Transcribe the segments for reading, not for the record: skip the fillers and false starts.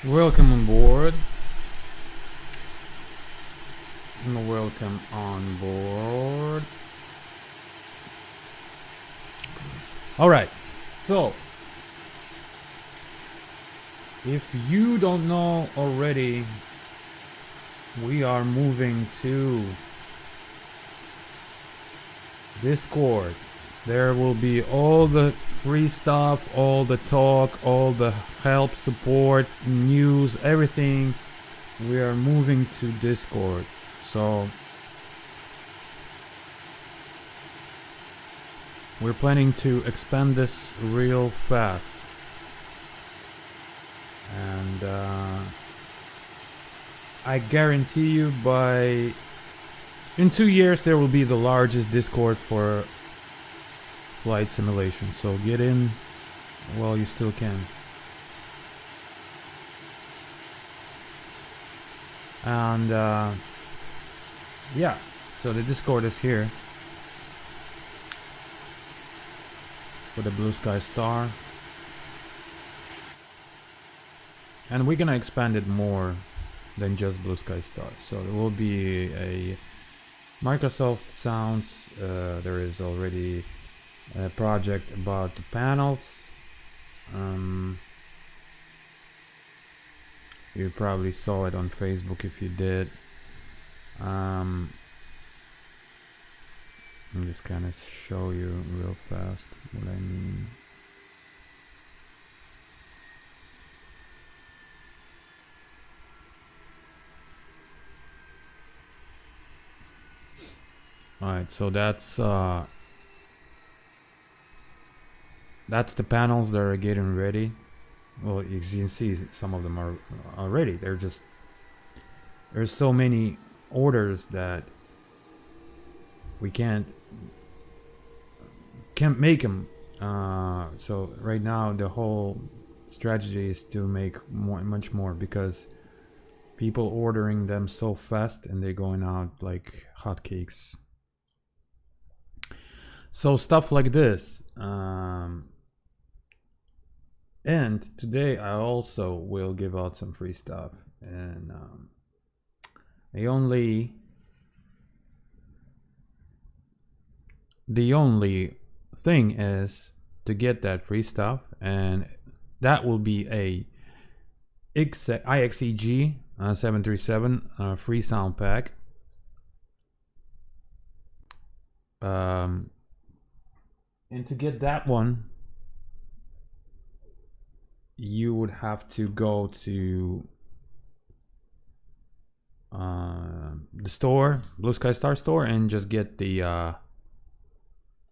Welcome on board. Welcome on board. All right. So, if you don't know already, we are moving to Discord. There will be all the free stuff, all the talk, all the help, support, news, everything. We are moving to Discord. So we're planning to expand this real fast. And I guarantee you in 2 years there will be the largest Discord for flight simulation. So get in while you still can. And yeah, so the Discord is here for the Blue Sky Star, and we're gonna expand it more than just Blue Sky Star. So there will be a Microsoft Sounds. There is already a project about the panels. You probably saw it on Facebook if you did. I'm just gonna show you real fast what I mean. Alright, so that's the panels that are getting ready. Well, you can see some of them are already. There's so many orders that we can't make them. So right now the whole strategy is to make much more, because people ordering them so fast and they're going out like hotcakes. So stuff like this. And today I also will give out some free stuff, and the only thing is to get that free stuff, and that will be a IXEG 737 free sound pack. And to get that one, you would have to go to the store, Blue Sky Star store, and just get the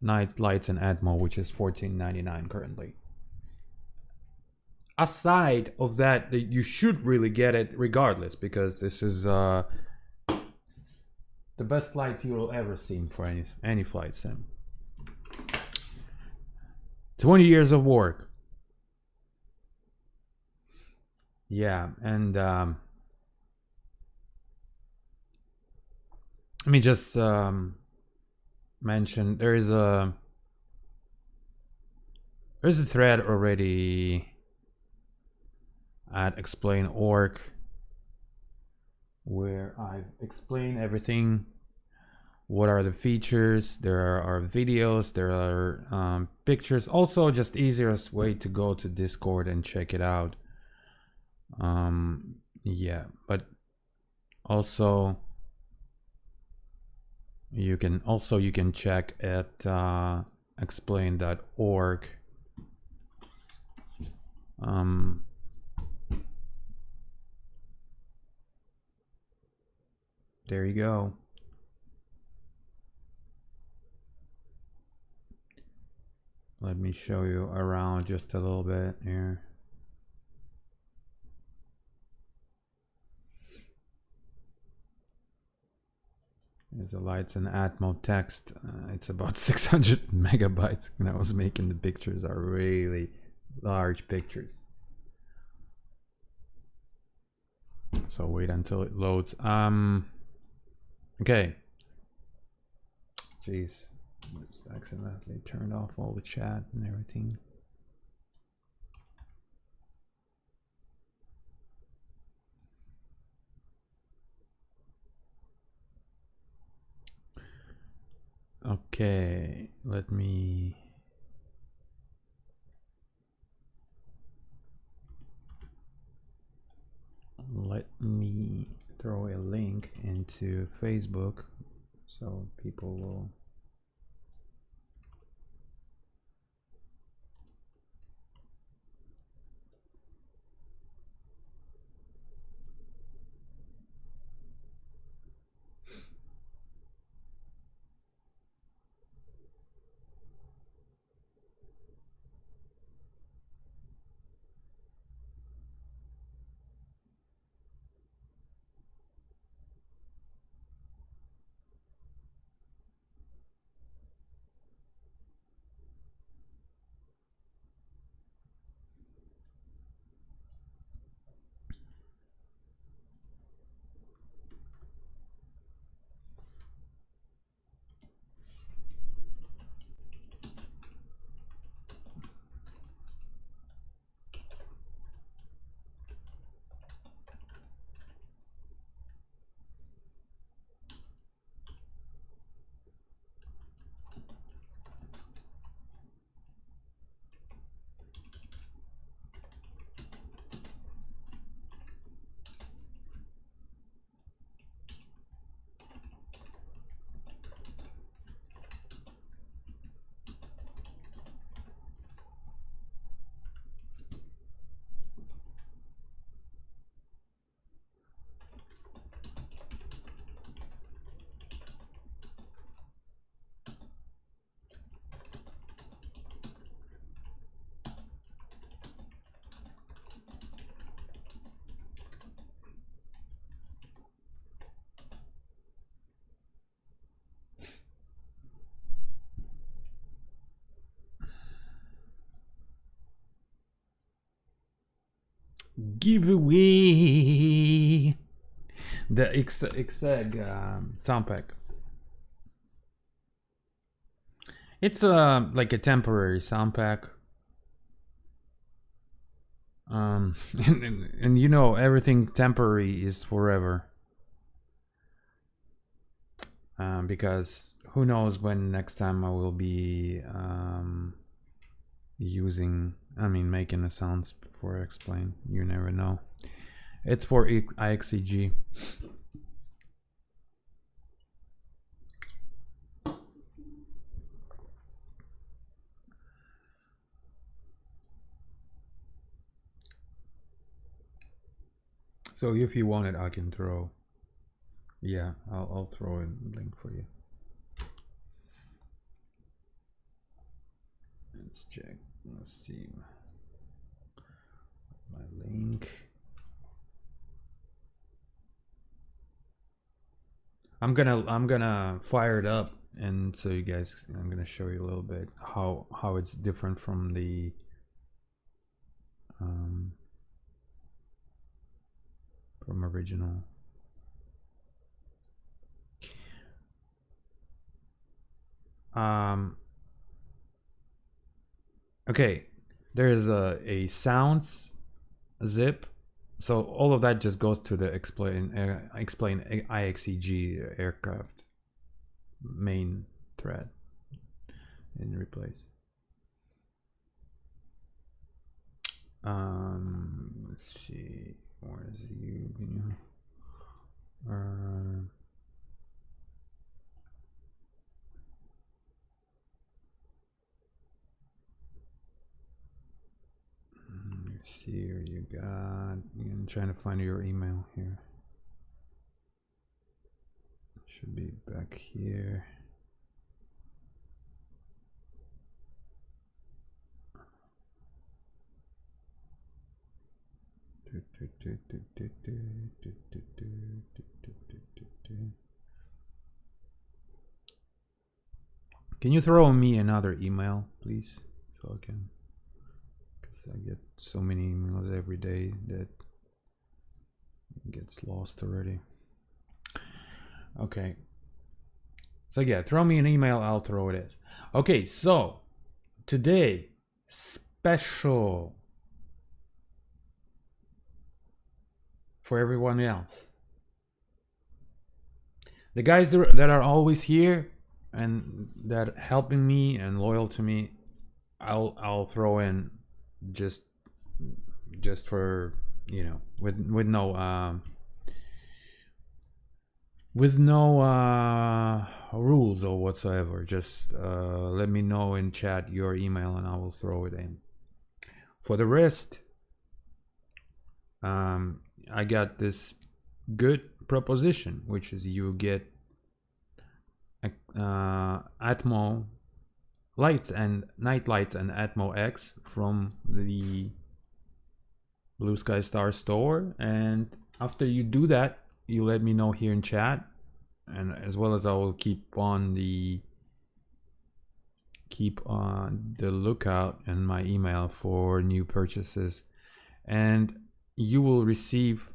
Nights, Lights, and Atmo, which is $14.99 currently. Aside of that, you should really get it regardless, because this is the best lights you will ever see for any flight sim. 20 years of work. Yeah, and let me just mention there's a thread already at explain.org where I've explained everything. What are the features? There are videos, there are pictures. Also, just easiest way to go to Discord and check it out. Yeah, but also you can check at explain.org. There you go. Let me show you around just a little bit here. There's the Lights and Atmo text. It's about 600 megabytes. When I was making the pictures, are really large pictures. So wait until it loads. Okay. Jeez, just accidentally turned off all the chat and everything. Okay, let me throw a link into Facebook so people will. Giveaway the XEG sound pack. It's like a temporary sound pack. And you know everything temporary is forever. Because who knows when next time I will be making the sounds before I explain. You never know. It's for IXEG. So if you want it, I can throw. Yeah, I'll throw in a link for you. Let's check. Let's see. My link. I'm gonna fire it up, and so you guys, I'm gonna show you a little bit how it's different from the from original. Okay, there is a sounds zip, so all of that just goes to the explain IXEG aircraft main thread and replace. Let's see, where is you? Let's see where you got. I'm trying to find your email here. It should be back here. Can you throw me another email, please, so I can? Because I get so many emails every day that it gets lost already. Okay. So yeah, throw me an email. I'll throw it as. Okay, so today special for everyone else. The guys that are always here, and that helping me and loyal to me, I'll throw in just for, you know, with no rules or whatsoever. Just let me know in chat your email and I will throw it in. For the rest, I got this good proposition, which is you get Atmo lights and night lights and Atmo X from the Blue Sky Star store, and after you do that, you let me know here in chat, and as well as I will keep on the lookout in my email for new purchases, and you will receive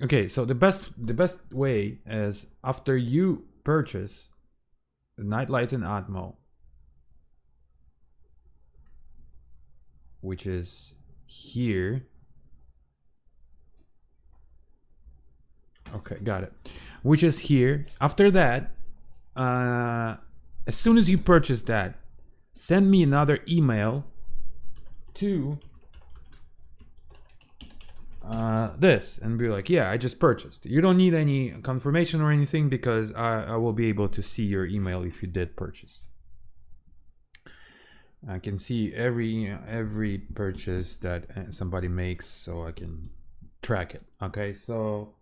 okay, so the best way is after you purchase the night lights in Atmo, which is here. Okay, got it. Which is here. After that, as soon as you purchase that, send me another email to this and be like, yeah, I just purchased. You don't need any confirmation or anything because I will be able to see your email if you did purchase. I can see every purchase that somebody makes, so I can track it. Okay, so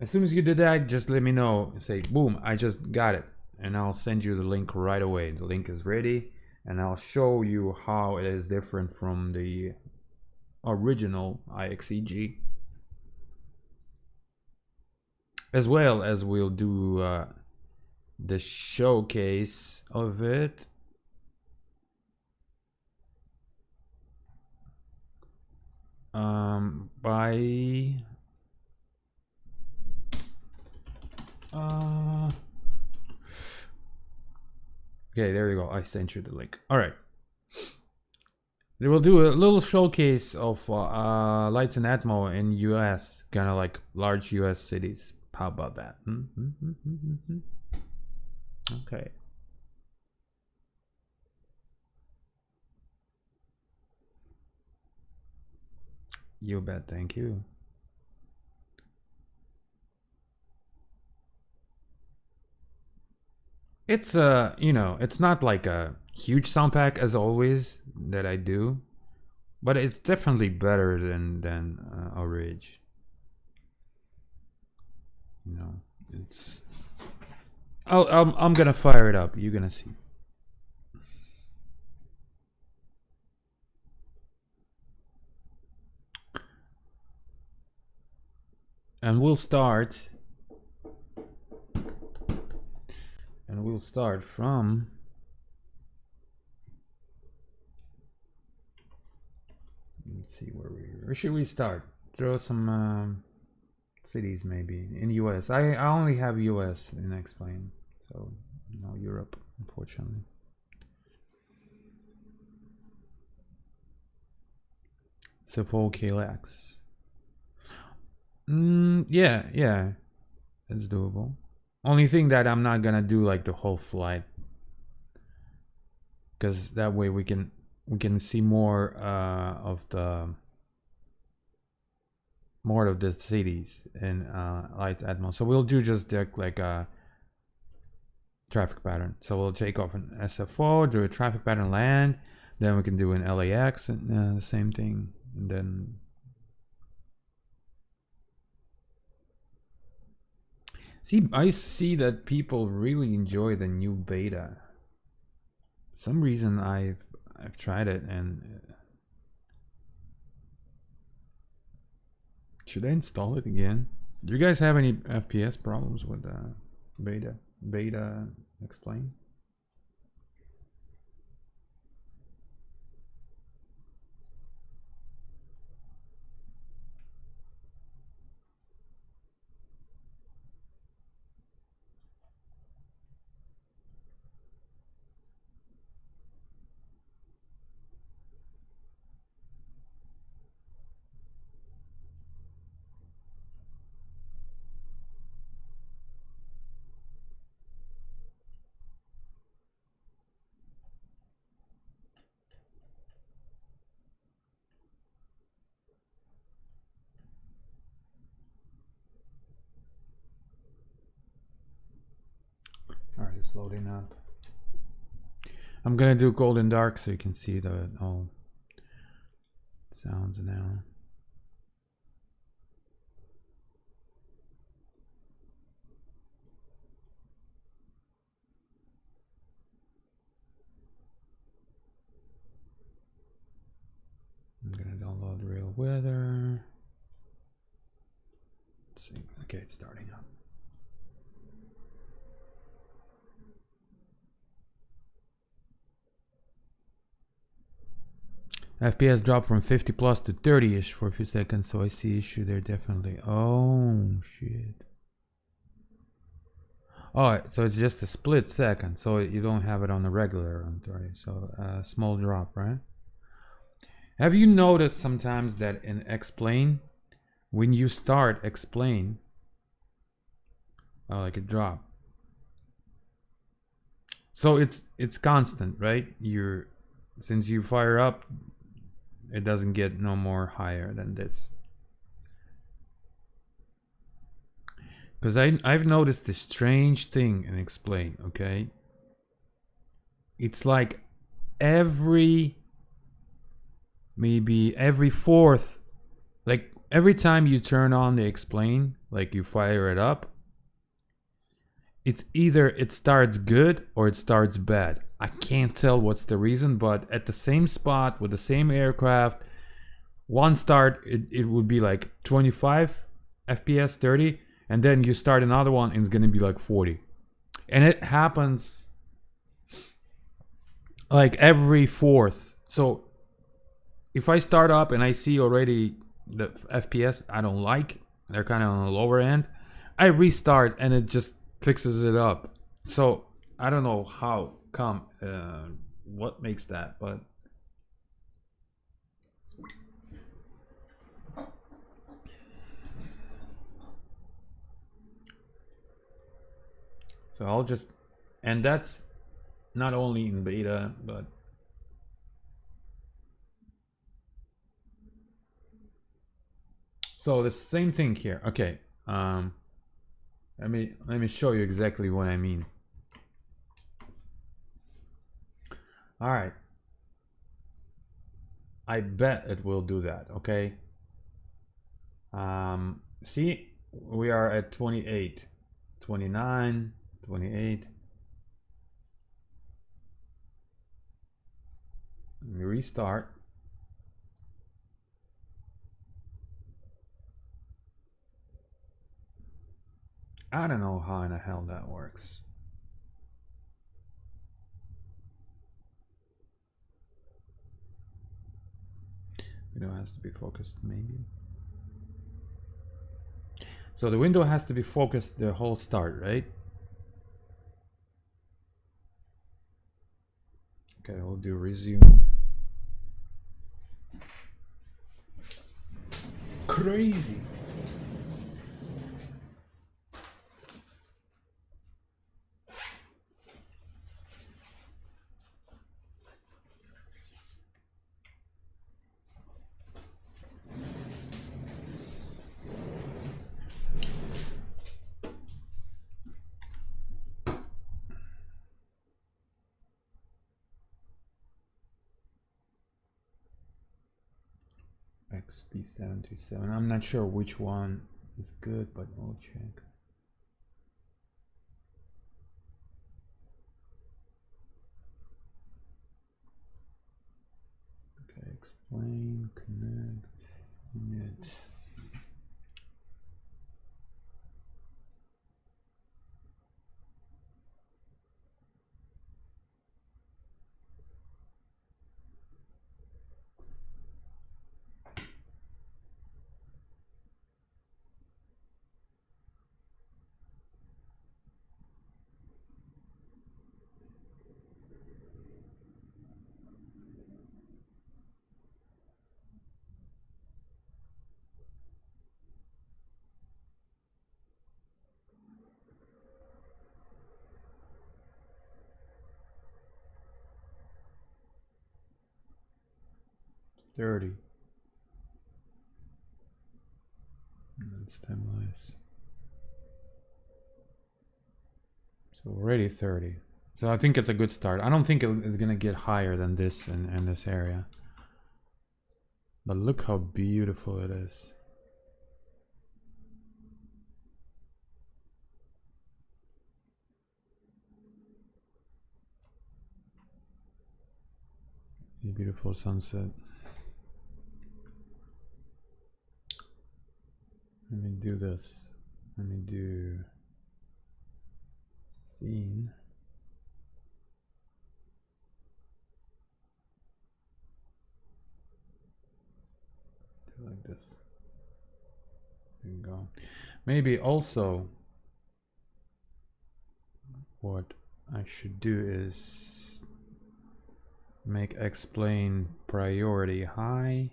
as soon as you did that, just let me know. Say, boom, I just got it, and I'll send you the link right away. The link is ready, and I'll show you how it is different from the original IXEG, as well as we'll do the showcase of it. By okay, there you go. I sent you the link. All right. They will do a little showcase of lights and Atmo in US, kind of like large US cities. How about that? Okay. You bet. Thank you. It's you know, it's not like a huge sound pack as always that I do, but it's definitely better than a Ridge. You know, it's. I'm gonna fire it up. You're gonna see. And we'll start. And we'll start from. Let's see where should we start? Throw some cities maybe in US. I only have US in Explain, so no Europe, unfortunately. So 4KLX. Yeah, it's doable. Only thing that I'm not gonna do like the whole flight, because that way we can see more of the cities in light Atmos. So we'll do just like a traffic pattern. So we'll take off an SFO, do a traffic pattern land, then we can do an LAX and the same thing, and then I see that people really enjoy the new beta. For some reason I've tried it, and should I install it again? Do you guys have any FPS problems with beta Explain? it's loading up. I'm gonna do cold and dark so you can see the all sounds now. I'm gonna download real weather. Let's see. Okay, it's starting up. FPS dropped from 50 plus to 30-ish for a few seconds, so I see issue there definitely. Oh shit. Alright, so it's just a split second, so you don't have it on the regular on 30. So small drop, right? Have you noticed sometimes that in Explain, when you start Explain, like a drop. So it's constant, right? Since you fire up, it doesn't get no more higher than this. Because I've noticed this strange thing in Explain, okay? It's like maybe every fourth, like every time you turn on the Explain, like you fire it up, it's either it starts good or it starts bad. I can't tell what's the reason, but at the same spot with the same aircraft, one start it would be like 25 FPS, 30, and then you start another one and it's gonna be like 40. And it happens like every fourth. So if I start up and I see already the FPS I don't like, they're kind of on the lower end, I restart and it just fixes it up. So I don't know how come, what makes that, but so I'll just, and that's not only in beta, but so the same thing here. Okay, let me show you exactly what I mean. All right, I bet it will do that. Okay, see, we are at 28, 29, 28. Let me restart. I don't know how in the hell that works. Window has to be focused, maybe. So the window has to be focused the whole start, right? Okay, we'll do resume. Crazy. XP12. I'm not sure which one is good, but we'll check. Okay, explain, connect, init. $30. That's 10 less. So already 30. So I think it's a good start. I don't think it's gonna get higher than this in this area. But look how beautiful it is. Beautiful sunset. Let me do this. Let me do scene. Do like this. There you go. Maybe also what I should do is make explain priority high.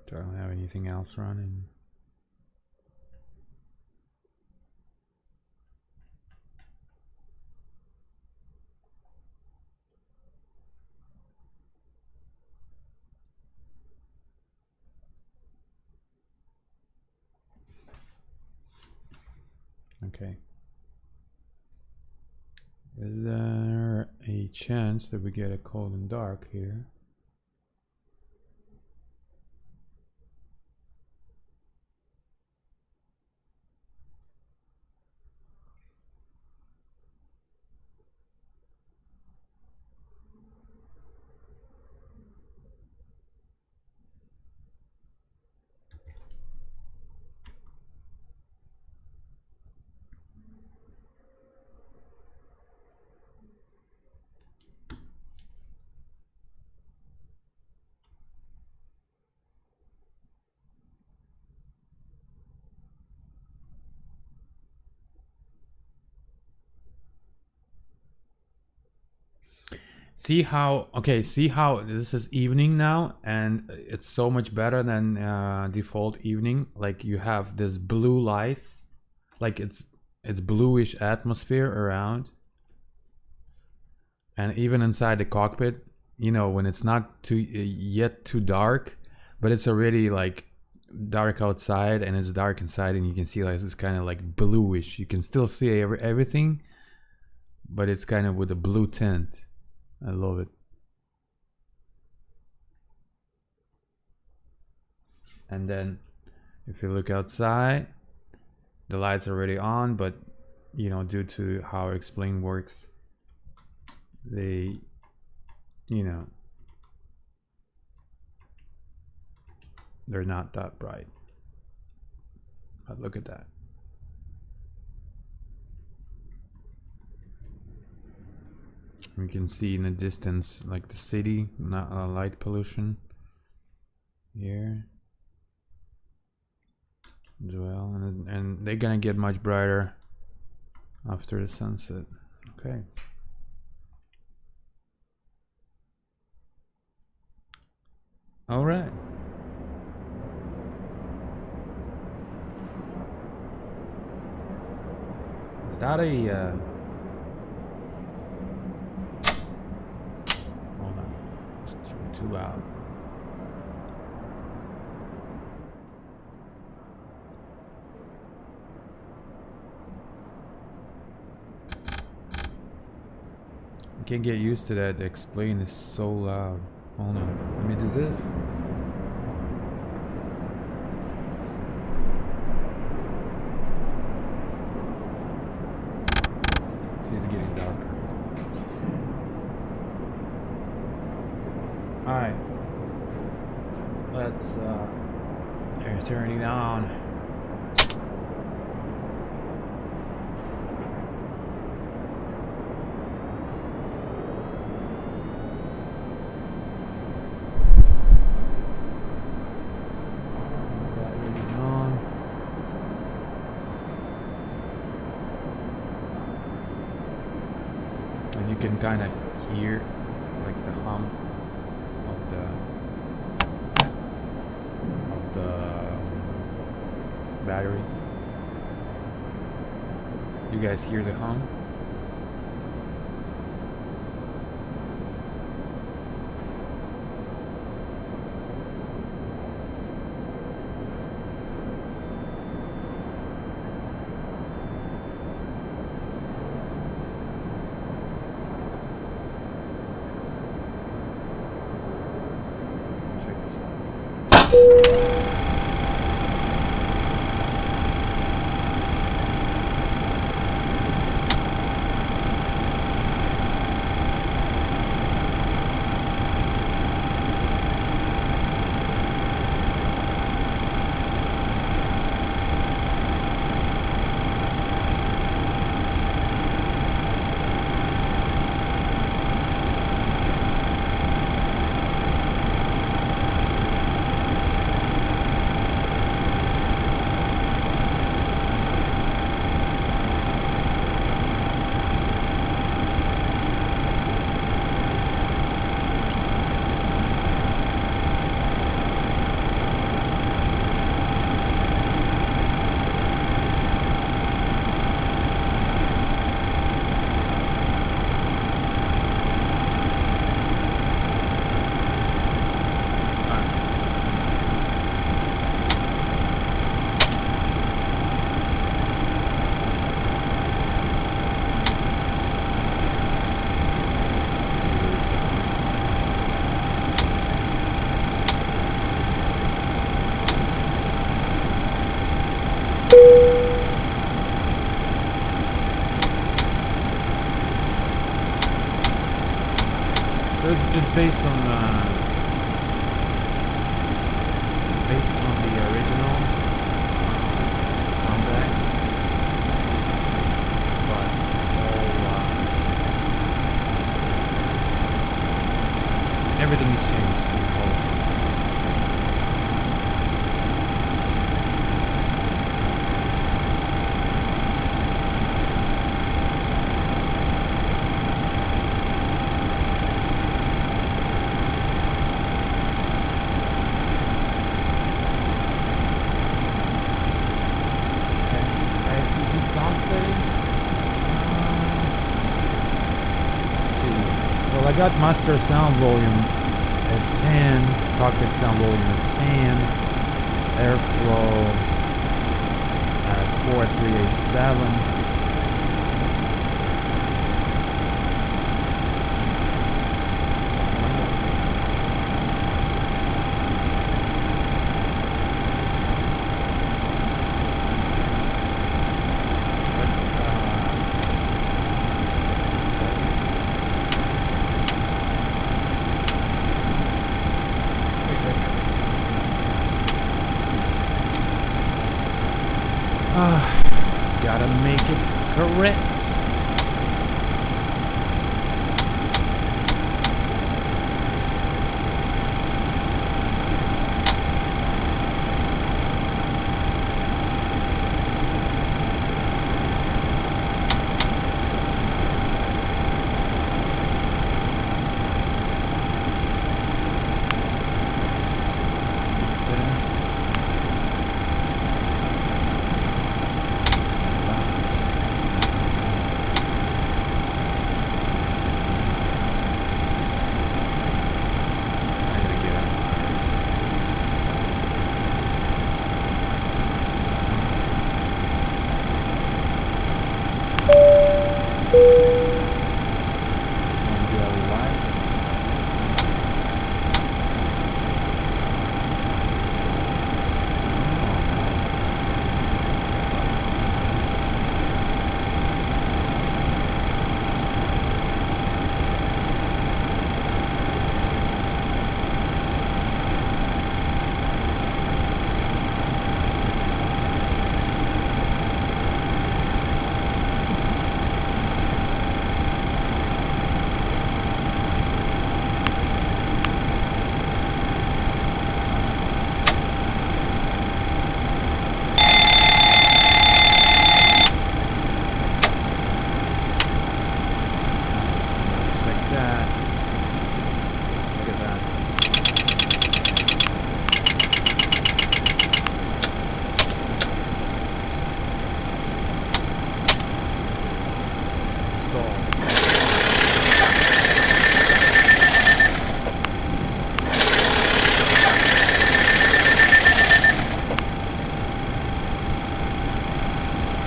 Do I don't have anything else running? Okay. Is there a chance that we get a cold and dark here? See how, okay, see how this is evening now, and it's so much better than default evening. Like you have this blue lights, like it's bluish atmosphere around, and even inside the cockpit, you know, when it's not too yet too dark, but it's already like dark outside and it's dark inside, and you can see like it's kind of like bluish. You can still see everything, but it's kind of with a blue tint. I love it. And then if you look outside, the lights are already on, but you know, due to how explain works, they, you know, they're not that bright. But look at that. You can see in the distance like the city, not light pollution here as well, and they're gonna get much brighter after the sunset. Okay. All right. Is that a hold on, it's too loud. I can't get used to that. The explain is so loud. Hold on, let me do this. See, it's getting darker. Alright. Let's turn it on. You can kind of hear like the hum of the battery. You guys hear the hum? So it's based on the original soundtrack, but everything is changed in all the songs. I got master sound volume at 10, cockpit sound volume at 10, airflow at 4387. Gotta make it correct.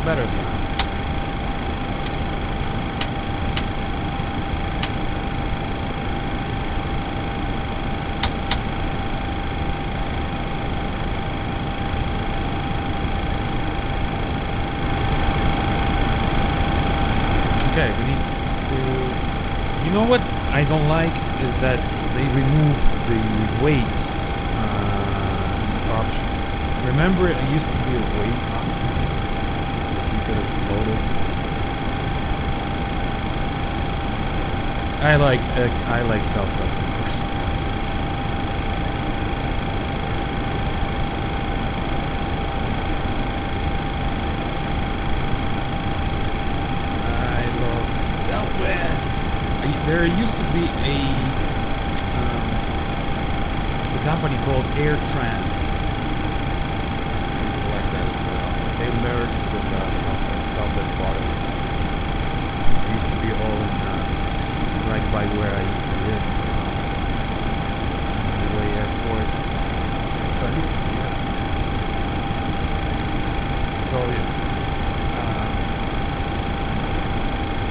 Better sound. Okay, we need to... You know what I don't like is that they removed the weights option. Remember, it used to be a weight option. I like Southwest, of course. I love Southwest. There used to be a company called AirTran. I used to like that as well. They merged with Southwest bought it. It used to be all in right by where I used to live. Midway Airport. So yeah. So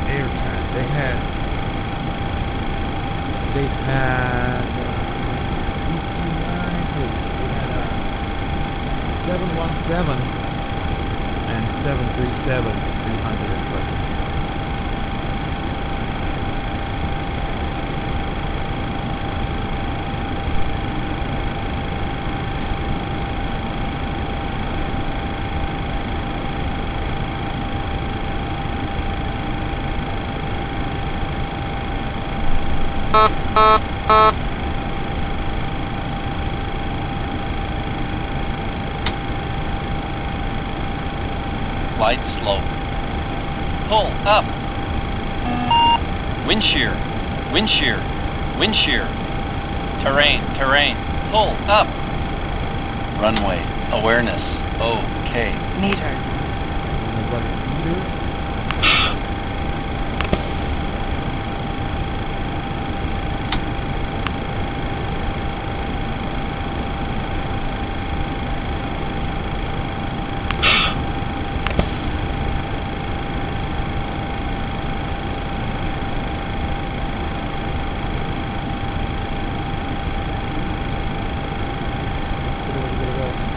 AirTran. They had DC-9. They had 717s and 737s, 320. Glide slow. Pull up. Wind shear. Wind shear. Wind shear. Terrain. Terrain. Pull up. Runway. Awareness. Okay. Meter.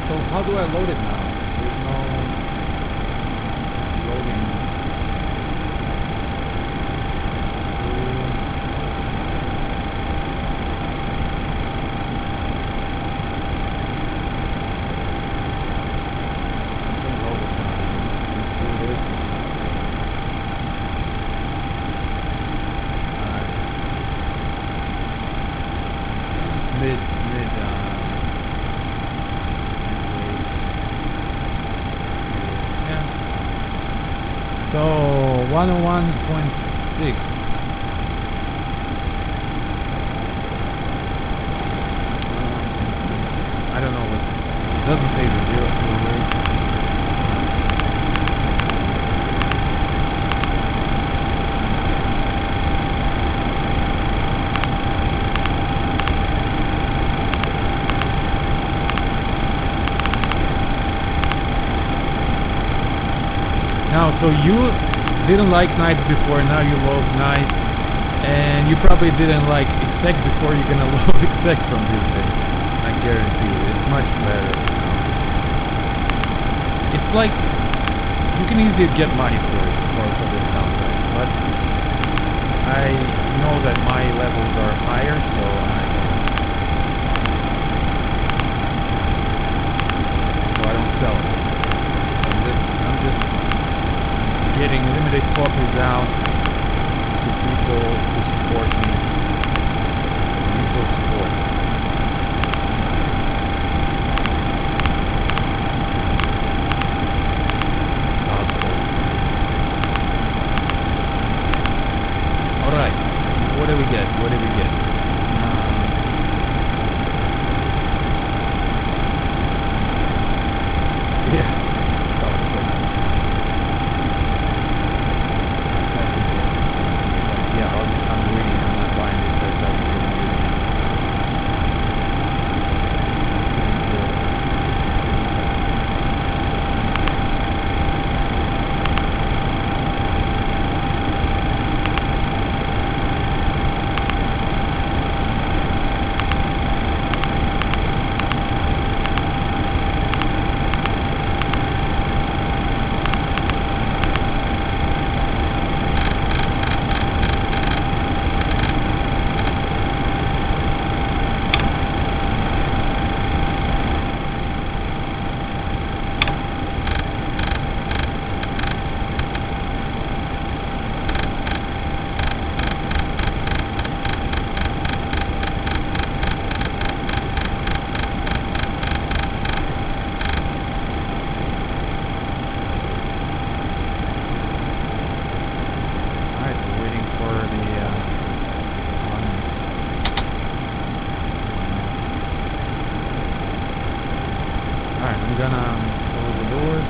So how do I load it now? There's no loading. Let's do this. Alright. It's mid. So 101.6. I don't know what. It doesn't say the zero fuel rate. Now, so you didn't like nights before, now you love nights, and you probably didn't like exec before, you're gonna love exec from this day. I guarantee you, it's much better it sounds. It's like, you can easily get money for it, for this soundtrack, but I know that my levels are higher, so I don't sell it. I'm just getting limited copies out to people who support me. Mutual support. Alright, what do we get? What do we get? Yeah. I'm gonna close the doors.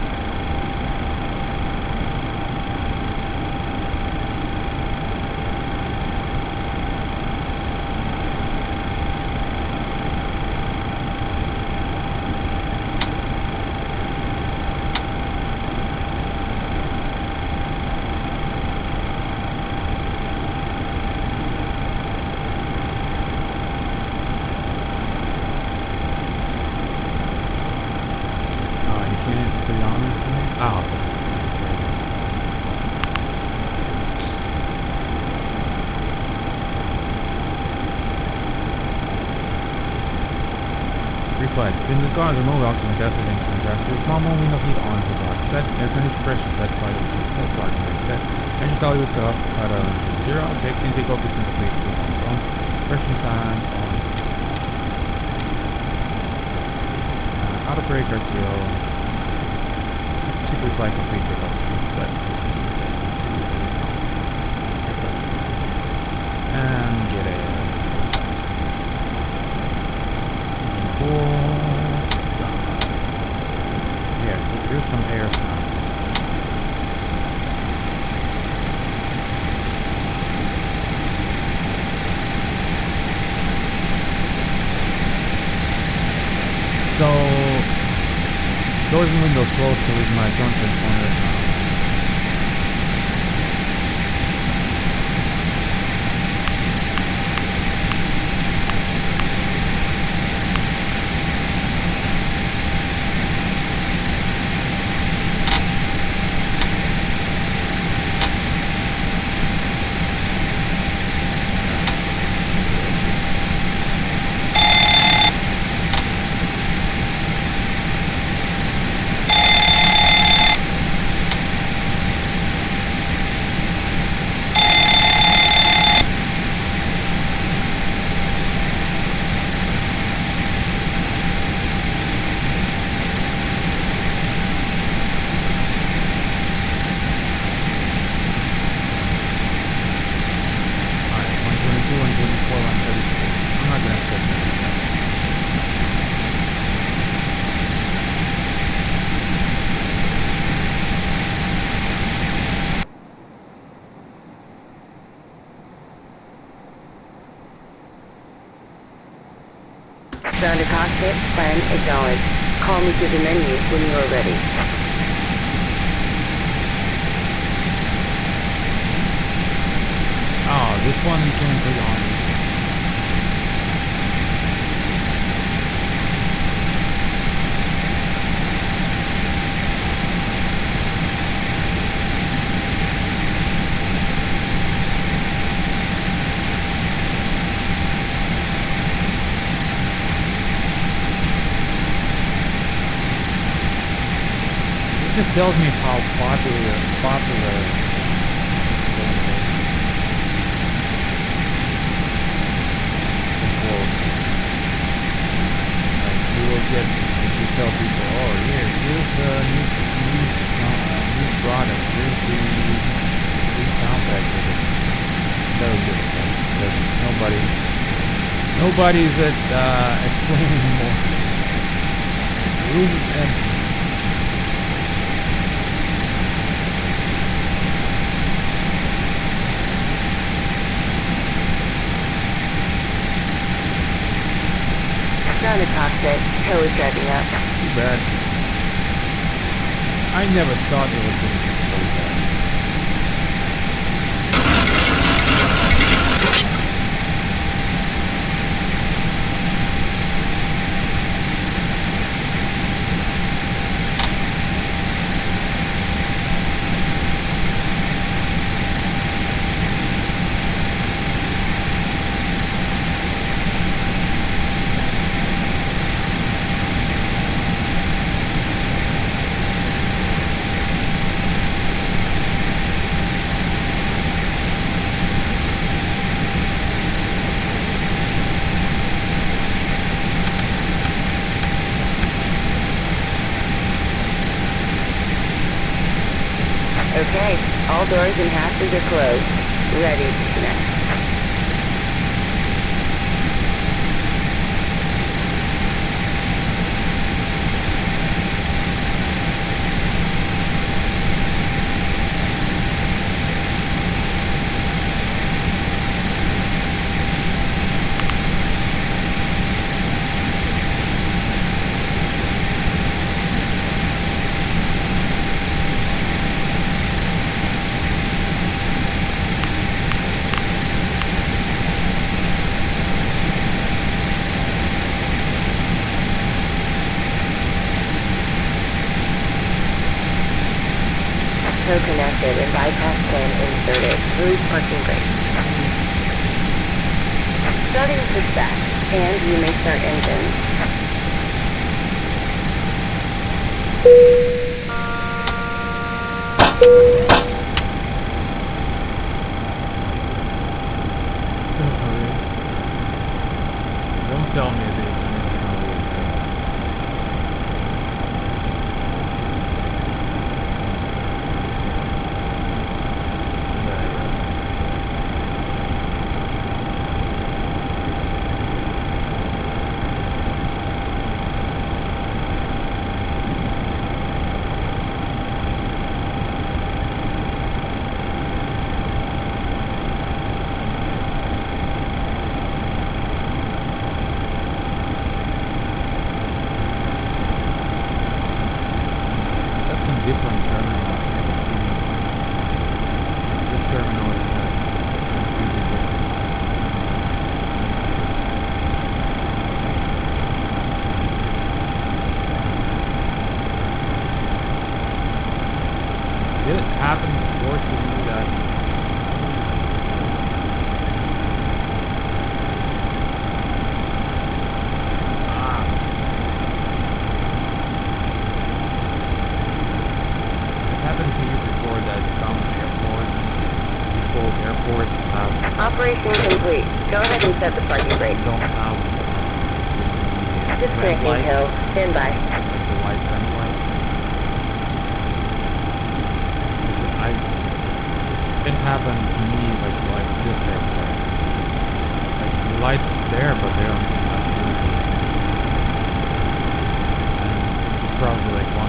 Reflect. In the car, the mobile oxygen gas against the disaster. Small moment window heat on the block. Set. Air condition pressure set. Vital set. Parking brake set. Engine value is cut off. Cut 0. Takes intake off between the plate. Compression signs on. Auto brake RTO. Particularly apply complete takeoff speed set. And get a yeah, so here's some air sounds. So doors and windows closed to leave my front transponder now. Down to cockpit, plan, acknowledge. Call me through the menu when you are ready. Oh, this one you can put on. It just tells me how popular you will get if you tell people, oh here's the new product, here's the free sound pack with it. That was good, because nobody's explaining more. And Down to cockpit, tow is driving up. too bad. I never thought it was going to be so bad. Okay, all doors and hatches are closed. Ready to connect. Tow connected and bypass pin inserted. Smooth parking brake. Starting pushback, and you may start engine. So hurry. Don't tell me the terminal is there. Different terminal. I can see this terminal is completely different. Did it happen before to you that happened to you before that some airports, default airports have Operation complete. Go ahead and set the parking brake. don't have the red Disconnecting lights, tow. Stand by. like the white red lights. It happened to me like this airport. Like the lights is there, but they don't have to do anything. And this is probably like 1%.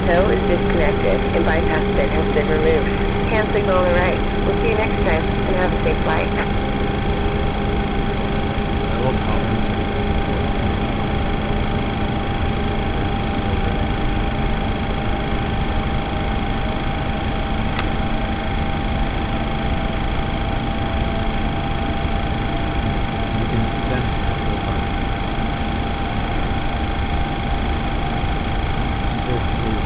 Tow is disconnected and bypass bin has been removed. Hand signal on the right. We'll see you next time and have a safe flight. I love how engines you can sense the turbines. It's so smooth.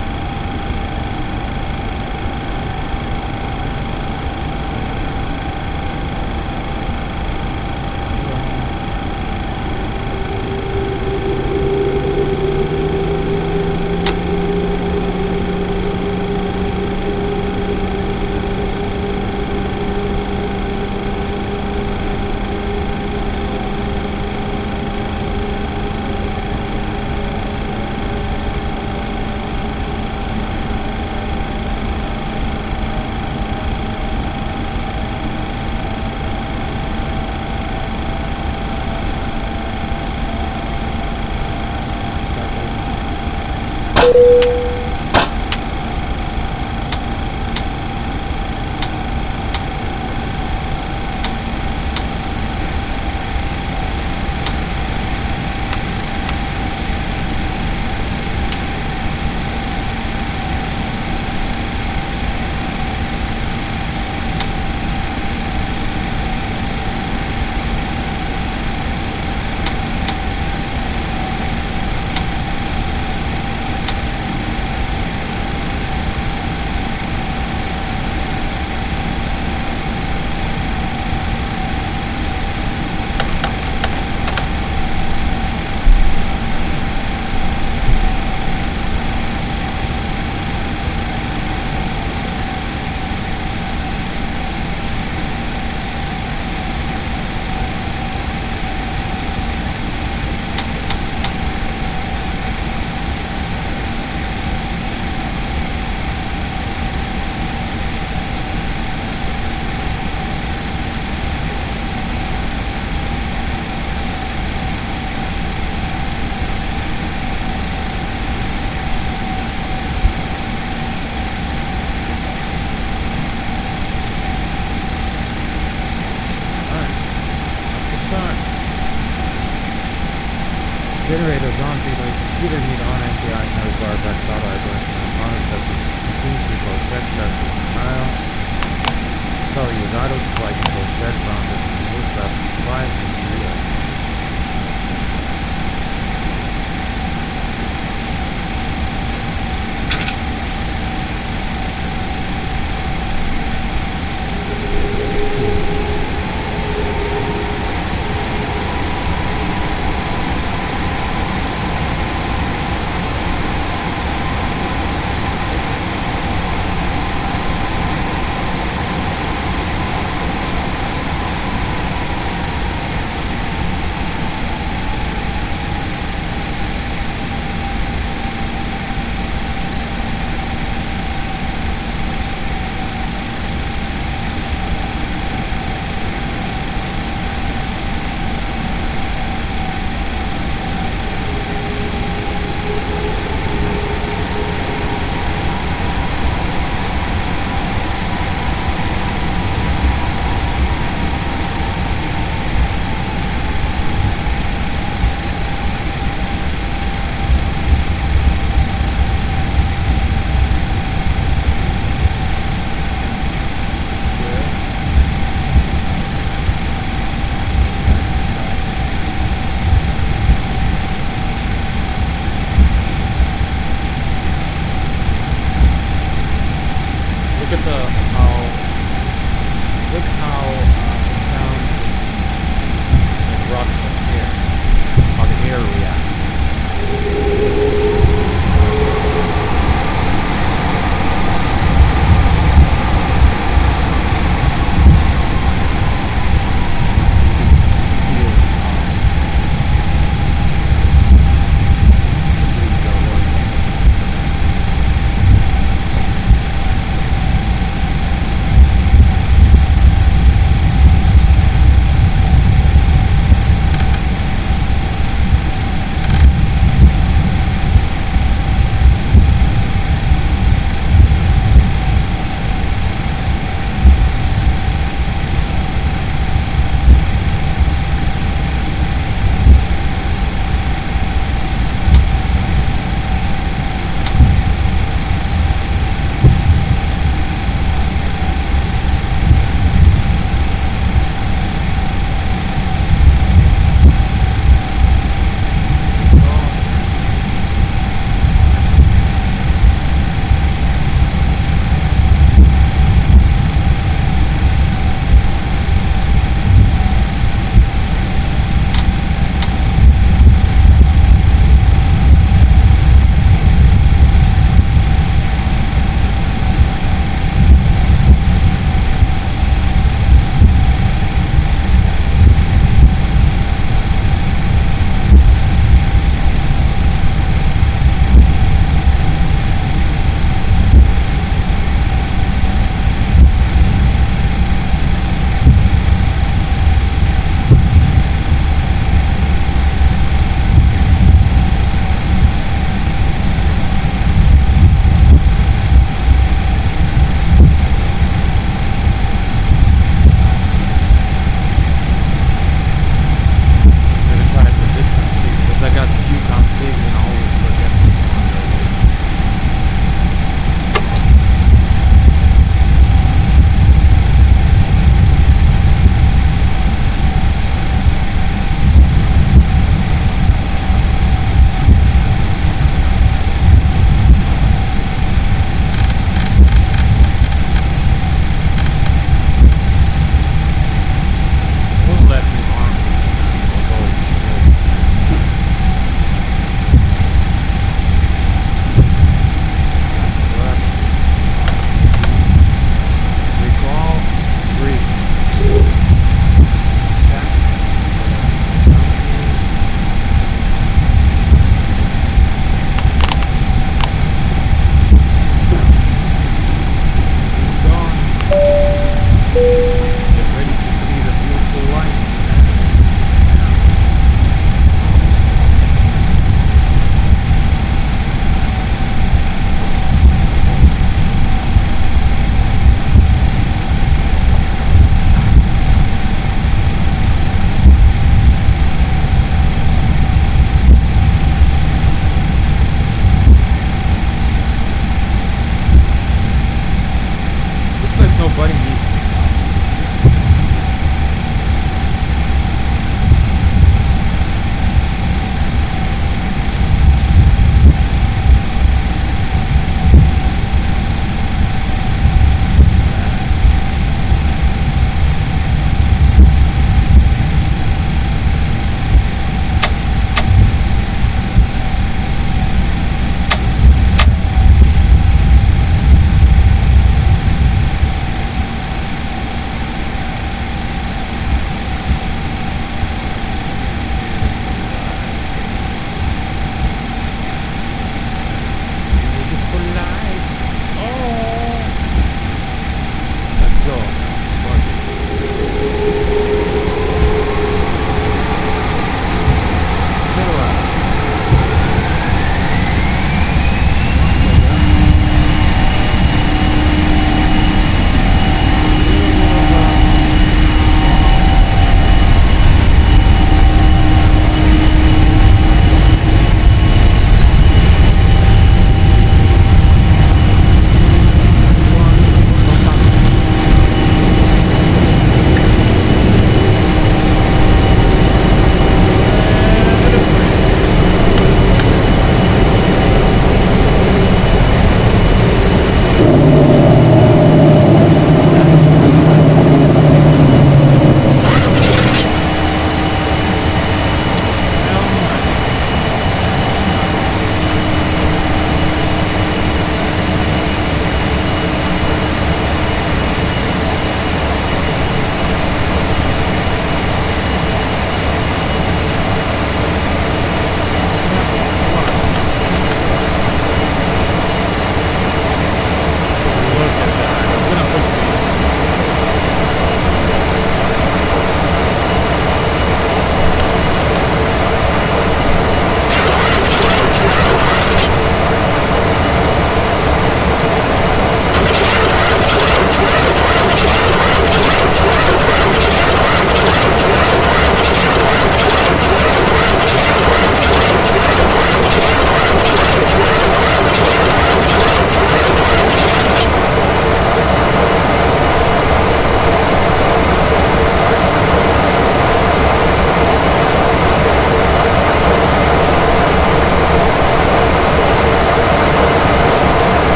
Generators on, computer heat on, NPI, no bar, back, solid, isolation, and honest testers, continuously close check, testers, denial. Probably use idle, supply control check, bounded, thrust of air. How the air reacts.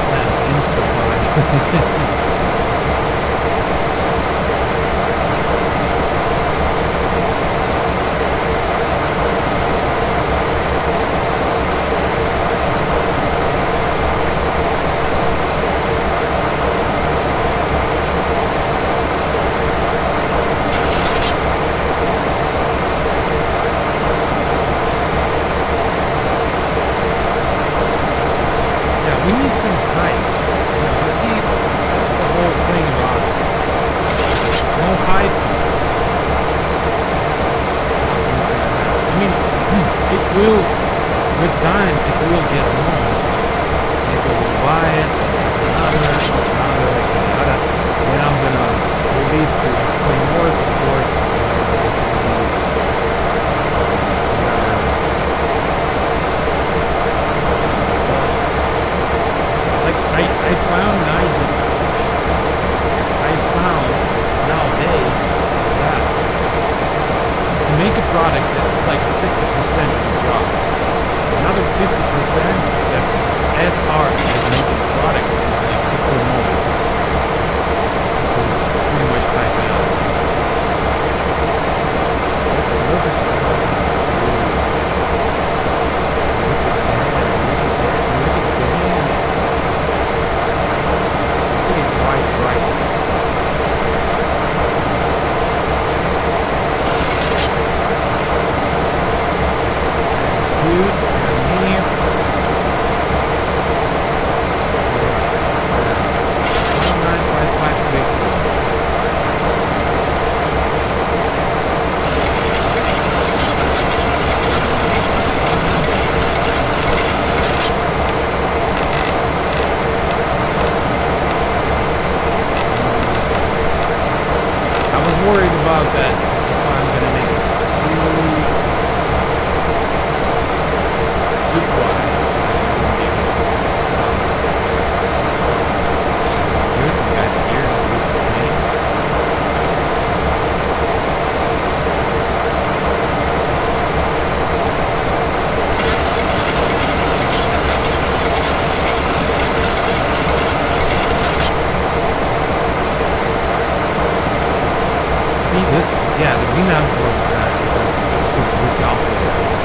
plans, Instapot. We need some hype. You see, that's the whole thing about it. No hype. Nothing's gonna happen. I mean, it will, with time, it will get known. People will buy it, another. When I'm gonna release to explain more, of course, I found nowadays that to make a product that's like 50% of the job, another 50% that's as hard as making a product is like to promote it, to pretty much hype it out. Look at that. Worried about that if I'm gonna make it too quiet. Good, you guys hear at least the plane. See this? Yeah, the VNAV was bad because it should recalculate it.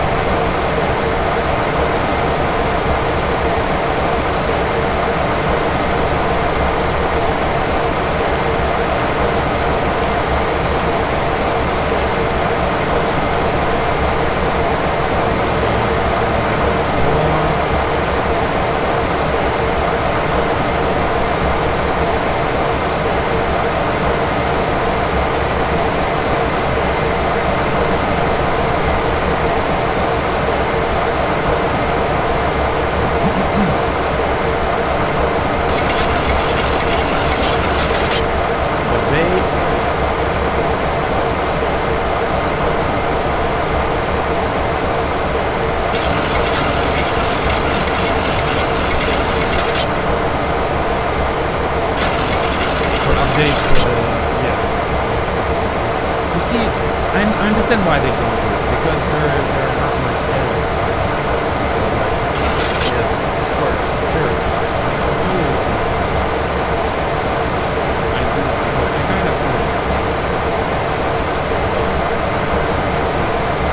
I understand why they don't do it, because there are not much sales.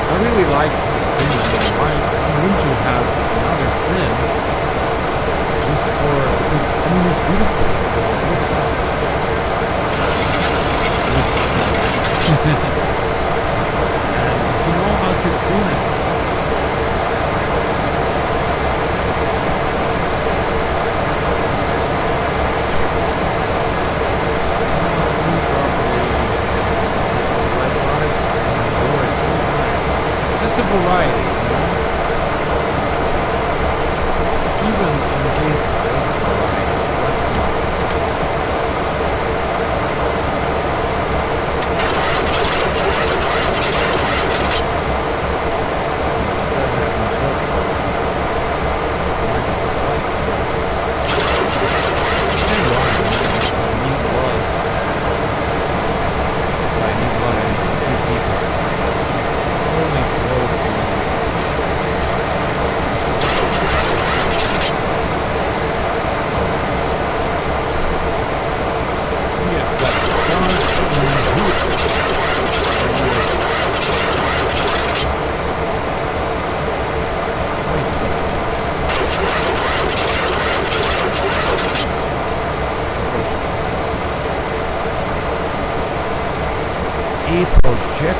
I really like the sim. Why wouldn't you have another sim just for, because I mean it's beautiful. And you know how to tune it. Just a variety, you know? Even in case of just variety, what not?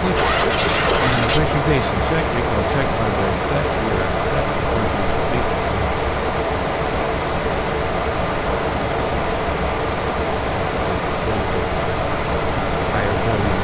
Pressurization check, recoil check, hardware set, rear set, complete. Higher volume.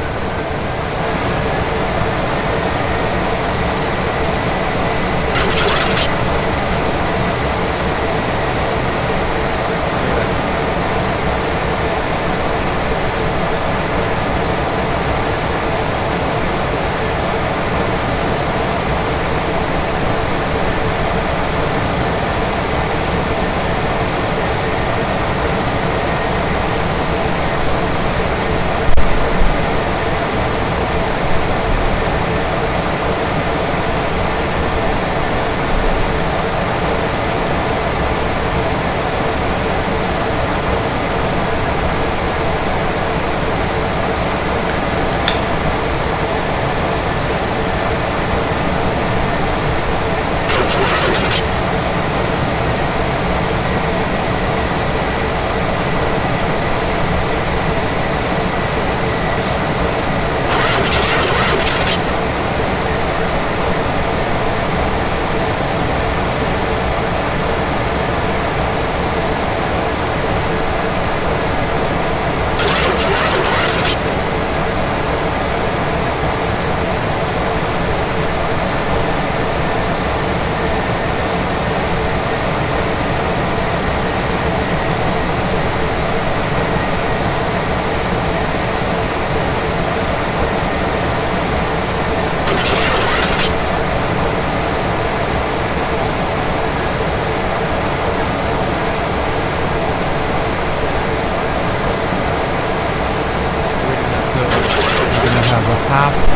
Have a half of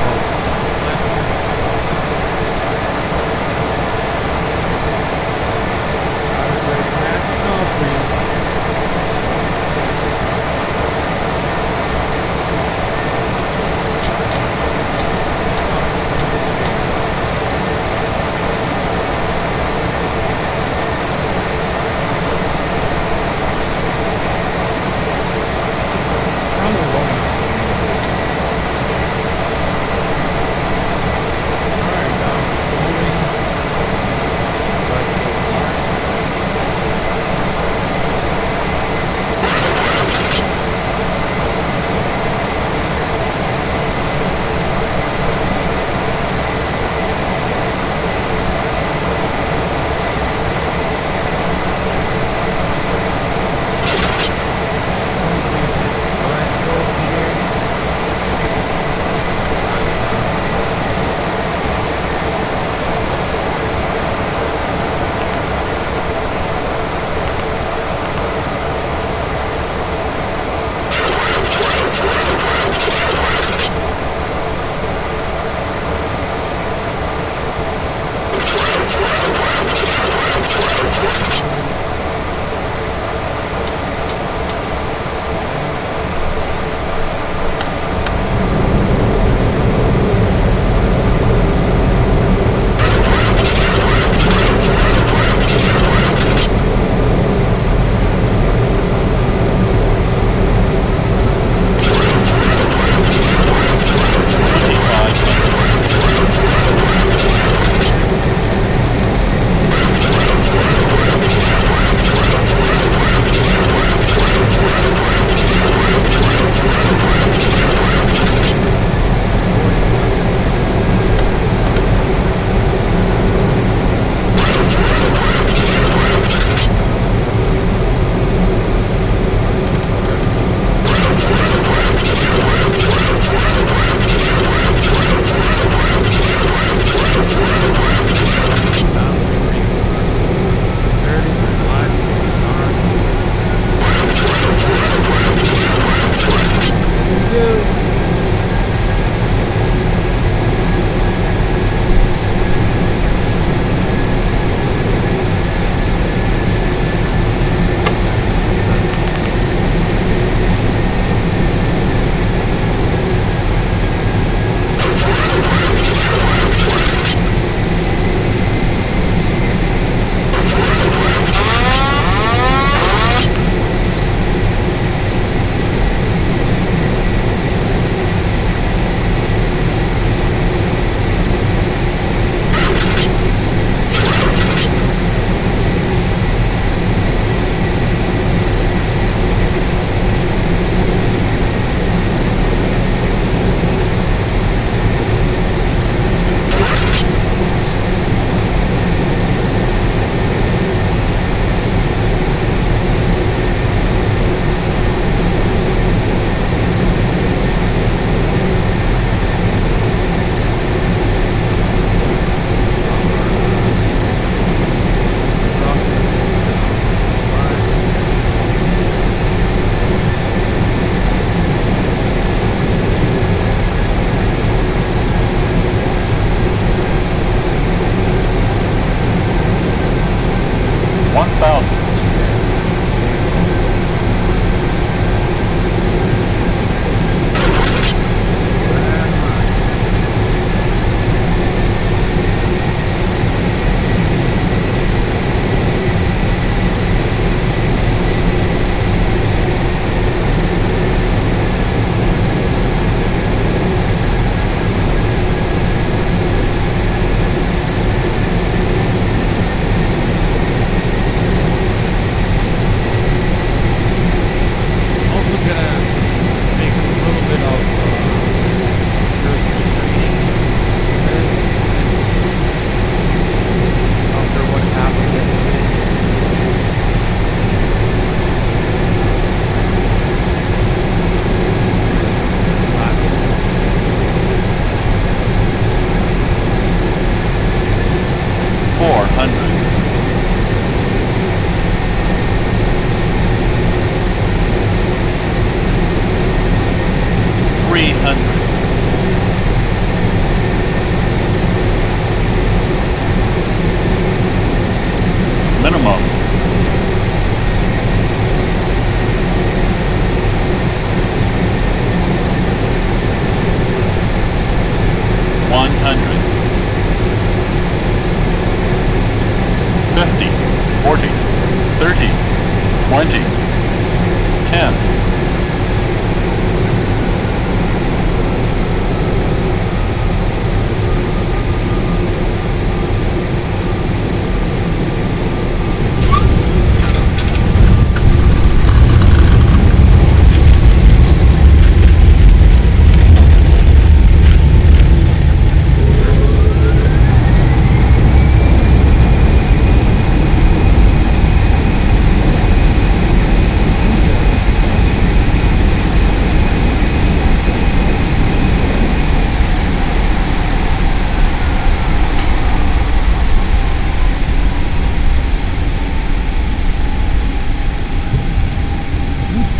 10.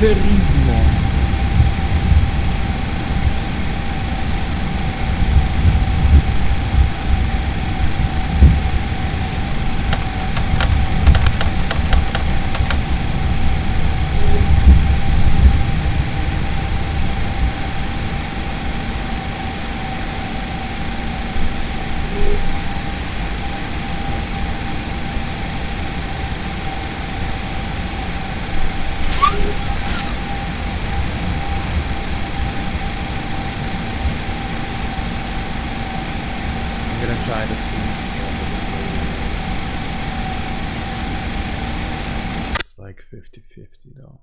Turismo. I'm gonna try to see. It's like 50-50 though.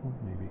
Oh, maybe.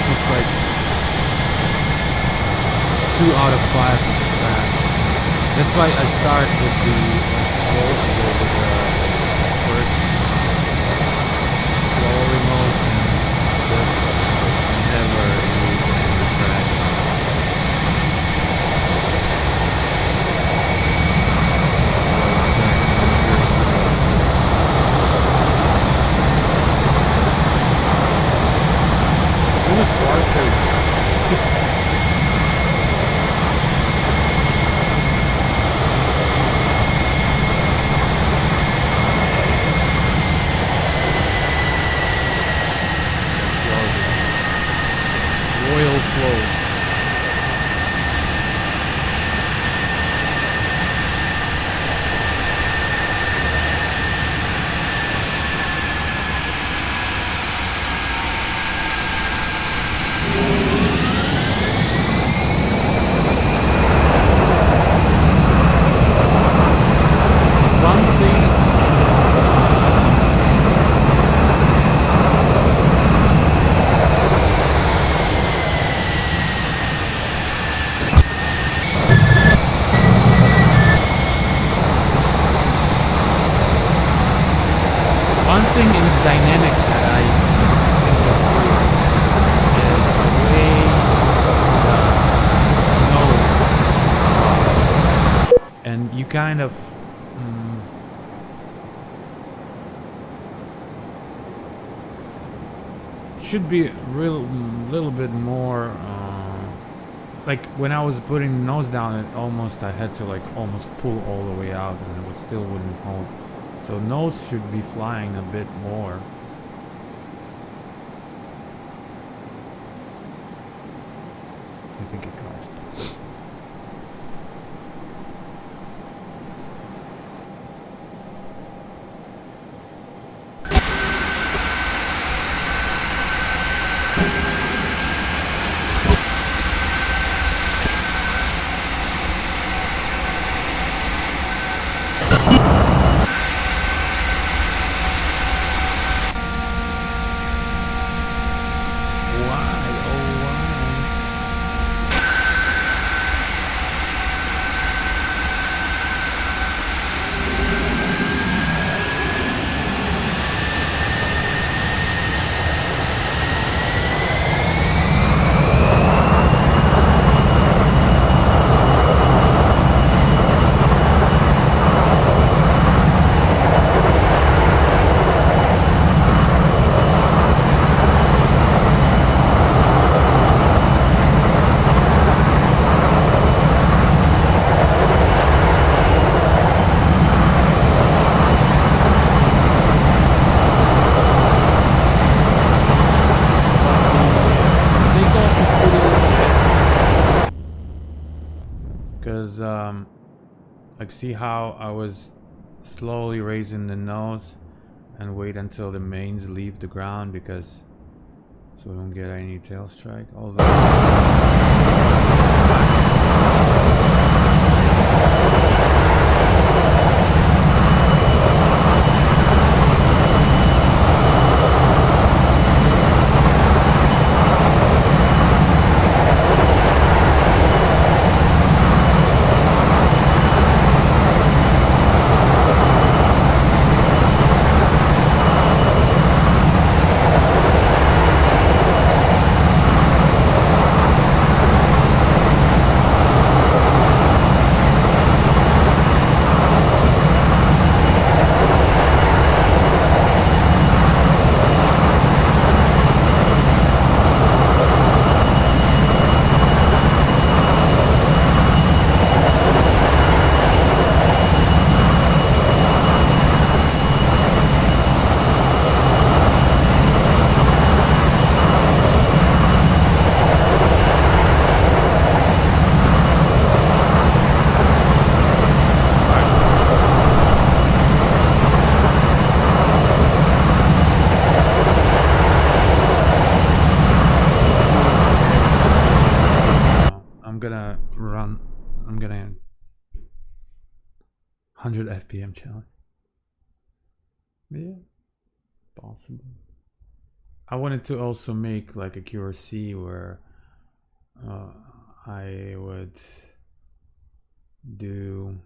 It's like 2 out of 5 is bad. That's why I start with the slow and go with the first slow remote and just never use the track. Royal flow. One thing in this dynamic that I think is weird is the way the nose drops. And you kind of should be little bit more like when I was putting the nose down, I had to like almost pull all the way out and it still wouldn't hold. So nose should be flying a bit more. I think it crashed. Because like, see how I was slowly raising the nose and wait until the mains leave the ground, because so we don't get any tail strike. Although I'm gonna 100 FPM challenge. Yeah, possible. I wanted to also make like a QRC where I would do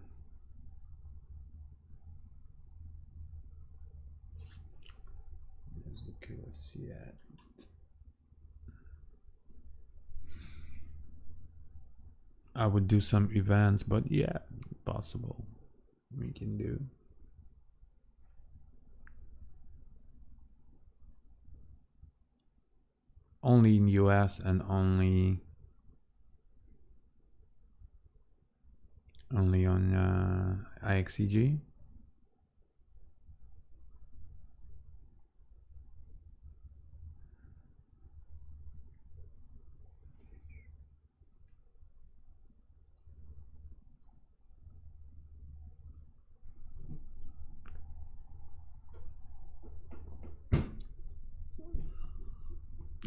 where's the QRC at? I would do some events, but yeah, possible. We can do. Only in US and only on IXCG.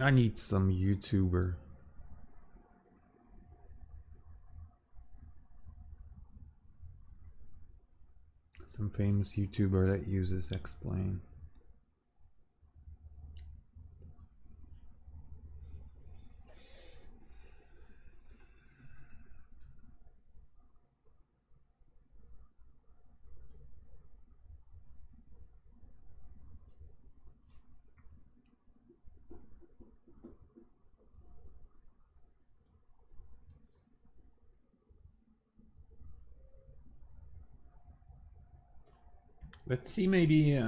I need some YouTuber. Some famous YouTuber that uses Explain. Let's see, maybe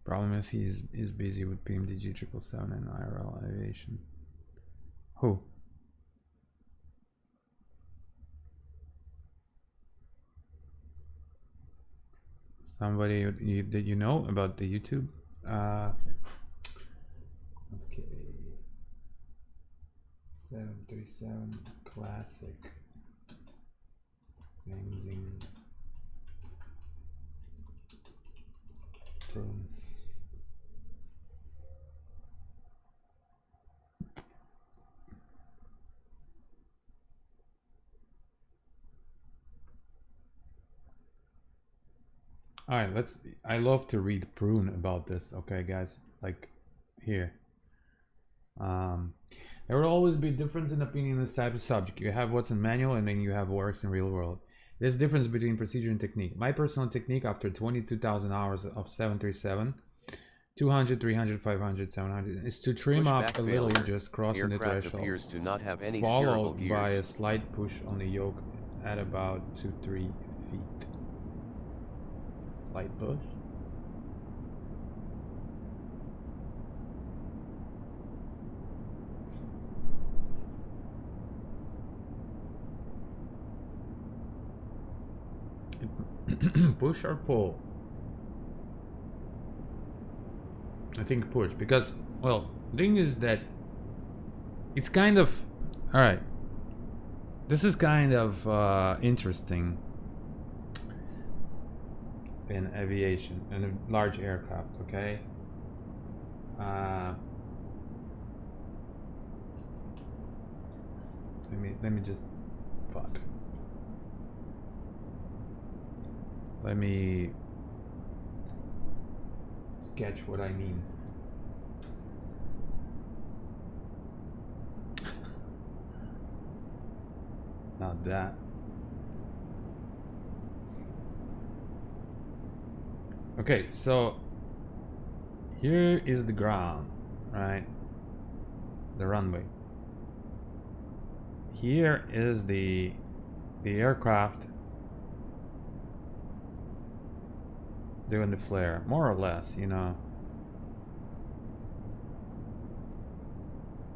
problem is he's busy with PMDG 777 and IRL aviation. Who? Somebody that you know about the YouTube? Okay. 737 classic. Benzing. From All right, I love to read prune about this. Okay, guys, like here. There will always be a difference in opinion in this type of subject. You have what's in manual, and then you have works in real world. There's difference between procedure and technique. My personal technique after 22,000 hours of 737, 200, 300, 500, 700 is to trim up a little, just crossing the threshold. Appears to not have any followed steerable by a gears. slight push on the yoke at about 2-3 feet. Slight push. Push or pull? I think push, because, well, the thing is that it's kind of, all right, this is kind of interesting in aviation and a large aircraft. Okay, let me just let me sketch what I mean. Not that. Okay, so here is the ground, right? The runway. Here is the aircraft doing the flare, more or less, you know.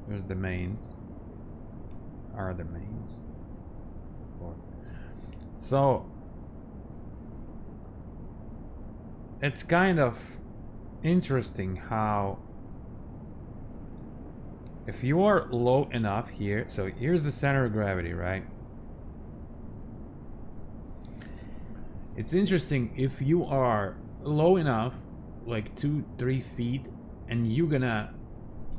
There's the mains. Are the mains. So it's kind of interesting how if you are low enough here, so here's the center of gravity, right? It's interesting if you are low enough, like 2-3 feet, and you're gonna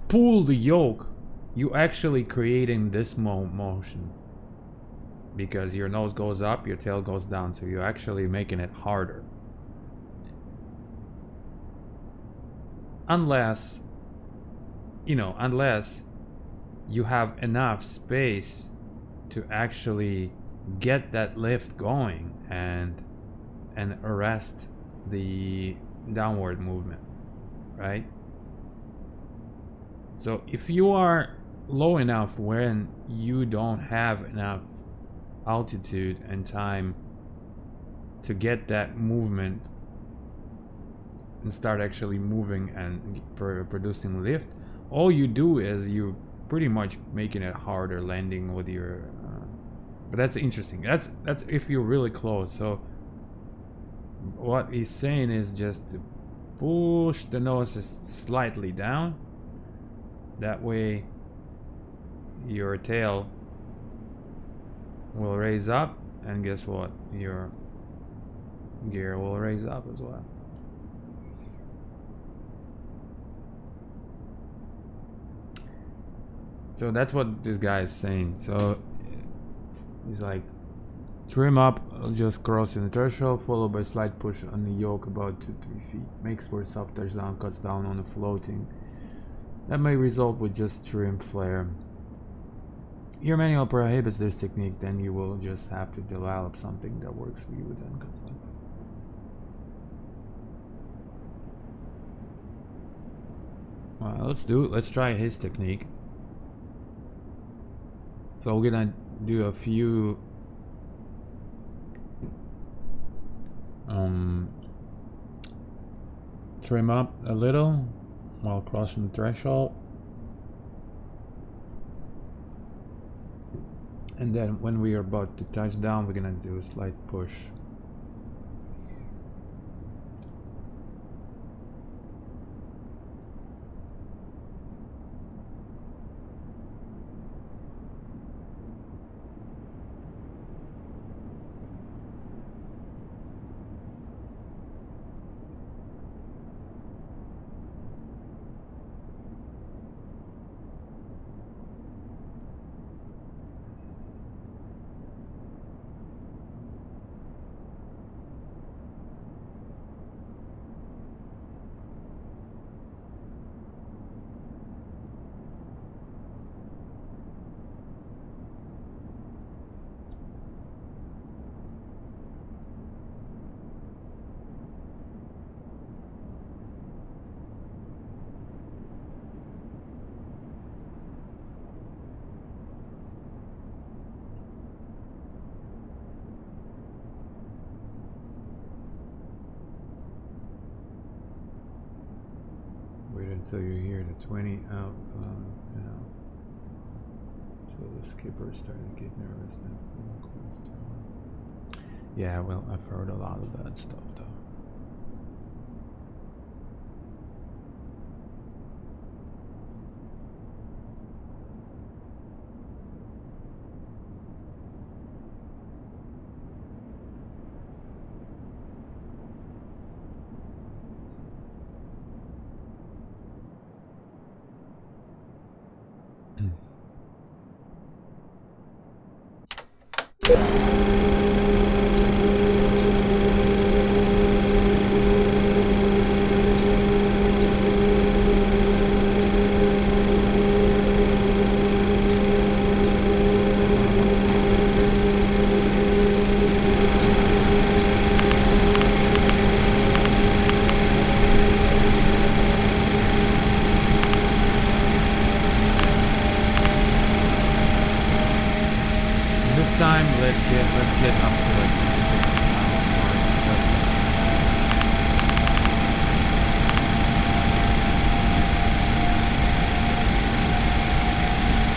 pull the yoke, you actually creating this motion, because your nose goes up, your tail goes down, so you're actually making it harder. Unless, you know, unless you have enough space to actually get that lift going and arrest the downward movement, right? So if you are low enough when you don't have enough altitude and time to get that movement and start actually moving and producing lift, all you do is you pretty much making it harder landing with your but that's interesting. That's if you're really close. So what he's saying is just to push the nose slightly down, that way your tail will raise up, and guess what, your gear will raise up as well. So that's what this guy is saying. So he's like, trim up, just crossing the threshold, followed by slight push on the yoke about 2-3 feet. Makes for soft touchdown, cuts down on the floating. That may result with just trim flare. Your manual prohibits this technique, then you will just have to develop something that works for you then. Well, let's try his technique. So we're gonna do a few trim up a little while crossing the threshold, and then when we are about to touch down, we're gonna do a slight push. until you hear the 20 out now. Until the skipper started to get nervous. Then yeah, well, I've heard a lot of that stuff though. Let's get up to like 6 miles.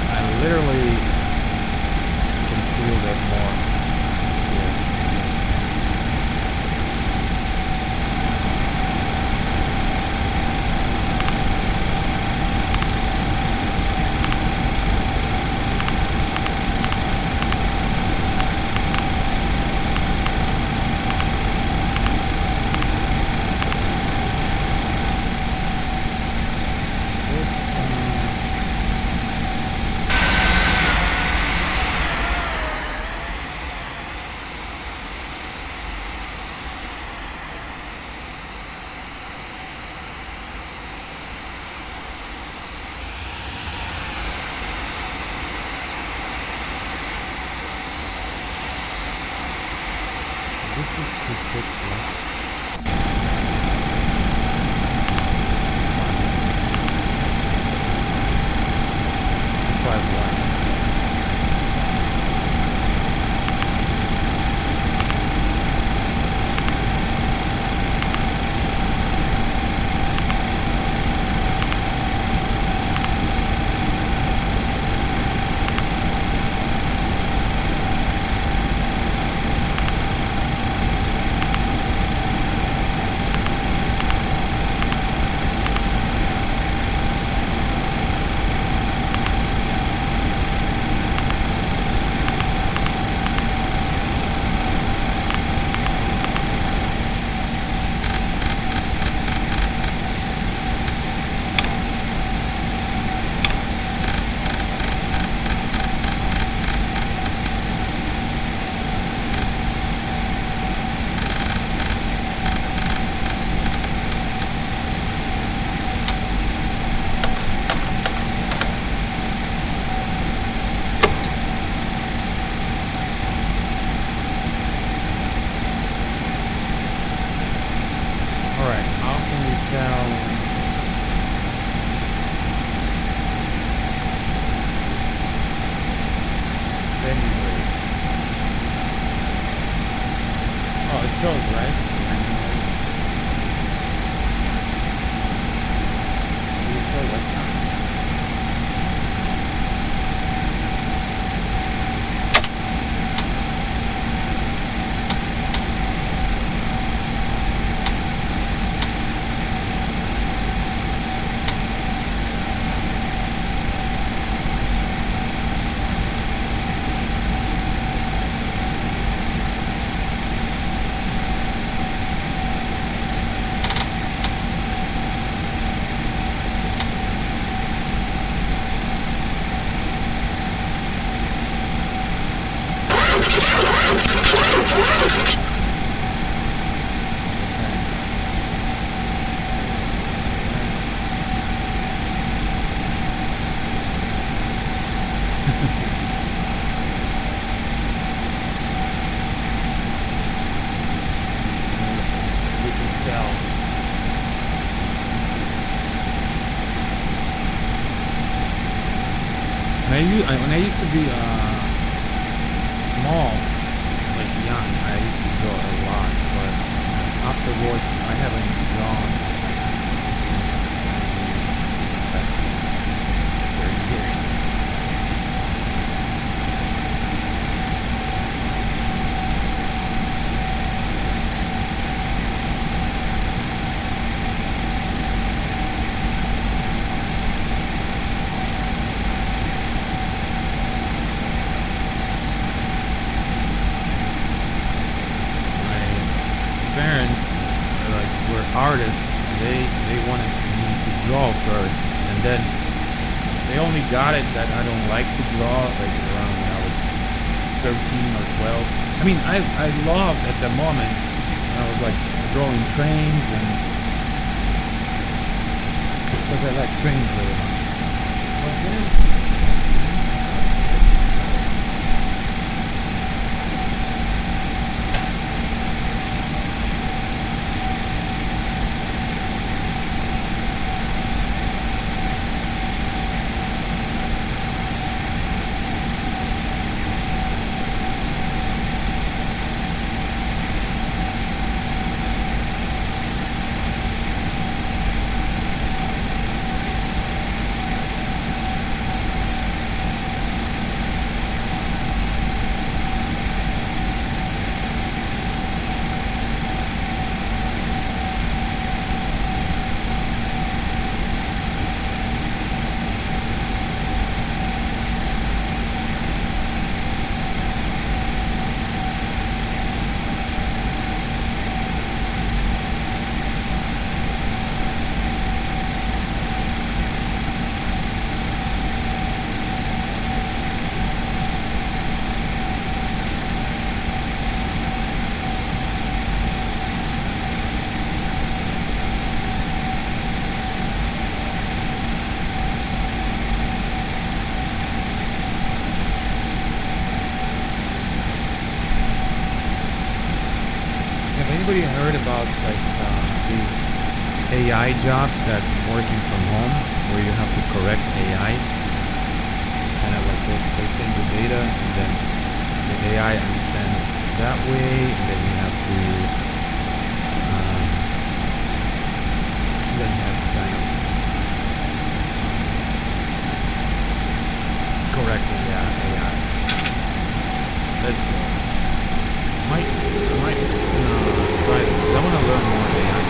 I literally can feel that more. This is to 6 left. 5 left. Shows, right? You show what time? When I used to be small, like young, I used to go a lot, but afterwards I haven't gone since artists, they wanted me to draw first, and then they only got it that I don't like to draw, like around when I was 13 or 12. I mean, I loved at the moment. I was like drawing trains, and because I like trains very much. But then have anybody heard about like these AI jobs that working from home, where you have to correct AI, kind of like they send the data, and then the AI understands that way, and then you have to kind of correct the AI. Let's go. I might try this, 'cause I want to learn more AI.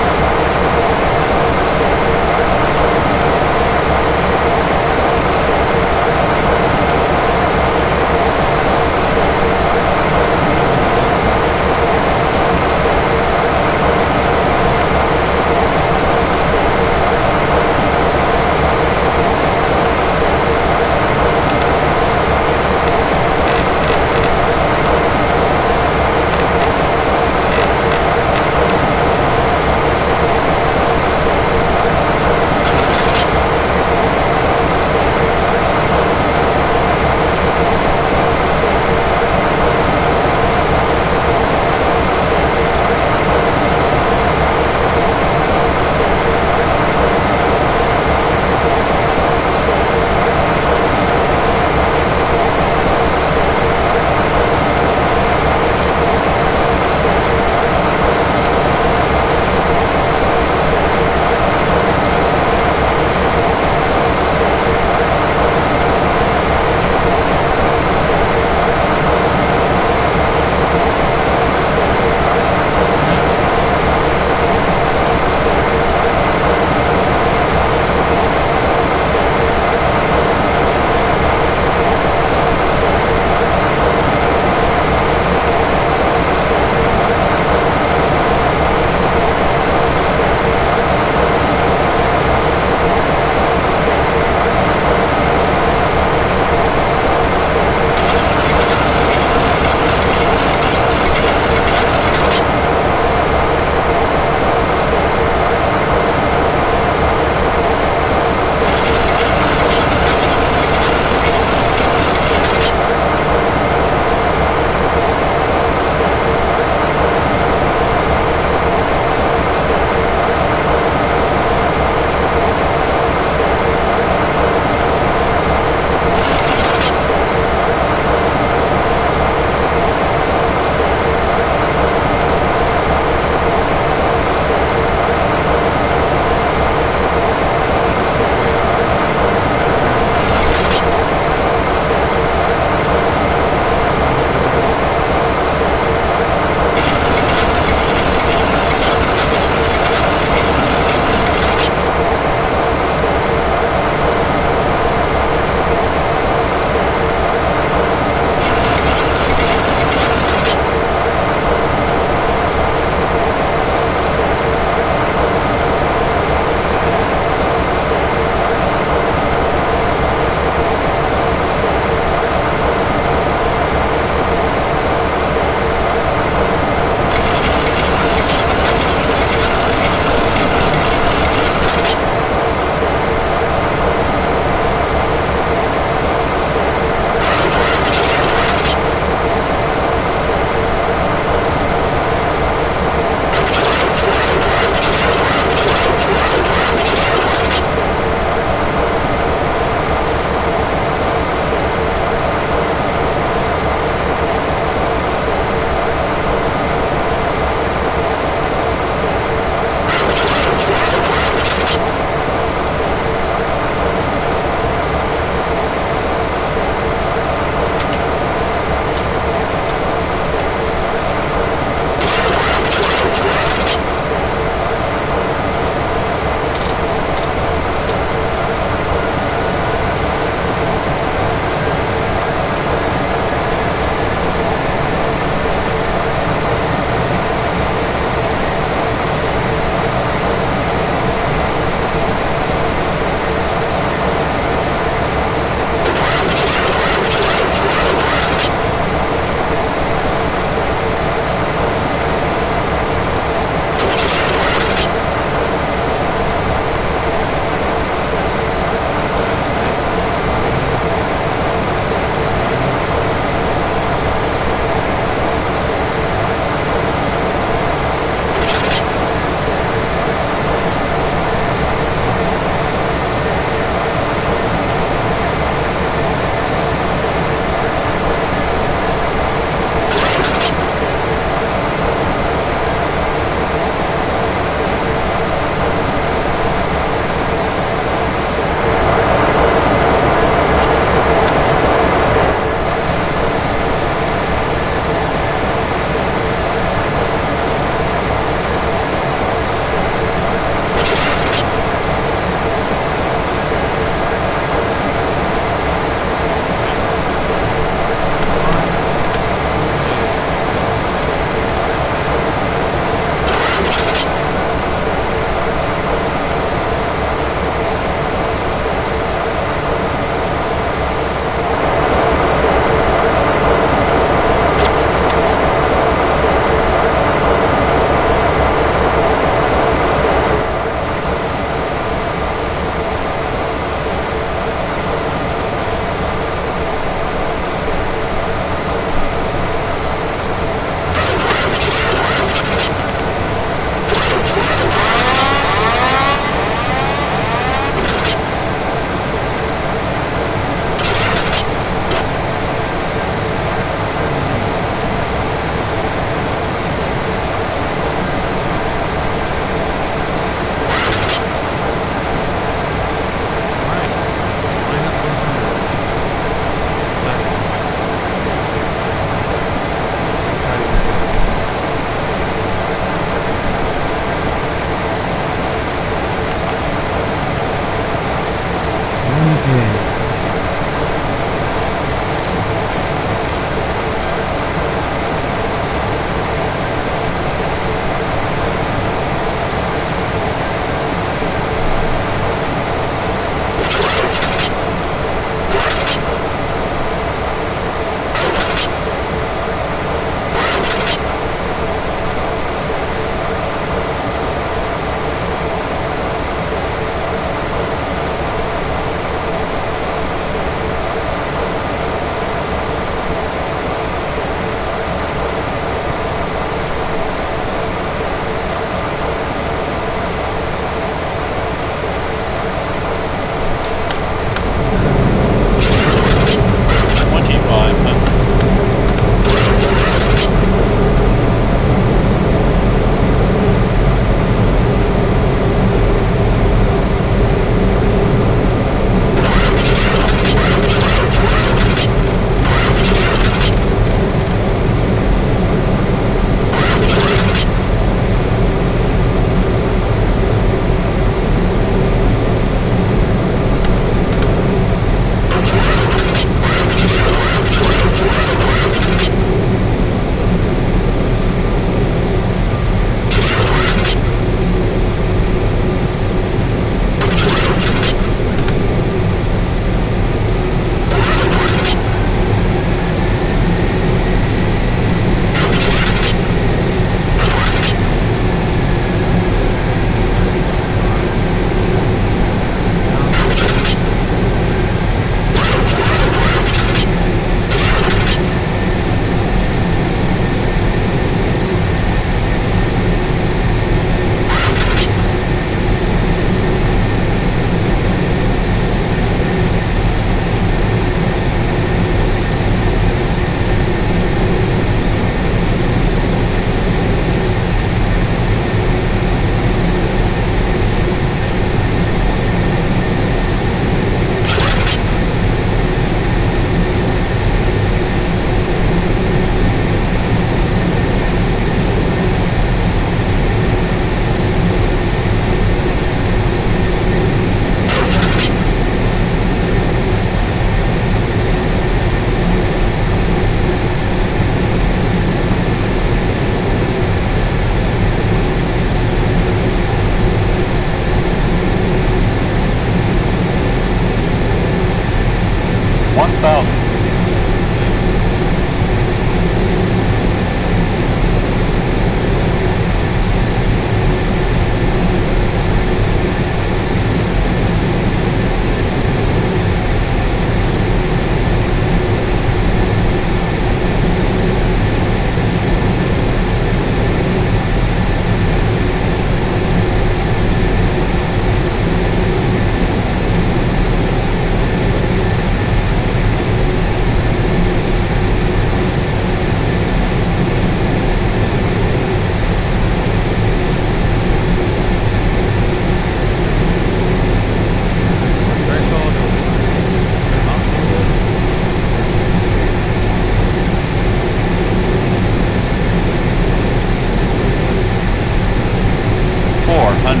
400.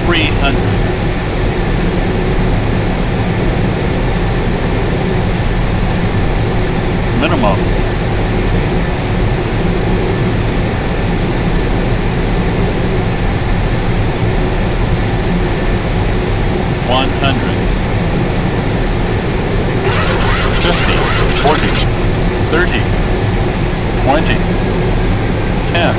300. Minimum. 100. 50, 40, 30, 20, 10.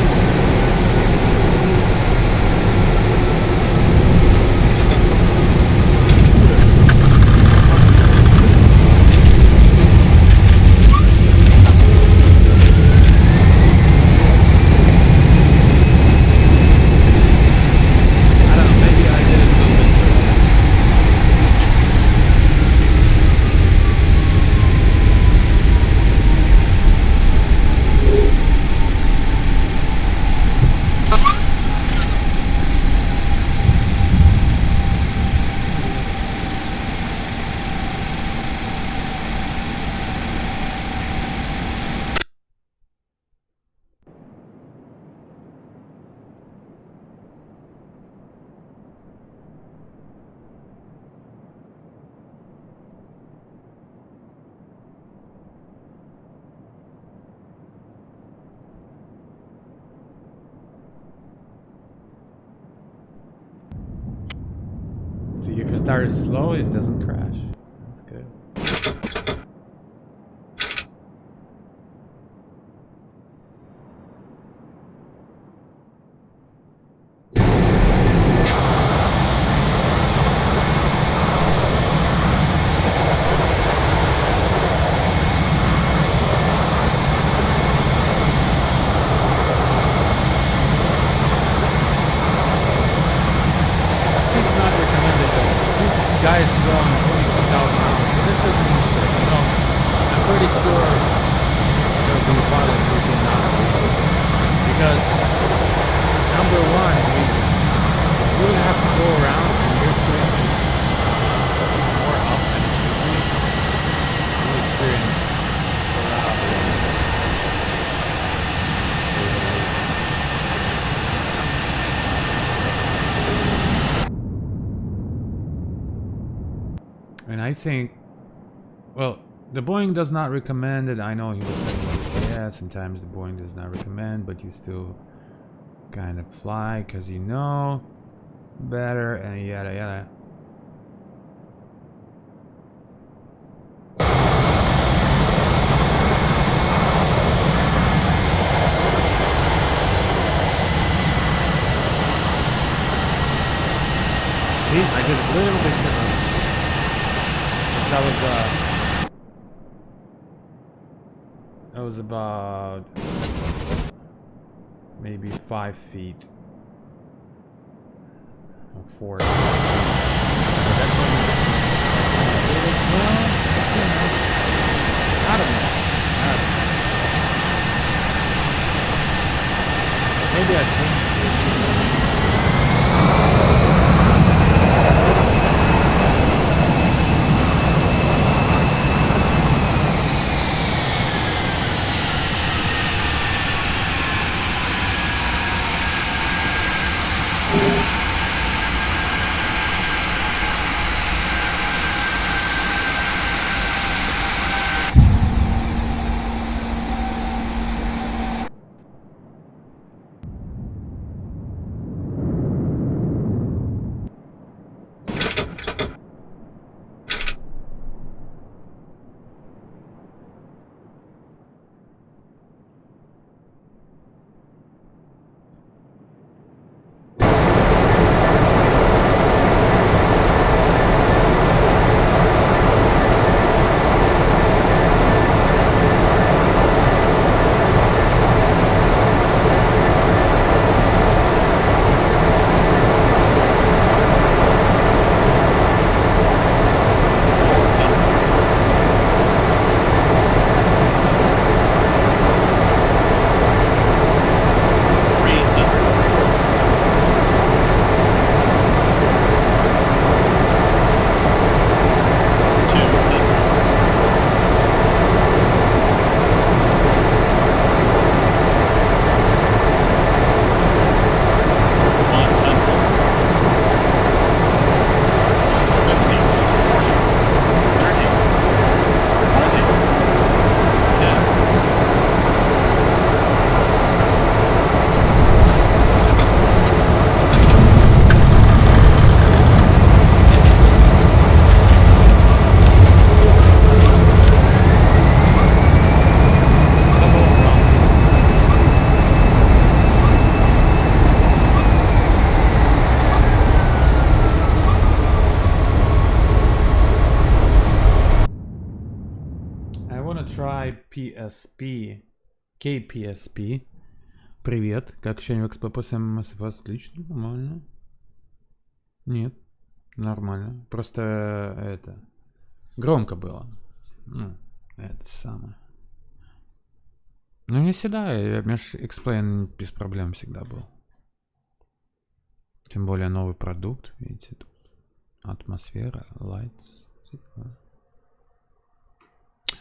See, if it started slow, it doesn't crash. That's good. Guys going 22,000 hours, but that doesn't mean shit. You know, I'm pretty sure there'll be pilots who cannot do it. Because, number one, we really have to go around and your train is more up than it should be. You experience a lot of this. And I think, well, the Boeing does not recommend it. I know he was saying this, yeah, sometimes the Boeing does not recommend, but you still kind of fly because you know better and yada yada. See, I did a little bit too much. That was about maybe 5 feet or 4. So that's when I don't know. Maybe I think. try PSP. KPSP. Привет. Как ощущение в XP12? Отлично, нормально. Нет, нормально. Просто это... Громко было. Ну, это самое. Ну, не всегда. Меж Explain без проблем всегда был. Тем более новый продукт. Видите, тут атмосфера, lights.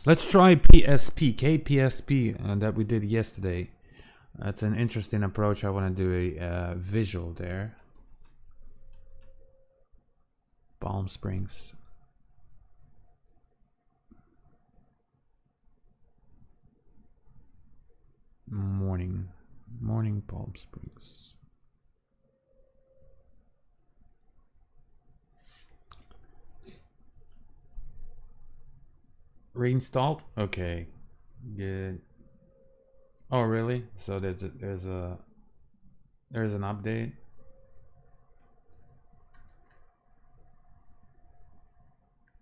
Let's try PSP, KPSP that we did yesterday. That's an interesting approach. I want to do a visual there. Palm Springs. Morning Palm Springs. Reinstalled? Okay, good. Oh really? So there's an update.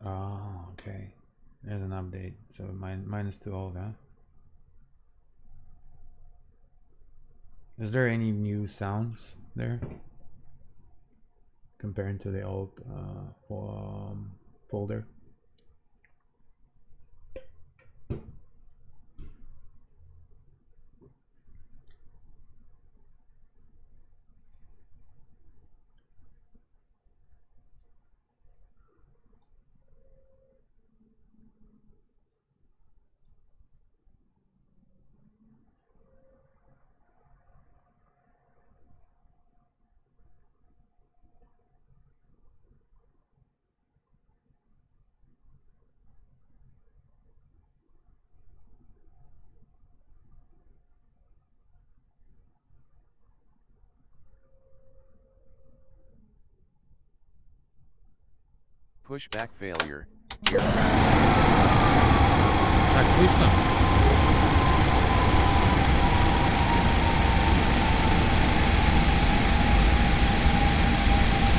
Oh, okay. There's an update. So mine is too old, huh? Is there any new sounds there compared to the old folder? Pushback failure. Так, слышно?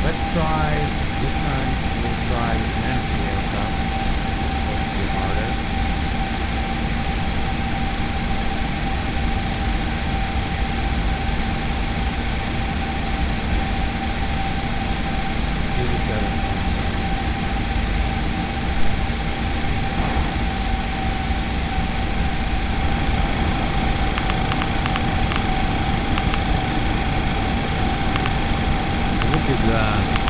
Let's try this time. We'll try with an empty aircraft. Let's be harder.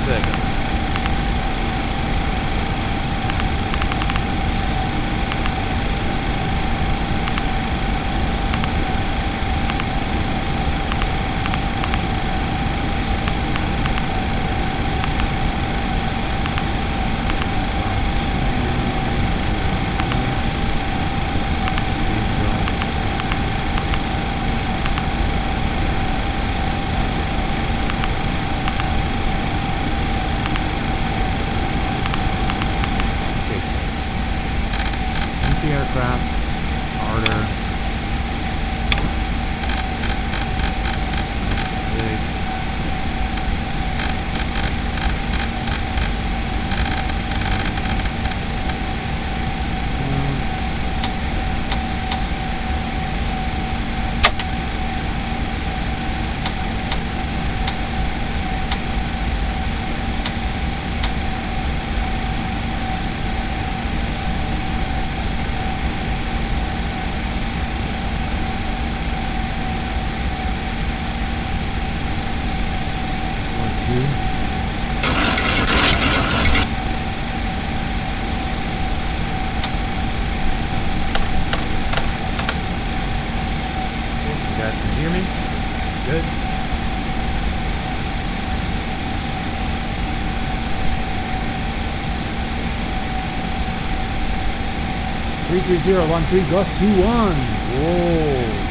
Second. Aircraft, harder. 6. You guys can hear me? Good. Three 33013 Gust 21. Whoa.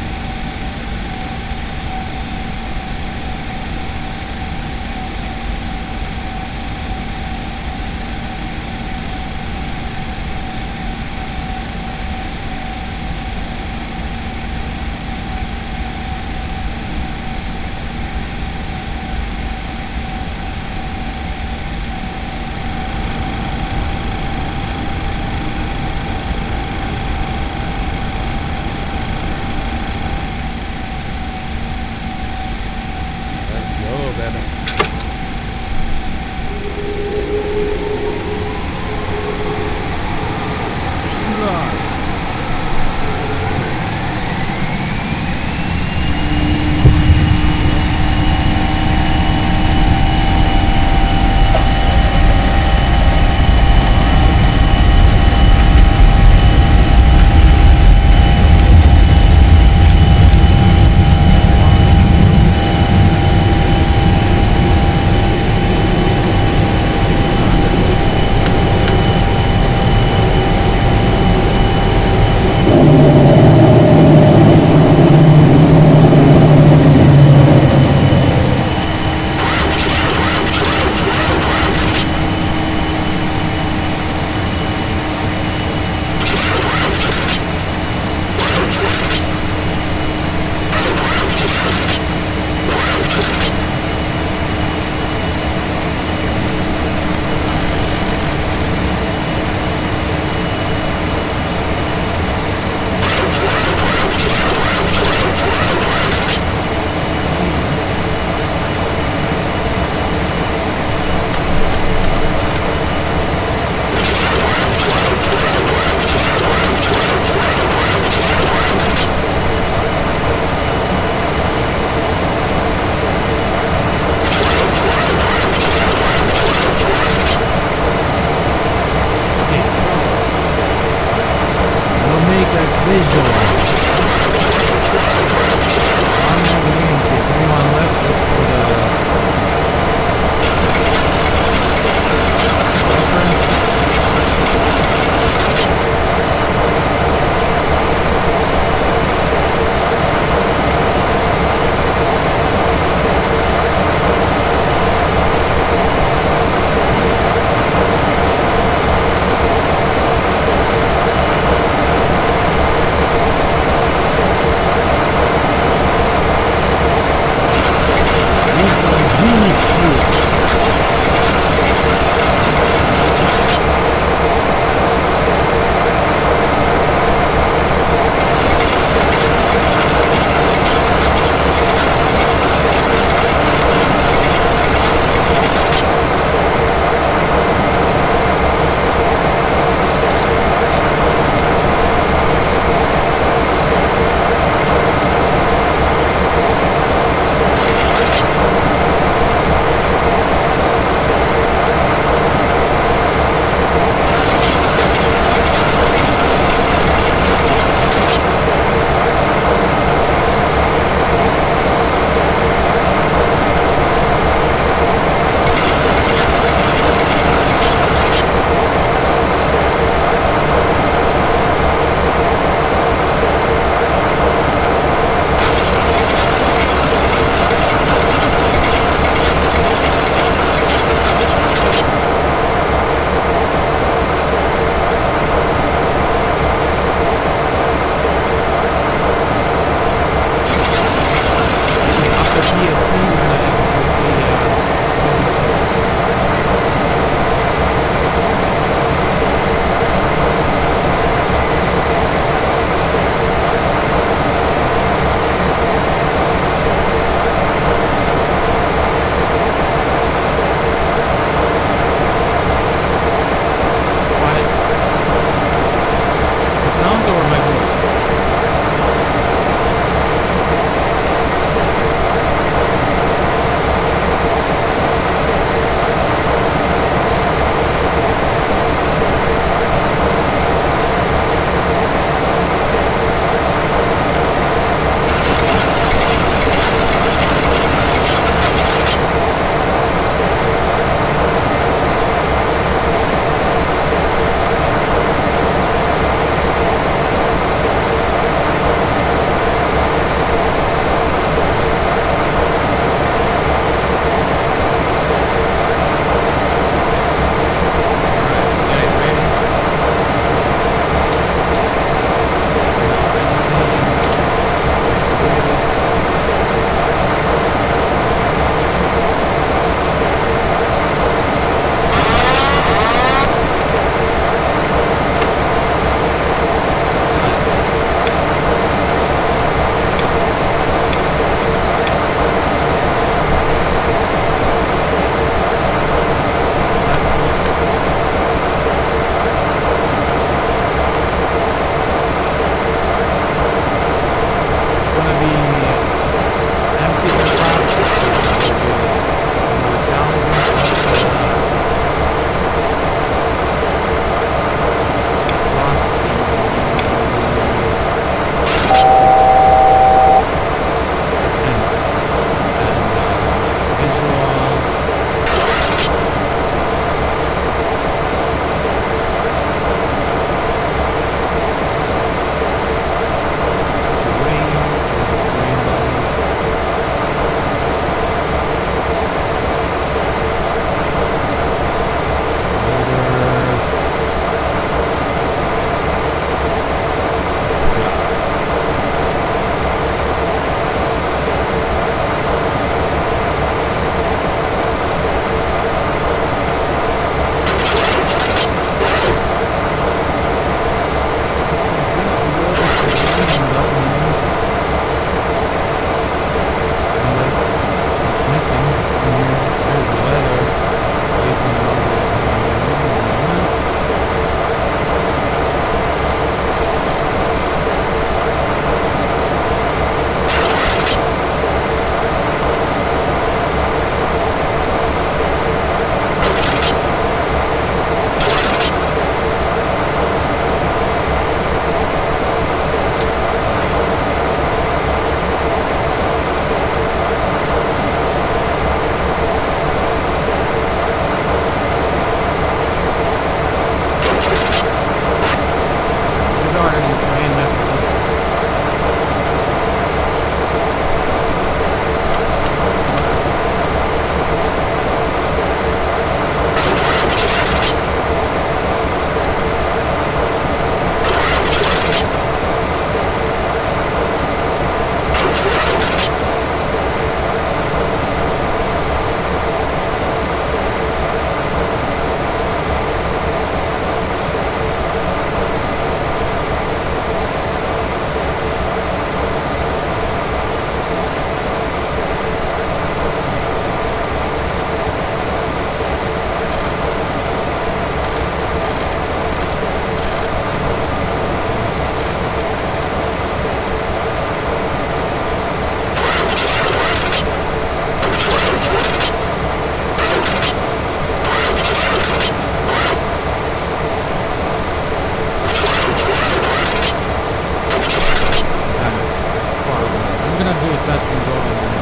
testing going on.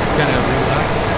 It's kind of relaxed.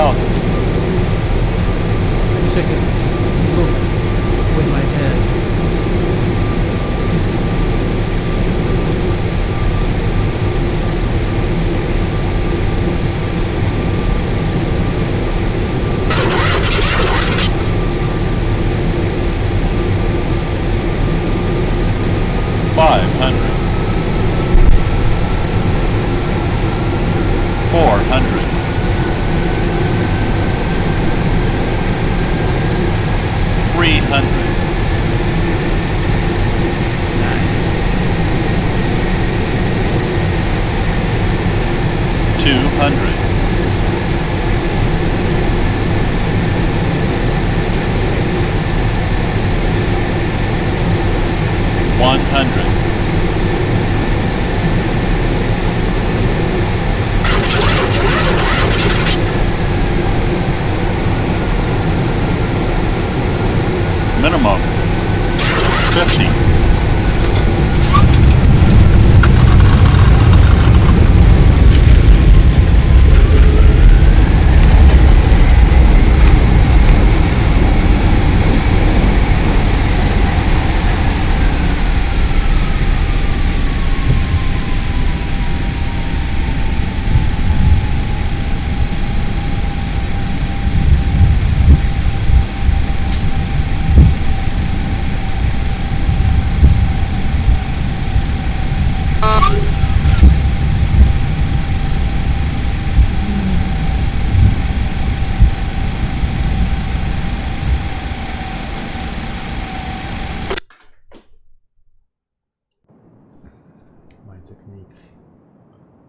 south. I wish I could just look with my head. 500. 400. 300. Nice. 200. 100. 50.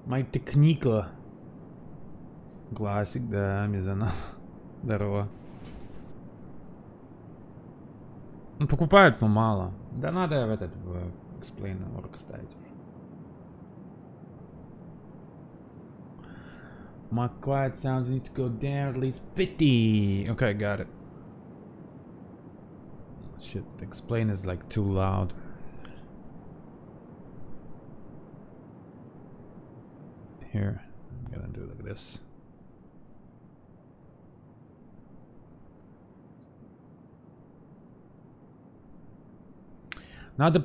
My technique. Классик, да, Мизана. Здорово. Ну, покупают, но мало. Да надо в этот, в explain.org ставить. My quiet sounds need to go down at least 50. Okay, got it. Shit, explain is like too loud. Here, I'm gonna do like this. Надо...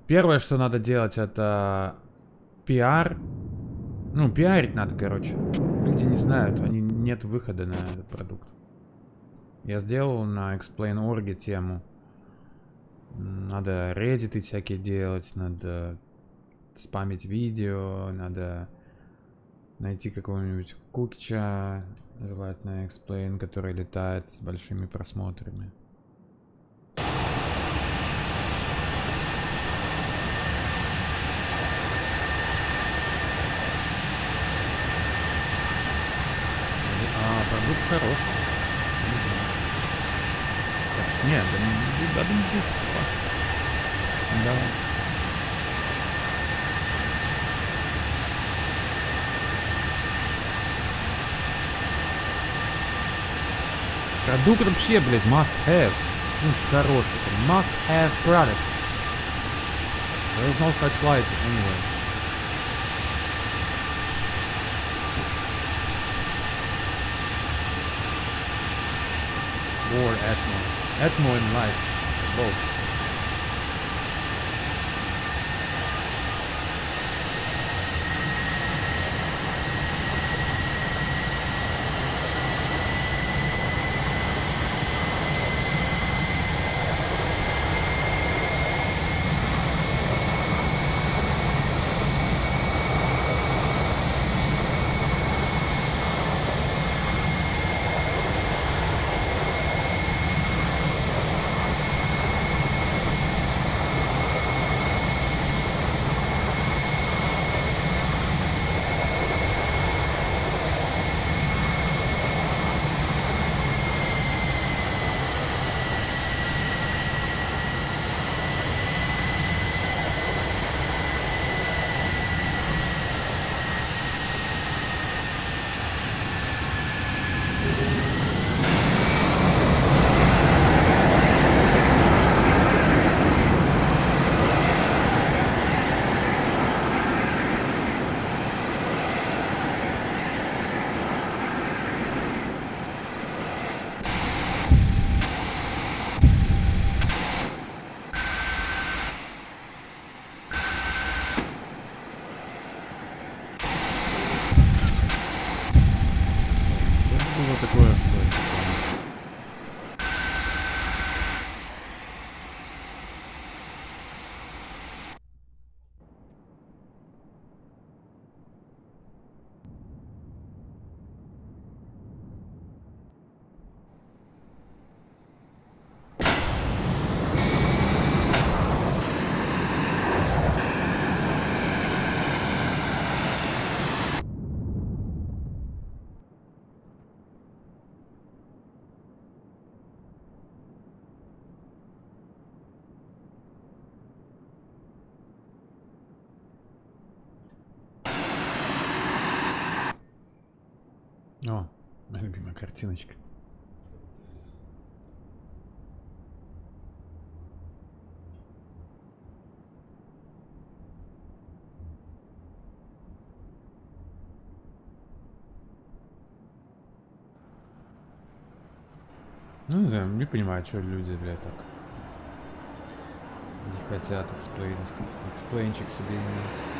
Первое, что надо делать, это пиар. Ну, пиарить надо, короче. Люди не знают, нет выхода на этот продукт. Я сделал на explain.org тему. Надо реддиты всякие делать, надо спамить видео, надо найти какого-нибудь кукча, желательно explain, который летает с большими просмотрами. Продукт хороший. Так что нет, да не будет. Давай. Продукт вообще, блядь, must have. Значит, хороший. Must have product. There is no such light anyway. Or Atmo. Atmo and light. Both. вот такое стоит. О, моя любимая картиночка. Ну, не знаю, не понимаю, что люди, блядь, так не хотят эксплейнчик себе иметь.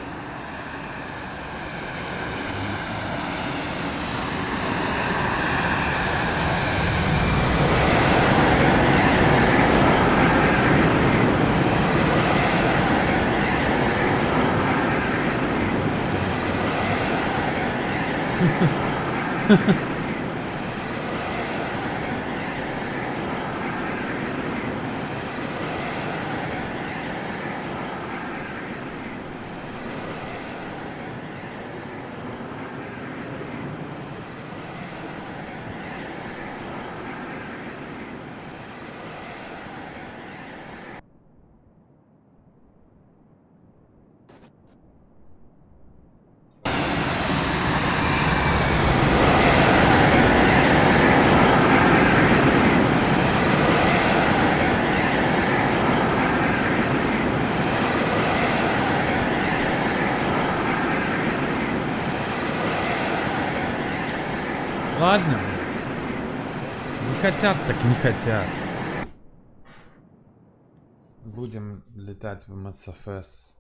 Ладно, блядь. Не хотят, так не хотят. Будем летать в МСФС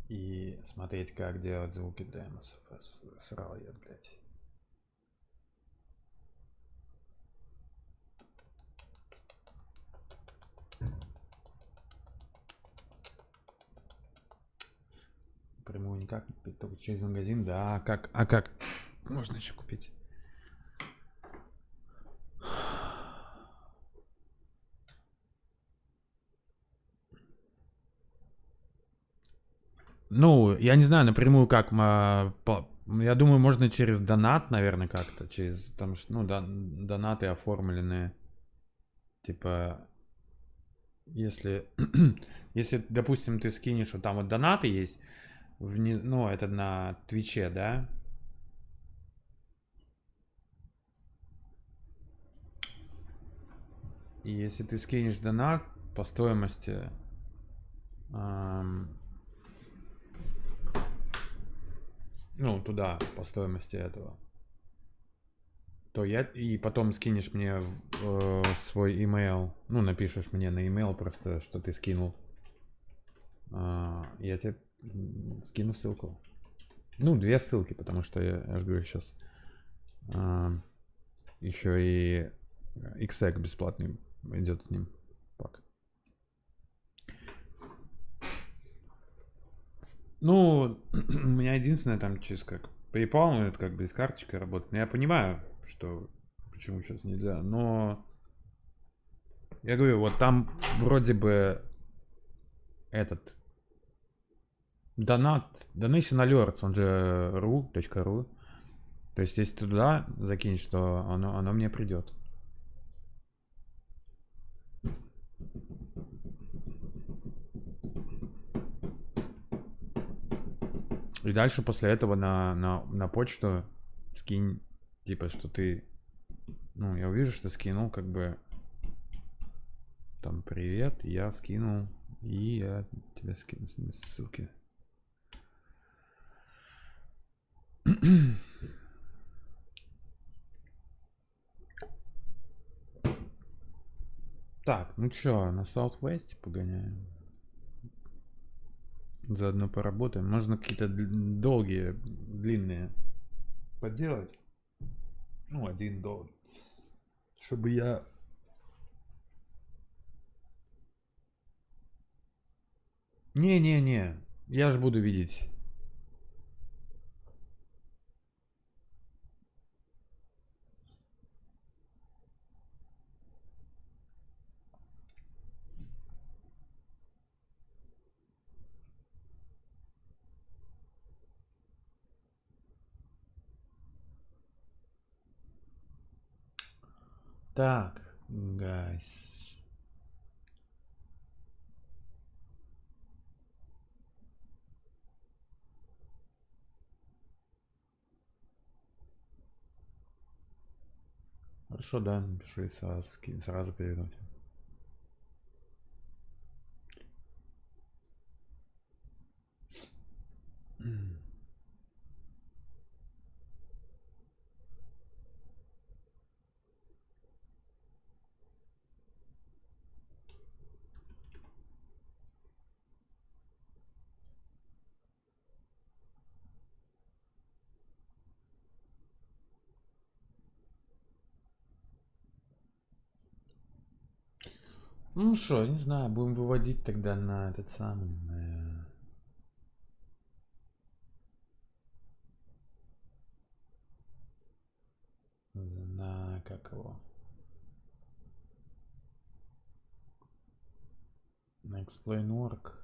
и смотреть, как делать звуки для МСФС. Срал я, блядь. Прямую никак, только через магазин, да. А как можно еще купить? Ну, я не знаю напрямую как. Я думаю, можно через донат, наверное, как-то. Через там, ну, донаты оформленные. Типа, если, если, допустим, ты скинешь, вот там вот донаты есть, ну, это на Твиче, да? И если ты скинешь донат по стоимости, ну, туда, по стоимости этого, то и потом скинешь мне свой имейл, ну, напишешь мне на имейл просто, что ты скинул, я тебе скину ссылку. Ну, 2 ссылки, потому что я же говорю, сейчас еще и XP бесплатный идет с ним пак. Ну, у меня единственное там через как PayPal, ну, это как бы с карточкой работает. Но я понимаю, что почему сейчас нельзя, но я говорю, вот там вроде бы этот Donation Alerts, он же ru.ru. То есть, если туда закинешь, то оно мне придет. И дальше после этого на почту скинь, типа, что ты... Ну, я увижу, что скинул, как бы... Там, привет, я скинул, и я тебе скину ссылки. Так, ну чё, на Southwest погоняем. Заодно поработаем. Можно какие-то долгие, длинные поделать. Ну, один долгий. Чтобы я... Не-не-не, я ж буду видеть. Так, guys. Хорошо, да, напишу и сразу, сразу перейдут. Ну что, не знаю, будем выводить тогда на этот самый... На как его? На explain.org.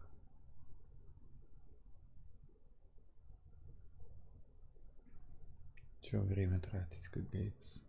Чё время тратить, как говорится.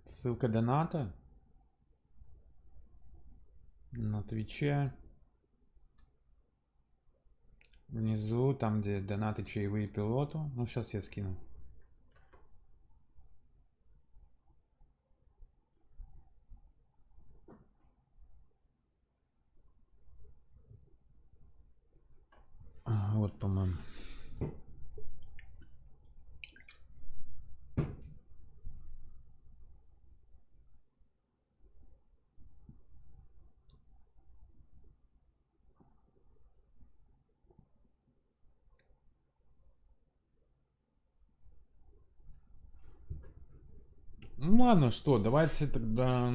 Ссылка доната на Твиче. Внизу, там где донаты чаевые пилоту. Ну, сейчас я скину. Вот, по-моему. Ну ладно, что, давайте тогда...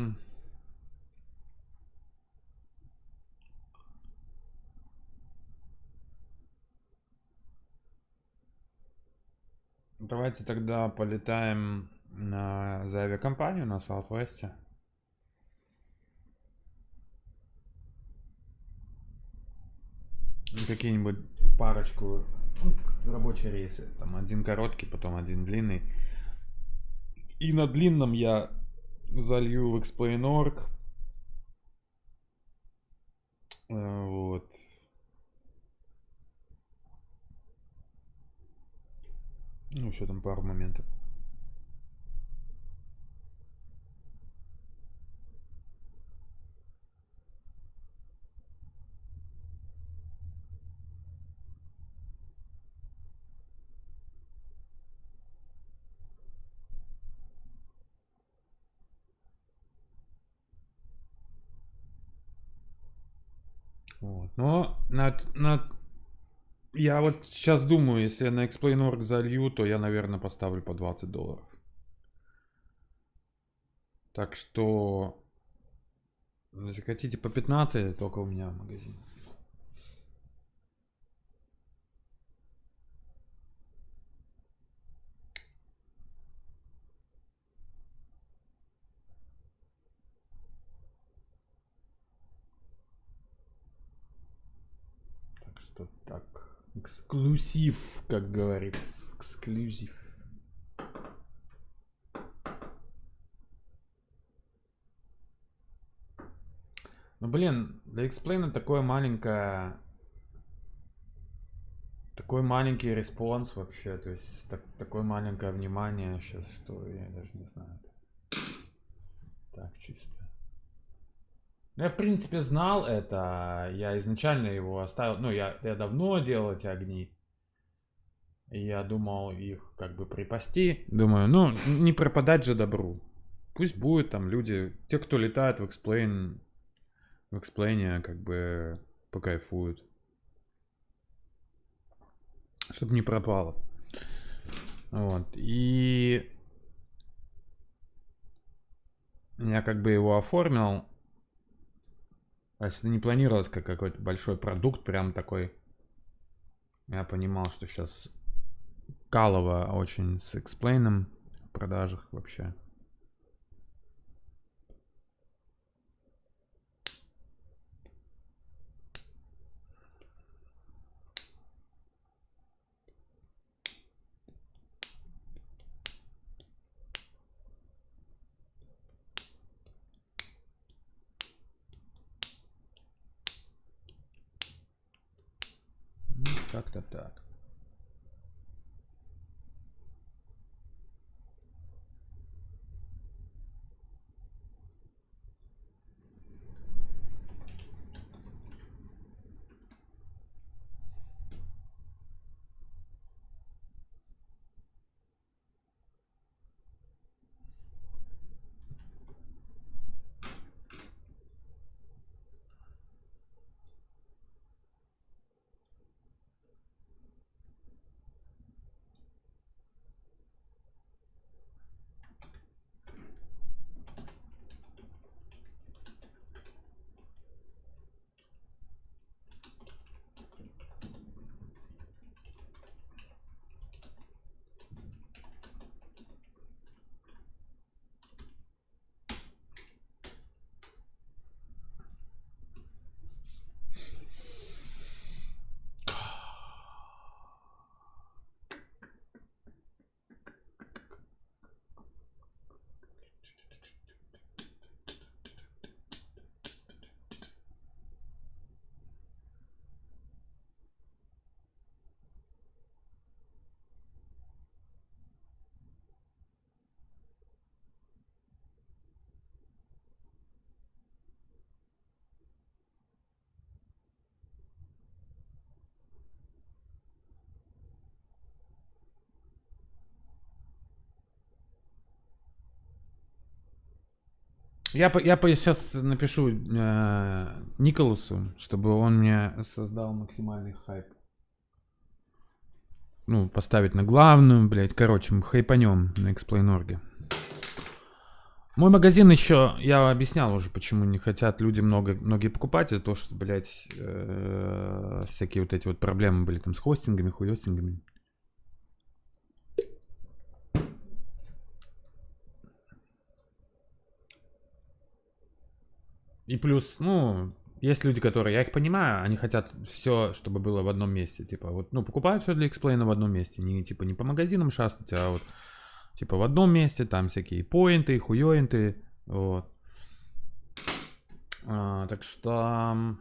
Давайте тогда полетаем за авиакомпанию на Саут-Весте. Какие-нибудь парочку рабочие рейсы. Там один короткий, потом один длинный. И на длинном я залью в Explain.org. Вот. Ну, еще там пару моментов. Вот. Но я вот сейчас думаю, если я на Explain.org залью, то я, наверное, поставлю по $20. Так что, если хотите по 15, только у меня в магазине. Так что так. Эксклюзив, как говорится. Эксклюзив. Ну блин, для Explain такой маленький респонс вообще, то есть такое маленькое внимание сейчас, что я даже не знаю. Так, чисто. Я в принципе знал это, я изначально его оставил, ну я давно делал эти огни. И я думал их как бы припасти. Думаю, ну не пропадать же добру. Пусть будет там люди, те, кто летает в Explain, как бы покайфуют. Чтобы не пропало. Вот. И я как бы его оформил. А если не планировалось как какой-то большой продукт, прям такой. Я понимал, что сейчас калово очень с Explain в продажах вообще. Как-то так. Я сейчас напишу Николасу, чтобы он мне создал максимальный хайп. Ну, поставить на главную, блядь. Короче, мы хайпанем на Explain.org. Мой магазин еще, я объяснял уже, почему не хотят люди многие покупать, из-за того, что, блядь, всякие вот эти вот проблемы были там с хостингами, хуёстингами. И плюс, ну, есть люди, которые, я их понимаю, они хотят все, чтобы было в одном месте. Типа, вот, ну, покупают все для эксплейна в одном месте. Не, типа, не по магазинам шастать, а вот, типа, в одном месте, там всякие поинты, хуёинты, вот. Так что...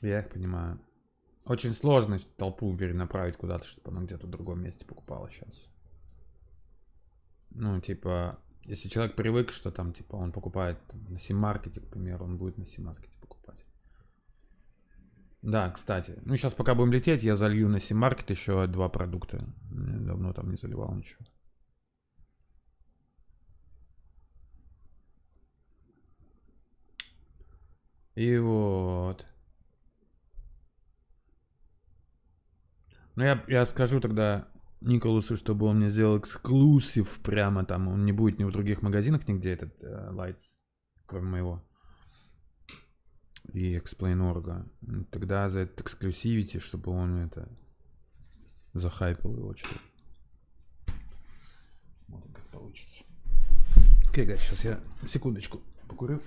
Я их понимаю. Очень сложно толпу перенаправить куда-то, чтобы она где-то в другом месте покупала сейчас. Ну, типа, если человек привык, что там, типа, он покупает там, на Симаркете, к примеру, он будет на Симаркете покупать. Да, кстати, ну сейчас пока будем лететь, я залью на Симаркет еще 2 продукта. Я давно там не заливал ничего. И вот. Ну я скажу тогда Николасу, чтобы он мне сделал эксклюзив прямо там. Он не будет ни в других магазинах нигде, этот Lights, кроме моего. И Explain.org. Тогда за этот эксклюзивити, чтобы он это захайпил его что-то. Вот как получится. Окей, guys, сейчас я секундочку покурю.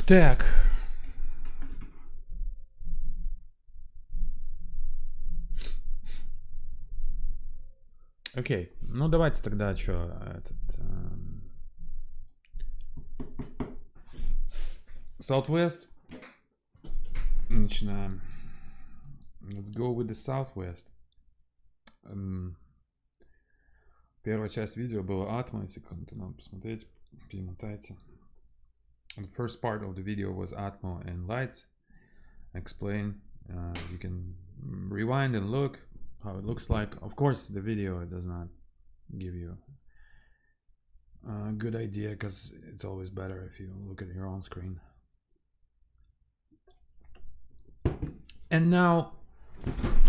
Так. Окей, ну давайте тогда что, Southwest. Начинаем. Let's go with the Southwest. Первая часть видео была Atmo, если кому-то надо посмотреть, перемотайте. The first part of the video was Atmo and lights. Explain. You can rewind and look how it looks like. Of course, the video does not give you a good idea because it's always better if you look at your own screen. And now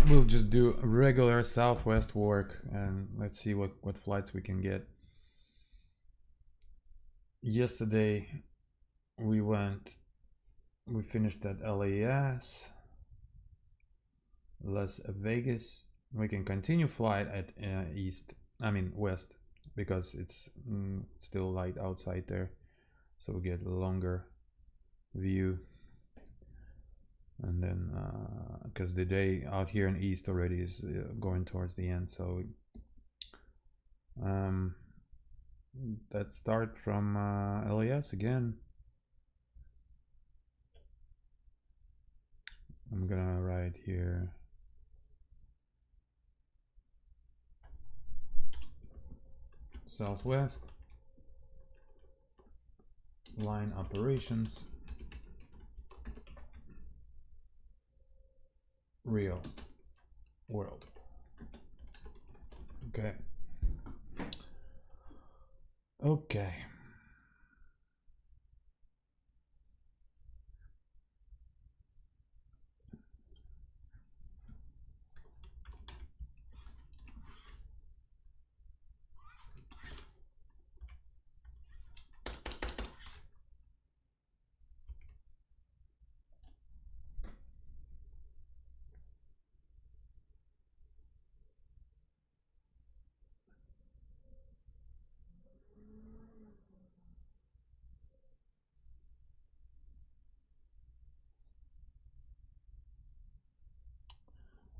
we'll just do regular Southwest work and let's see what flights we can get. Yesterday we finished at LAS, Las Vegas. We can continue flight at west, because it's still light outside there, so we get a longer view. And then because the day out here in east already is going towards the end, so let's start from LAS again. I'm gonna write here Southwest line operations real world. Okay.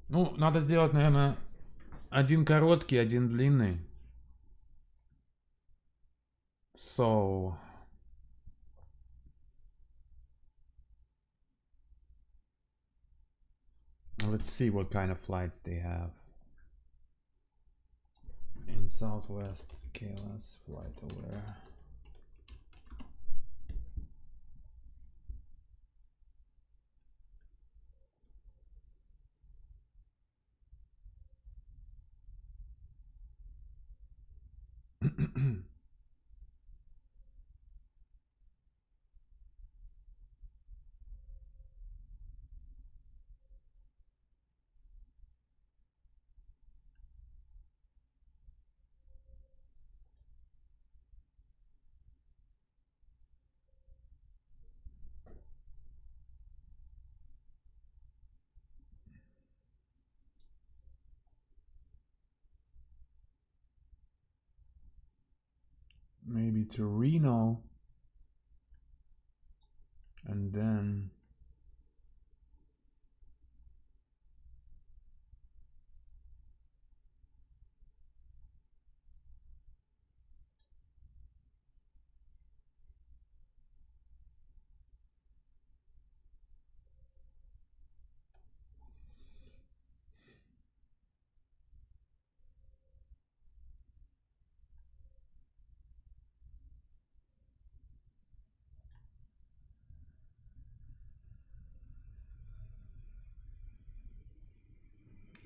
Ну, надо сделать, наверное, один короткий, один длинный. So let's see what kind of flights they have in Southwest. KLS flight aware. Maybe to Reno, and then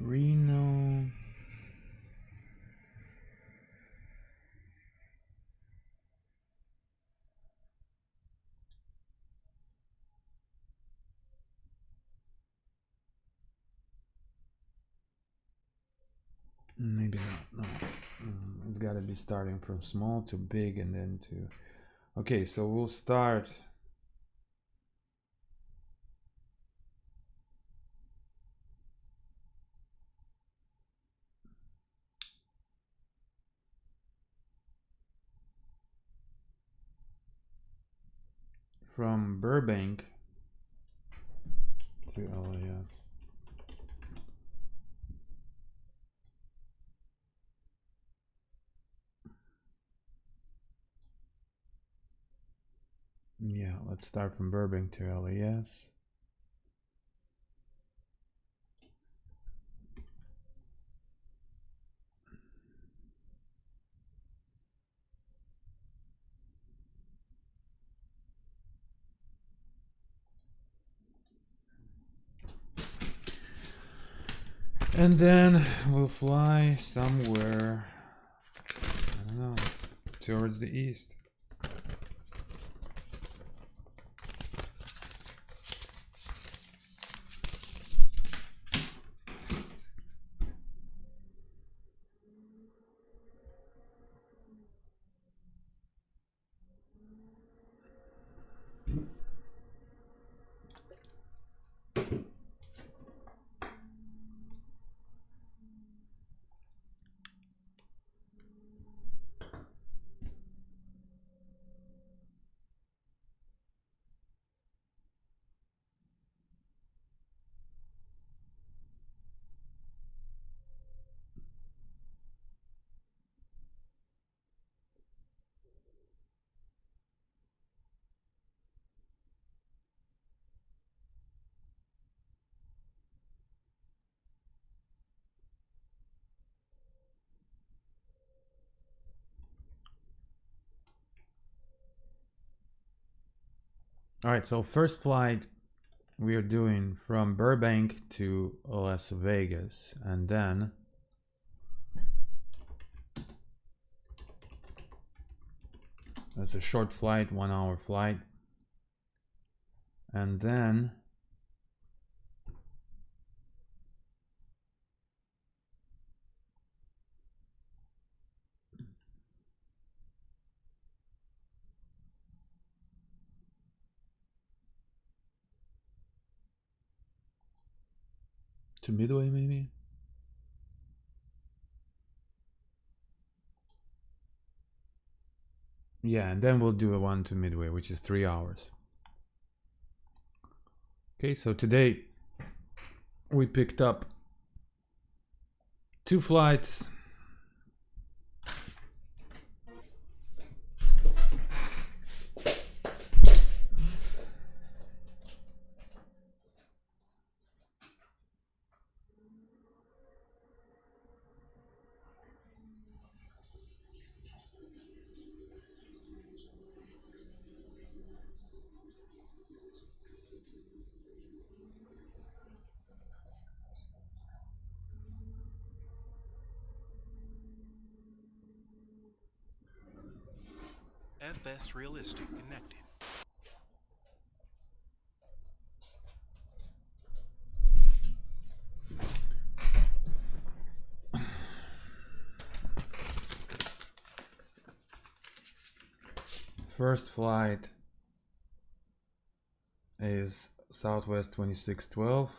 Reno. Maybe not. No, it's got to be starting from small to big and then to. Okay, so we'll start. from Burbank to LAS. Yeah, let's start from Burbank to LAS. And then we'll fly somewhere, I don't know, towards the east. All right, so first flight we are doing from Burbank to Las Vegas, and then that's a short flight, 1 hour flight, and then to Midway maybe. Yeah, and then we'll do a one to Midway, which is 3 hours. Okay, so today we picked up 2 flights. FS Realistic connected. First flight is Southwest 2612.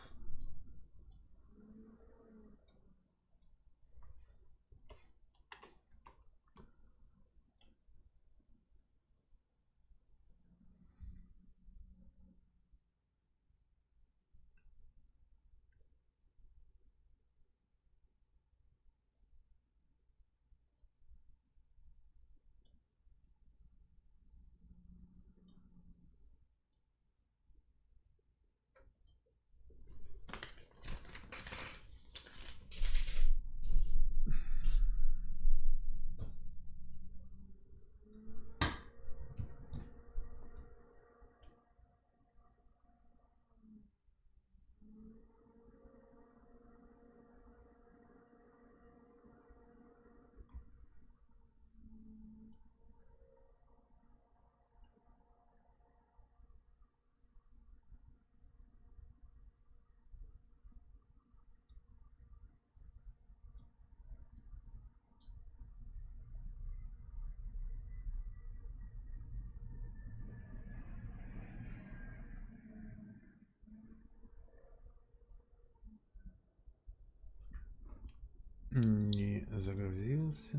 Не загрузился.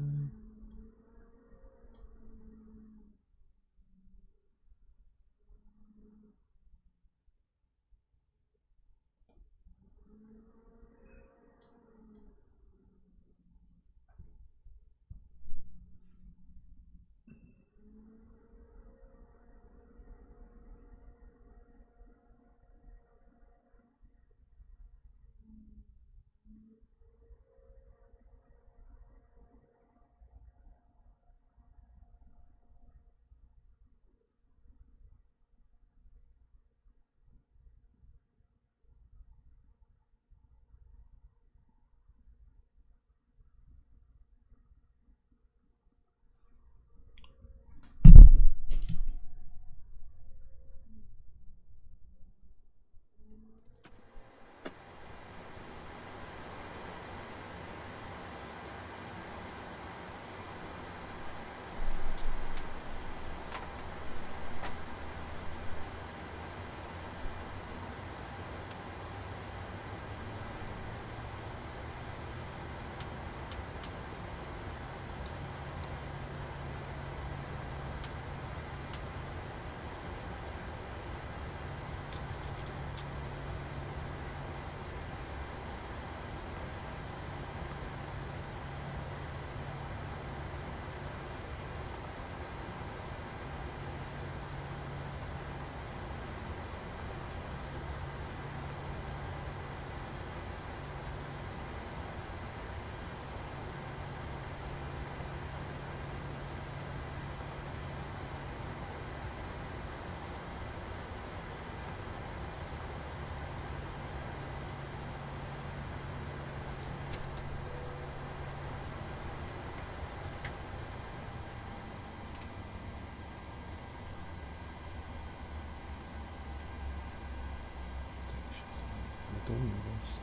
told me this.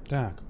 Tak.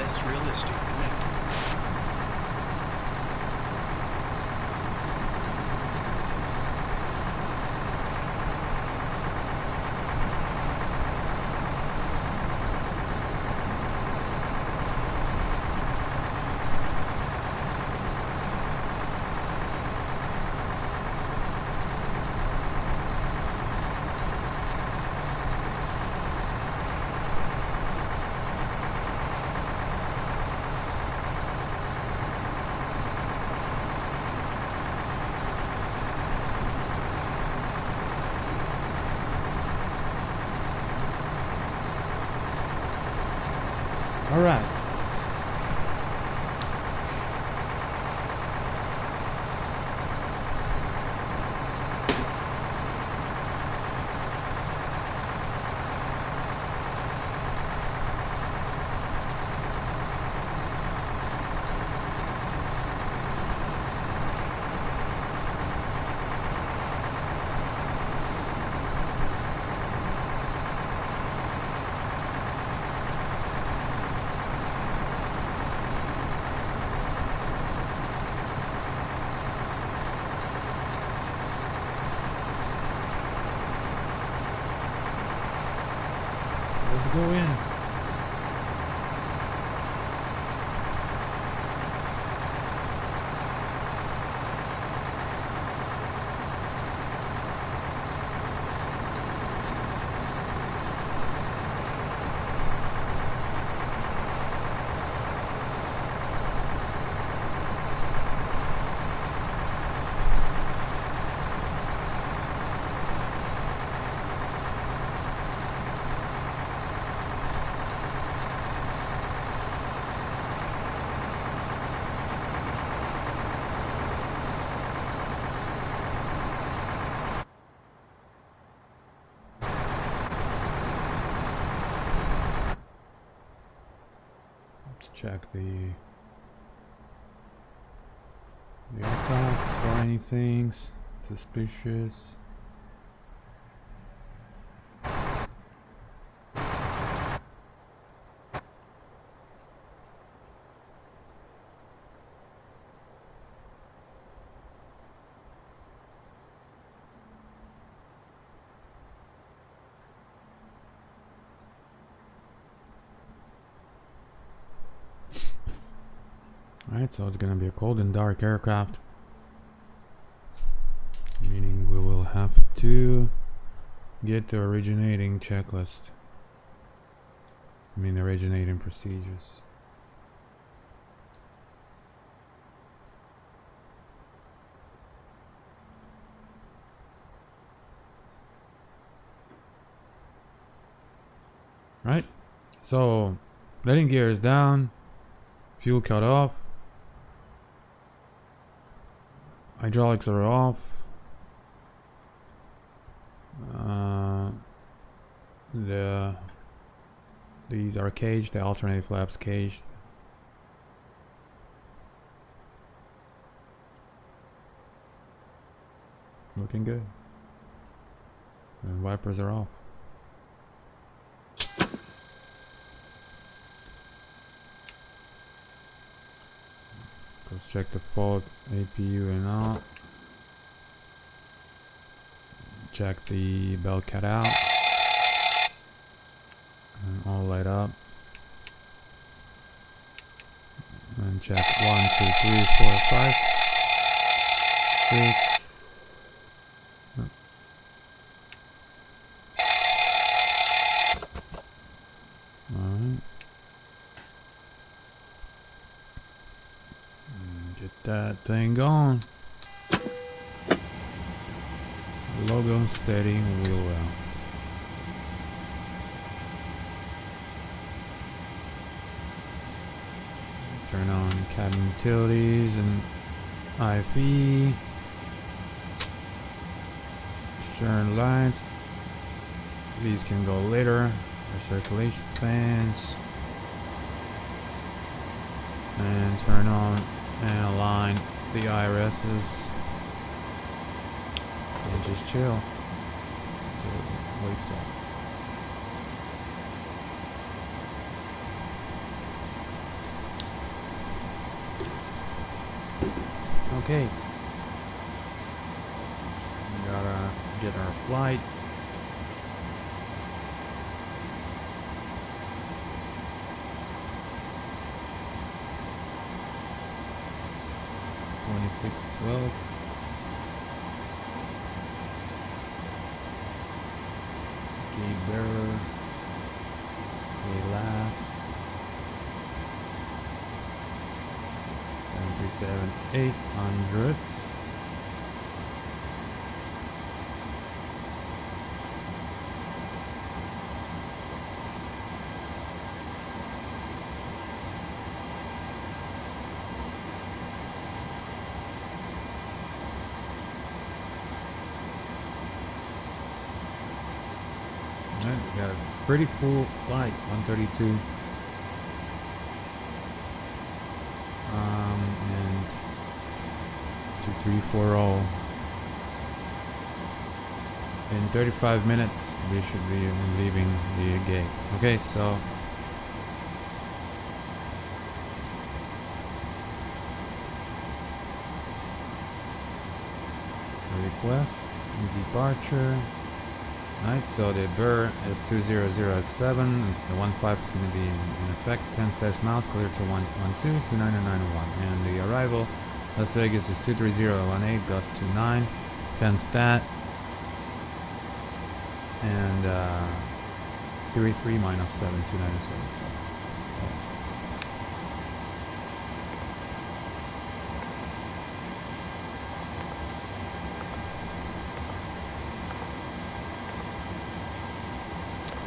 FS Realistic connected. All right. Let's go in. Check the aircraft for anything suspicious. Alright, so it's gonna be a cold and dark aircraft. Meaning we will have to get the originating checklist. I mean, originating procedures. Right? So, landing gear is down. Fuel cut off. Hydraulics are off. These are caged. The alternating flaps caged. Looking good. And wipers are off. Let's check the fault, APU and out. Check the belt cut out. And all light up. And check 1, 2, 3, 4, 5, 6. Alright. Get that thing going. Logo steady, wheel well. Turn on cabin utilities and IFE. Turn lights. These can go later. Circulation fans. And turn on and align the IRSs. And just chill until it wakes up. Okay. We gotta get our flight. $26.12. Gate bearer. Gate last. 737-800. Alright, we got a pretty full flight, 132. And 2340. In 35 minutes, we should be leaving the gate. Okay, so request departure. Right, so the burr is 200 at 7. It's the 15 is going to be in effect. 10 steps miles, clear to 112, 29901. And the arrival, Las Vegas is 23018, gust 29, 10 stat, and 33 minus 7, 297.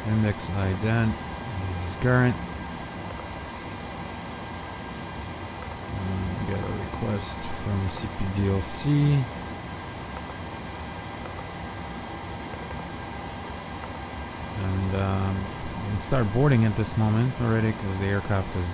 Index ident, this is current. Get a request from CPDLC. And we can start boarding at this moment already because the aircraft is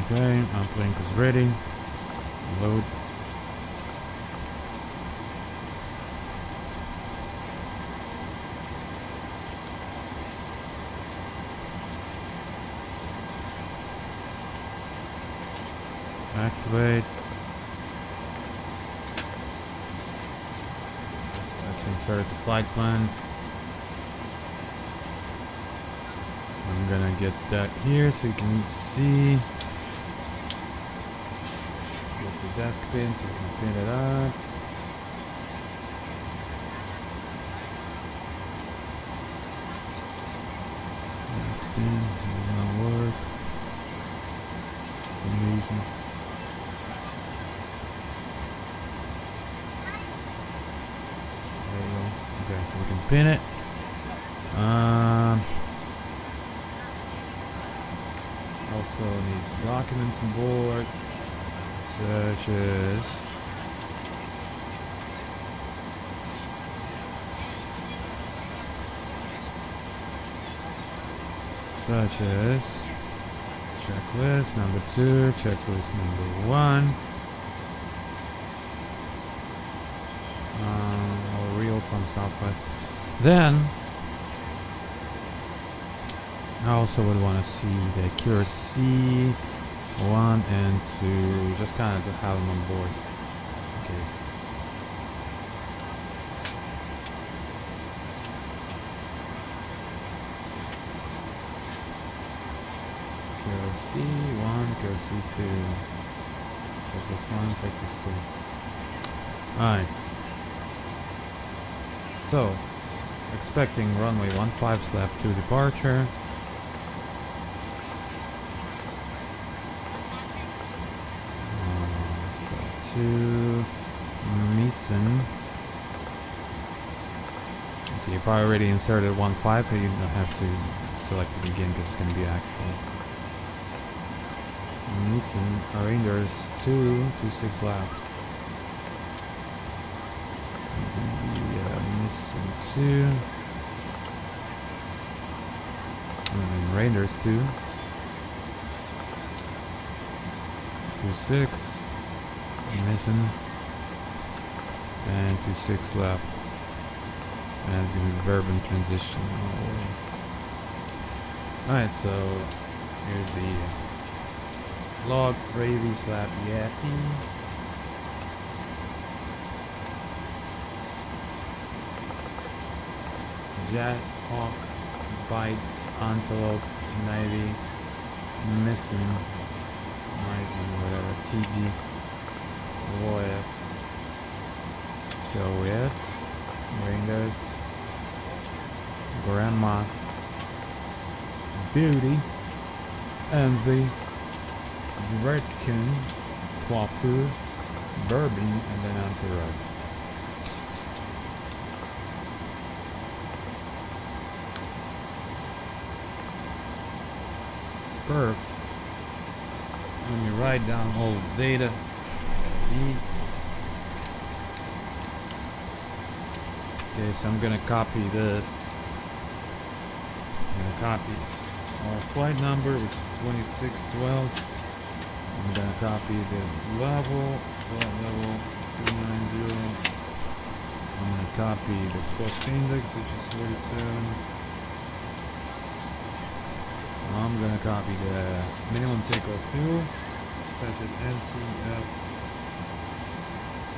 okay, uplink is ready. Load. Activate. Let's insert the flight plan. I'm gonna get that here so you can see. Get the desk pin so you can pin it up. Desk pin, it's gonna work. Amazing. There you go. Okay, so we can pin it. Also needs documents on board, such as checklist number 2, checklist number 1. All real from Southwest. Then I also would want to see the accuracy 1 and 2, just kind of to have them on board. Okay. Accuracy 1, accuracy 2. Checklist 1, checklist 2. Alright. So, expecting runway 15/2 departure. To Mason. See, if I already inserted 15, you don't have to select it again because it's going to be actual. Mason, Rangers 226 left. Mason 2. And Rangers 2. 26. Missing and 26 left, and it's gonna be Bourbon transition all the way. Alright, so here's the log gravy slap Yeti. Jet Hawk Bite Antelope Navy Missing Mizing whatever TG Voyage Soviets Rangers Grandma, Beauty, Envy, Redkin, Coiffure, Bourbon, and then Entourage. Perf. Let me write down all the data. Okay, so I'm gonna copy this. I'm gonna copy our flight number, which is 2612. I'm gonna copy the level, flight level 290. I'm gonna copy the cost index, which is 47. I'm gonna copy the minimum takeoff fuel, such as MTF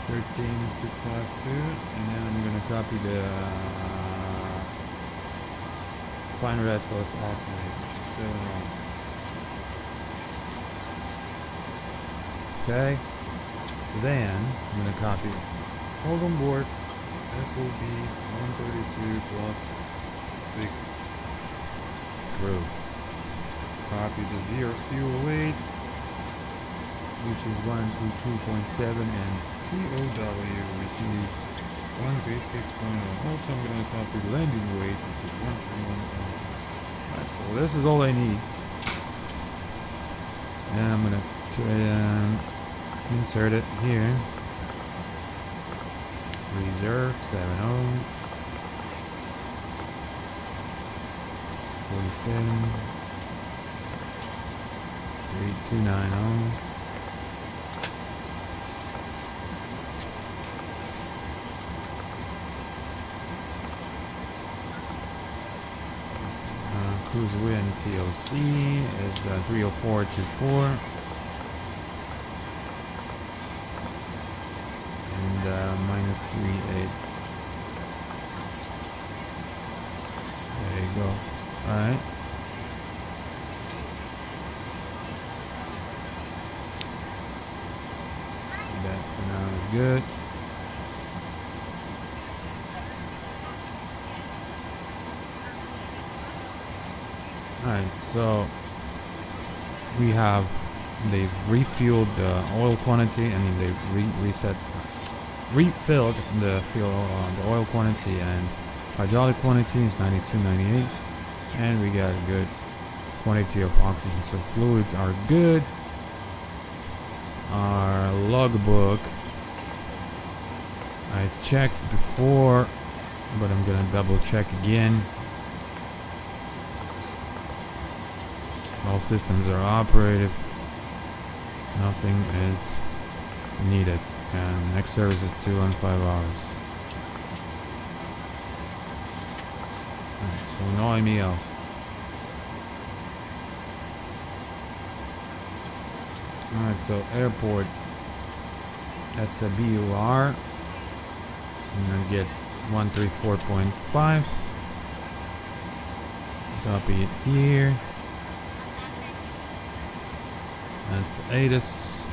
13252, and then I'm gonna copy the final rest plus alternate, which is 7 Okay, then I'm gonna copy hold on board SOB 132 plus 6 crew. Copy the 0 fuel weight, which is 122.7, and TOW, which is 136.0. Also, I'm going to copy the landing weight, which is 131. Right, so this is all I need. And I'm going to try and insert it here. Reserve 70. 47. 3290. Cruise wind TOC is 30424. And minus 38. There you go. Alright. That for now is good. Alright, so we have, they've refueled the oil quantity, I mean they've refilled the fuel, the oil quantity, and hydraulic quantity is 92.98, and we got a good quantity of oxygen, so fluids are good. Our logbook, I checked before, but I'm gonna double check again. All systems are operative. Nothing is needed. And next service is 2 on 5 hours. Alright, so no IMEL. Alright, so airport. That's the BUR. I'm gonna get 134.5. Copy it here. That's the ATIS.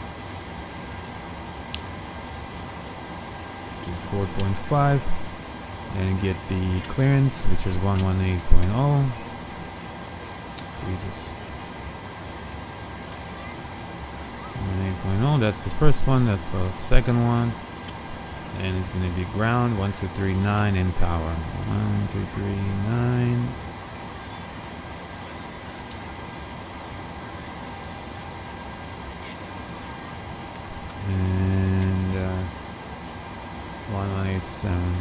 4.5. And get the clearance, which is 118.0. Jesus. 118.0, that's the first one, that's the second one. And it's gonna be ground 1239 and tower. 1239. And 1187.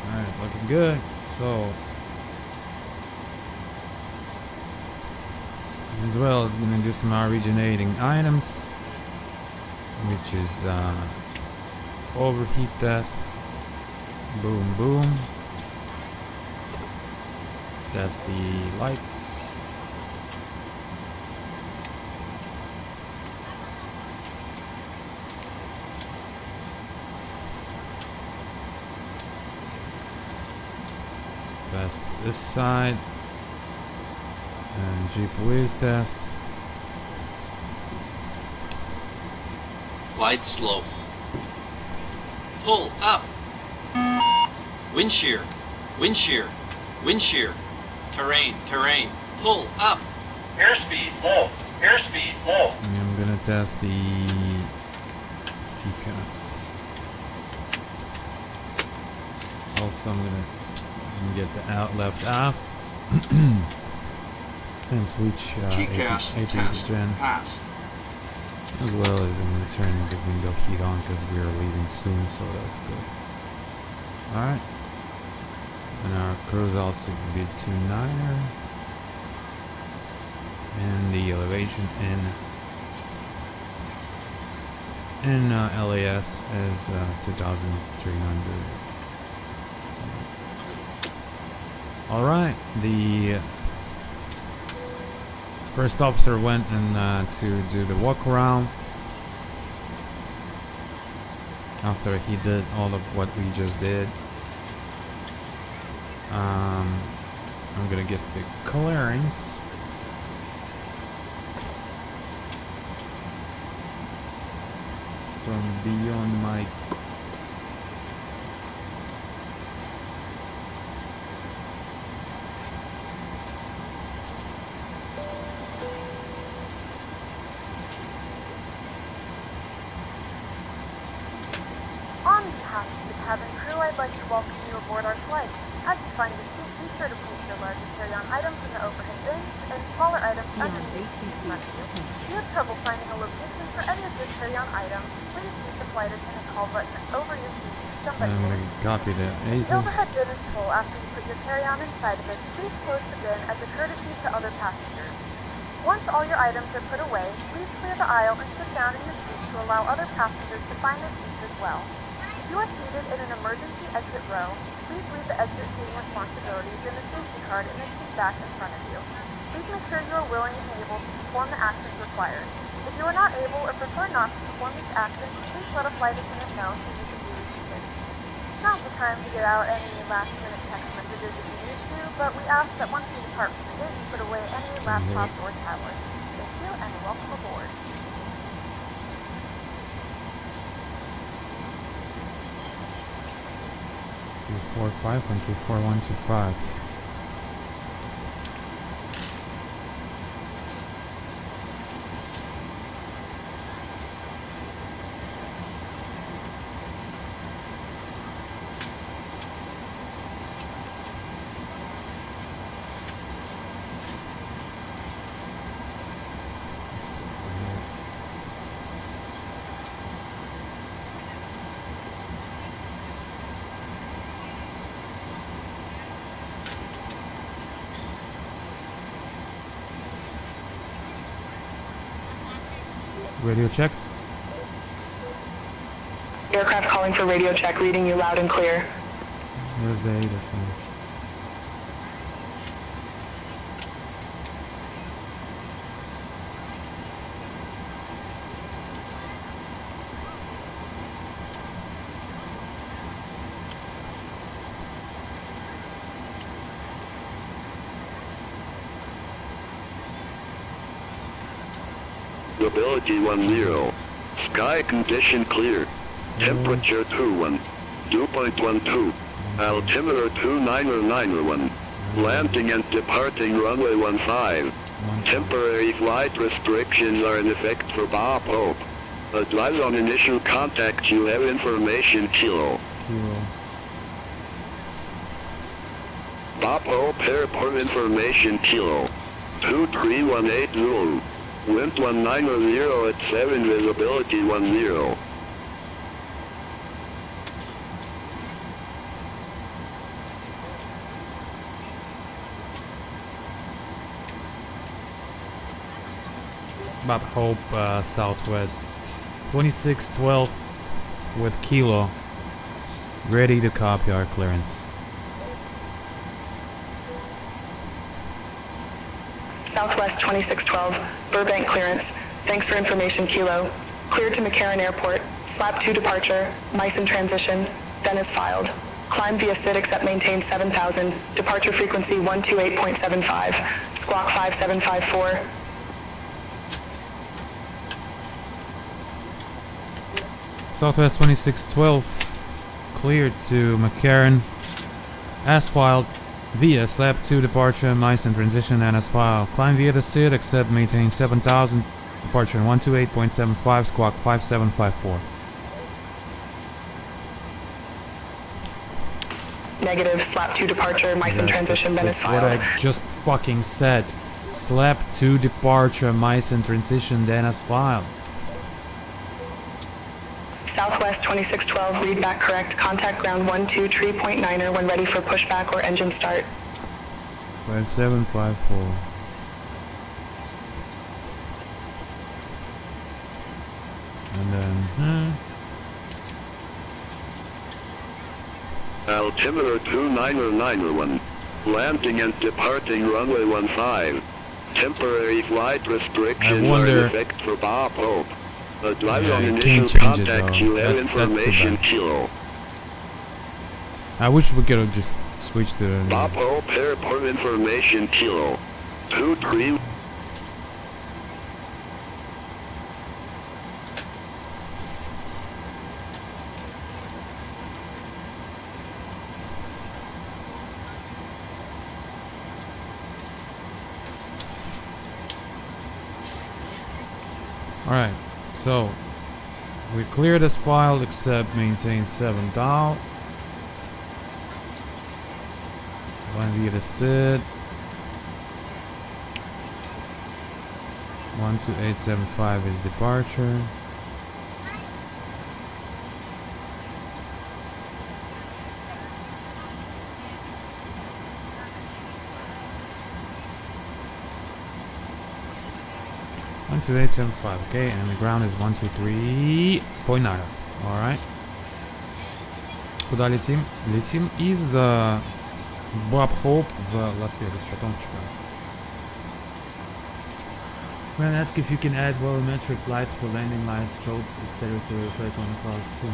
Alright, looking good. So as well as gonna do some originating items, which is overheat test. Boom boom. That's the lights. That's this side. And Jeep wheels test. Glide slope. Pull up. Wind shear. Wind shear. Wind shear. Terrain. Terrain. Pull up. Airspeed low. Airspeed low. And I'm gonna test the TCAS. Also, I'm gonna get the out left off and switch TCAS AP test gen, pass. as well as I'm gonna turn the window heat on because we are leaving soon, so that's good. All right, and our cruise altitude will be 29er, and the elevation in LAS is 2,300. All right, the first officer went and to do the walk around after he did all of what we just did. I'm gonna get the clearance. From beyond my On behalf of the cabin crew, I'd like to welcome you aboard our flight. As you find your seat, be sure to place your larger carry-on items in the overhead bins and smaller items underneath the seat. If you have trouble finding a location for any of your carry-on items, please use the flight attendant call button over your seat. Somebody I'm will. gonna copy the The aces. overhead bin is full after you put your carry-on inside of it. Please close the bin as a courtesy to other passengers. Once all your items are put away, please clear the aisle and sit down in your seat to allow other passengers to find their seats as well. If you are seated in an emergency exit row, please leave the exit seating responsibilities in the safety card in the seat back in front of you. Please make sure you are willing and able to perform the actions required. If you are not able or prefer not to perform these actions, please let a flight attendant know so you can be reseated. Now's the time to get out any last-minute text messages if you need to, but we ask that once you depart from the gate, you put away any laptops or tablets. Thank you and welcome aboard. 245 and 24125. Radio check. Aircraft calling for radio check, reading you loud and clear. Where's the ATIS now? Visibility 10. Sky condition clear. Temperature 21. 2.12. Altimeter 2991. Landing and departing runway 15. Temporary flight restrictions are in effect for Bob Hope. Advise on initial contact, you have information Kilo. Bob Hope Airport information Kilo. 2318 Zulu. Wind 190 at 7, visibility 10. Bob Hope, Southwest 2612 with Kilo. Ready to copy our clearance. Southwest 2612, Burbank clearance. Thanks for information, Kilo. Cleared to McCarran Airport. Flap 2 departure. Mice in transition. Then is filed. Climb via SID except maintain 7000. Departure frequency 128.75. Squawk 5754. Southwest 2612, cleared to McCarran. Asphalt via slab 2 departure, mice and transition and asphalt. Climb via the SID, except maintain 7000, departure 128.75, squawk 5754. Negative, slap 2 departure, mice in transition, then is That's what filed. I just fucking said. Slab 2 departure, mice in transition, then as filed. Southwest 2612, read back correct. Contact ground 12 tree point niner when ready for pushback or engine start. 5754. And then, Altimeter 2991. Landing and departing runway 15. Temporary flight restrictions are in effect for Bob Hope. Advise on you initial can't change it, contact though. you have That's too information bad. kilo. I wish we could have just switched to the... Bob Hope Airport information kilo. 23. Alright, so we clear this file except maintain 7 down. One via the SID. 12875 is departure. One two eight seven five, okay, and the ground is 123.9. Alright. Куда летим? Летим из Bob Hope в Лас-Вегас, потом чекаем. Can I ask if you can add volumetric lights for landing lights, strobes, etc. so we reflect on the clouds too?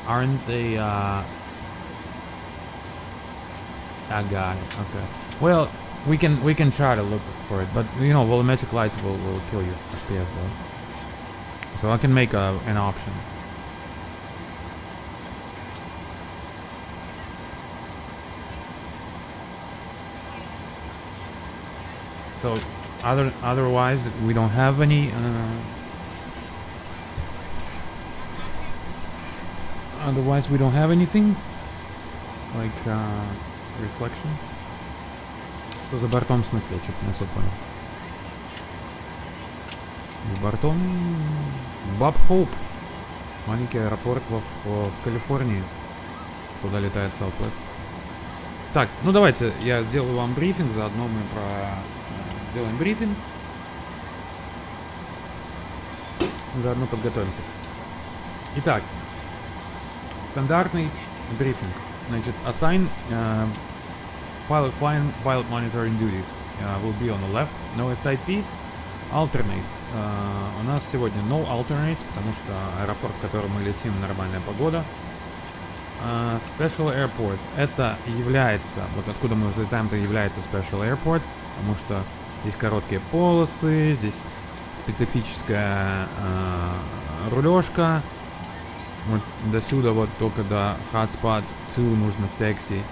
Aren't they I got it, okay. Well, we can try to look for it, but you know, volumetric lights will kill your FPS though. So I can make an option. So otherwise we don't have any otherwise we don't have anything like reflection. Что за бортом в смысле? Чё-то не особо понял. За бортом Bob Hope. Маленький аэропорт в Калифорнии, куда летает Southwest. Так, ну давайте я сделаю вам брифинг, заодно мы сделаем брифинг. Заодно подготовимся. Итак, стандартный брифинг. Значит, assign pilot flying, pilot monitoring duties will be on the left. No SIP. Alternates. У нас сегодня no alternates, потому что аэропорт, в который мы летим, нормальная погода. Special airports. Это является, вот откуда мы взлетаем, это является special airport, потому что здесь короткие полосы, здесь специфическая рулежка. Вот до сюда вот только до hotspot 2 нужно такси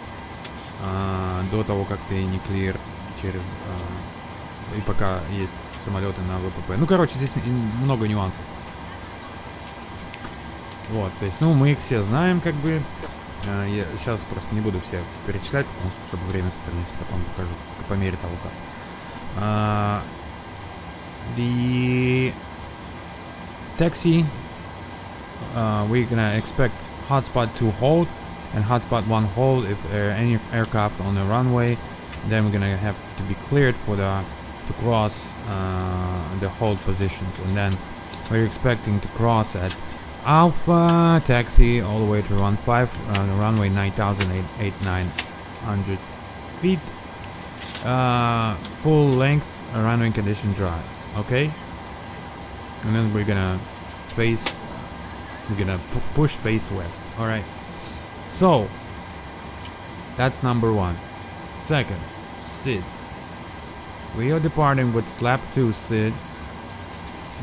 до того, как ты не clear через и пока есть самолеты на ВПП. Ну, короче, здесь много нюансов. Вот, то есть, ну, мы их все знаем, как бы. Я сейчас просто не буду все перечислять, потому что, чтобы время сохранить, потом покажу по мере того, как. The taxi, we're gonna expect hotspot 2 hold and hotspot 1 hold if there are any aircraft on the runway. Then we're gonna have to be cleared for to cross the hold positions, and then we're expecting to cross at Alpha taxi all the way to runway 9,900 feet, full length runway condition dry. Okay, and then we're gonna push face west. All right, so that's number one. Second, SID. We are departing with slap 2 SID.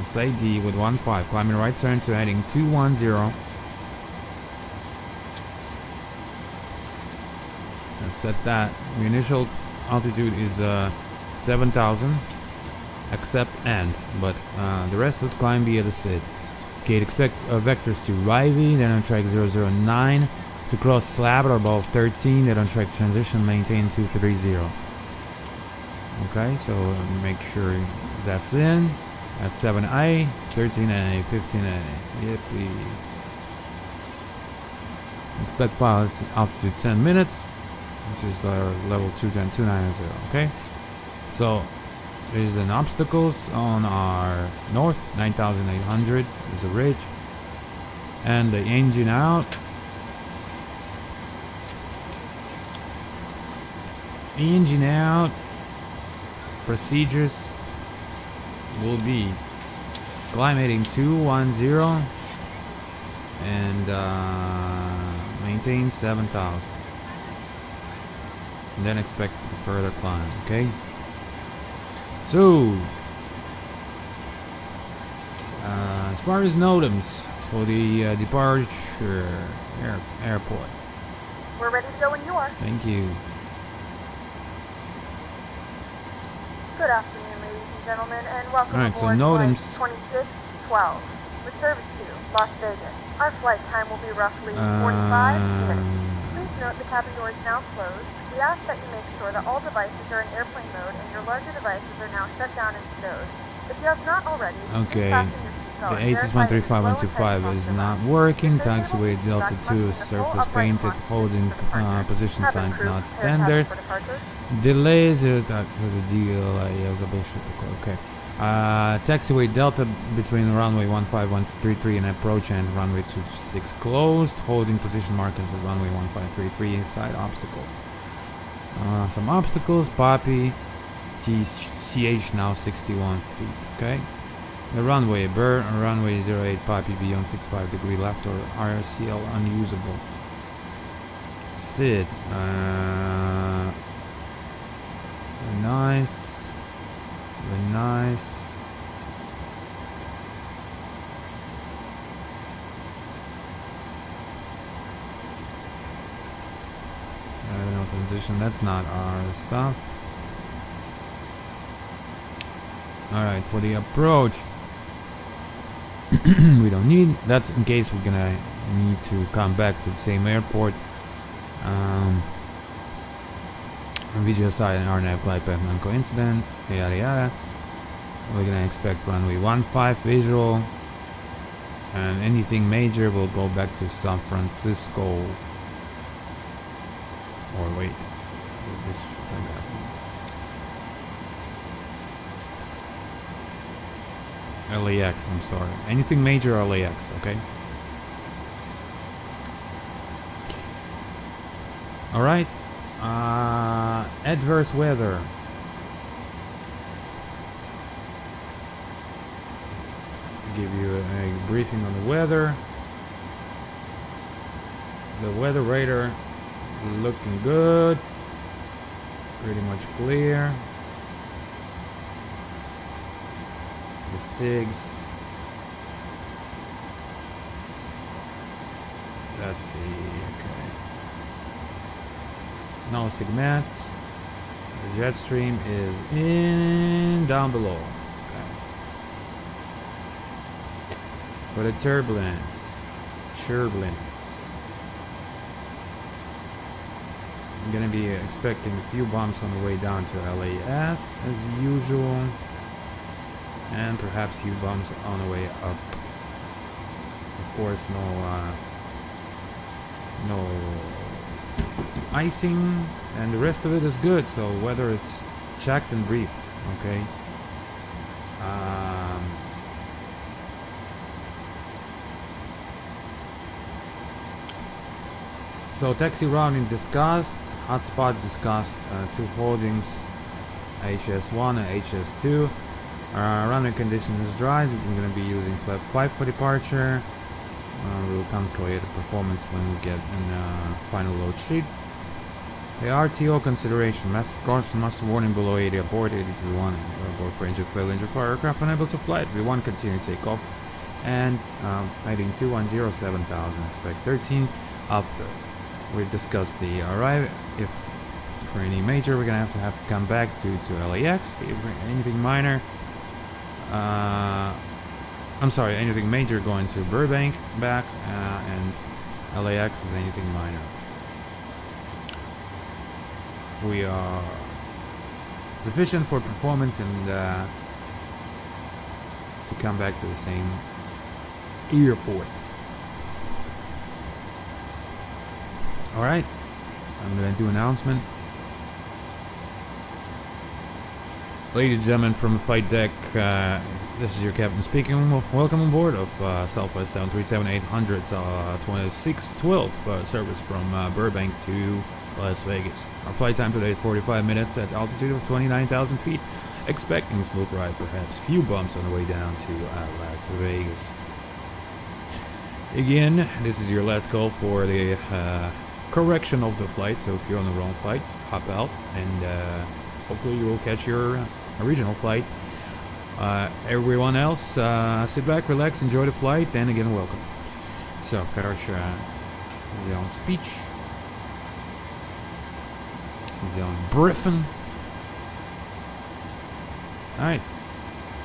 SID with 15, climbing right turn to heading 210. And set that. The initial altitude is 7,000. Accept and, but the rest of the climb via the SID. Okay, expect vectors to Rivy, then on track 009. To cross slab or above 13, then on track transition maintain 230. Okay, so make sure that's in. At 7A, 13A, 15A. Yippee. Expect pilots altitude 10 minutes, which is level 290. Okay, so there's an obstacles on our north, 9,800. There's a ridge, and the engine out. Engine out. Procedures will be climb heading 210 and maintain 7,000. And then expect further climb. Okay. So, as far as NOTAMs for the departure airport. We're ready to go when you are. Thank you. Good afternoon, ladies and gentlemen, and welcome Alright, so aboard NOTAMs. Flight 2612 with service to Las Vegas. Our flight time will be roughly 45 minutes. Please note the cabin door is now closed. We ask that you make sure that all devices are in airplane mode and your larger devices are now shut down and stowed. If you have not already, Okay. please fasten your seatbelt. The ATIS-135-125 is not working. Taxiway Delta 2 surface painted, holding position signs not standard. Delays is that for the delay of the bullshit. Okay. Taxiway Delta between runway 15133 and approach and runway 26 closed. Holding position markers at runway 1533 inside obstacles. Some obstacles. Poppy TCH now 61 feet. Okay. The runway Burr runway 08 Poppy beyond 65 degree left or RCL unusable. SID. Nice. Very nice. No transition. That's not our stuff. Alright, for the approach. We don't need. That's in case we're gonna need to come back to the same airport. VGSI and RNAV glide path non-coincident, yada yada. We're gonna expect runway 15 visual, and anything major will go back to San Francisco. Or wait, this should happen. LAX, I'm sorry. Anything major LAX, okay? Alright. Adverse weather. Give you a briefing on the weather. The weather radar looking good. Pretty much clear. The SIGs. That's the okay. No segments. The jet stream is in down below. Okay. For the turbulence. I'm gonna be expecting a few bumps on the way down to LAS as usual. And perhaps few bumps on the way up. Of course, no icing, and the rest of it is good. So weather is checked and briefed. Okay. So taxi routing discussed, hotspot discussed, 2 holdings, HS1 and HS2. Runway condition is dry. We're going to be using flap 5 for departure. We'll calculate the performance when we get in final load sheet. The RTO consideration. Master caution, master warning below 80, abort 82-1. Abort for injured, fail, injured fire aircraft unable to fly. V1 continue takeoff. And heading 2107,000, expect 13 after. We discussed the arrive. If for any major, we're gonna have to come back to LAX. If anything minor, I'm sorry, anything major going to Burbank back, and LAX is anything minor. We are sufficient for performance and to come back to the same airport. Alright, I'm gonna do an announcement. Ladies and gentlemen from the flight deck, this is your captain speaking. Welcome on board of Southwest 737-800 2612 service from Burbank to Las Vegas. Our flight time today is 45 minutes at altitude of 29,000 feet. Expecting a smooth ride, perhaps few bumps on the way down to Las Vegas. Again, this is your last call for the correction of the flight, so if you're on the wrong flight, hop out and hopefully you will catch your original flight. Everyone else, sit back, relax, enjoy the flight, and again, welcome. So, короче, сделаем speech. Сделаем briefing. Alright,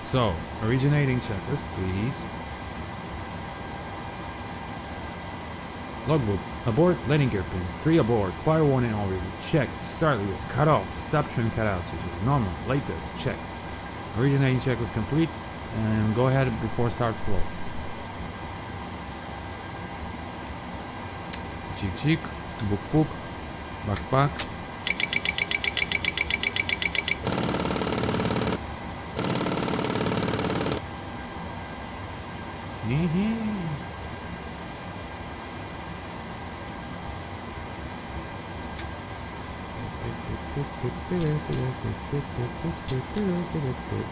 so, originating checklist, please. Logbook, abort, landing gear pins, 3 aboard, fire warning already, check, start levers, cut off, stop trim cutouts, normal, latest, check. Originating check was complete, and go ahead before start flow. Cheek cheek, book book, back.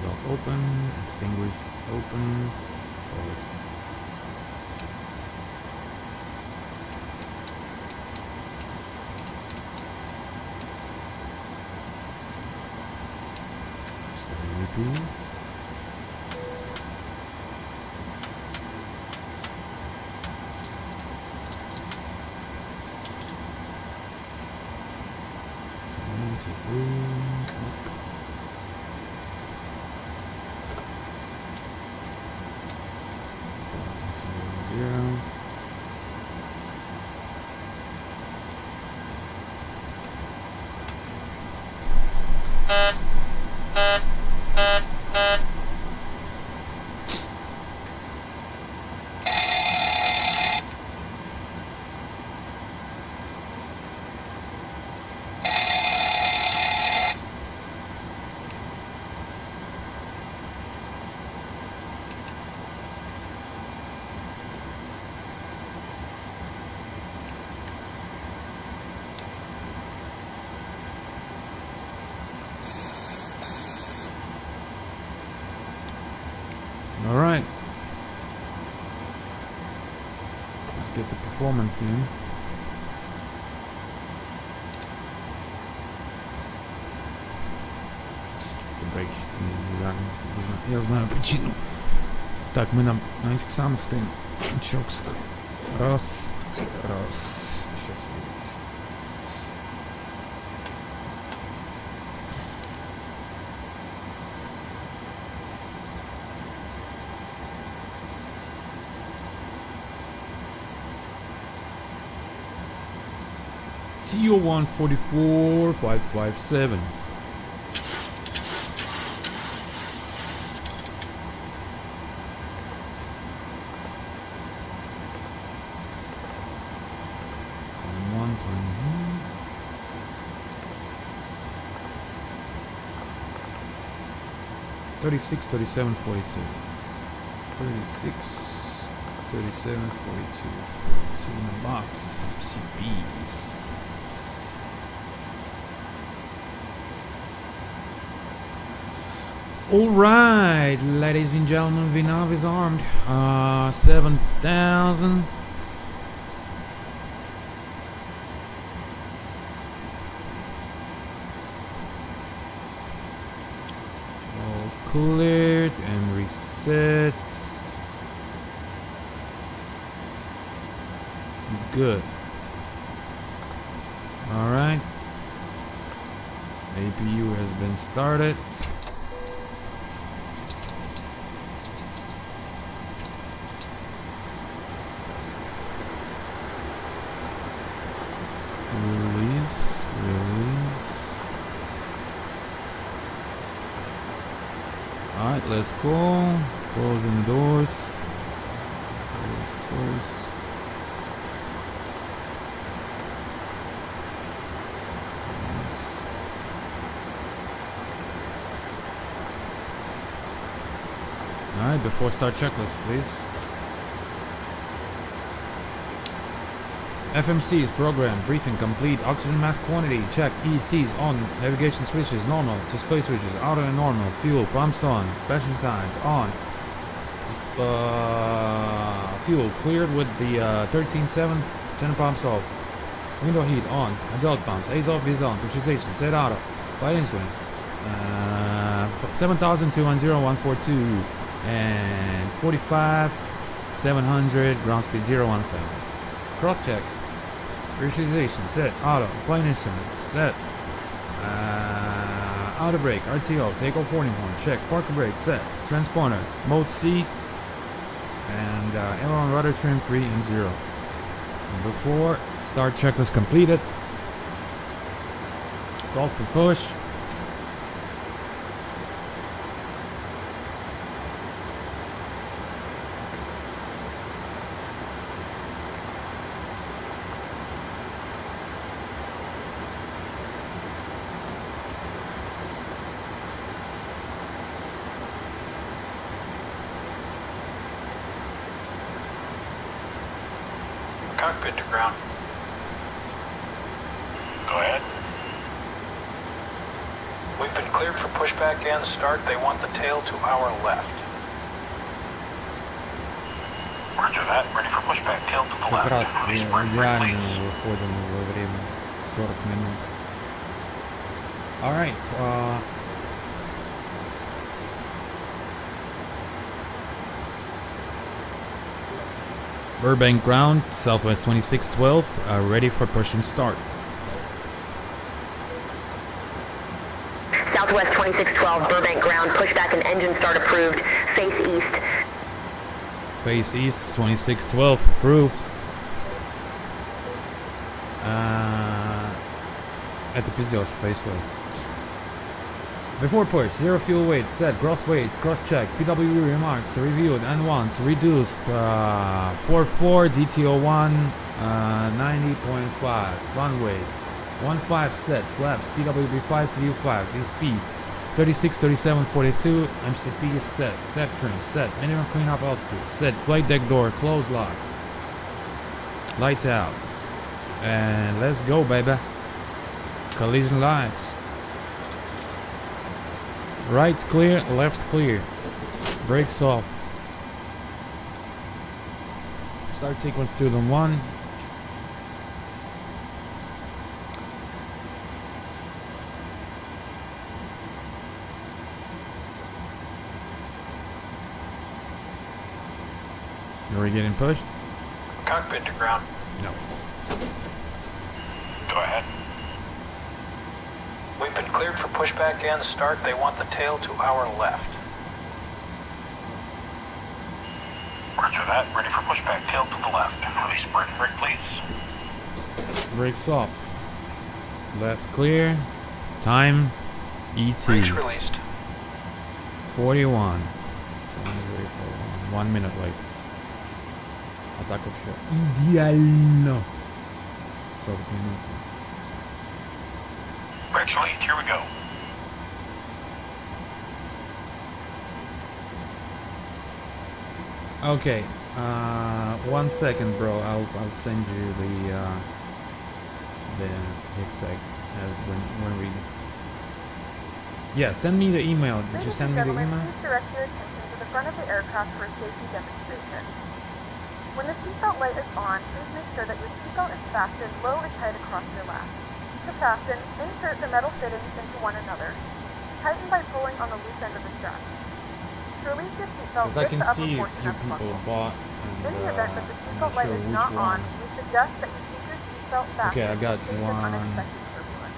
Valve open, extinguished, open, closed. Repeat. Alright. Let's get the performance in. Я знаю причину. Так, мы на этих самых стоим. Чокс. Раз. Сейчас будет. TO144557. $36, $37, $42. 36, 37, 42, 42 in the box. CPs. Alright, ladies and gentlemen, Vinov is armed. 7,000. cleared and reset. Good. Alright. APU has been started. Release. Alright, let's go. Closing the doors. Close. Alright, before start checklist, please. FMCs program, briefing complete, oxygen mask quantity, check, ECs on, navigation switches, normal, display switches, auto and normal, fuel, pumps on, passenger signs, on. Fuel cleared with the 13.7, general pumps off. Window heat on, adult pumps, A's off, B's on, pressurization, set auto, flight instruments, 7,210,142, and 45,700, ground speed 017. Cross check. Pressurization, set, auto, flight instruments, set, auto brake, RTO, takeoff warning horn, check, parker brake, set, transponder, mode C, and aileron rudder trim free and 0. And before start checklist completed, call for push. Cockpit to ground. Go ahead. We've been cleared for pushback and start. They want the tail to our left. Roger that. Ready for pushback. Tail to the Как раз left. идеально выходим во время 40 минут. Alright, Burbank ground, Southwest 2612, ready for push and start. Southwest 2612, Burbank ground, pushback and engine start approved, face east. Face east, 2612, approved. Это пиздёж, face west. Before push, 0 fuel weight, set, gross weight, cross check, PW remarks, reviewed, and once, reduced, 44, DTO1, 90.5, runway, 15 set, flaps, PWB5, CU5, these speeds, 36, 37, 42, MCP set, step trim, set, minimum cleanup altitude, set, flight deck door, close lock, lights out, and let's go, baby. Collision lights. Right clear, left clear. Brakes off. Start sequence 2 then 1. Are we getting pushed? Cockpit to ground. No. Go ahead. We've been cleared for pushback and start. They want the tail to our left. Roger that. Ready for pushback. Tail to the left. Release brake and brake, please. Brakes off. Left clear. Time. ET. Brakes released. 41. 1 minute late. А так вообще идеально. 40 минут. Brakes released. Here we go. Okay. 1 second, bro. I'll send you the exact as when we. Yeah, send me the email. Did you send me the email? Please direct your attention to the front of the aircraft for a safety demonstration. When the seatbelt light is on, please make sure that your seatbelt is fastened low and tight across your lap. To fasten, insert the metal fittings into one another. Tighten by pulling on the loose end of the strap. To release your seatbelt, Because I lift can the upper see a portion few of the people buckle. bought, In and the event that the I'm seatbelt not light sure is which not on, one. we suggest that you keep your seatbelt fastened Okay, I got in case of one. unexpected turbulence.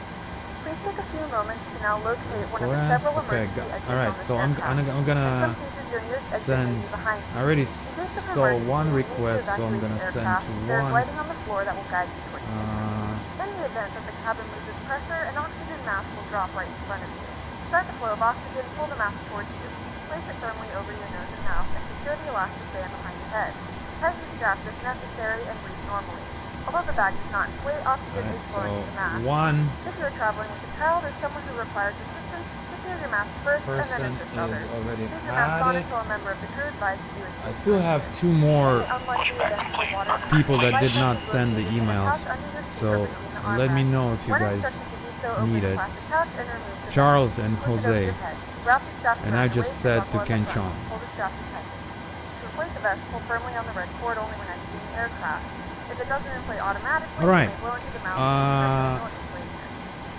Please take a few moments to now locate one of the Glass. several Okay, emergency exits all right. on this So I'm aircraft. gonna In some cases, your nearest exit may send. be behind I you. already In case of saw emergency one and you need to request, so I'm evacuate gonna the send aircraft, to there is one. lighting on the floor that will guide you towards the exit. In the event that the cabin loses pressure, an oxygen mask will drop right in front of you. To start the flow of oxygen, pull the mask towards you. Place it firmly over your nose and mouth and secure the elastic band behind your head. Tighten the straps if necessary and breathe normally. Although the bag does not inflate, oxygen is flowing to the mask. One If you are traveling with a child or someone who requires assistance, secure your mask first and then person assist is others. already Leave your mask on had it. until a member of the crew advises you is I still have two more unlikely events where water and people that life did not vest is send the located in a emails, pouch under your seat so or between the let me armrests. know if you When guys instructed to do so, open need the it. plastic pouch and remove the Charles vest. and Push it over Jose, your head. Wrap the straps and around I your just waist said and to buckle at Ken the front. Chong. Pull the straps tight. To replace the vest, pull firmly on the red cord only when exiting the aircraft. If it doesn't inflate automatically, All right. you may blow into the mouth and manual inflation.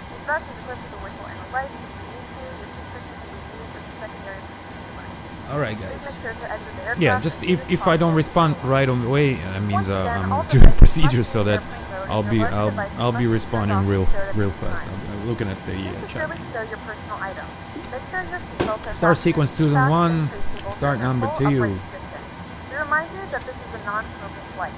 This vest is equipped with a whistle and a light. If you need to, your seat cushion can be used as a secondary protection device. All right, Please guys. make sure to exit the aircraft Yeah, just as soon as if I don't possible. respond right away, that means Once again, all I'm doing devices procedures must so use that airplane mode I'll and be your larger devices I'll be must be responding turned real off and stowed at the fast. same time. I'm looking at the Please chat. securely stow your personal items. Make sure your seatbelt is Start fastened sequence to 2 and 1. and trace cables Start in their number full 2. upright position. We remind you that this is a non-smoking flight.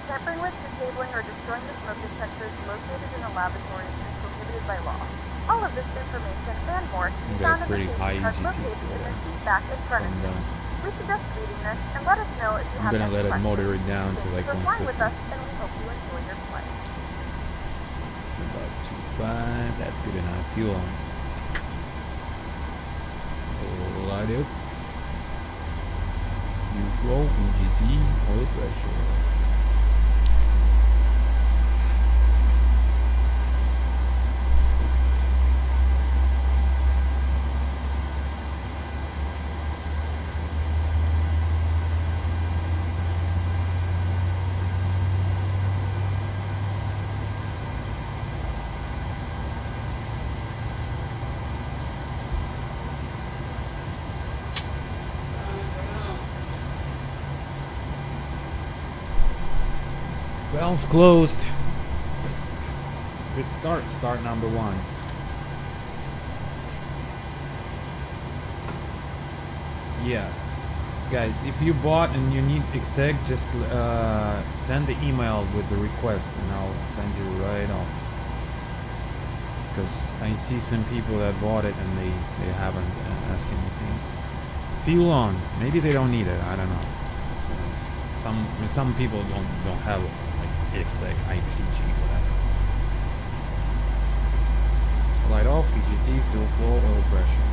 Tampering with, disabling, or destroying the smoke detectors located in a laboratory is prohibited by law. All of this information and more can be You got found in the pretty safety high card EGT located in score the seat back in front of you. We suggest reading this and let us know if you I'm have gonna any let it questions. motor it down to like Thanks for flying with 150. us, and we hope you enjoy your flight. About 2.5. That's good enough. Fuel on. Light up. Fuel flow, EGT, oil pressure. Valve closed. Good start. Start number 1. Yeah. Guys, if you bought and you need exec, just send the email with the request and I'll send you right off. Because I see some people that bought it and they haven't asked anything. Fuel on. Maybe they don't need it. I don't know. Some people don't have like exec, ICG, whatever. Light off, EGT, fuel flow, oil pressure.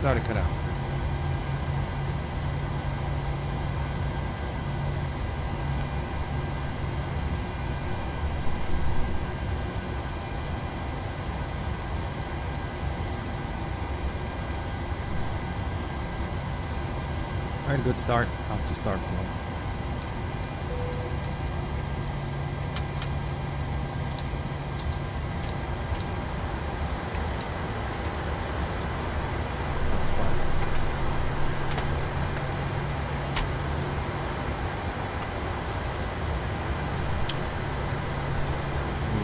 Start to cut out. Alright, good start. Up to start flow.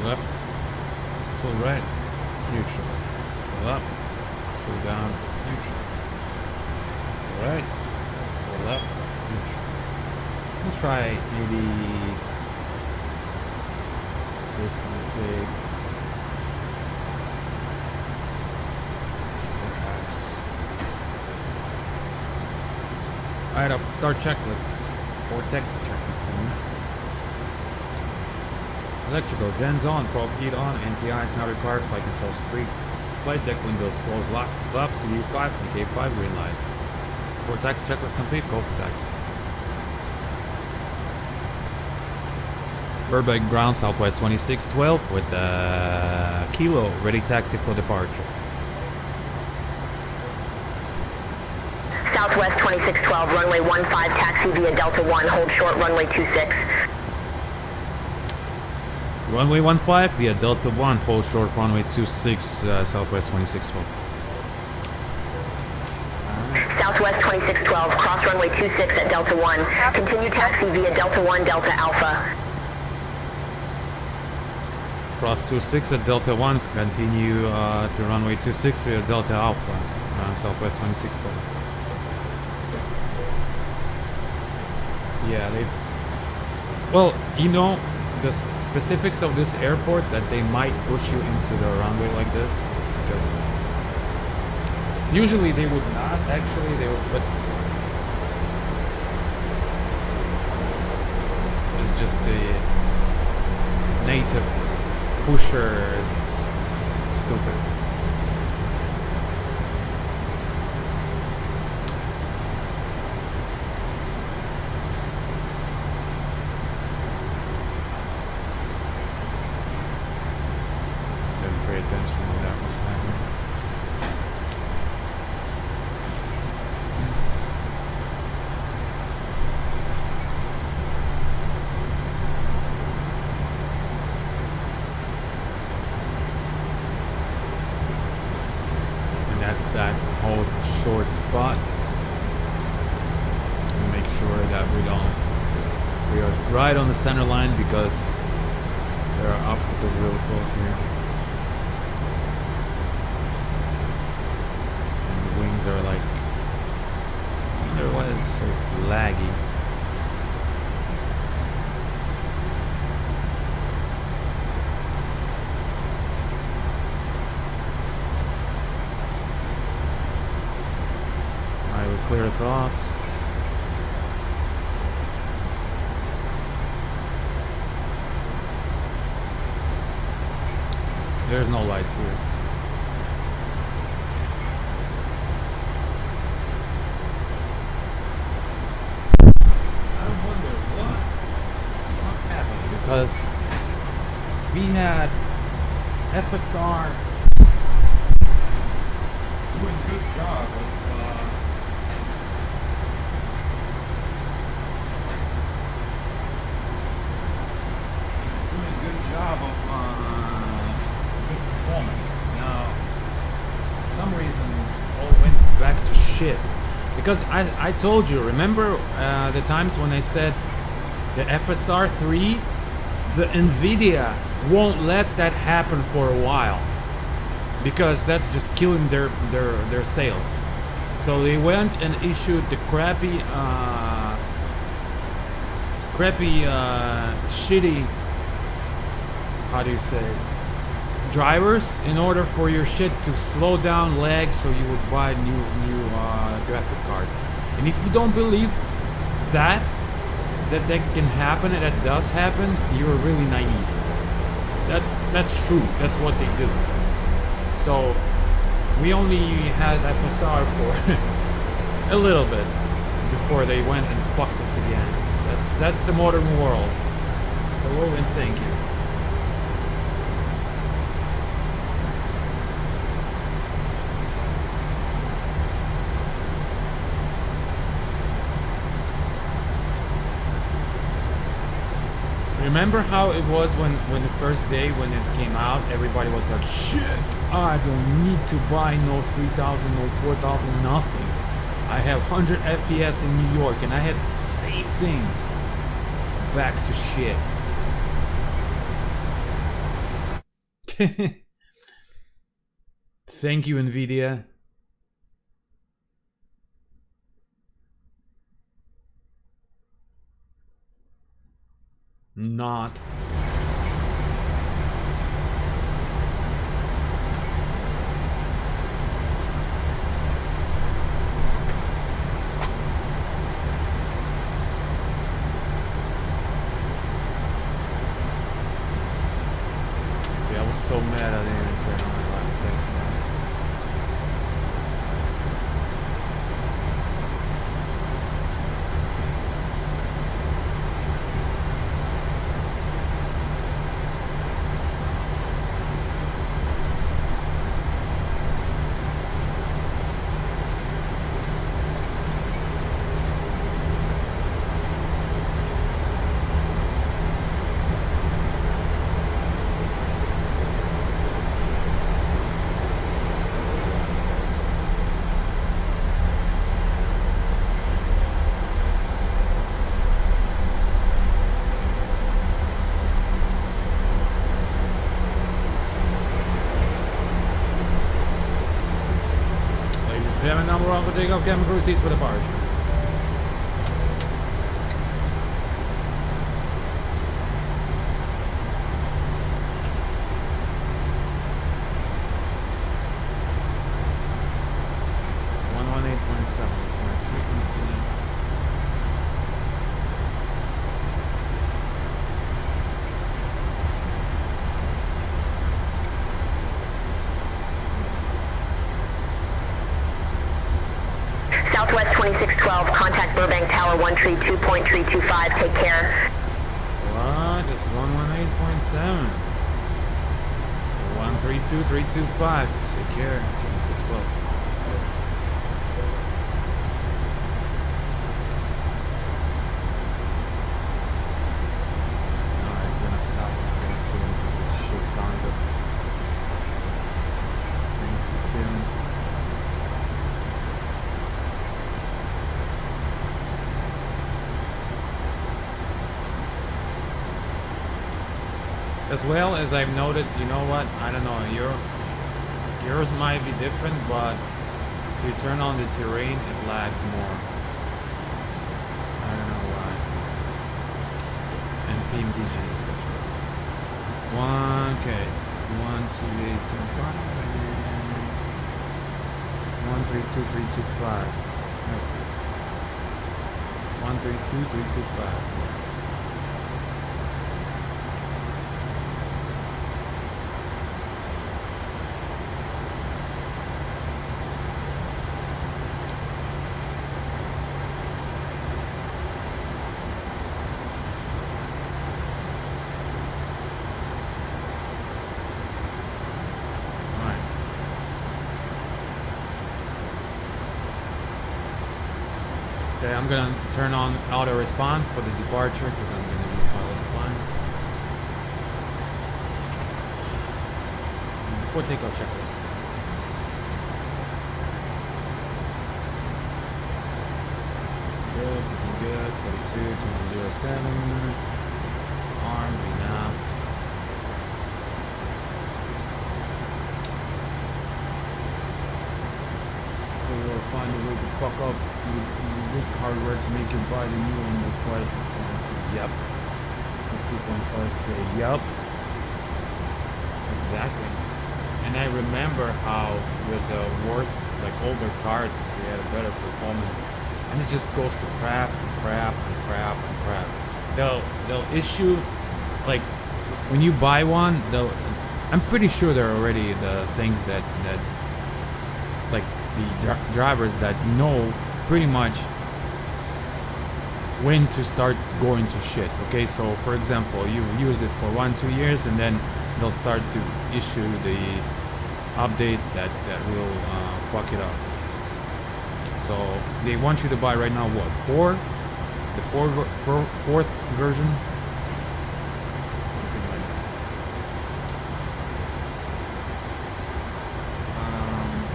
Left, full right, neutral. Full up, full down, neutral. Full right, full left, neutral. We'll try maybe this config. Perhaps. Alright, up to start checklist. Vortex checklist. Electrical, gens on, prop heat on, NCI is not required, flight controls free. Flight deck windows closed, lock, flaps, CD5, and K5, green light. Vortex checklist complete, go Vortex. Burbank ground, Southwest 2612 with Kilo, ready taxi for departure. Southwest 2612, runway 15, taxi via Delta 1, hold short runway 26. Runway 15 via Delta 1, hold short runway 26, Southwest 2612. Southwest 2612, cross runway 26 at Delta 1. Continue taxi via Delta 1, Delta Alpha. Cross 26 at Delta 1, continue to runway 26 via Delta Alpha, Southwest 2612. Yeah, they... Well, you know, the specifics of this airport that they might push you into the runway like this, because usually they would not, actually, they would, but it's just the native pusher is stupid. Didn't pay attention when that was happening. That's that whole short spot. And make sure that we are right on the center line because there are obstacles really close here. And the wings are like, I wonder why it's so laggy. Clear across. There's no lights here. I wonder what happened, because we had FSR doing a good job of good performance. Now, for some reasons, all went back to shit. Because I told you, remember the times when I said the FSR 3, the NVIDIA won't let that happen for a while. Because that's just killing their sales. So they went and issued the shitty, how do you say, drivers in order for your shit to slow down lag, so you would buy new graphic cards. And if you don't believe that can happen and that does happen, you're really naive. That's true. That's what they do. So we only had FSR for a little bit before they went and fucked us again. That's the modern world. Hello and thank you. Remember how it was when the first day when it came out, everybody was like, shit, I don't need to buy no 3000, no 4000, nothing. I have 100 FPS in New York, and I had the same thing. Back to shit. Thank you, NVIDIA. Not. See, I was so mad I didn't even turn on my live text noise. German number one for takeoff, cabin crew seats for departure. Southwest 2612, contact Burbank Tower 132.325, take care. What? It's 118.7. 132325, secure, 2612. Alright, gonna stop this shit kind of things to tune. As well as I've noted, you know what? I don't know. Yours might be different, but if you turn on the terrain, it lags more. I don't know why. And PMDG especially. 1K, 128.5, 132.325. Okay, I'm gonna turn on auto respawn for the departure because I'm gonna be pilot flying. Before takeoff checklist. Good, looking good. 42, 207. Armed, enough. We'll find a way to fuck up. You good hardware to make you buy the new one requires yep. 2.5K. Yep. Exactly. And I remember how with the worst, like older cards, they had a better performance. And it just goes to crap and crap and crap and crap. They'll issue, like, when you buy one, I'm pretty sure there are already the things that like the drivers that know pretty much when to start going to shit. Okay, so for example, you used it for 1-2 years and then they'll start to issue the updates that will fuck it up. So they want you to buy right now what, 4? The fourth version? Something like that.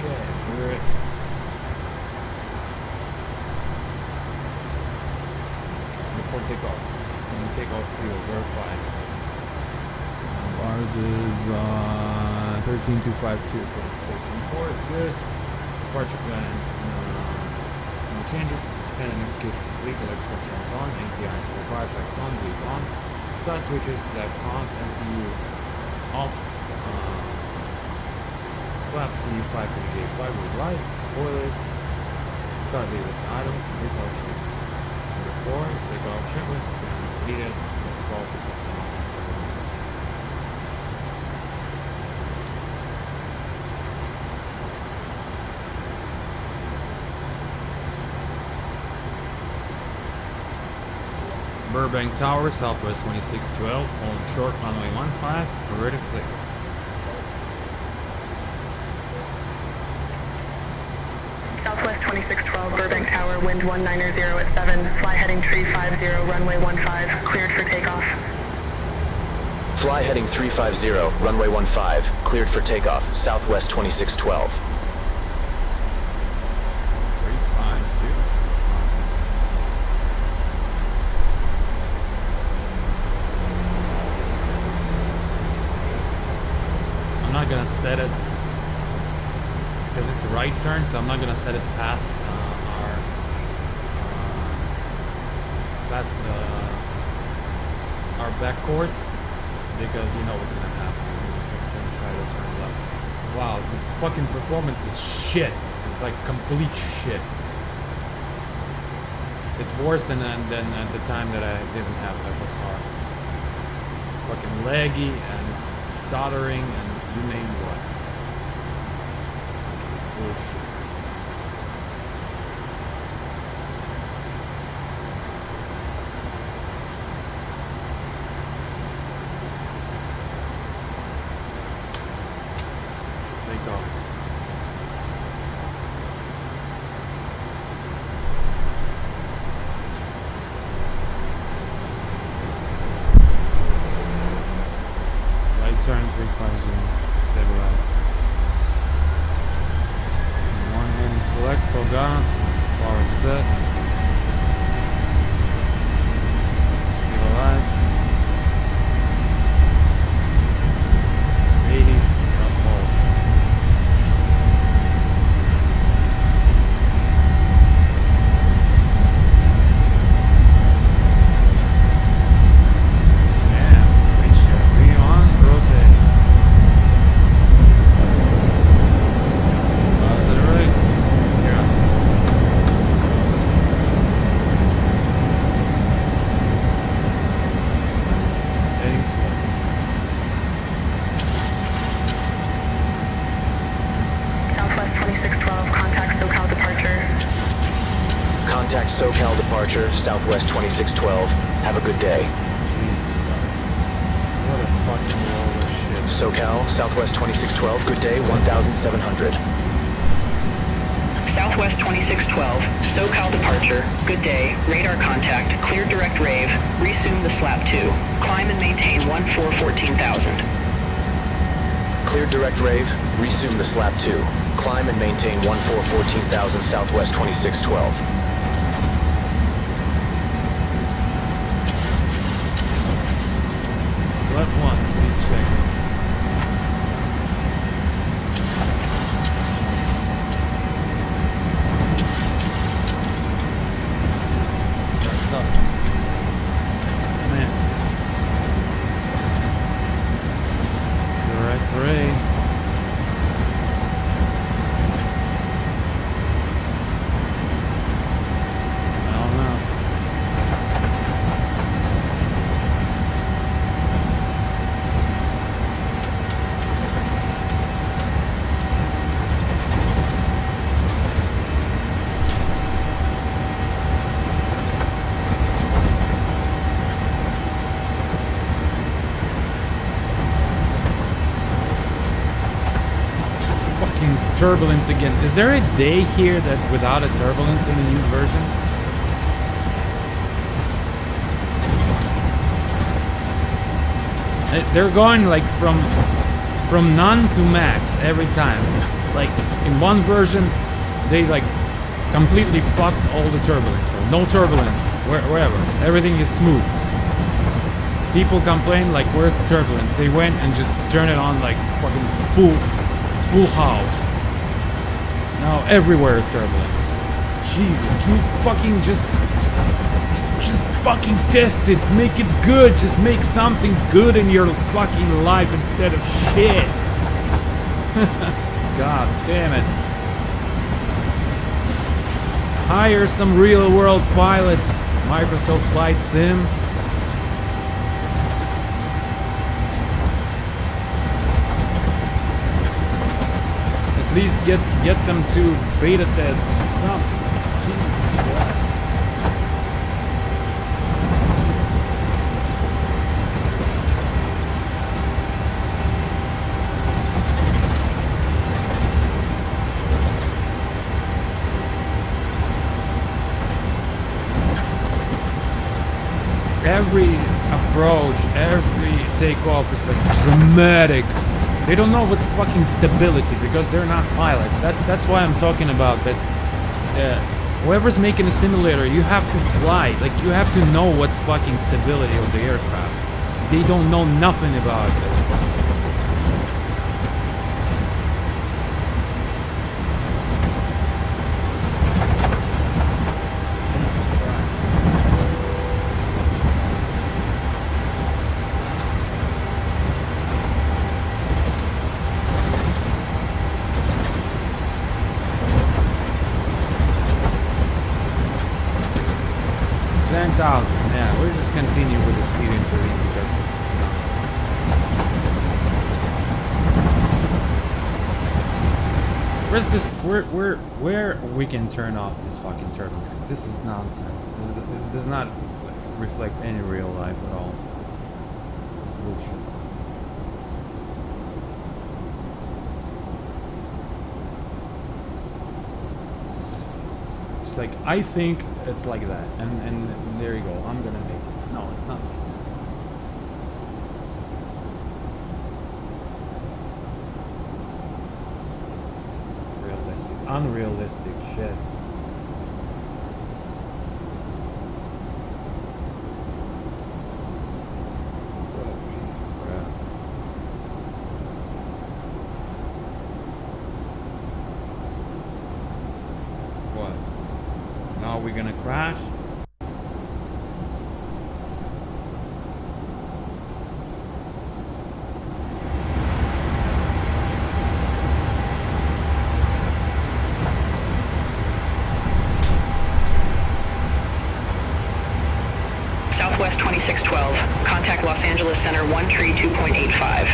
Okay, we're at before takeoff. When you take off, we will verify. Ours is 13252. Station 4, it's good. Departure plan. No changes. Send notification complete. Electrical channels on. ATIs for 5 lights on. Bleeds on. Start switches left on. MPU off. Flap CU5 to the gate 5 with light. Spoilers. Start levers idle. Takeoff sheet. Number 4. Takeoff checklist. Completed. Let's call it. Burbank Tower, Southwest 2612, on short runway 15, we're ready for takeoff. Southwest 2612, Burbank Tower, wind 190 at 7, fly heading 350, runway 15, cleared for takeoff. Fly heading 350, runway 15, cleared for takeoff, Southwest 2612. I'm not gonna set it because it's a right turn, so I'm not gonna set it past our back course, because you know what's gonna happen. It's gonna try to turn left. Wow, the fucking performance is shit. It's like complete shit. It's worse than at the time that I didn't have FSR. It's fucking laggy and stuttering and you name what. Bullshit. Take off. Turn 350, stabilize. One hand select, hold on, power set. Speed alive. 80, cross hold. Contact SoCal departure, Southwest 2612. Have a good day. Jesus Christ. What a fucking world of shit. SoCal, Southwest 2612, good day, 1700. Southwest 2612, SoCal departure, good day, radar contact, clear direct rave, resume the SLAP 2, climb and maintain 14,000. Clear direct rave, resume the SLAP 2, climb and maintain 14,000 Southwest 2612. Left one, speed check. What's up? Come in. Direct ray. I don't know. Turbulence again. Is there a day here that without a turbulence in the new version? They're going like from none to max every time. Like in one version, they like completely fucked all the turbulence. So no turbulence wherever. Everything is smooth. People complain like, where's the turbulence? They went and just turned it on like fucking full house. Now everywhere is turbulence. Jesus, can you fucking just fucking test it, make it good, just make something good in your fucking life instead of shit. God damn it. Hire some real world pilots. Microsoft Flight Sim. At least get them to beta test something. Jesus Christ. Every approach, every takeoff is like dramatic. They don't know what's fucking stability because they're not pilots. That's why I'm talking about that. Whoever's making a simulator, you have to fly. Like you have to know what's fucking stability of the aircraft. They don't know nothing about it. 10,000. Yeah, we'll just continue with the speeding terrain because this is nonsense. Where's this? Where we can turn off these fucking turbines? Because this is nonsense. This does not reflect any real life at all. Bullshit. Like, I think it's like that, and there you go. I'm gonna make it. No, it's not. Realistic, unrealistic shit. What a piece of crap. What? Now we're gonna crash. Southwest 2612. Contact Los Angeles Center 132.85.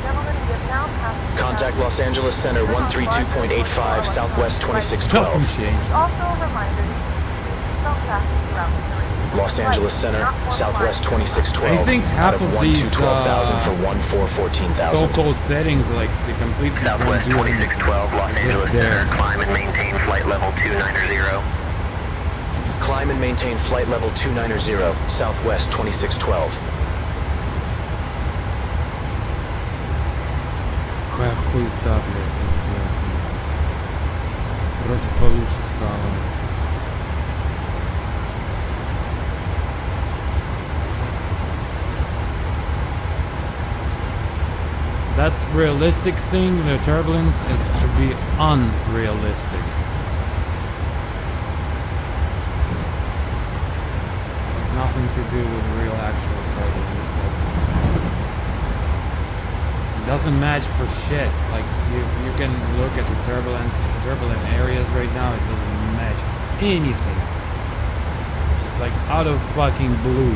Gentlemen, we have now passed. Contact Los Angeles Center 132.85, Southwest 2612. Nothing changed. Also a reminder to keep belt fastened throughout the terrain. Los Angeles Center, Southwest 2612. I think half out of 1 these, to 12,000 for 1-4-14,000. So-called settings, like, they completely Southwest don't do anything. 2612, Los Just Angeles there. Center, climb and maintain flight level 290. Climb and maintain flight level 290, Southwest 2612. Какая хуета, блядь, пиздец. Вроде получше стало. That's realistic thing, the turbulence, it should be unrealistic. There's nothing to do with real actual turbulence. It doesn't match for shit. Like, you can look at the turbulent areas right now, it doesn't match anything. Just like out of fucking blue.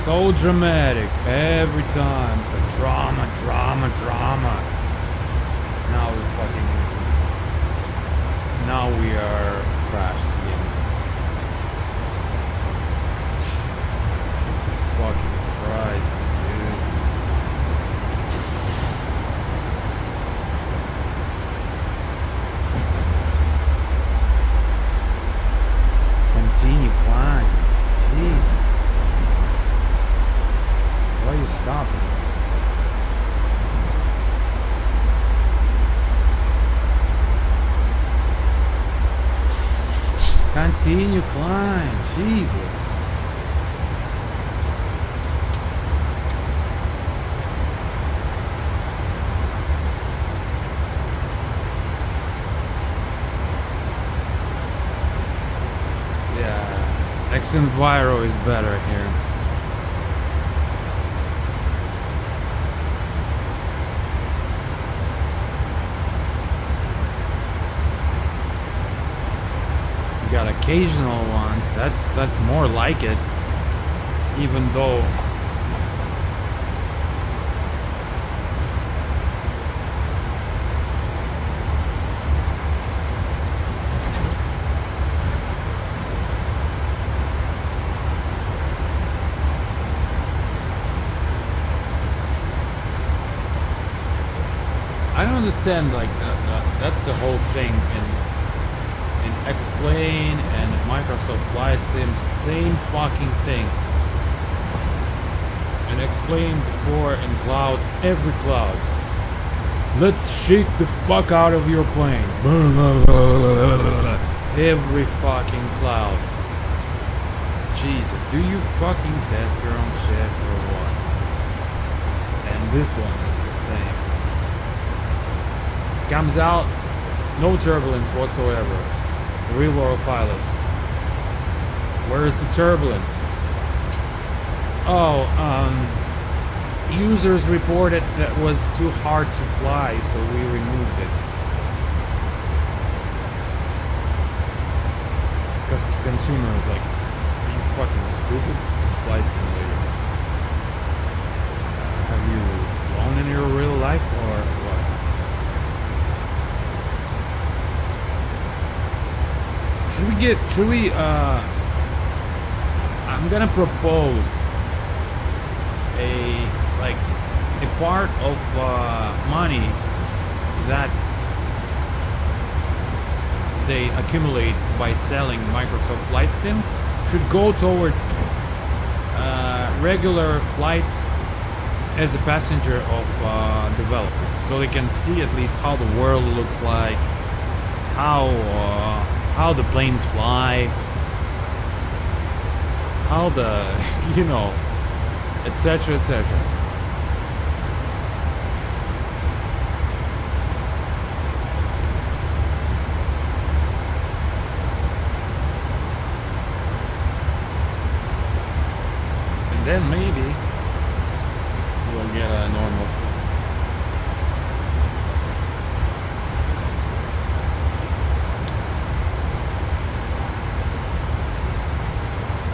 So dramatic every time. It's like drama. Now we are crashed again. Jesus fucking Christ, dude. Continue climbing. Jeez. Why are you stopping? Continue climb. Jesus. Yeah. X-Enviro is better here. Got occasional ones. That's more like it. Even though I don't understand, like, that's the whole thing in Explain and Microsoft Flight Sim, same fucking thing. And Explain before in clouds, every cloud. Let's shake the fuck out of your plane. Every fucking cloud. Jesus, do you fucking test your own shit or what? And this one is the same. Comes out, no turbulence whatsoever. Real world pilots. Where is the turbulence? Oh, users reported that was too hard to fly, so we removed it. Because consumer is like, are you fucking stupid? This is Flight Simulator. Have you flown in your real life or what? I'm gonna propose a part of money that they accumulate by selling Microsoft Flight Sim should go towards regular flights as a passenger of developers, so they can see at least how the world looks like, how the planes fly, how the, you know, etc, etc. And then maybe we'll get a normal.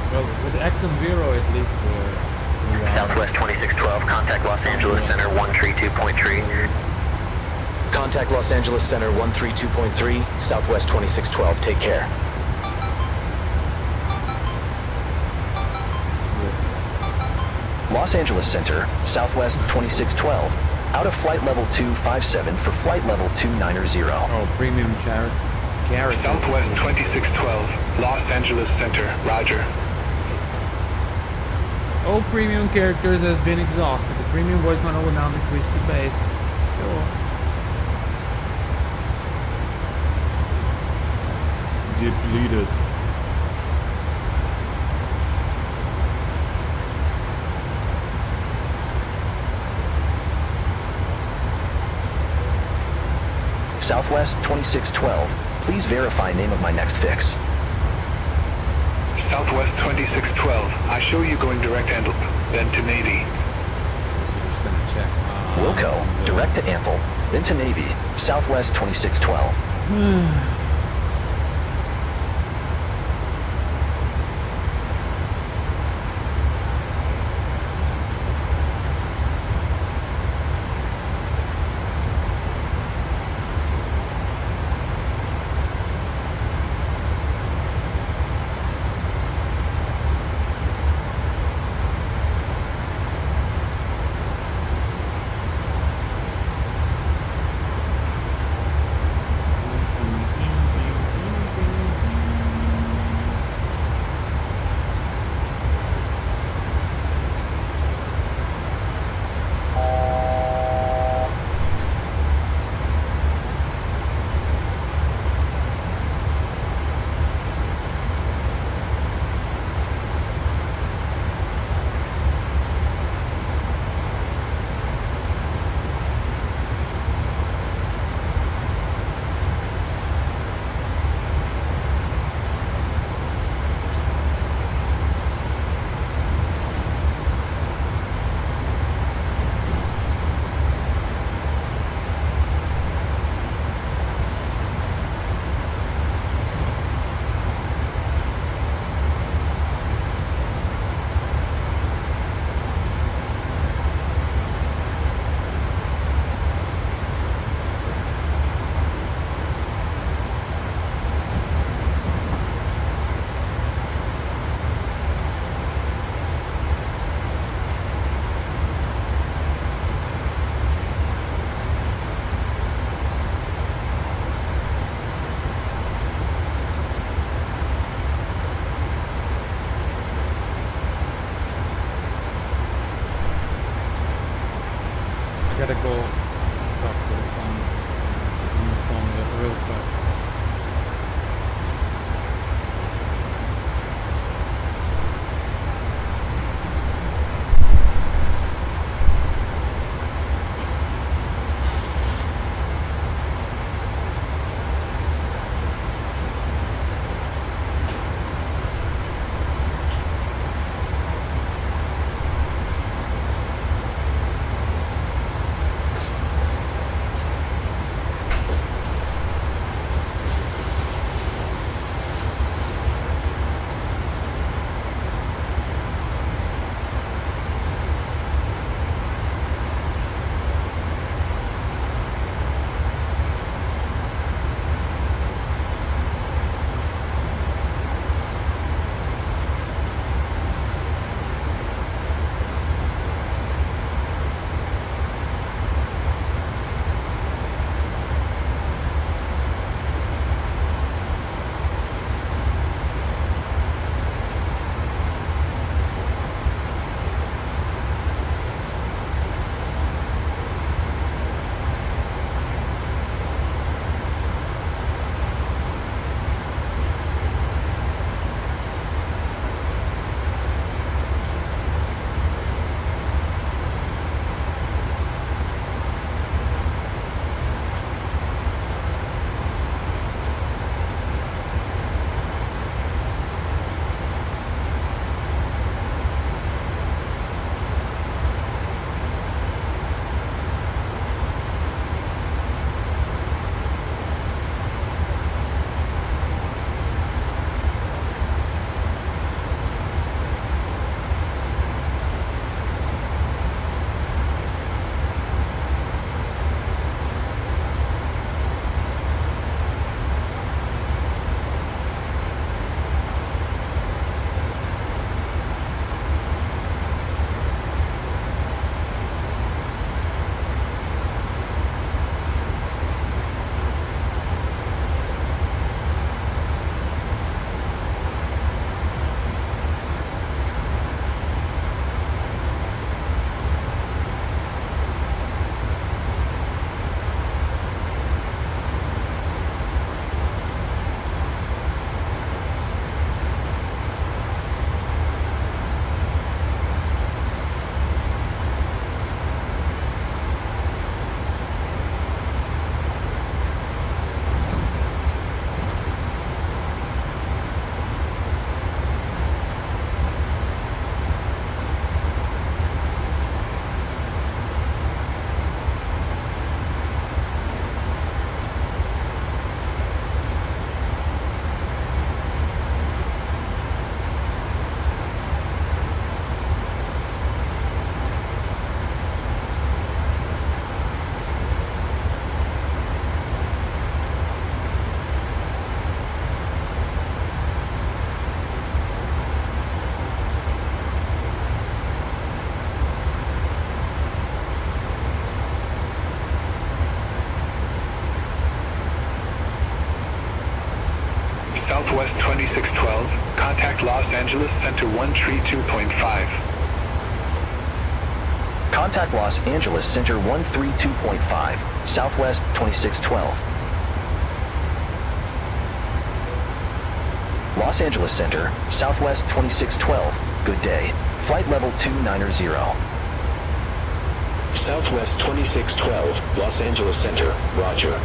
Well, with XM0 at least Southwest 2612, contact Los Angeles Center 132.3. Contact Los Angeles Center 132.3, Southwest 2612. Take care. Los Angeles Center, Southwest 2612. Out of flight level 257 for flight level 290. Oh, premium character. Southwest 2612, Los Angeles Center, roger. All premium characters has been exhausted. The premium voice model will now be switched to base. Sure. Depleted. Southwest 2612. Please verify name of my next fix. Southwest 2612. I show you going direct Antwerp, then to Navy. So just gonna check. Wilco, direct to Ample, then to Navy, Southwest 2612. Southwest 2612, contact Los Angeles Center 132.5. Contact Los Angeles Center 132.5, Southwest 2612. Los Angeles Center, Southwest 2612, good day. Flight level 290. Southwest 2612, Los Angeles Center, roger.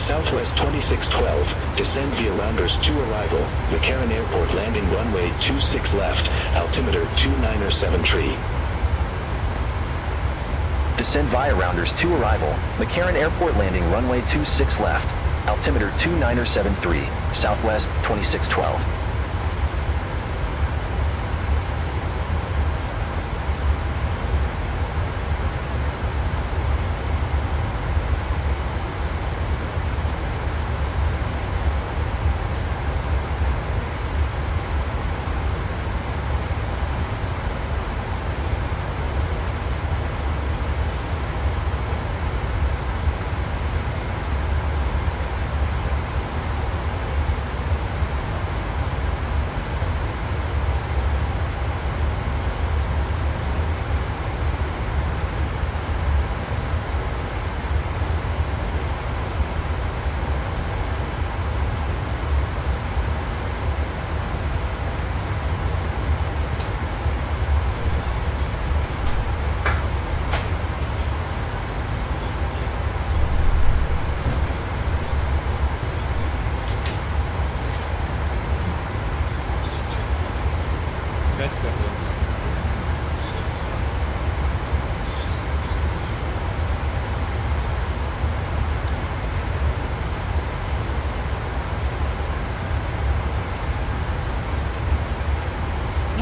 Southwest 2612, descend via rounders to arrival, McCarran Airport landing runway 26 left, altimeter 297 Descend via rounders to arrival, McCarran Airport landing runway 26 left, altimeter 297 Southwest 2612.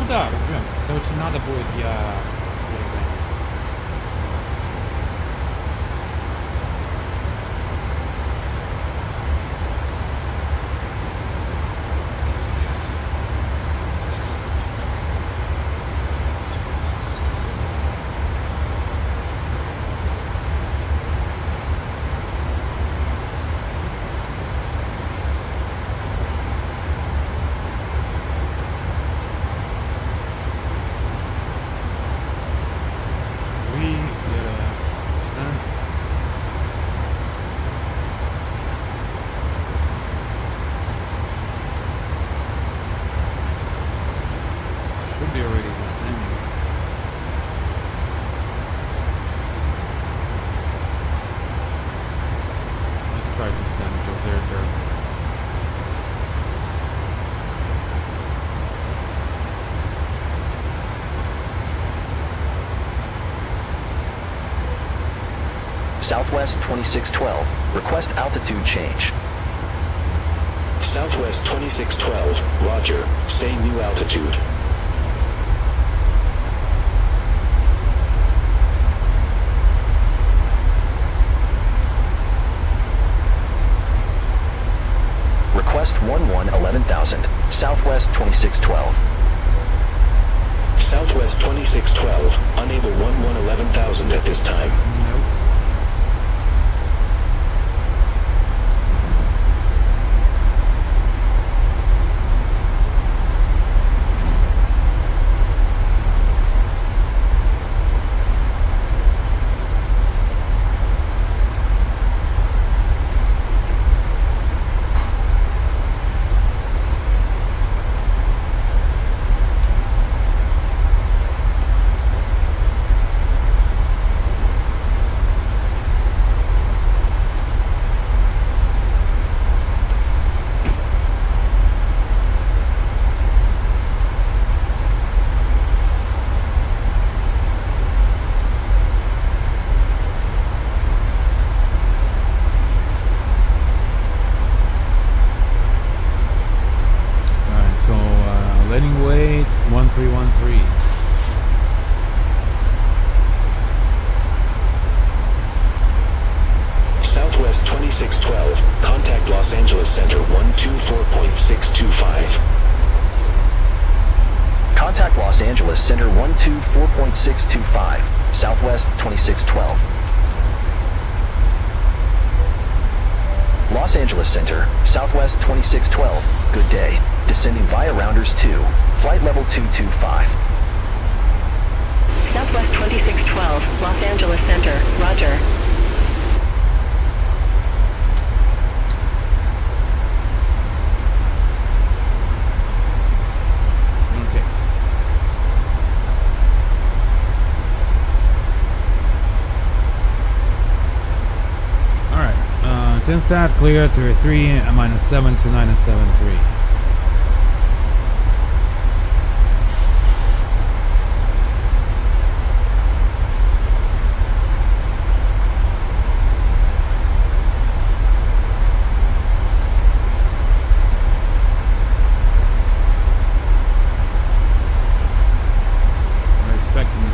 Да, разберемся. Очень надо будет, я переговорю. Southwest 2612. Request altitude change. Southwest 2612, roger. Say new altitude. Request 11,000. Southwest 2612. Southwest 2612, unable 11,000 at this time. Nope. Letting weight 1313. Southwest 2612, contact Los Angeles Center 124.625. Contact Los Angeles Center 124.625. Southwest 2612. Los Angeles Center, Southwest 2612. Good day. Descending via Rounders 2. Flight level 225. Southwest 2612, Los Angeles Center, roger. Okay. Alright. 10 stat clear 33 -7 to 973.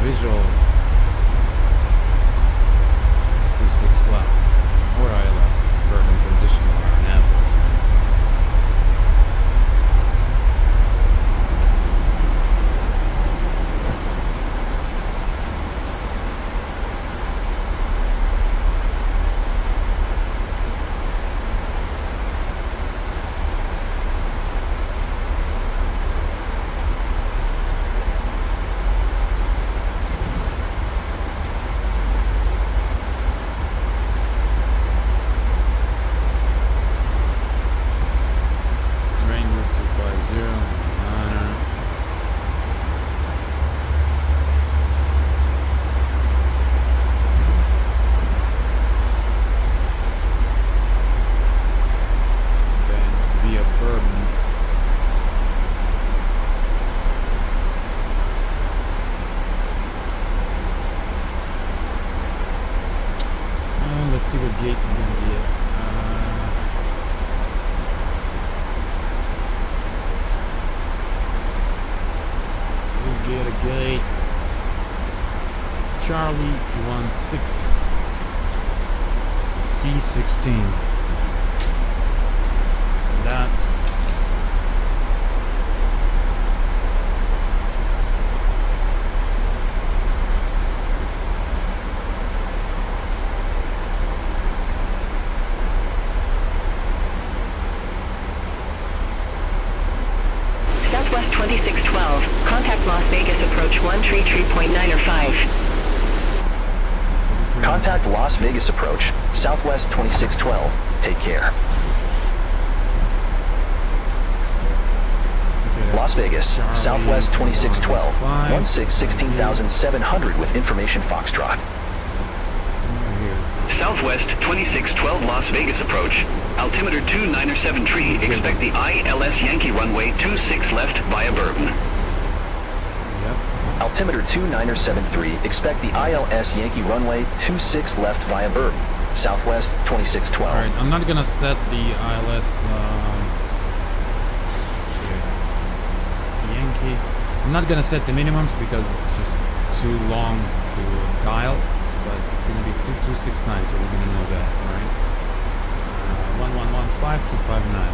Visual 26 left or ILS urban transition nav. Let's see what gate we're gonna be at. We'll get a gate. It's Charlie 16 C16. That's Southwest 2612, contact Las Vegas approach 133.905. Contact Las Vegas approach. Southwest 2612. Take care. Las Vegas, Southwest 2612. 16,700 with information Foxtrot. Southwest 2612 Las Vegas approach. Altimeter 297 tree. Expect the ILS Yankee runway 26 left via Bourbon. Yep. Altimeter 2973, expect the ILS Yankee runway 26 left via Burb, Southwest 2612. Alright, I'm not gonna set the ILS Yankee. I'm not gonna set the minimums because it's just too long to dial, but it's gonna be 2269, so we're gonna know that, alright? 1115259.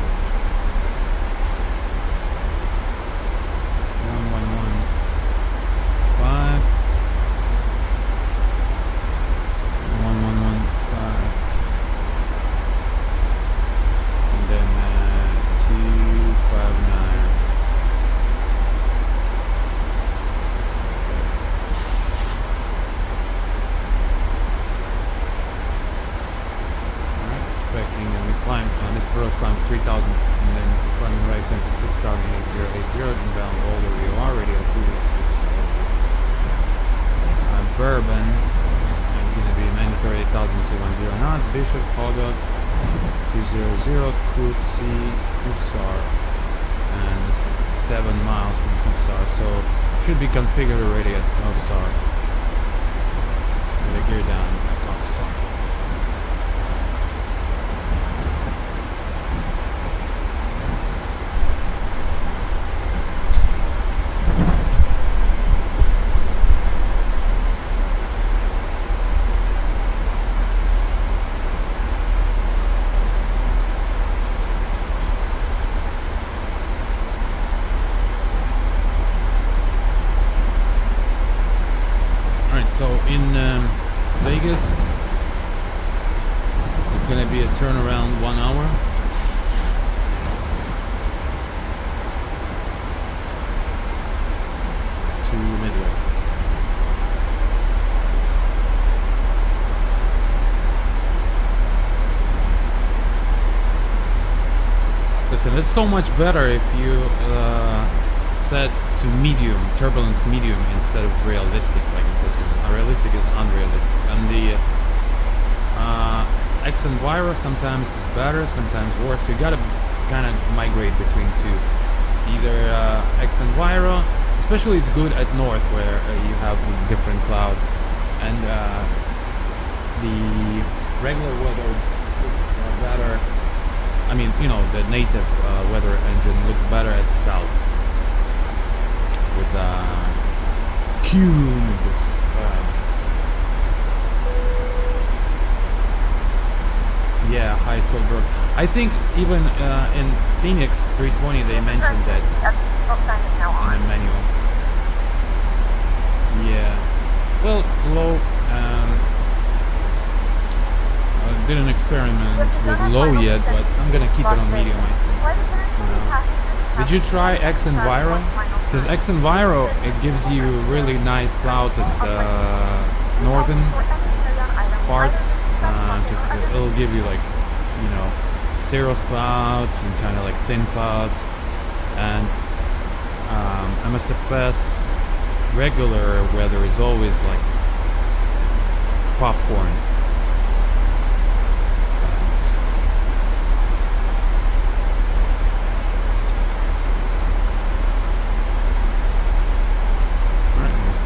1115 1115 and then 259. Alright, expecting and we climb this approach climb 3000 and then climbing right turn to 6080 and down all the VOR radio 286. Bourbon, it's going to be mandatory 8210 knots, Bishop, Hogog, 200, Kutsi, Kuksar, and this is 7 miles from Kuksar, so should be configured already at Kuksar. With the gear down at Kuksar. In Vegas, it's going to be a turnaround 1 hour. To Midway. Listen, it's so much better if you set to medium, turbulence medium instead of realistic, like it says, because realistic is unrealistic. And the X Enviro sometimes is better, sometimes worse. So you gotta kind of migrate between two. Either X Enviro, especially it's good at north where you have different clouds, and the regular weather looks better. I mean, you know, the native weather engine looks better at south. With cumulus. Yeah, high Stolberg. I think even in Phoenix 320 they mentioned that in the manual. Yeah. Well, low. I didn't experiment with low yet, but I'm gonna keep it on medium, I think. Did you try X Enviro? Because X Enviro, it gives you really nice clouds at the northern parts, because it'll give you like, you know, cirrus clouds and kind of like thin clouds, and MSFS regular weather is always like popcorn.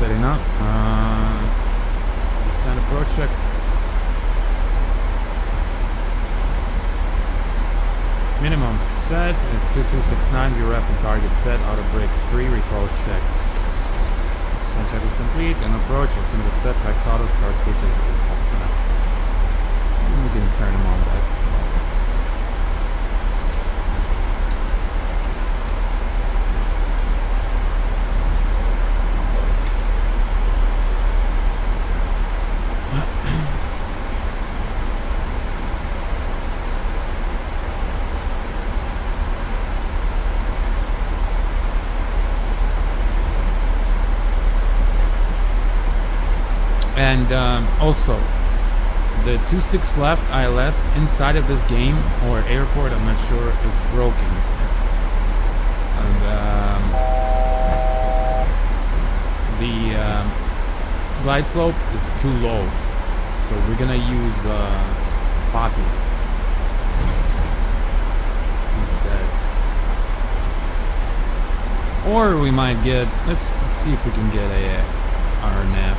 Setting up. Descent approach check. Minimum set is 2269. VRF and target set. Auto brakes 3. Recall check. Descent check is complete. And approach. It's in the step. Hex auto start switches is off. We can turn them on back. And also, the 26 left ILS inside of this game or airport, I'm not sure, is broken. And the glide slope is too low, so we're gonna use Poppy instead. Or we might get, let's see if we can get a RNF.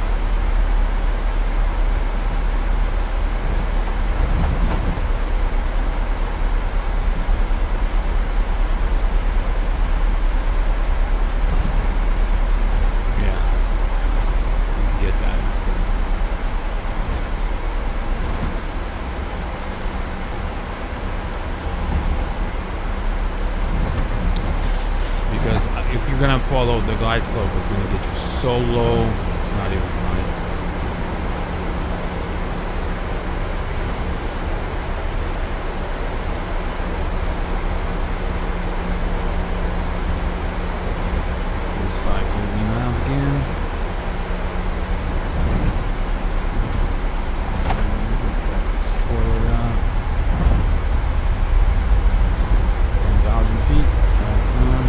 Gonna follow the glide slope, it's gonna get you so low, it's not even funny. So cycling out again. Spoiler out. 10,000 feet. That's on.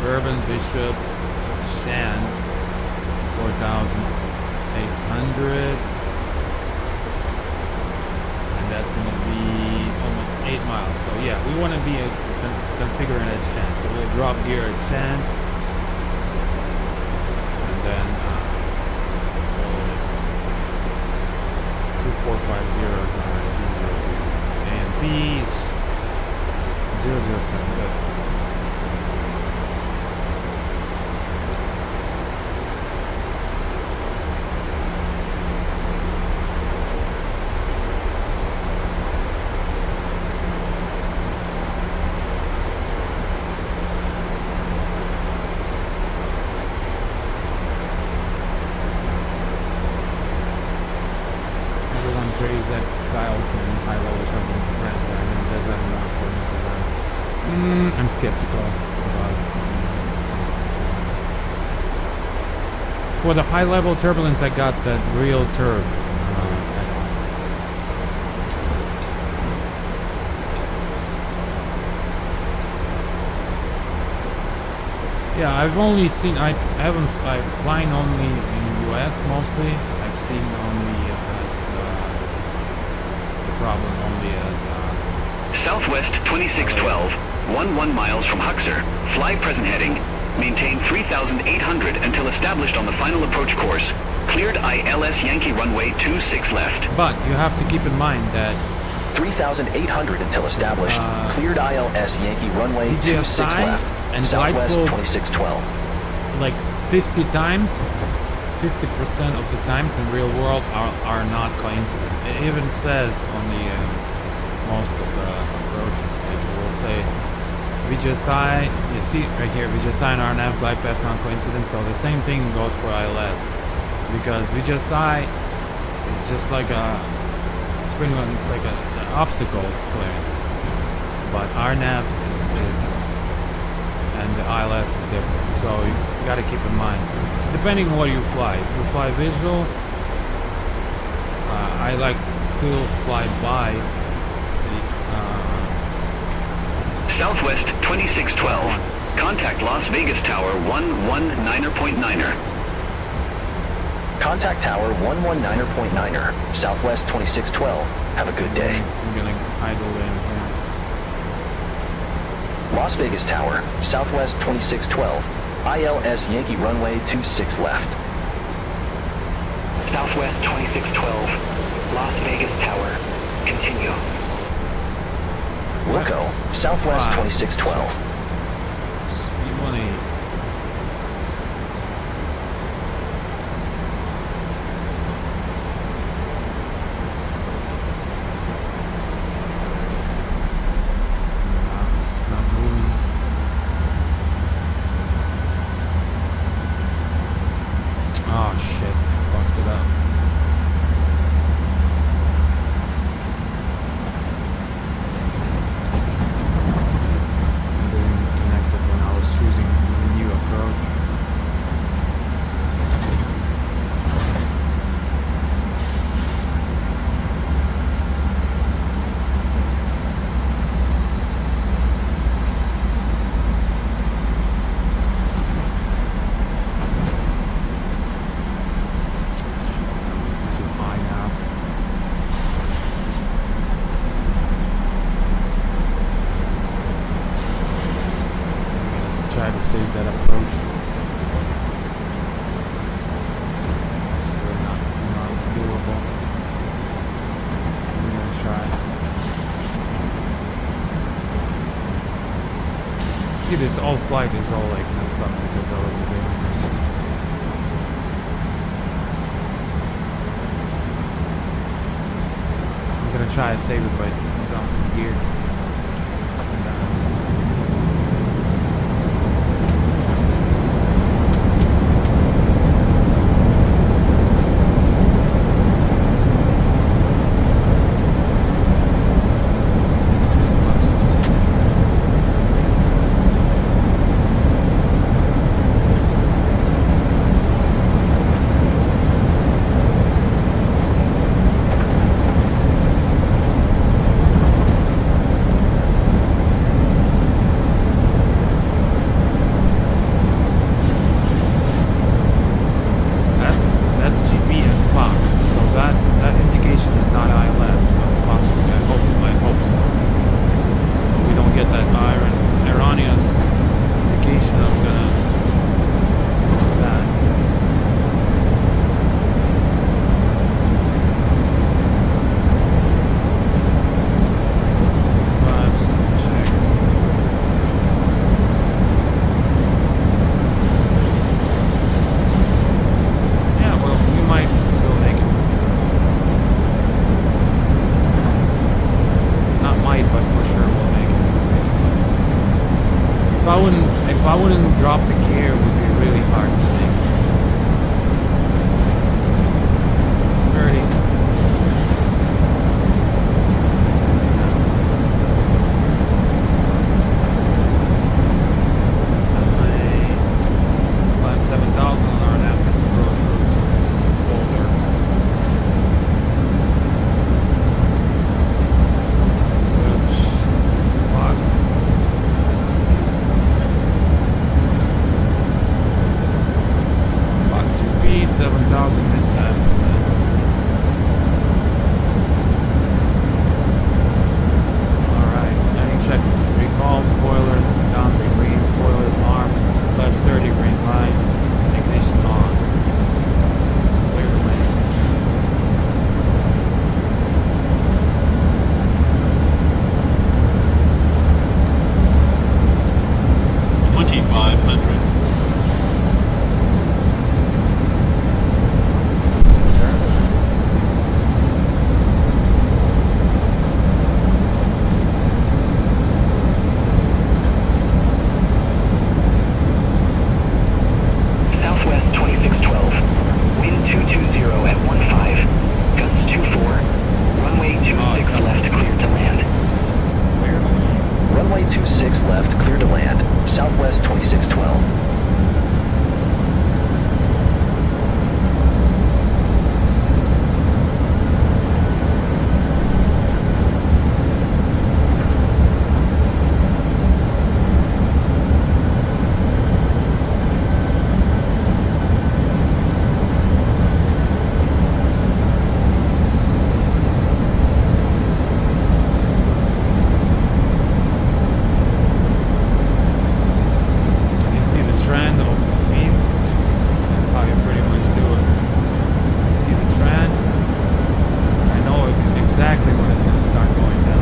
Bourbon, Bishop, Shan, 4,800, and that's going to be almost 8 miles. So yeah, we want to be configuring at Shan. So we'll drop gear at Shan, and then 2450 and B 007. Good. I'm skeptical about it. For the high level turbulence, I got that real turb. Yeah, I've only seen, I'm flying only in the US mostly. I've seen only the problem only at Southwest 2612, 11 miles from Huxer. Fly present heading. Maintain 3,800 until established on the final approach course. Cleared ILS Yankee runway 26 left. But you have to keep in mind that 3,800 until established. Cleared ILS Yankee runway 26 left. And Southwest slope 2612. Like 50 times, 50% of the times in real world are not coincident. It even says on the most of the approaches, like it will say VGSI, you see right here, VGSI and RNAV glide path non-coincident. So the same thing goes for ILS, because VGSI is just like it's pretty much like an obstacle clearance, but RNAV is and the ILS is different. So you got to keep in mind, depending on what you fly. If you fly visual, I like still fly by Southwest 2612. Contact Las Vegas Tower 119.9er. Contact Tower 119.9er. Southwest 2612. Have a good day. I'm gonna idle in here. Las Vegas Tower, Southwest 2612. ILS Yankee runway 26 left. Southwest 2612. Las Vegas Tower. Continue. Wilco, Southwest 2612. Speed 180. It's not moving. Oh shit, fucked it up. save that approach. It's really not doable. I'm gonna try. See, this all flight is all like messed up because I wasn't paying attention. I'm gonna try and save it by jumping gear. If I wouldn't drop the gear, it would be really hard to make. It's sturdy. My 7,000 on our nap has to go through boulder. Which, fuck. Fuck 2B, 7,000 this time. Alright, any checklists. Recall, spoilers, down, green, spoilers, arm, left sturdy, green light, ignition on. Clear the lane. Southwest 2612. Wind 220 at 15. Gusts 24. Runway 26 left cleared to land. Runway 26 left, clear to land. Southwest 2612. You can see the trend of the speeds. That's how you pretty much do it. You see the trend. I know exactly when it's going to start going down.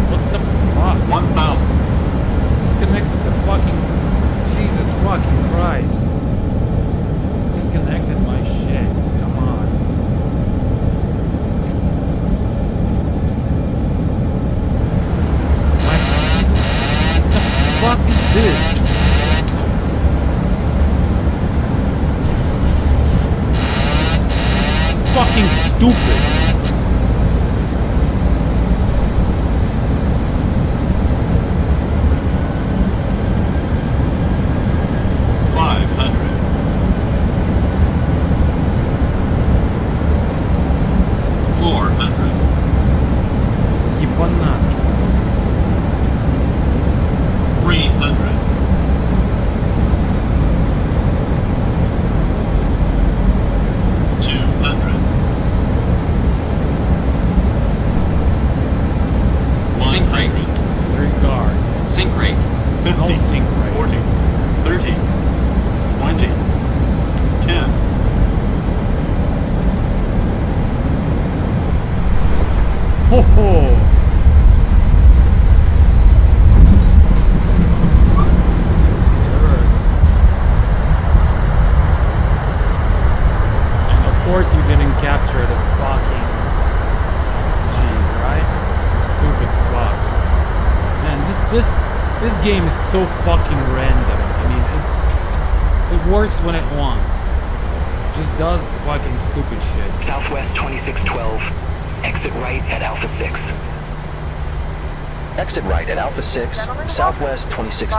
What the fuck? 1,000. Disconnected the fucking... Jesus fucking Christ. Disconnected my shit. Come on. What the fuck is this? It's fucking stupid. Ебанат. No 50, sync right 40, 30, 20, 10. Ho ho! And of course you didn't capture the fucking G's, right? Stupid fuck. Man, this game is so fucking random. I mean, it works when it wants. It just does fucking stupid shit. Southwest 2612. Exit right at Alpha 6. Exit right at Alpha 6, Southwest 2612.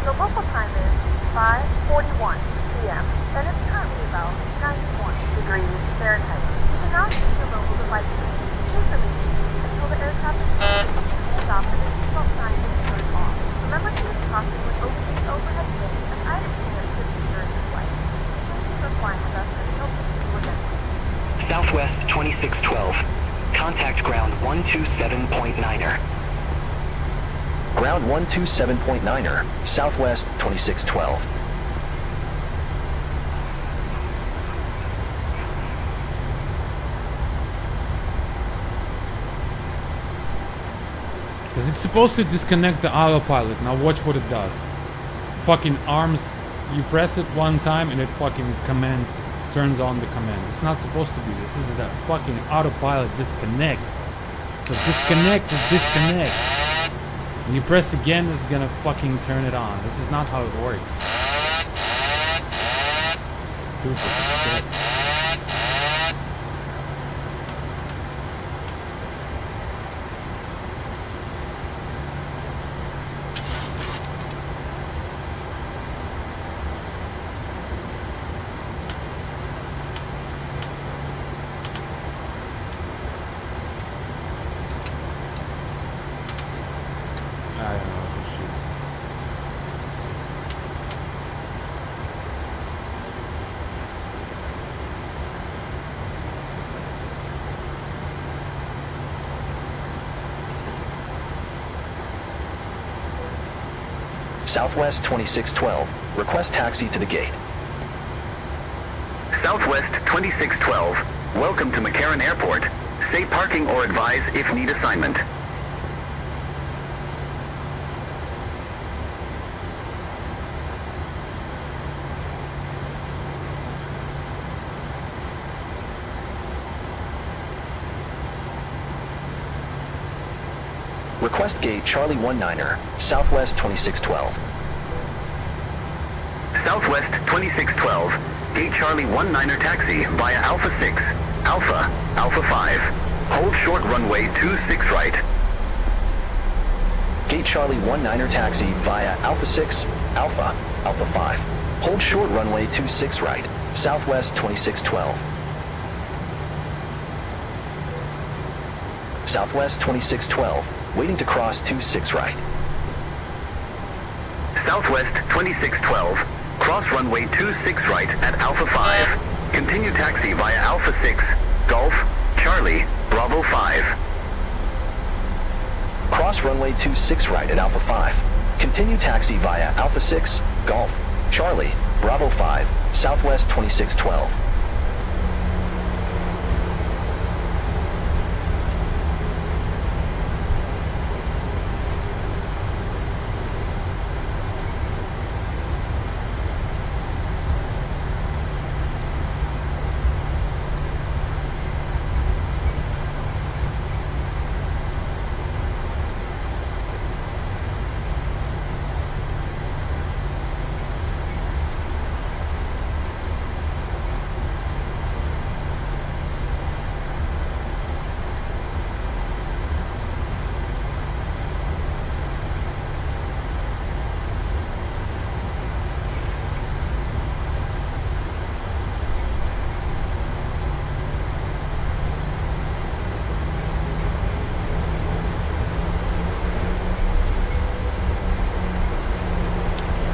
Your local time is 5:41 p.m. and it's currently about 91 degrees Fahrenheit. You can now use your mobile device until the aircraft is stop and the seatbelt sign is turned off. Remember to use caution with opening overhead bins and items in your system during the flight. Thank you for flying with us and hope to see you again. Southwest 2612. Contact ground 127.9er. Ground 127.9er, Southwest 2612. Because it's supposed to disconnect the autopilot. Now watch what it does. Fucking arms, you press it one time and it fucking turns on the command. It's not supposed to be. This is that fucking autopilot disconnect. So disconnect is disconnect. When you press again, it's gonna fucking turn it on. This is not how it works. Stupid shit. I don't know for sure. Southwest 2612. Request taxi to the gate. Southwest 2612. Welcome to McCarran Airport. Say parking or advise if need assignment. Request gate Charlie 19er, Southwest 2612. Southwest 2612. Gate Charlie 19er taxi via Alpha 6, Alpha, Alpha 5. Hold short runway 26 right. Gate Charlie 19er taxi via Alpha 6, Alpha, Alpha 5. Hold short runway 26 right, Southwest 2612. Southwest 2612, waiting to cross 26 right. Southwest 2612. Cross runway 26 right at Alpha 5. Continue taxi via Alpha 6, Golf, Charlie, Bravo 5. Cross runway 26 right at Alpha 5. Continue taxi via Alpha 6, Golf, Charlie, Bravo 5, Southwest 2612.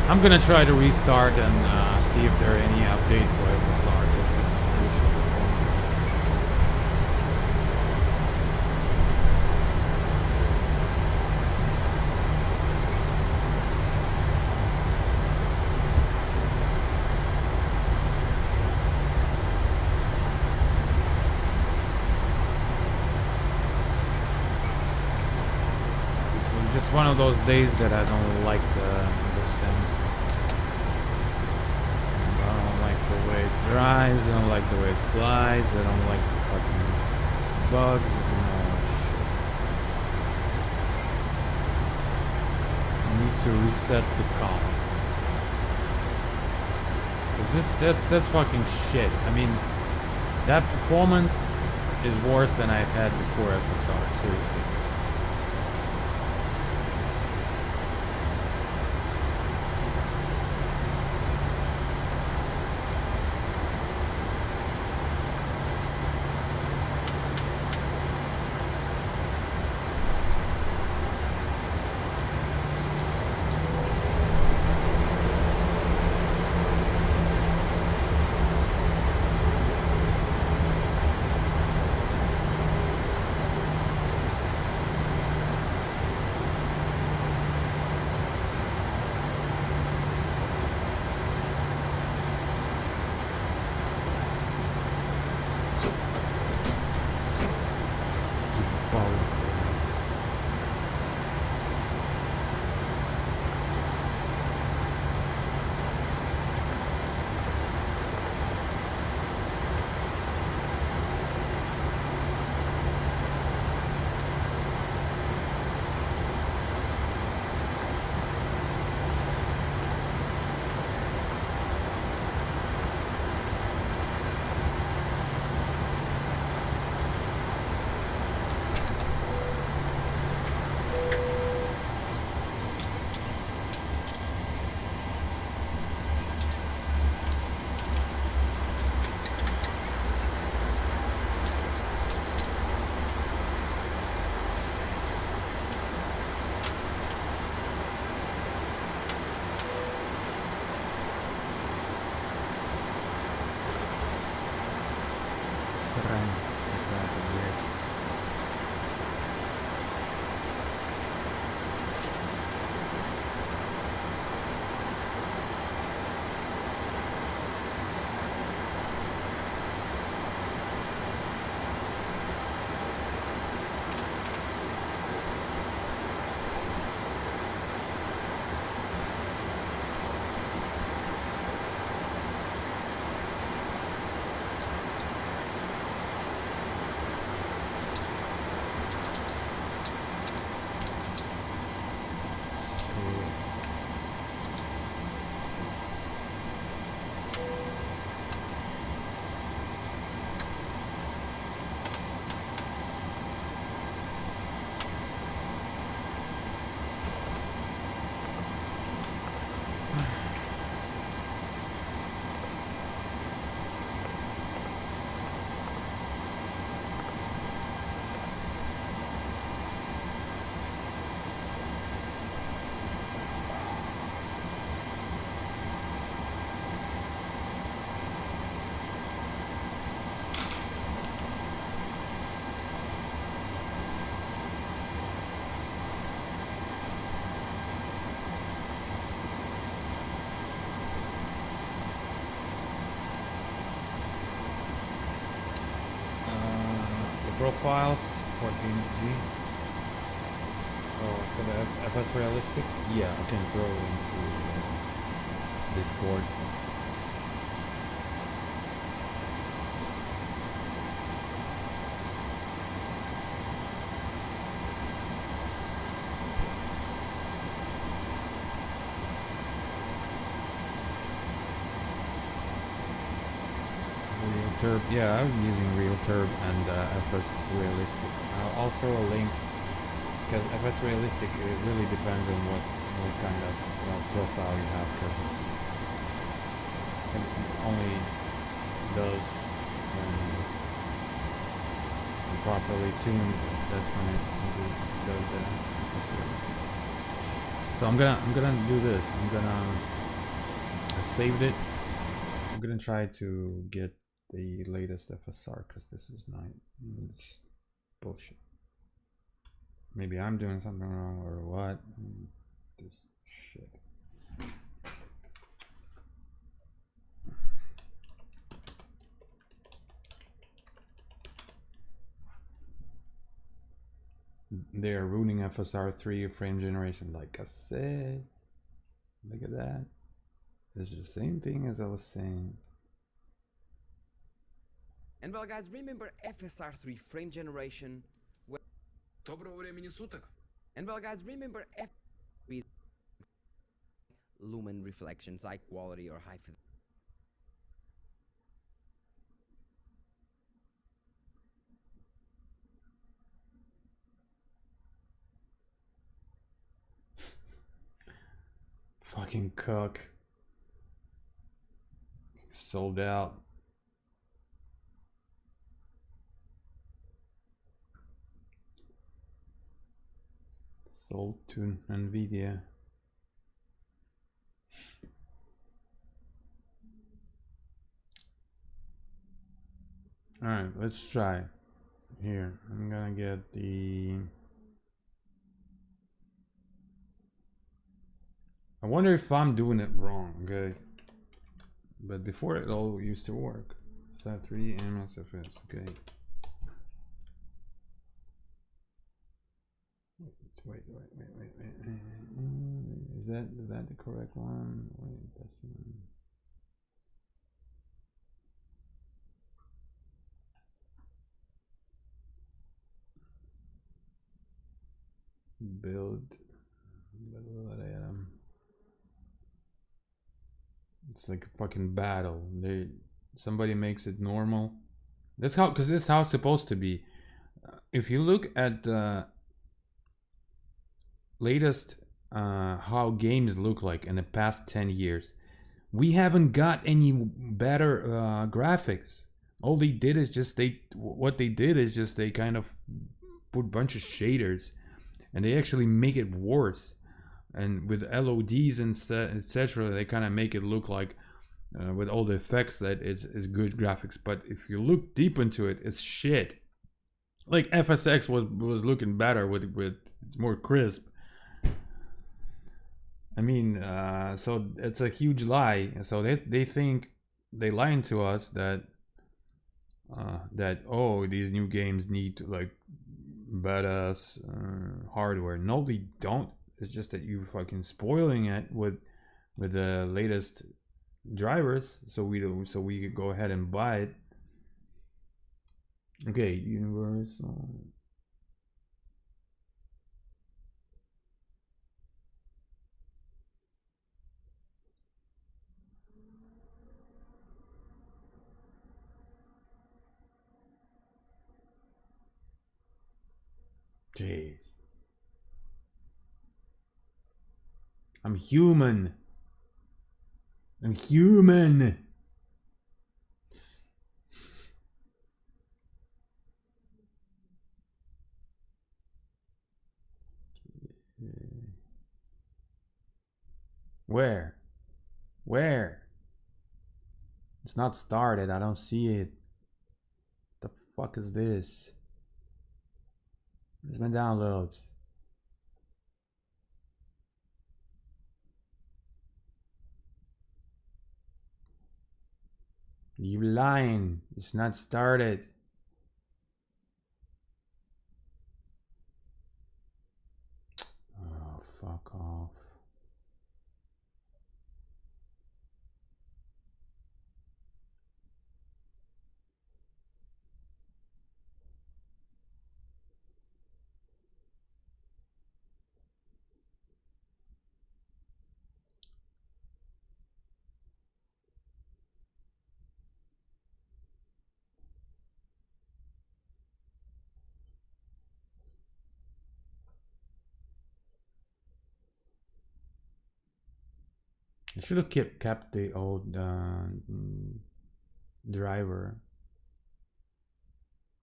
I'm gonna try to restart and see if there are any update for FSR, because this is bullshit performance. one of those days that I don't like the sim. I don't like the way it drives, I don't like the way it flies, I don't like the fucking bugs and all that shit. I need to reset the car. Cause that's fucking shit. I mean, that performance is worse than I've had before FSR, seriously. Profiles 14G. Oh, for the FS Realistic? Yeah, I can throw it into Discord. Turb, yeah, I'm using RealTurb and FS Realistic. I'll throw links because FS Realistic, it really depends on what kind of profile you have, because it only does when properly tuned. That's when it does the FS Realistic. So I'm gonna do this. I saved it. I'm gonna try to get the latest FSR, because this is not, it's bullshit. Maybe I'm doing something wrong or what. This shit. they are ruining FSR3 frame generation. Like I said, look at that. It's the same thing as I was saying. And well, guys, remember FSR3 frame generation. Доброго времени суток. And well, guys, remember lumen reflections, high quality or high fidelity. Fucking cook. Sold out. Sold to Nvidia. Alright, let's try. Here, I'm gonna get the... I wonder if I'm doing it wrong, okay? But before it all used to work. SAT3 MSFS, okay. Wait. Is that the correct one? Wait, that's the one. Build. It's like a fucking battle. Somebody makes it normal. That's how, because this is how it's supposed to be. If you look at latest how games look like in the past 10 years, we haven't got any better graphics. All they did is just they kind of put a bunch of shaders and they actually make it worse. And with LODs and etc., they kind of make it look like with all the effects that it's good graphics. But if you look deep into it, it's shit. Like FSX was looking better with it's more crisp. I mean, so it's a huge lie. So they think they lying to us that oh, these new games need like badass hardware. No, they don't. It's just that you're fucking spoiling it with the latest drivers, so we could go ahead and buy it. Okay, universal. Jeez. I'm human. I'm human. Where? It's not started. I don't see it. The fuck is this? Where's my downloads? You lying. It's not started. Oh, fuck off. I should have kept the old driver.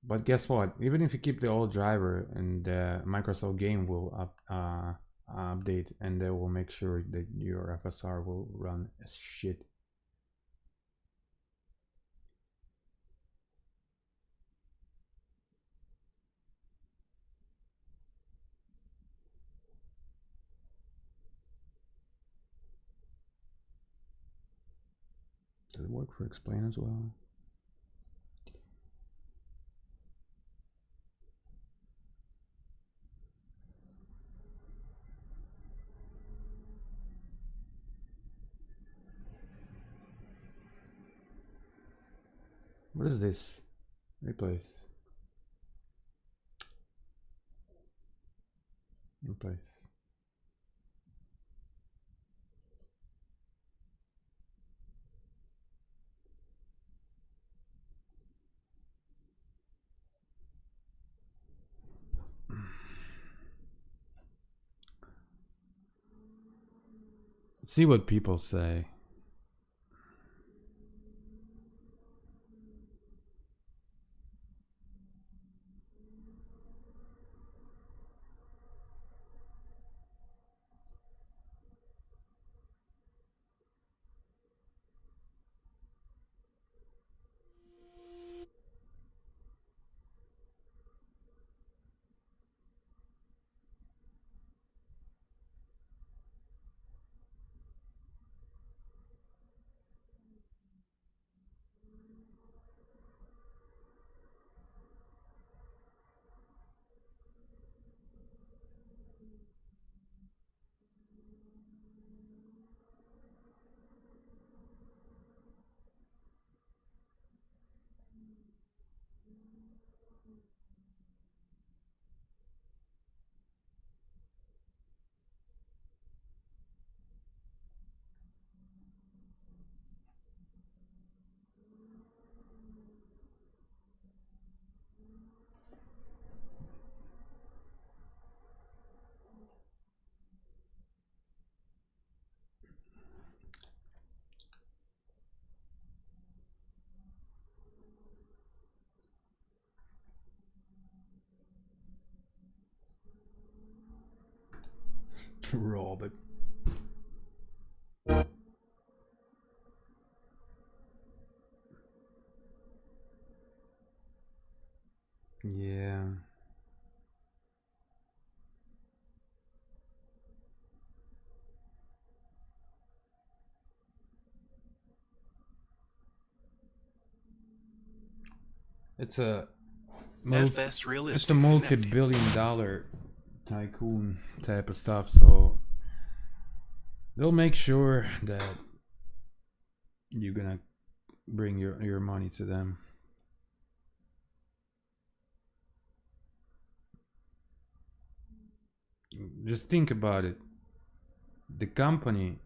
But guess what? Even if you keep the old driver, and Microsoft game will update, and they will make sure that your FSR will run as shit. Does it work for explain as well? What is this? Replace. Replace. Let's see what people say. Robert. Yeah. It's a FS realistic. It's a multi-billion-dollar tycoon type of stuff, so they'll make sure that you're gonna bring your money to them. Just think about it. The company,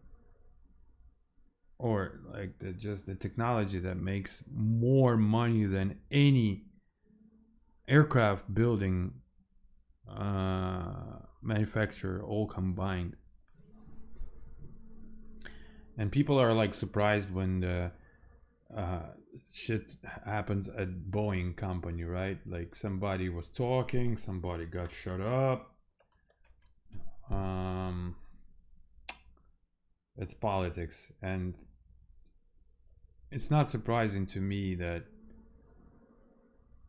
or like just the technology that makes more money than any aircraft building manufacturer all combined. And people are like surprised when the shit happens at Boeing company, right? Like somebody was talking, somebody got shut up. It's politics, and it's not surprising to me that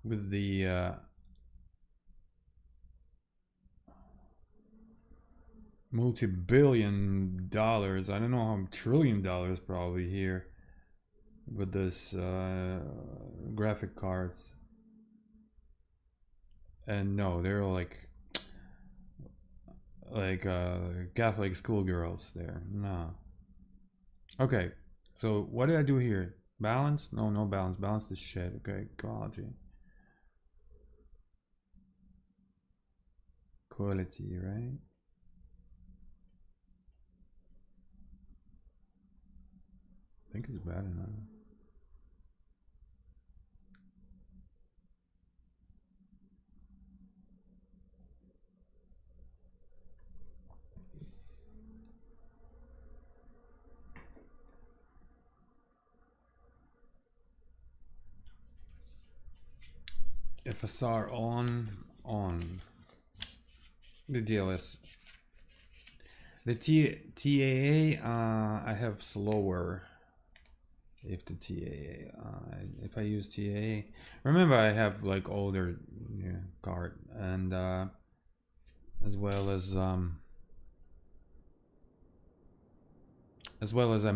with the multi-billion dollars, I don't know how trillion dollars probably here with this graphic cards, and no, they're like Catholic schoolgirls there. No. Okay, so what did I do here? Balance? No balance. Balance this shit. Okay, quality. Quality, right? I think it's bad enough. FSR on the DLS. The TAA I have slower. If the TAA if I use TAA, remember I have like older card, and as well as I'm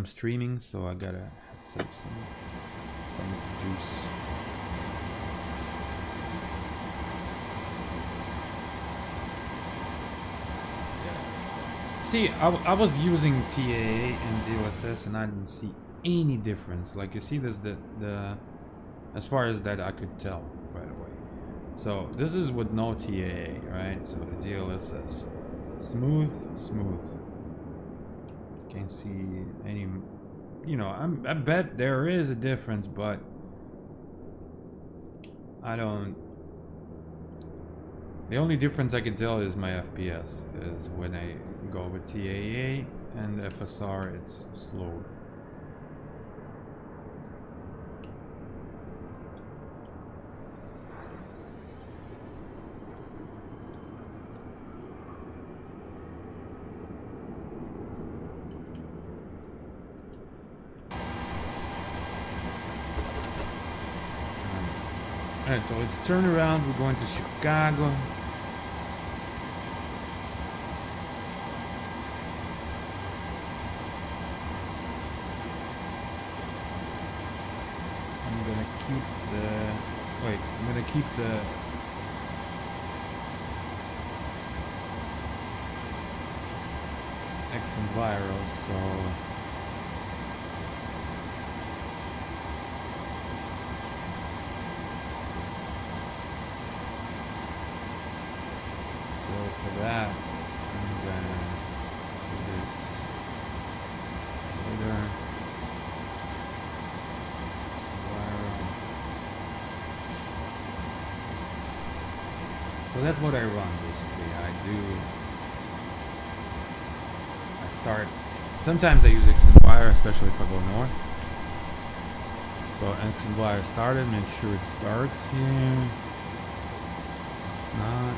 streaming, so I gotta save some juice. See, I was using TAA and DLSS and I didn't see any difference. Like you see, there's the As far as that I could tell right away. So this is with no TAA, right? So the GLS says smooth, smooth. Can't see any, you know, I bet there is a difference, but I don't. The only difference I can tell is my FPS, is when I go with TAA and FSR it's slower. Alright, so let's turn around. We're going to Chicago. I'm gonna keep the... Wait, I'm gonna keep the... X and viral, so... For that, I'm gonna do this later. So that's what I run basically. I start. Sometimes I use X and wire, especially if I go north. So X and wire started. Make sure it starts here. It's not.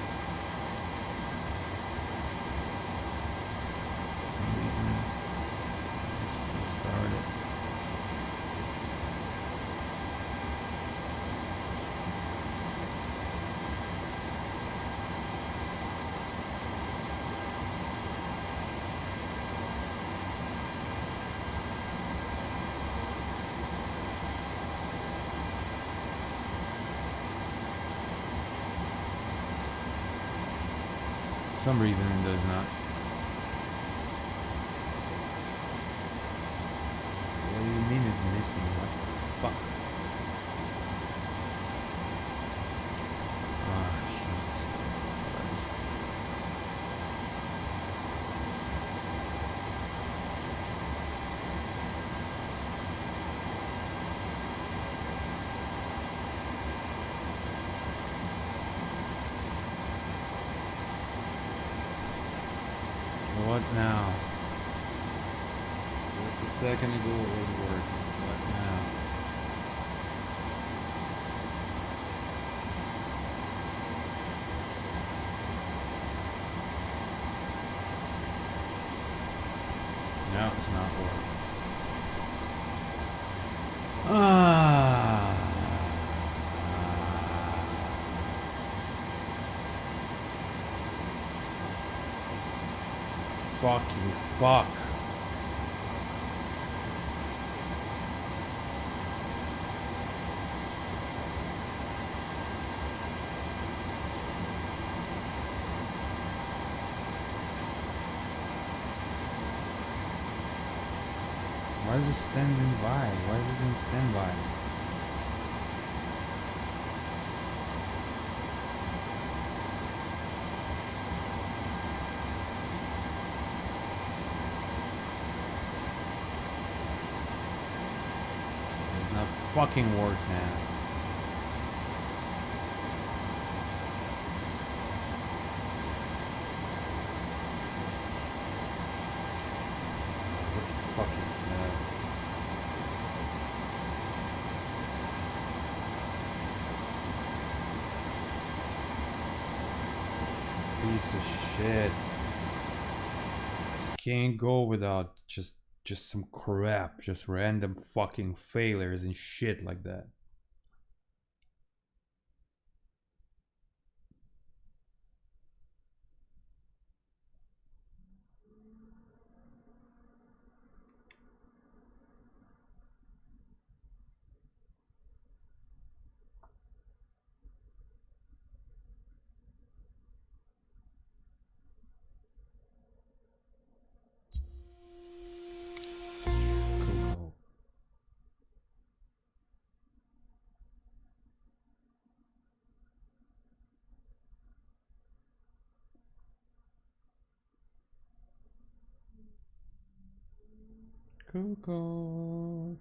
For some reason it does not. What do you mean it's missing? What the fuck? Ah, Jesus Christ. What now? Just a second ago it was working. What now? No, it's not working. Fucking fuck. Why is it standing by? Why is it in standby? Fucking work, man. What the fuck is that? Piece of shit. Just can't go without just some crap, just random fucking failures and shit like that. Cuckoos.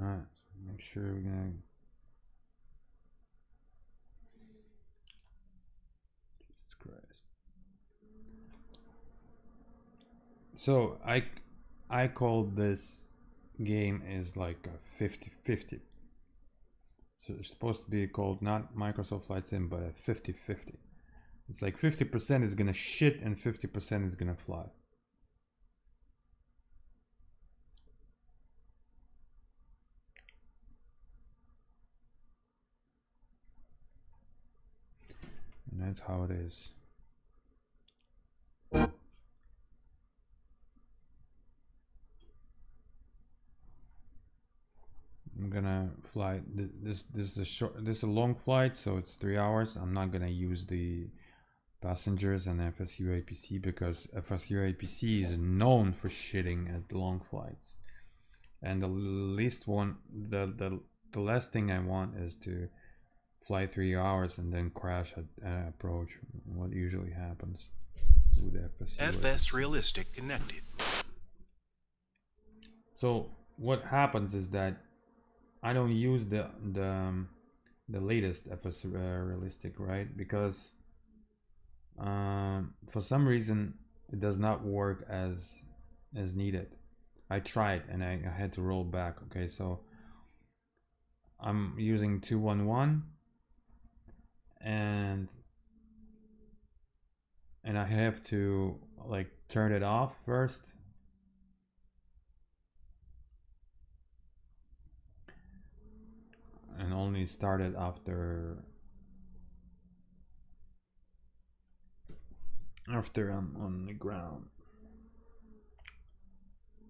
Alright, so make sure we're gonna. Jesus Christ. So I call this game is like a 50-50. So it's supposed to be called not Microsoft Flight Sim, but a 50-50. It's like 50% is gonna shit and 50% is gonna fly. And that's how it is. I'm gonna fly this is a long flight, so it's 3 hours. I'm not gonna use the passengers and FSU APC because FSU APC is known for shitting at long flights. And the least one, the last thing I want is to fly 3 hours and then crash at approach. What usually happens with FSU. FS Realistic connected. So what happens is that I don't use the latest FS Realistic, right? Because for some reason it does not work as needed. I tried and I had to roll back. Okay, so I'm using 211 and I have to like turn it off first. And only start it after I'm on the ground.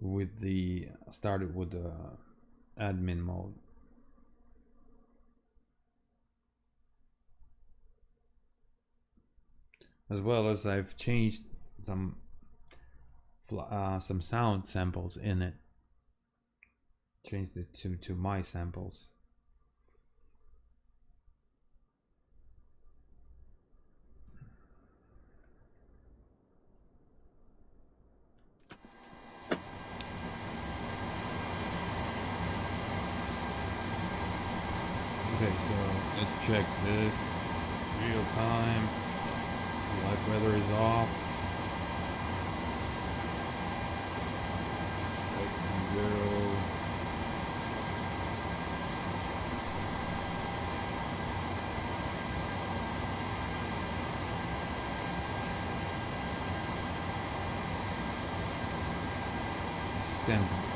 With the started with the admin mode. As well as I've changed some sound samples in it. Changed it to my samples. Okay, so let's check this. Real time. Light weather is off. X and 0.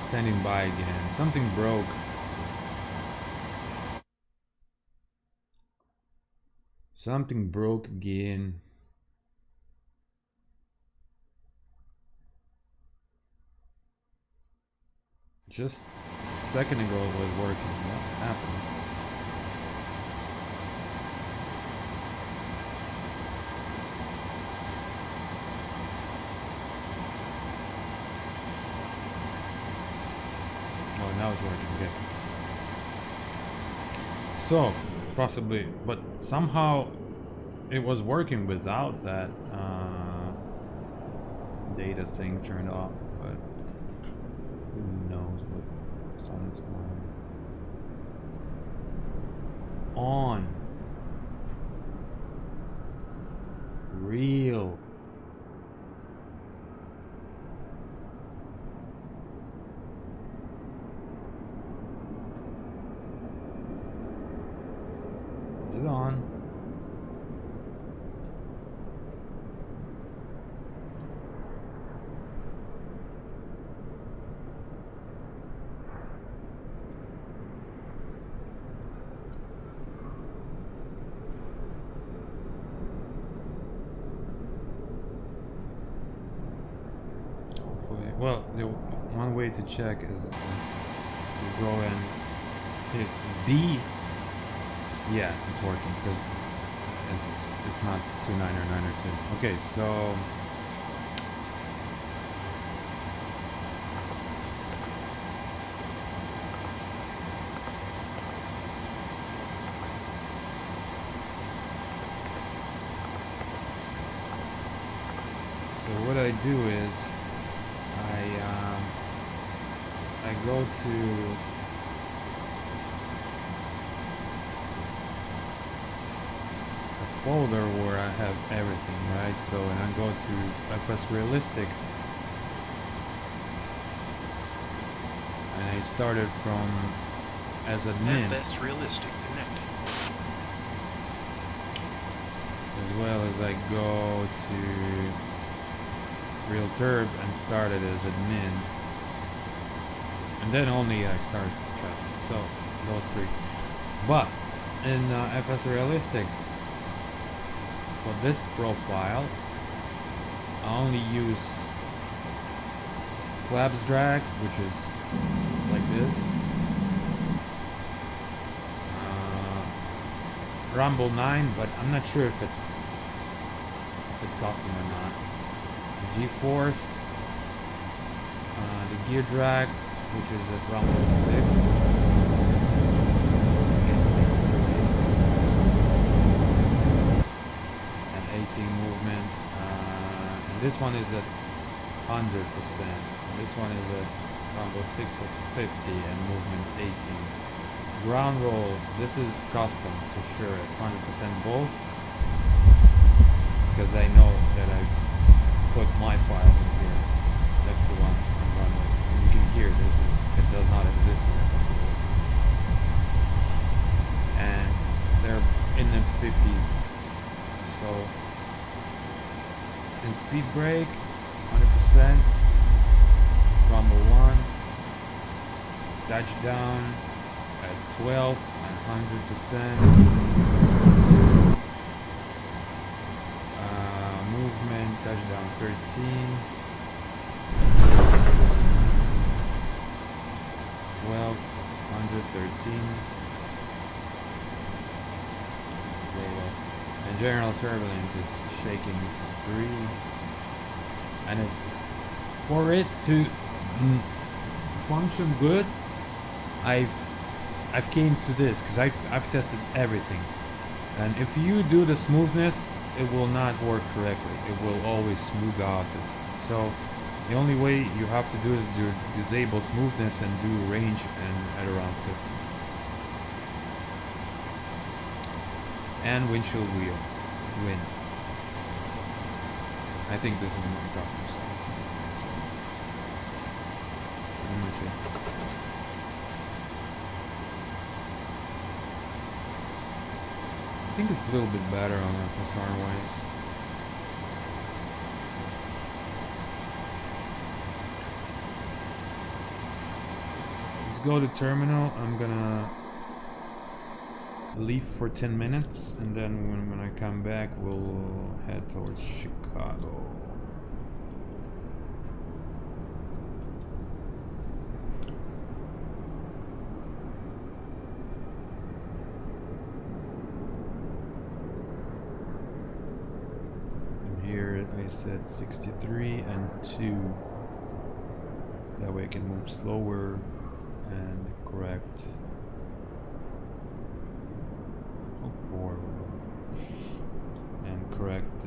Standing by again. Something broke. Something broke again. Just a second ago it was working. What happened? Oh, now it's working again. So, possibly, but somehow it was working without that data thing turned off, but who knows what's on this one. On. Real. Is it on? Well, the one way to check is to go and hit B. Yeah, it's working because it's not 29 or 9 or 2. Okay, so what I do is I go to a folder where I have everything, right? So when I go to FS Realistic, and I started from as admin, FS Realistic connected. as well as I go to Real Turb and started as admin, and then only I start traffic. So those three. But in FS Realistic, for this profile, I only use Collapse Drag, which is like this. Rumble 9, but I'm not sure if it's custom or not. G-Force, the Gear Drag, which is at Rumble 6. And 18 movement. And this one is at 100%. And this one is at Rumble 6 at 50 and movement 18. Ground roll, this is custom for sure. It's 100% both. Because I know that I put my files in here. That's the one I'm running. And you can hear this, it does not exist in FS Realistic. And they're in the 50s. So, in speed brake, it's 100%. Rumble 1. Touchdown at 12 and 100%. Movement, touchdown 13. 12, 113. And general turbulence is shaking 3. And it's for it to function good. I've came to this because I've tested everything, and if you do the smoothness, it will not work correctly. It will always smooth out. So the only way you have to do is do disable smoothness and do range and at around 50. And windshield wheel, win. I think this is my customer side. I'm not sure. I think it's a little bit better on FSR wise. Let's go to terminal. I'm gonna leave for 10 minutes, and then when I come back, we'll head towards Chicago. I said 63 and 2. That way I can move slower and correct. Oh, 4 and correct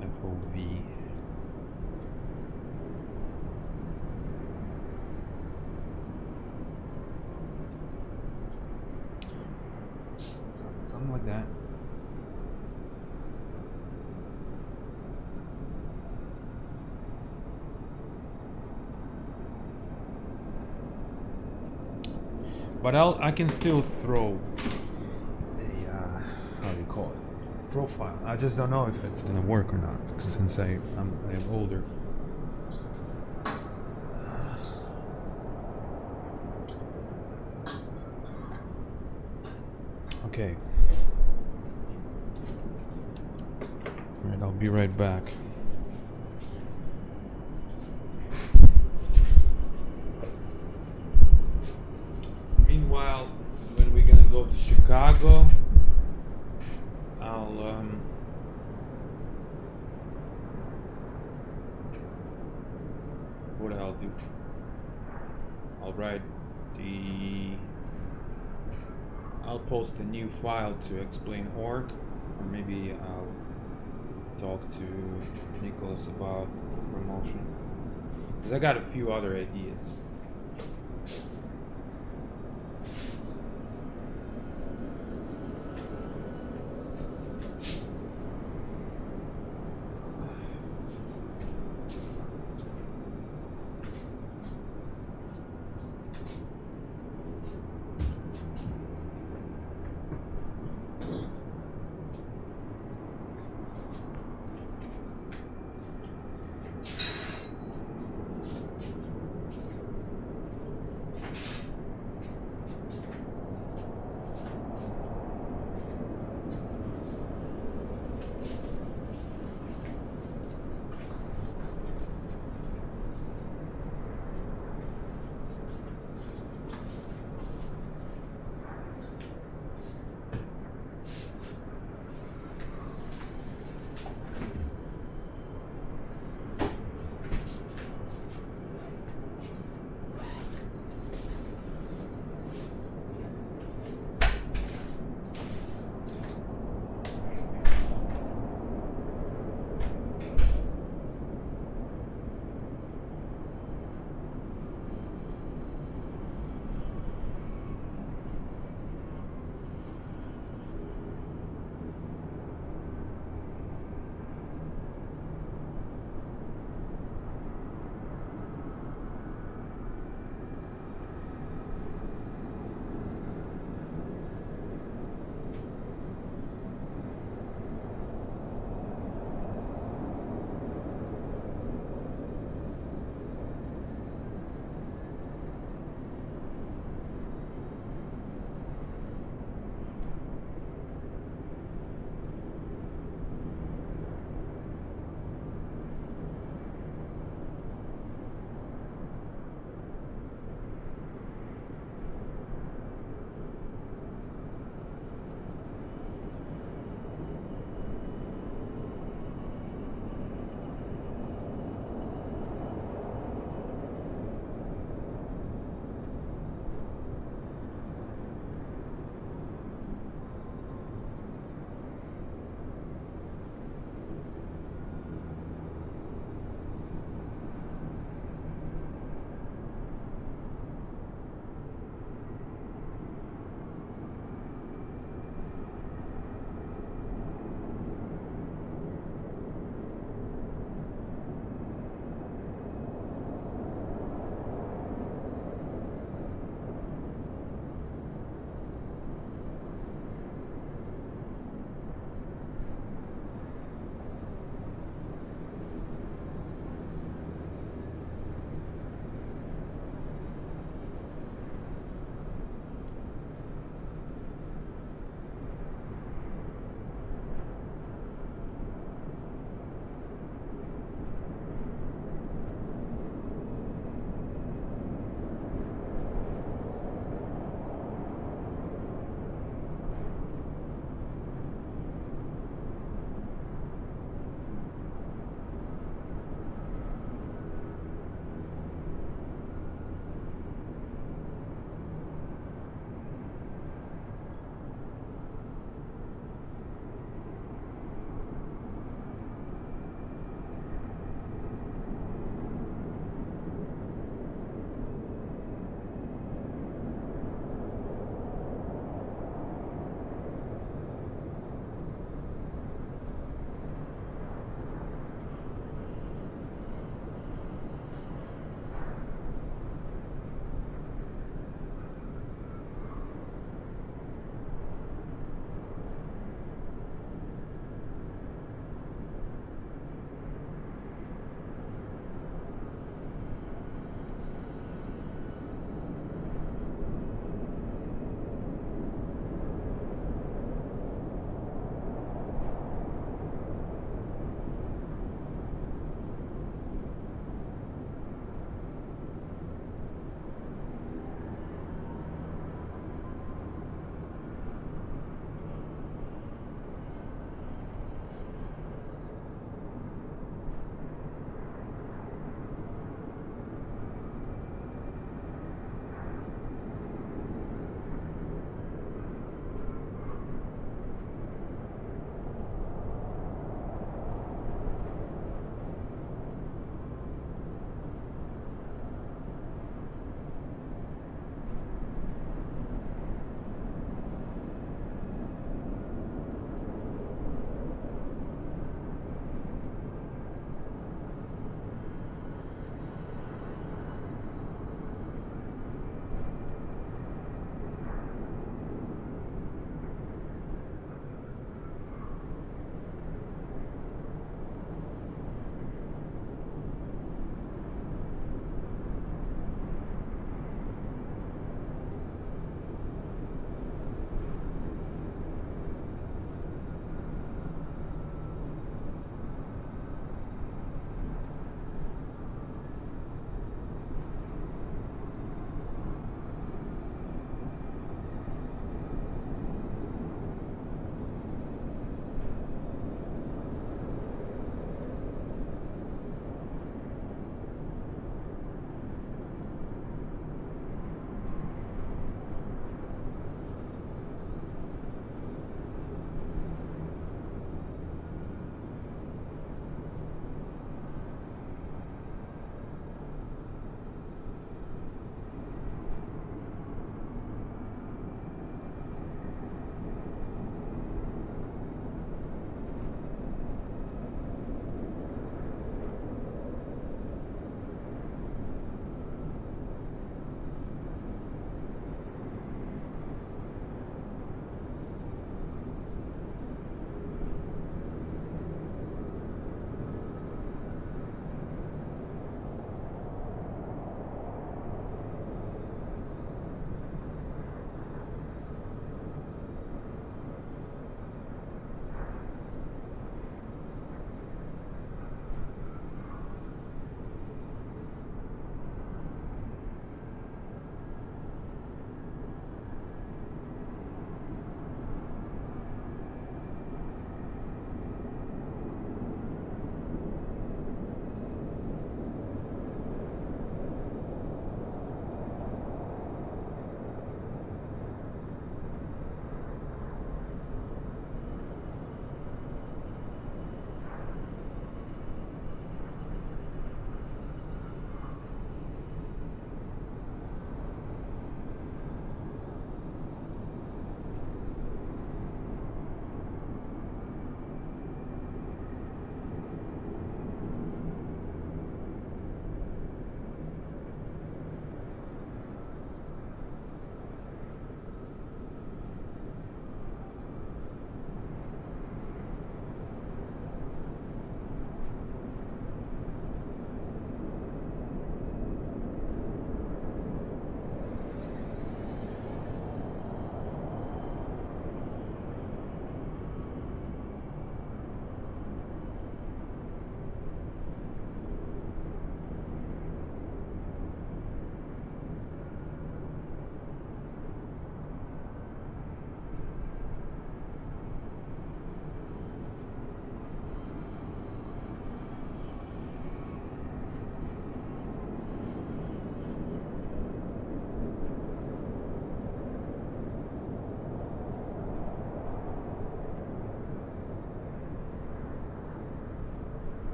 FOV. Something like that. But I can still throw a how do you call it, profile. I just don't know if it's gonna work or not, because since I am older. Okay. All right, I'll be right back. Meanwhile, when we're gonna go to Chicago, what I'll do, I'll post a new file to explain org, or maybe I'll talk to Nicholas about promotion. Because I got a few other ideas.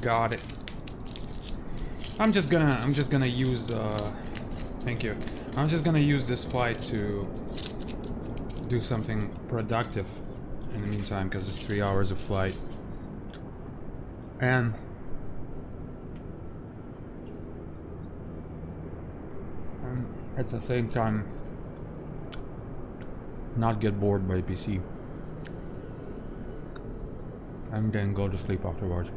Got it. I'm just gonna use thank you. I'm just gonna use this flight to do something productive in the meantime, because it's 3 hours of flight. And at the same time not get bored by PC. And then go to sleep afterwards.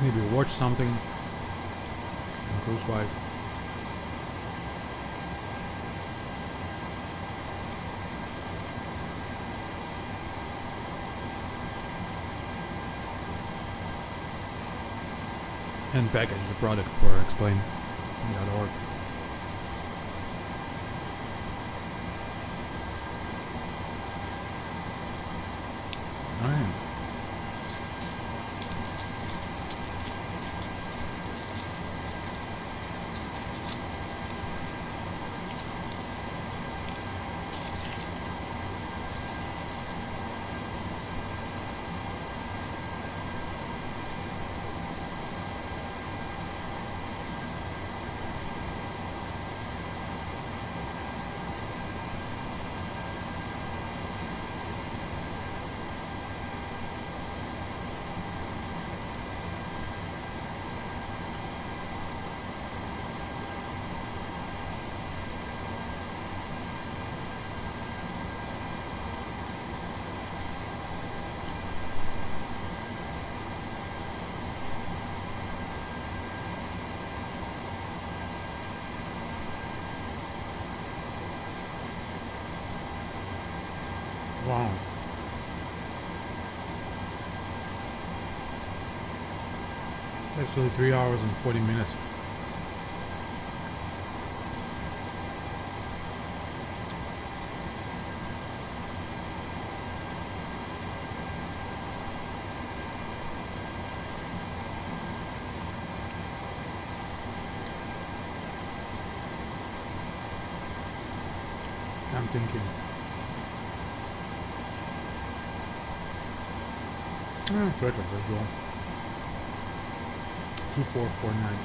Maybe watch something on cruise flight. And package the product for explain.org. Alright. Wow. It's actually 3 hours and 40 minutes. I'm thinking. Better as well. 2449.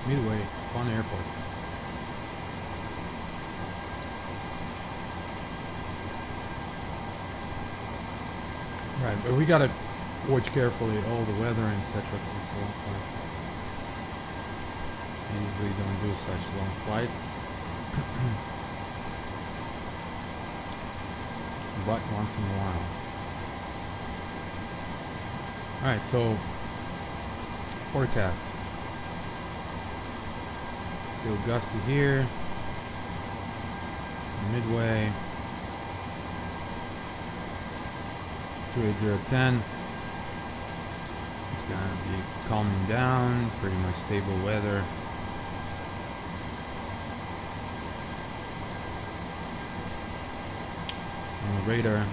Midway, Fun Airport. Right, but we gotta watch carefully all the weather and etc. because it's a long flight. I usually don't do such long flights. But once in a while. Alright, so forecast. Still gusty here. Midway. 28010. It's gonna be calming down, pretty much stable weather. On the radar,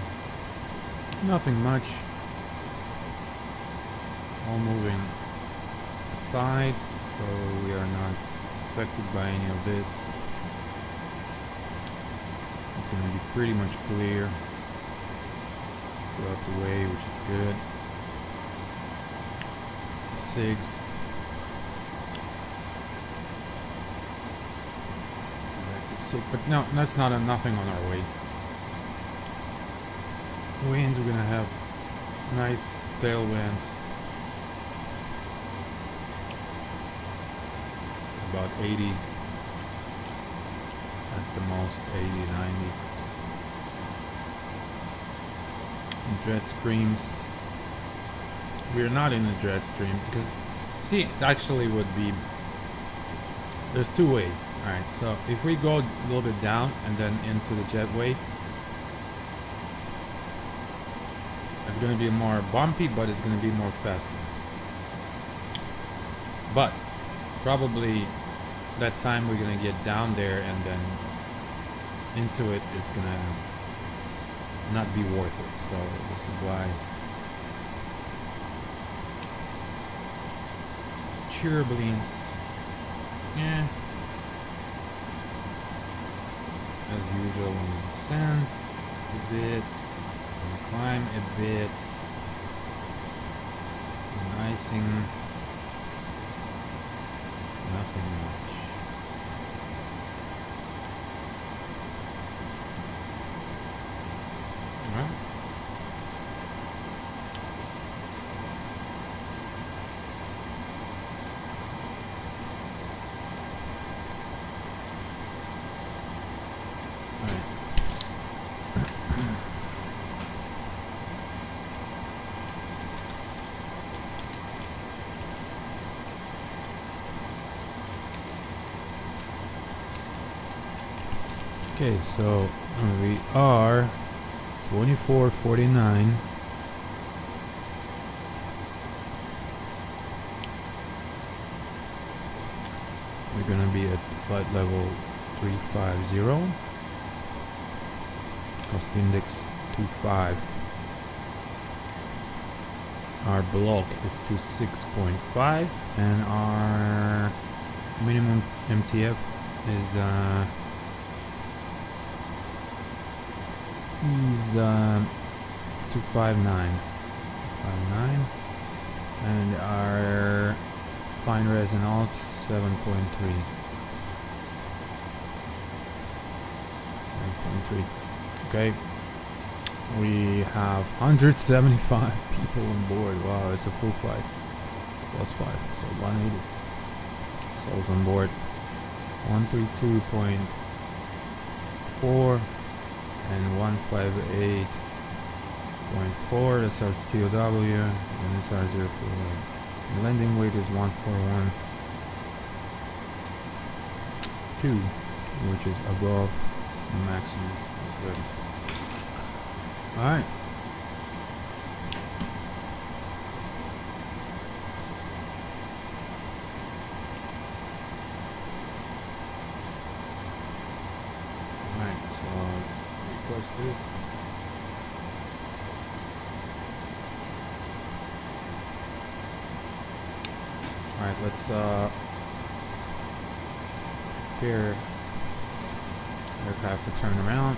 nothing much. All moving aside, so we are not affected by any of this. It's gonna be pretty much clear throughout the way, which is good. SIGs. SIG, but no, that's not nothing on our way. Winds, we're gonna have nice tailwinds. About 80 at the most, 80, 90. jet streams. We're not in the jet stream because, see, it actually would be. There's two ways. All right, so if we go a little bit down and then into the jetway, it's going to be more bumpy, but it's going to be more faster. But probably that time we're going to get down there and then into it is going to not be worth it. So this is why turbulence, yeah, as usual, we descend a bit, we climb a bit, icing, nothing much. Alright. Okay, so we are 2449. We're gonna be at flight level 350. Cost index 25. Our block is 26.5, and our minimum MTF is 259, and our fine res and alt 7.3. Okay, we have 175 people on board. Wow, it's a full flight. +5, so 180 souls on board. 132.4 and 158.4. That's our TOW, and this our 048. The landing weight is 141.2, which is above the maximum. That's good. Alright. Alright, so request this. Alright, let's prepare aircraft to turn around.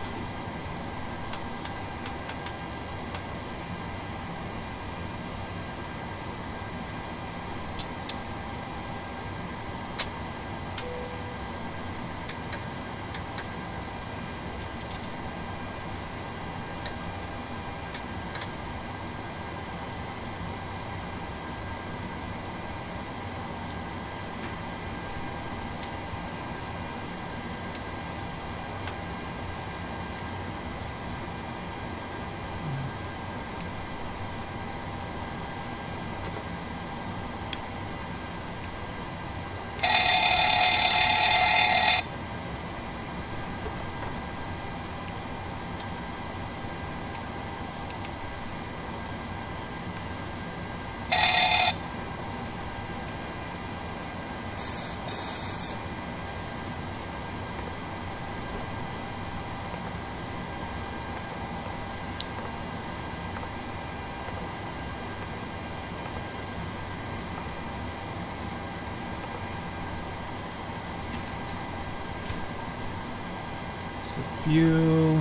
Fuel,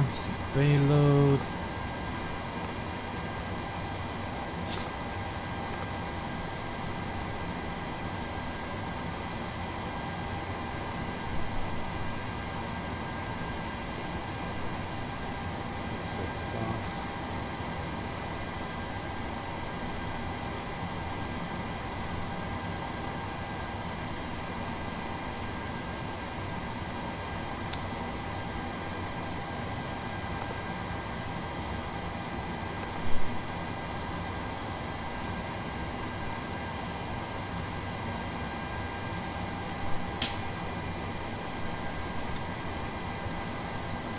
payload.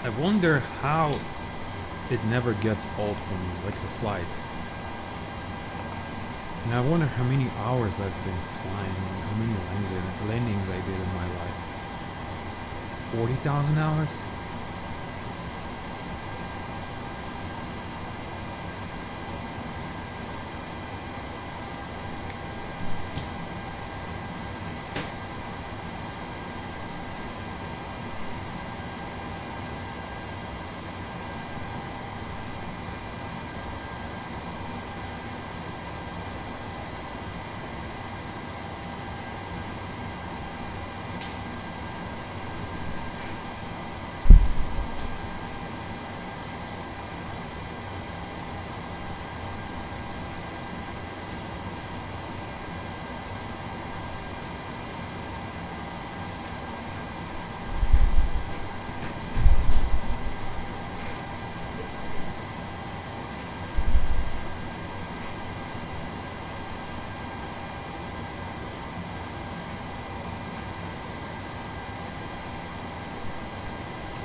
I wonder how it never gets old for me, like the flights. And I wonder how many hours I've been flying, and how many landings I did in my life. 40,000 hours?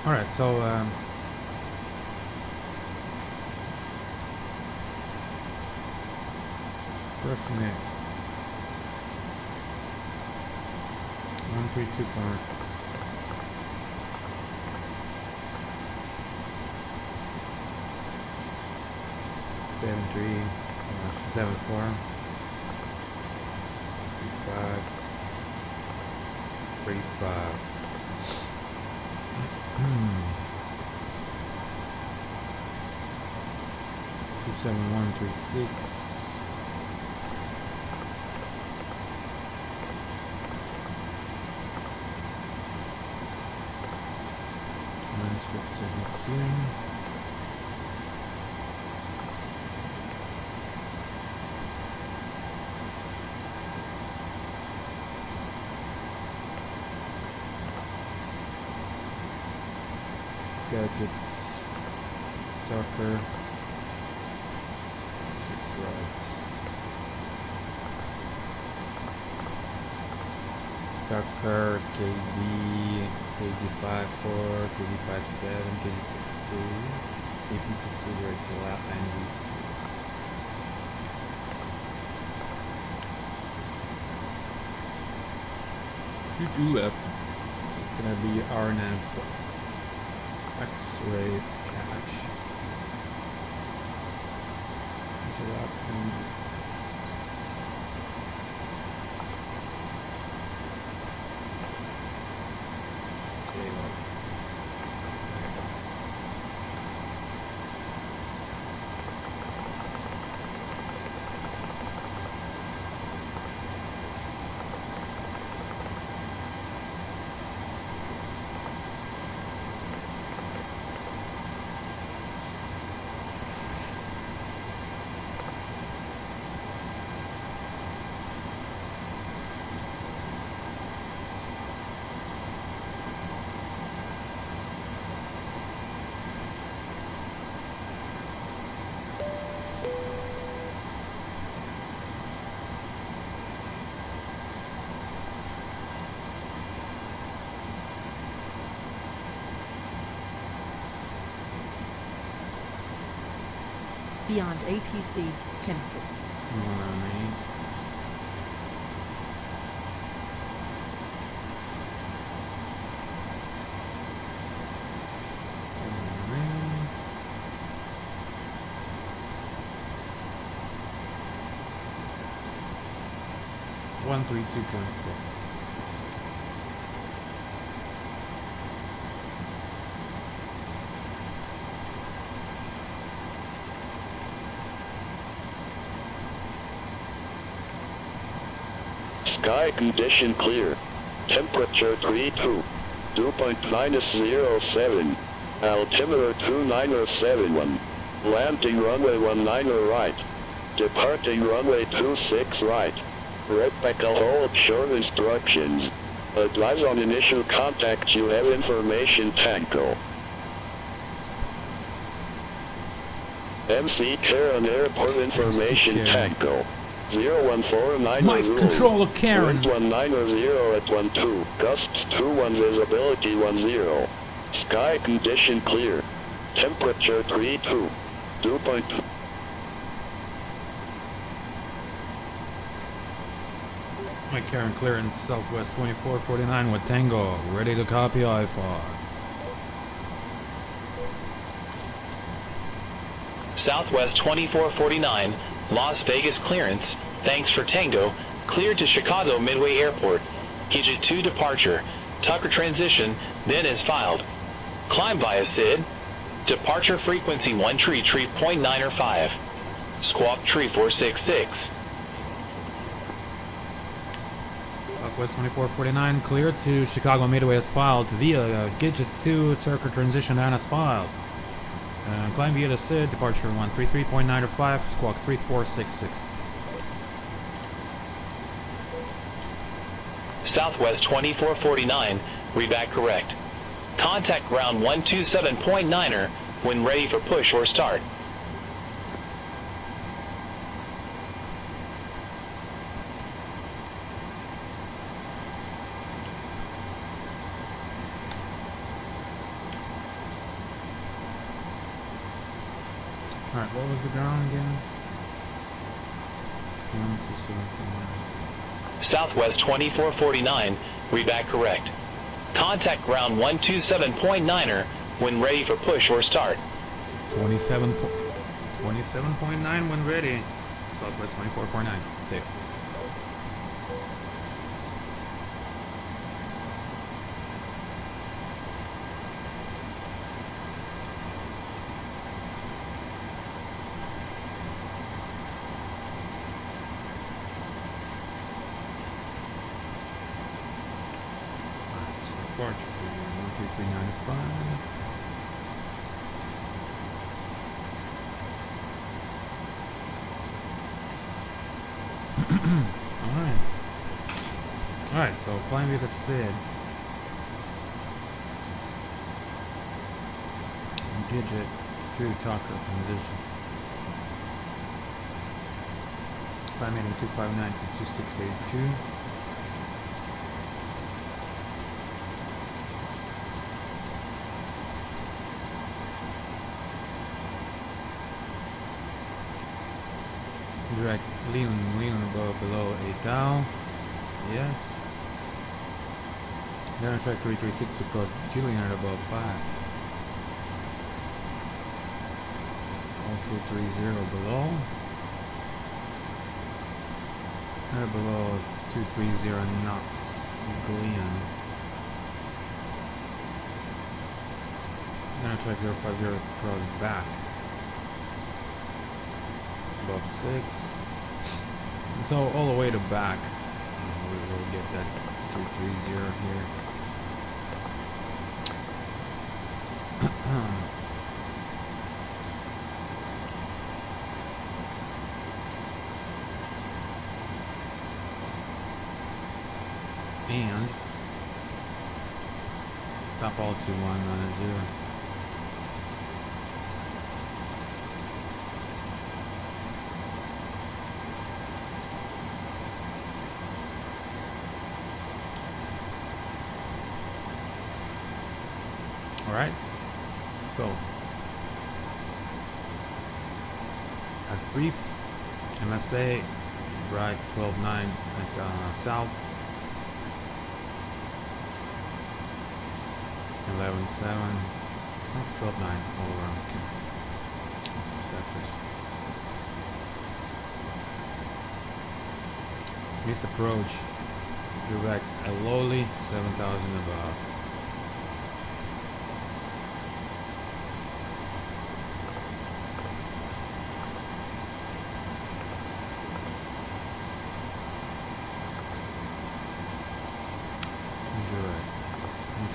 Alright, so recommend 132 point 73 74 35 27136 minus 15. Gadgets, Docker, 6 rides, Docker, KD, KD54, KD57, KD62, KP62 regular, and V6. You do left. It's gonna be RNAV. X-ray cache. Beyond ATC connected. One 132.4. Sky condition clear. Temperature 32. Dew point -07. Altimeter 2971. Landing runway 19 right. Departing runway 26 right. Repecca hold short instructions. Advise on initial contact, you have information tango. MC Karen Airport information tango. 01490. Mike, controller Karen. Wind 190 at 12. Gusts 21, visibility 10. Sky condition clear. Temperature 32. Dew point. Mike Karen clearance Southwest 2449 with Tango. Ready to copy I-5. Southwest 2449, Las Vegas clearance, thanks for Tango, cleared to Chicago Midway Airport. Gidget 2 departure, Tucker transition, then is filed. Climb via SID, departure frequency 1 tree 0.9 Squawk tree 466. Southwest 2449 cleared to Chicago Midway as filed via Gidget 2 Tucker transition and as filed. Climb via the SID, departure 133.95, squawk 3466. Southwest 2449, read back correct. Contact ground 127.9er when ready for push or start. Alright, what was the ground again? 127.9. Southwest 2449, read back correct. Contact ground 127.9er when ready for push or start. 27.9 when ready. Southwest 2449. Safe. Departure 13395. Alright, so climb via the SID. Gidget to Tucker transition. Climb heading 259 to 2682. Direct lean above, below 8 down. Yes. Down track 336 to cross Julian above 5. All 230 below. Below 230 knots. Julian. Down track 050 cross back. Above 6. So all the way to back, we'll get that 230 here. And stop all to 190. Alright, so as briefed, MSA, right 12.9 at south, 11.7, 12.9 all around. And some sectors. Missed approach, direct at lowly 7,000 above.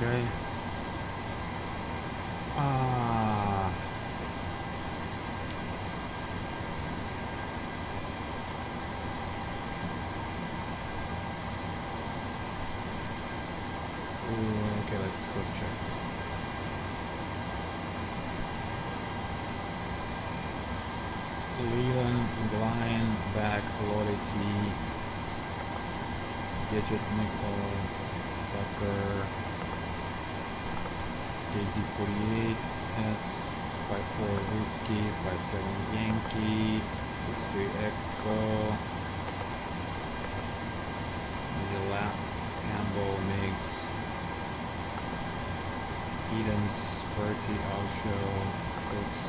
Okay. Okay, let's go check. Leland, Blind, back, Lodi T, Gidget, Nickel, Tucker. KT48 S 54 Whiskey 57 Yankee 63 Echo. The lap Campbell makes Eden's Bertie Osho Cooks.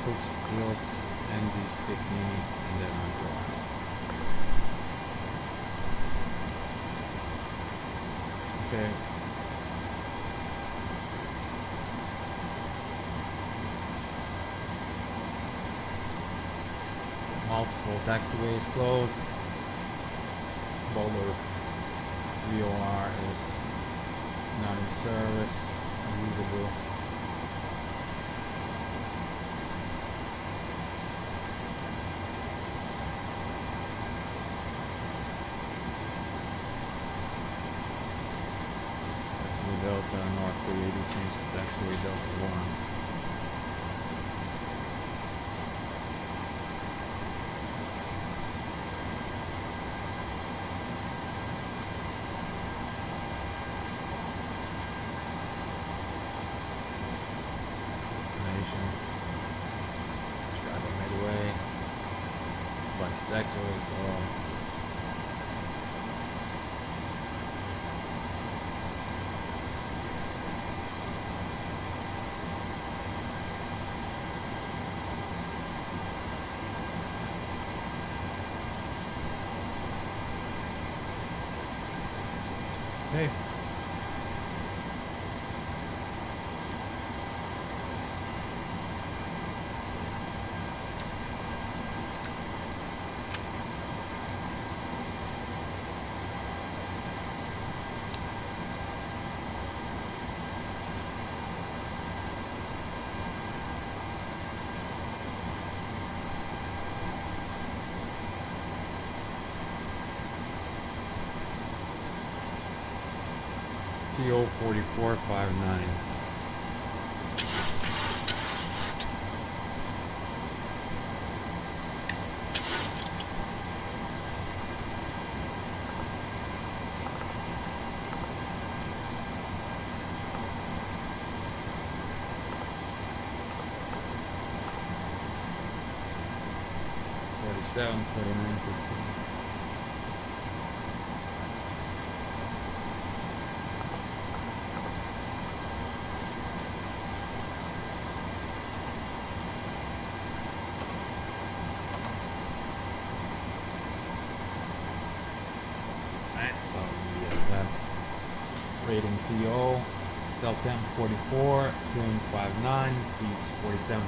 Cooks Grills, Andy Stickney, and then I go out. Okay. Multiple taxiways closed. Boulder VOR is not in service. Unusable. Taxiway Delta North 380 changed to taxiway Delta 1. Chicago Midway. Bunch of taxiways closed. Hey. TO 4459. Seven 49 15. Rating TO, Cellcam 44, trim 59, speeds 47,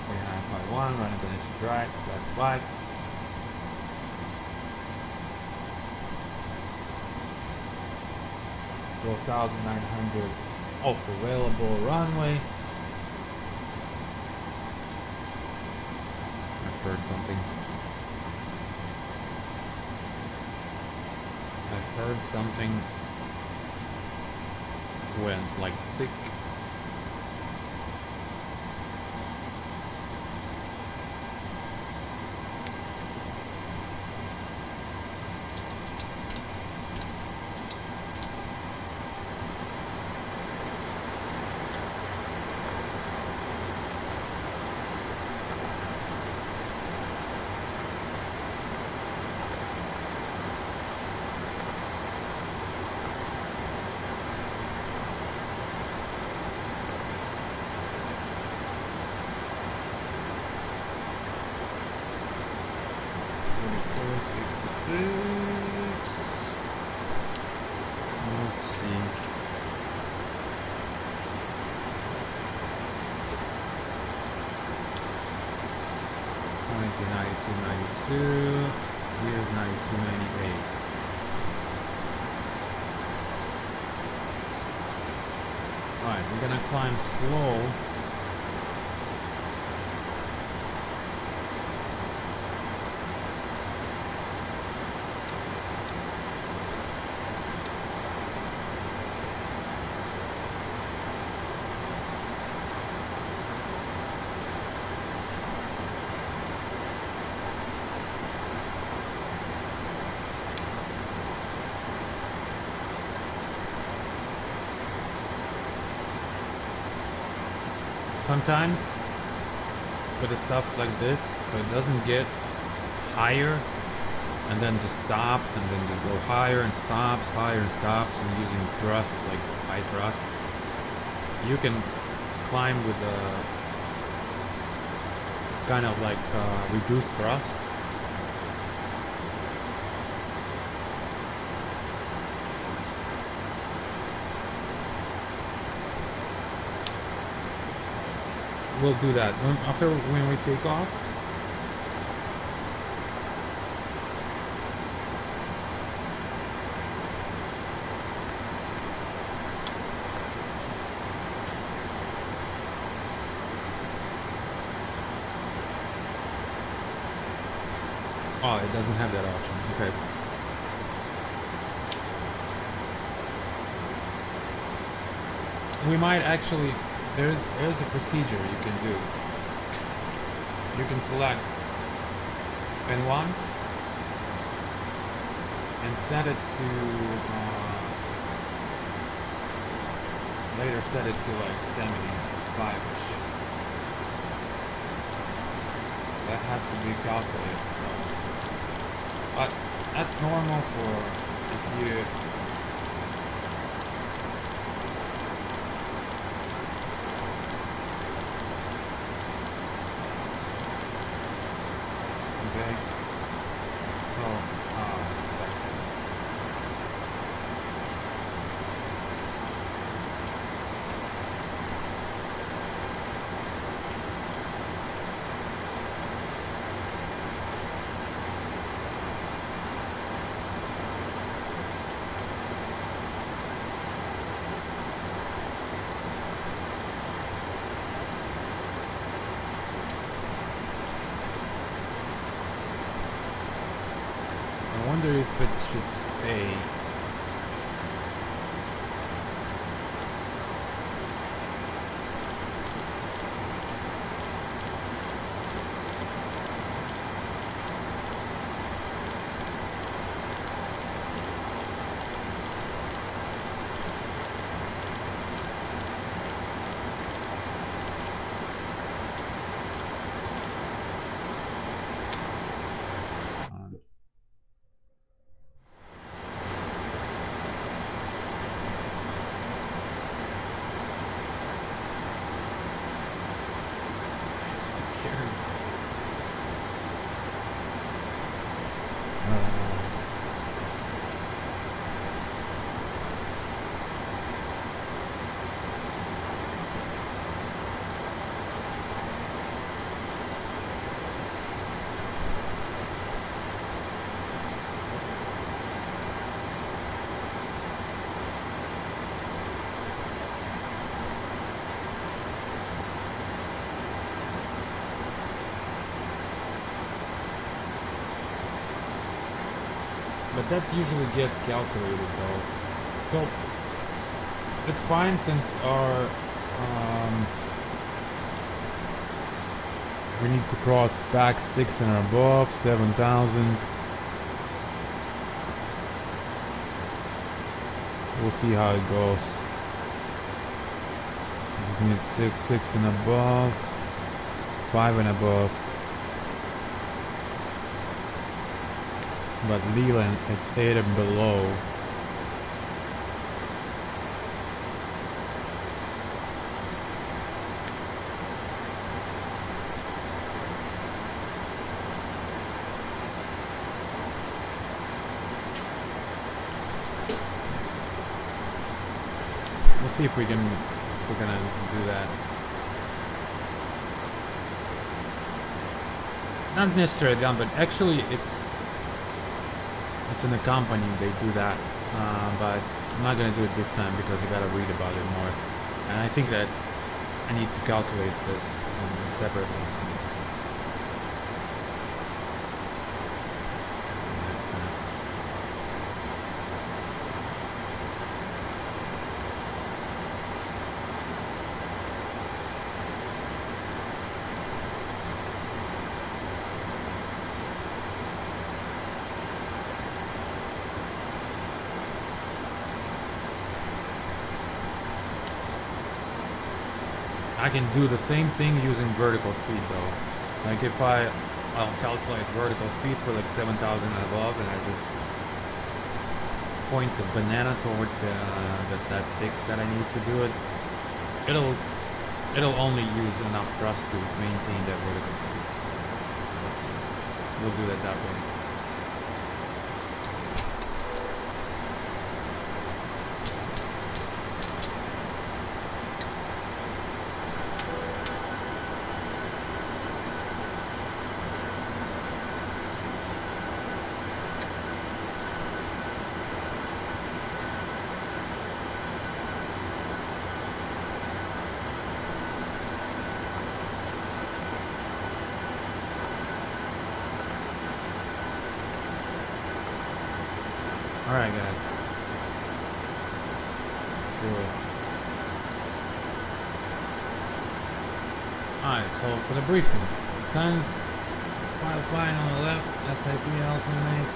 49.51, running Venetian Drive, flex 5. $12,900 off available runway. I've heard something. I've heard something went like sick. Let's see. Here's 92.98. Alright, we're gonna climb slow. sometimes with the stuff like this, so it doesn't get higher and then just stops and then just go higher and stops, and using thrust, like high thrust. You can climb with a kind of like reduced thrust. We'll do that after when we take off. Oh, it doesn't have that option. Okay. We might actually, there's a procedure you can do. You can select N1 and set it to later set it to like 75ish. That has to be calculated. But that's normal for if you okay. So I wonder if it should stay. But that usually gets calculated though. So it's fine since our we need to cross back 6 and above, 7,000. We'll see how it goes. Just need 6 and above, 5 and above. But Leland, it's 8 and below. We'll see if we're gonna do that. Not necessarily done, but actually it's in the company they do that, but I'm not gonna do it this time because I gotta read about it more, and I think that I need to calculate this separately. So. I can do the same thing using vertical speed though. Like if I'll calculate vertical speed for like 7,000 and above, and I just point the banana towards that fix that I need to do it. It'll only use enough thrust to maintain that vertical speed. So we'll do that way. Alright guys. Cool. Alright, so for the briefing. Extend pilot line on the left, SIP alternates.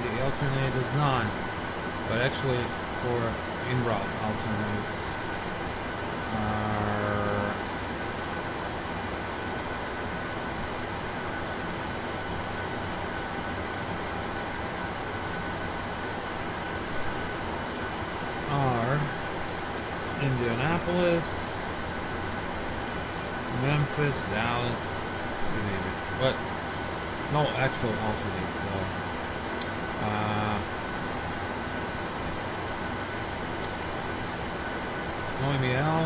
The alternate is none. But actually for in-route alternates are Indianapolis, Memphis, Dallas, you name it. But no actual alternate, so no EML,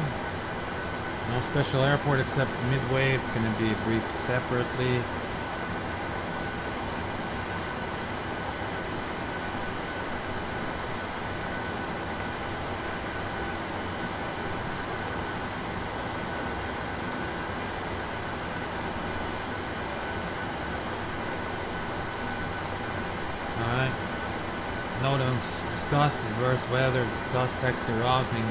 no special airport except Midway. It's gonna be briefed separately. Discuss adverse weather, discuss taxi routing.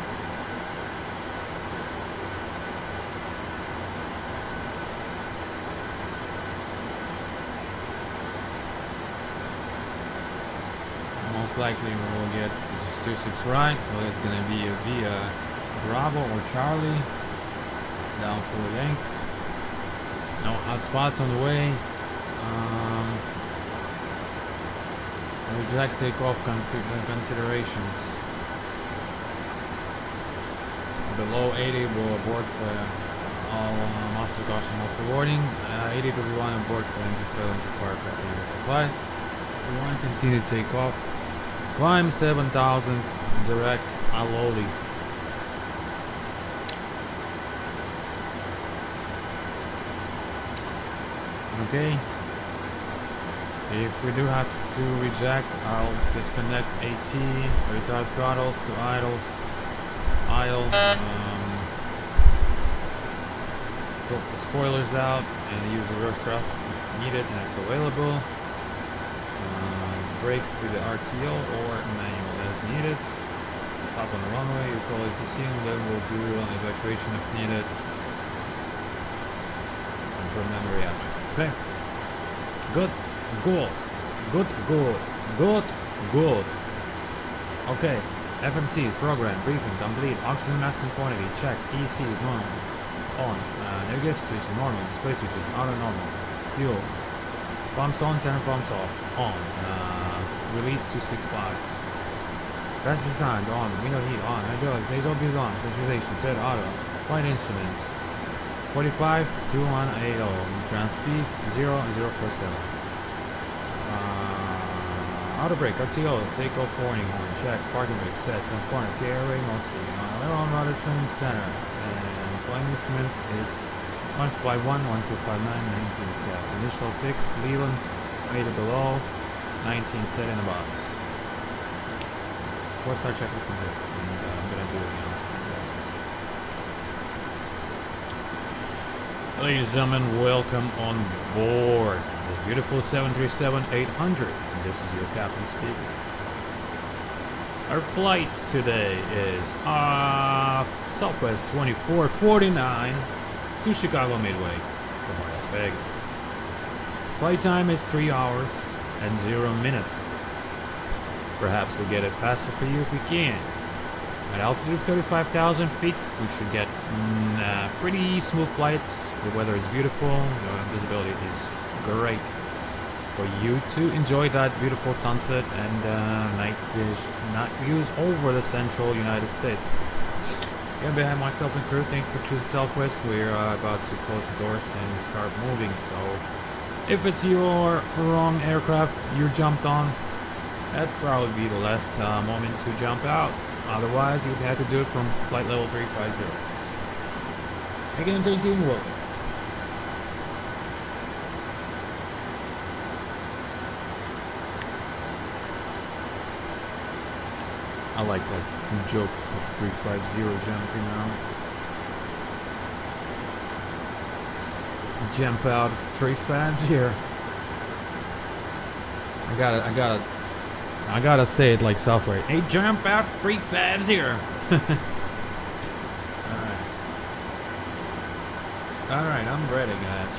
Most likely we will get 26 right, so it's gonna be via Bravo or Charlie down full length. No hot spots on the way. Reject takeoff considerations. Below 80 will abort for all master caution, master warning. 80 to 1 abort for engine fail, engine fire, supply. We want to continue to take off. Climb 7,000 direct Aloli. Okay. If we do have to reject, I'll disconnect AT, retard throttles to idles, idle, put the spoilers out and use reverse thrust if needed and if available. Brake with the RTO or manual as needed. Stop on the runway, you call ATC and then we'll do an evacuation if needed. And permanent reaction. Okay. Good. Good. Okay. FMC's program briefing complete. Oxygen mask and quantity check. EC is normal. On. Navigation switch is normal. Display switch is auto normal. Fuel. Pumps on. Center pumps off. On. Release 265. Fast design on. Window heat on. Hydraulics. AWS on. Pressurization set auto. Flight instruments. 45 2180. Ground speed 0047. Auto brake, RTO, takeoff warning horn, check, parking brake, set, transponder, TRA, no C, on rudder trim center, and flying instruments is 151, 1259, 19 set. Initial fix, Leland, 80 below, 19 set in the box. 4-star check is complete, and I'm gonna do the announcement, guys. Ladies and gentlemen, welcome on board this beautiful 737-800. This is your captain speaking. Our flight today is Southwest 2449 to Chicago Midway from Las Vegas. Flight time is 3 hours and 0 minutes. Perhaps we'll get it faster for you if we can. At altitude 35,000 feet, we should get pretty smooth flights. The weather is beautiful, the visibility is great for you to enjoy that beautiful sunset and night views over the central United States. Yeah, behind myself and crew, thank you for choosing Southwest. We're about to close the doors and start moving, so if it's your wrong aircraft you jumped on, that's probably be the last moment to jump out. Otherwise, you'd have to do it from flight level 350. Again, thank you and welcome. I like that joke of 350 jumping out. Jump out 350. I gotta say it like Southwest. Hey, jump out 350. Alright, I'm ready, guys.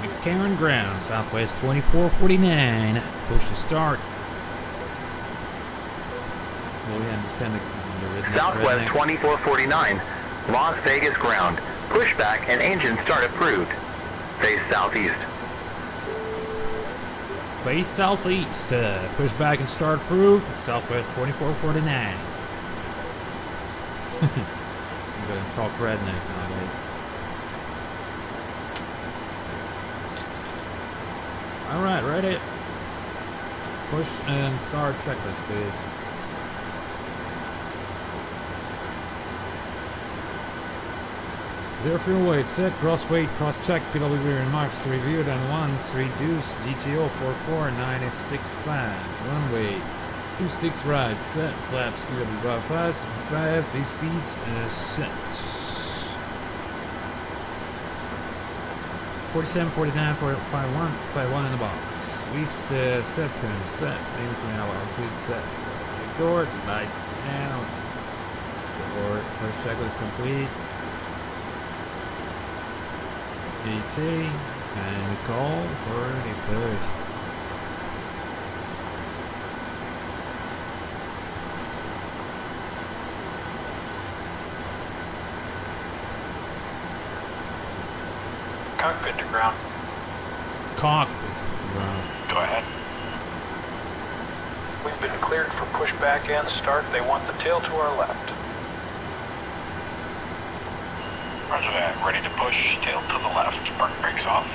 McCarran ground, Southwest 2449. Push to start. Well, we understand the Southwest 2449, Las Vegas ground. Pushback and engine start approved. Face southeast. Face southeast. Push back and start approved. Southwest 2449. I'm gonna talk redneck nowadays. Alright, ready? Push and start checklist, please. Zero fuel weight set, gross weight, cross check, PW remarks reviewed and 1, reduced, GTO 449F65, runway 26 right, set, flaps, PW 5, these speeds, set. 47, 49, 51, 51 in the box. We step trim, set, incline altitude, set. Record, lights down. Record, first checklist complete. ET, and call for the push. Cockpit to ground. Cockpit to ground. Go ahead. We've been cleared for pushback and start. They want the tail to our left. Roger that. Ready to push. Tail to the left. Park brakes off.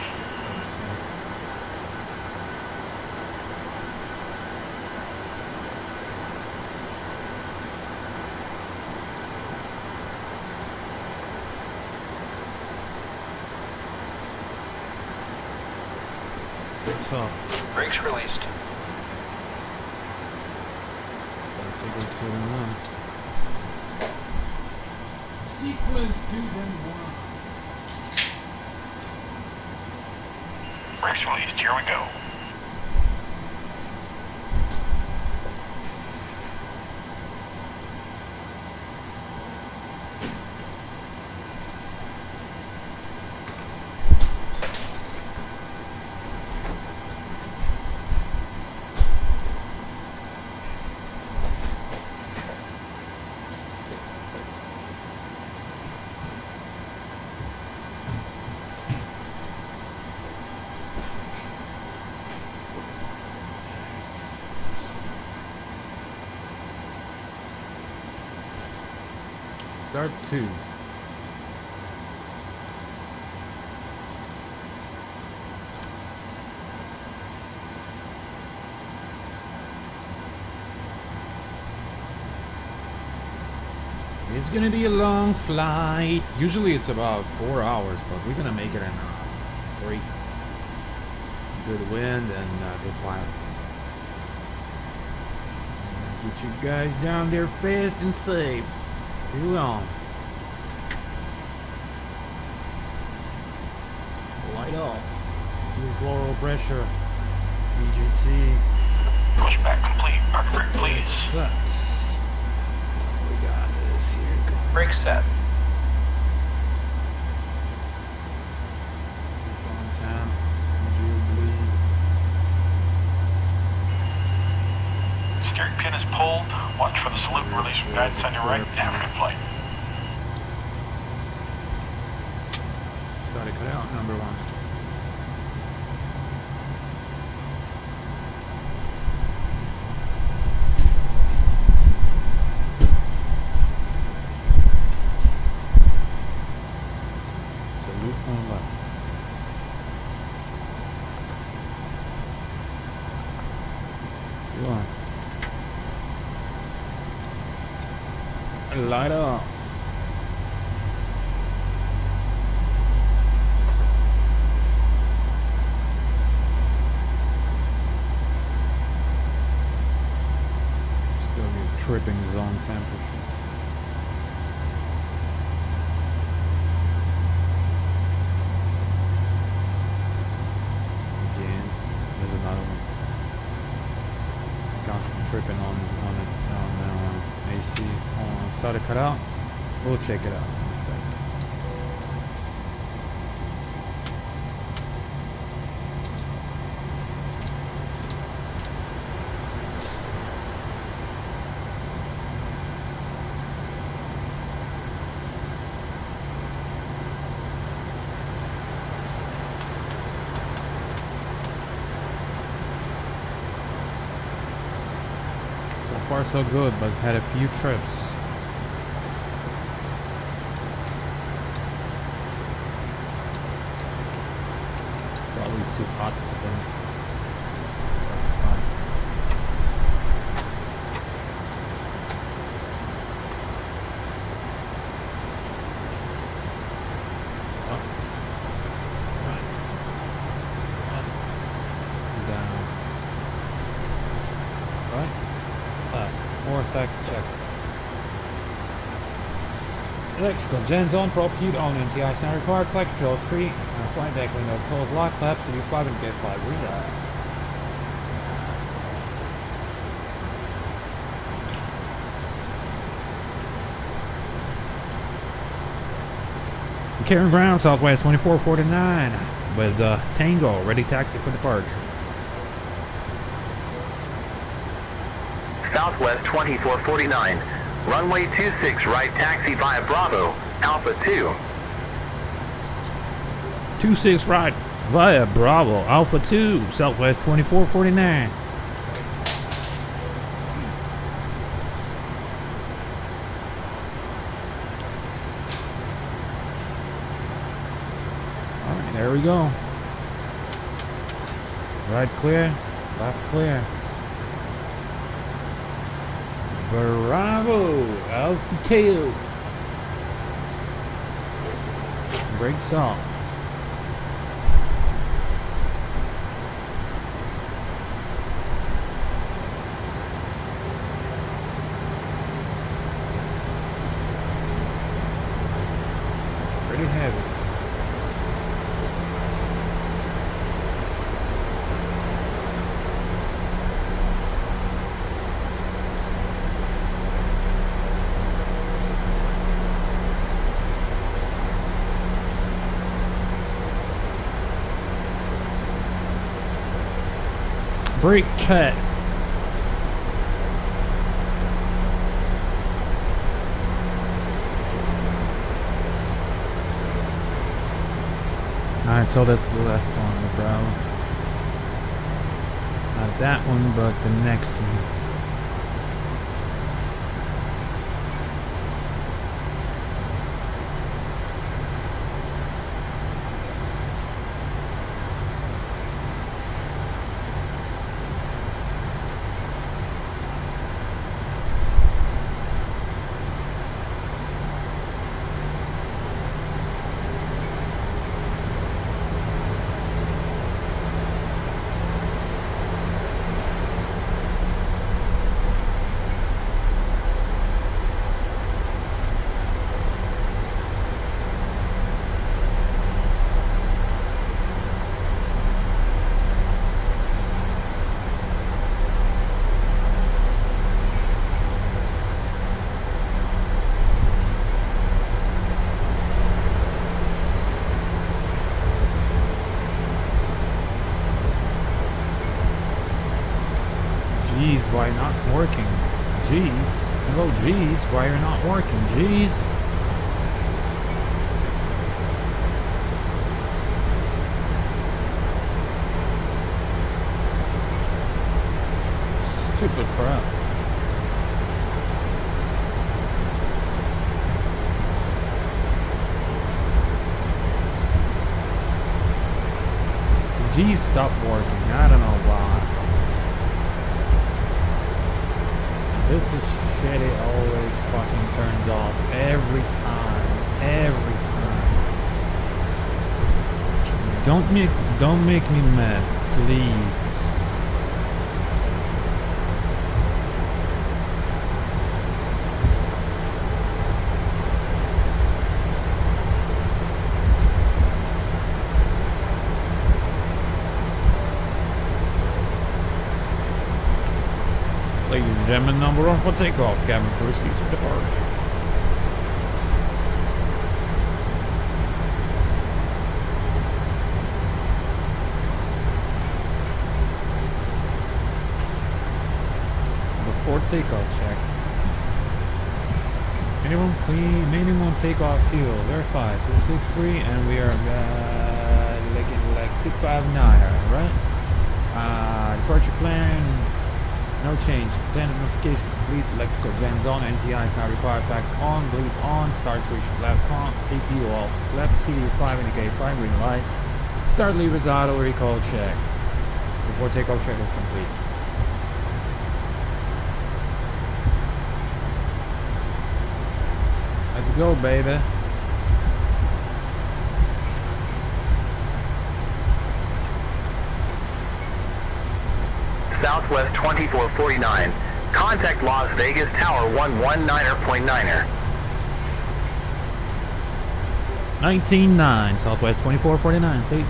So, brakes released. Sequence 2 and 1. Sequence 2 and 1. Brakes released. Here we go. Start 2. It's gonna be a long flight. Usually it's about 4 hours, but we're gonna make it in 3. Good wind and good pilot. Get you guys down there fast and safe. Too long. Light off. Fuel flow pressure. EGT. Pushback complete. Park brake, please. Sucks. We got this here. Brake set. Guys, turn your right and have a good flight. Started cut out, number 1. Salute on left. Go on. Light off. Still get tripping zone temperature. Again, there's another one. Constant tripping on AC. Started cut out. We'll check it out in a second. So far so good, but had a few trips. Too hot for them. That's fine. Up. Right. Up. Down. Right. Left. 4 stacks checkers. Electrical gens on, prop heat on, NTI sound required, flight controls free, flight deck window closed, lock claps, and you fly and get flight redirect. Karen Ground, Southwest 2449, with Tango, ready taxi for departure. Southwest 2449. Runway 26 right taxi via Bravo, Alpha 2. 26 right via Bravo, Alpha 2, Southwest 2449. Alright, there we go. Right clear, left clear. Bravo, Alpha 2. Brakes off. Pretty heavy. Brake cut. Alright, so that's the last one, the Bravo. Not that one, but the next one. why you're not working. Jeez. Stupid crap. G's stopped working. I don't know why. This is shitty. Always fucking turns off every time. Every time. Don't make me mad, please. Ladies and gentlemen, number 1 for takeoff. Cabin proceeds for departure. Before takeoff check. Minimum takeoff fuel. Verify. 263, and we are looking like 259, right? Departure plan. No change. Attendant notification complete. Electrical gens on. NTI is now required. Packs on. Bleeds on. Start switch. Flap on. APU off. Flap CD5 indicate prime green light. Start levers auto. Recall check. Before takeoff check is complete. Let's go, baby. Southwest 2449. Contact Las Vegas Tower 119.9er. 19.9, Southwest 2449, see?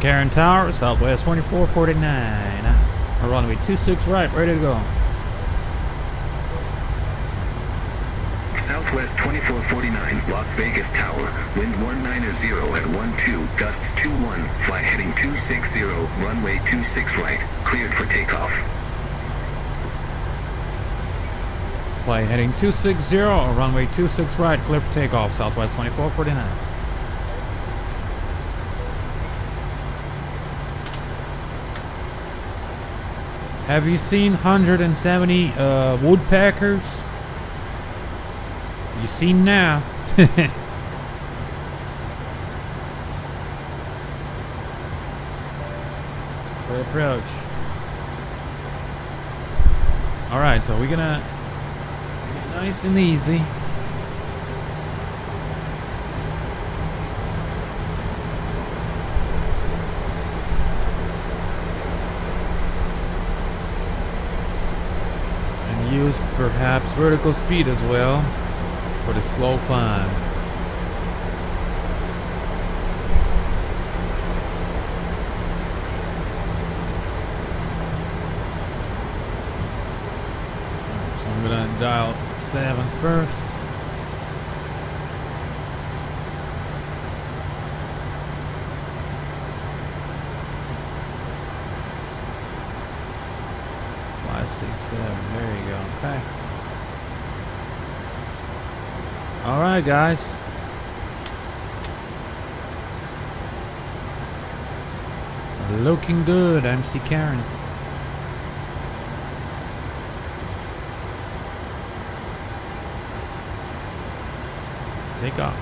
Karen Tower, Southwest 2449. We're runway 26 right, ready to go. Southwest 2449, Las Vegas Tower, wind 190 at 12, gust 21, flight heading 260, runway 26 right, cleared for takeoff. Flight heading 260, runway 26 right, clear for takeoff, Southwest 2449. Have you seen 170 woodpeckers? You see now. For approach. Alright, so we're gonna make it nice and easy. And use perhaps vertical speed as well. For the slow climb. So I'm gonna dial 7 first. Five, 6, 7. There you go. Okay. All right, guys. Looking good, MC Karen. Take off.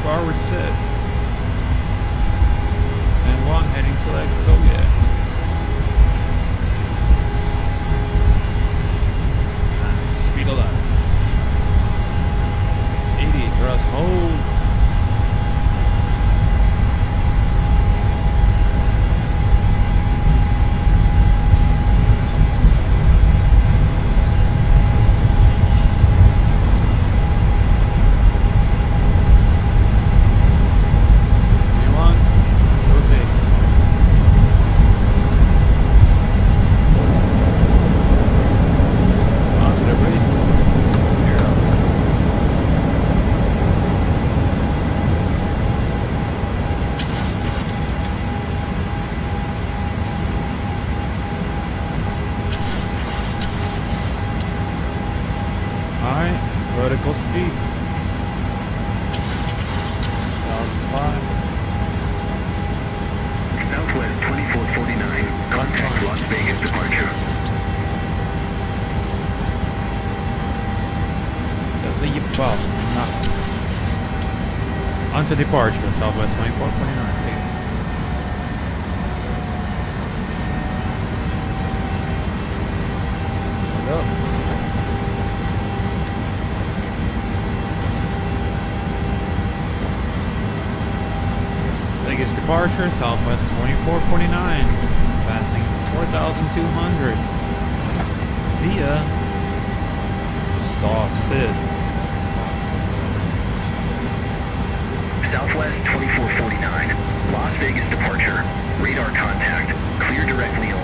Bar was set. And one heading select, go get. Critical speed. 1005. Southwest 2449. Contact Las Vegas departure. Я заебал. Нахуй. Onto departure, Southwest 2449. See you. Load up. Vegas departure, Southwest 2449. Passing 4,200. Via Stock Sid. Southwest 2449. Las Vegas departure. Radar contact. Clear direct wheel.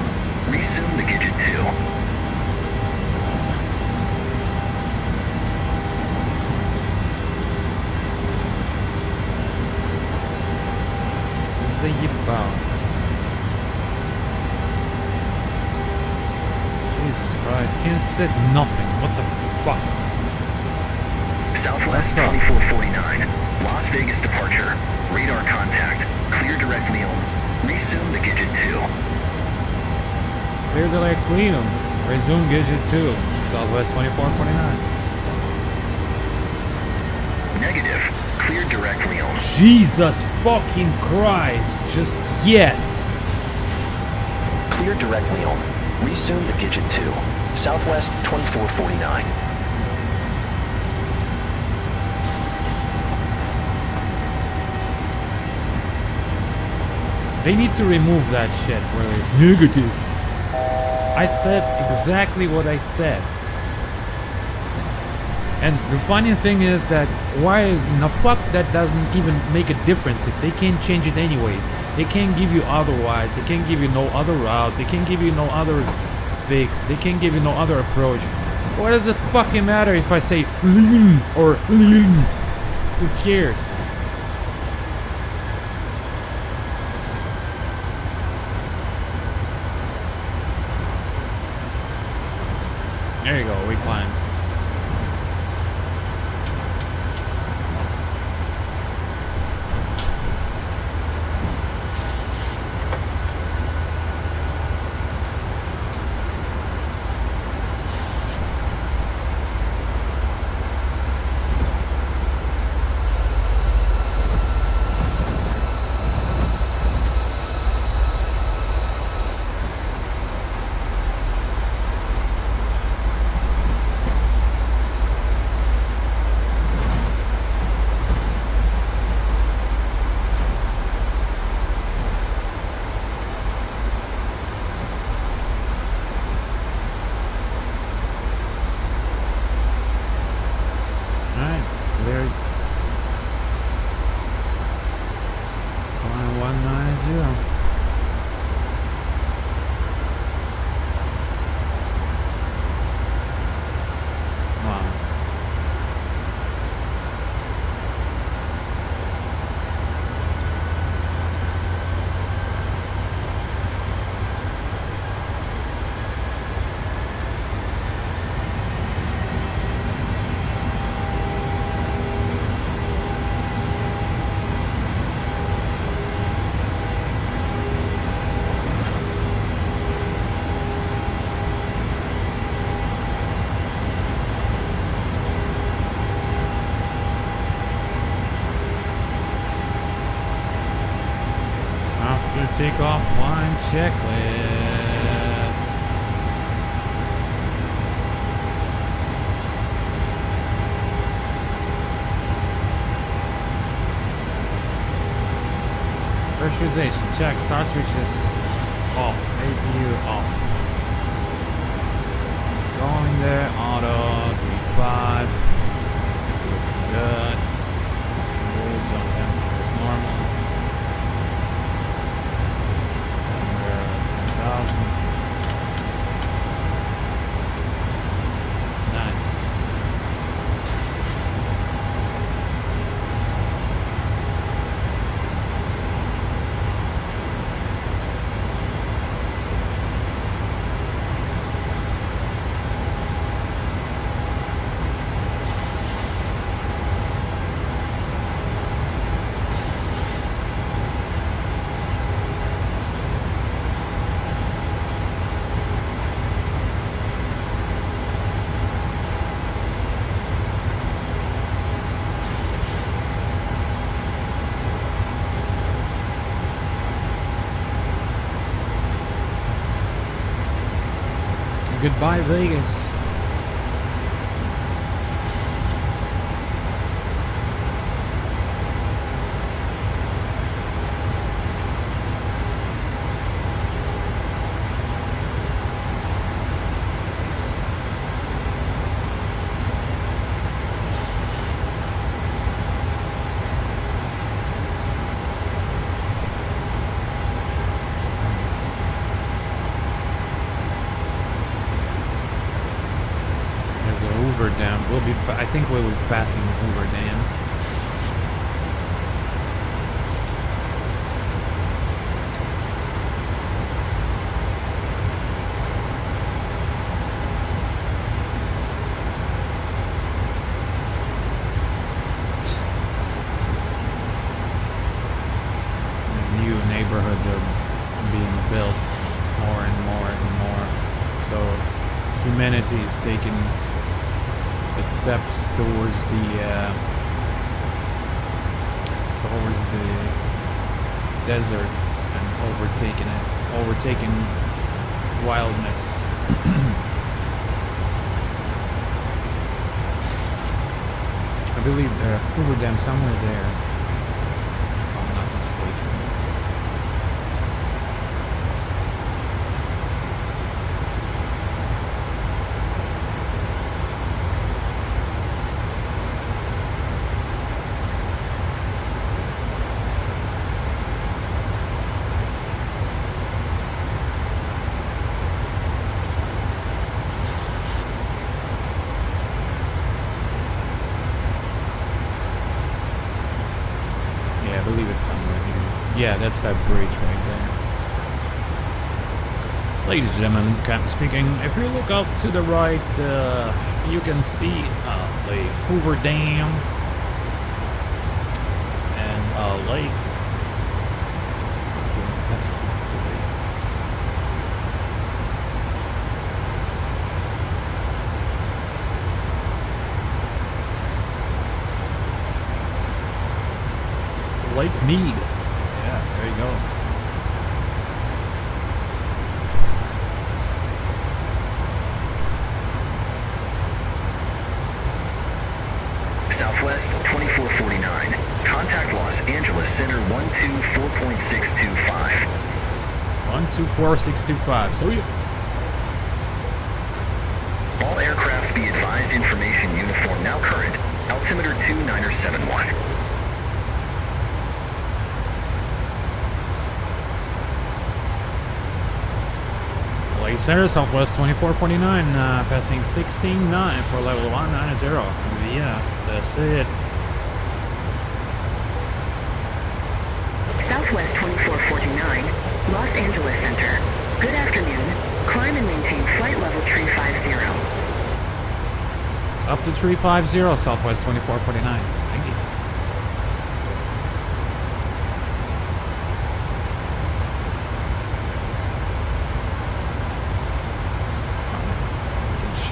Resume the Gidget 2. Заебал. Jesus Christ, can't sit nothing. What the fuck? Southwest 2449. Las Vegas departure. Radar contact. Clear direct wheel. Resume the Gidget 2. Clear direct wheel. Resume Gidget 2. Southwest 2449. Negative. Clear direct wheel. Jesus fucking Christ. Just yes. Clear direct wheel. Resume the Gidget 2. Southwest 2449. They need to remove that shit really. Negative. I said exactly what I said. And the funny thing is that why in the fuck that doesn't even make a difference if they can't change it anyways. They can't give you otherwise. They can't give you no other route. They can't give you no other fix. They can't give you no other approach. What does it fucking matter if I say or who cares? There you go, we climb. Take off line checklist. Pressurization check. Start switches off. APU off. It's going there. Auto 35. Good. Good. Zone temperature is normal. 10,000. Nice. Goodbye, Vegas. Dam. I think we'll be passing Hoover Dam. New neighborhoods are being built more and more and more. So humanity is taking its steps towards the desert and overtaking wildness. I believe Hoover Dam somewhere there, if I'm not mistaken. I believe it's somewhere here. Yeah, that's that bridge right there. Ladies and gentlemen, Captain speaking. If you look up to the right, you can see the Hoover Dam and a lake. Lake Mead. Yeah, there you go. Southwest 2449. Contact Los Angeles Center 124.625. 124.625. So you. All aircraft be advised information uniform now current. Altimeter 2971. Lake Center, Southwest 2449, passing 16.9 for level 190. Yeah, that's it. Southwest 2449, Los Angeles Center. Good afternoon. Climb and maintain flight level 350. Up to 350, Southwest 2449. Thank you.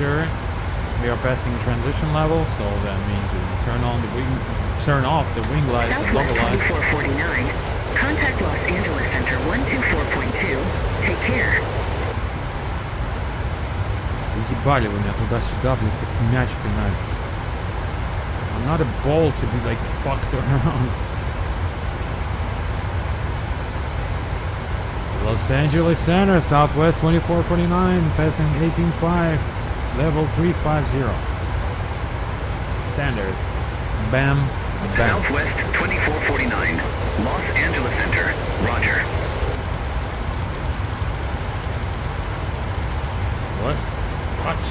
Sure, we are passing transition level, so that means we will turn off the wing lights and bubble lights. 2449, contact Los Angeles Center 124.2. Take care. Заебали вы меня туда-сюда, блядь, как мяч пинать. I'm not a ball to be like fucked around. Los Angeles Center, Southwest 2449, passing 18.5. Level 350. Standard. Bam. Bam. Southwest 2449. Los Angeles Center. Roger. What? Watch.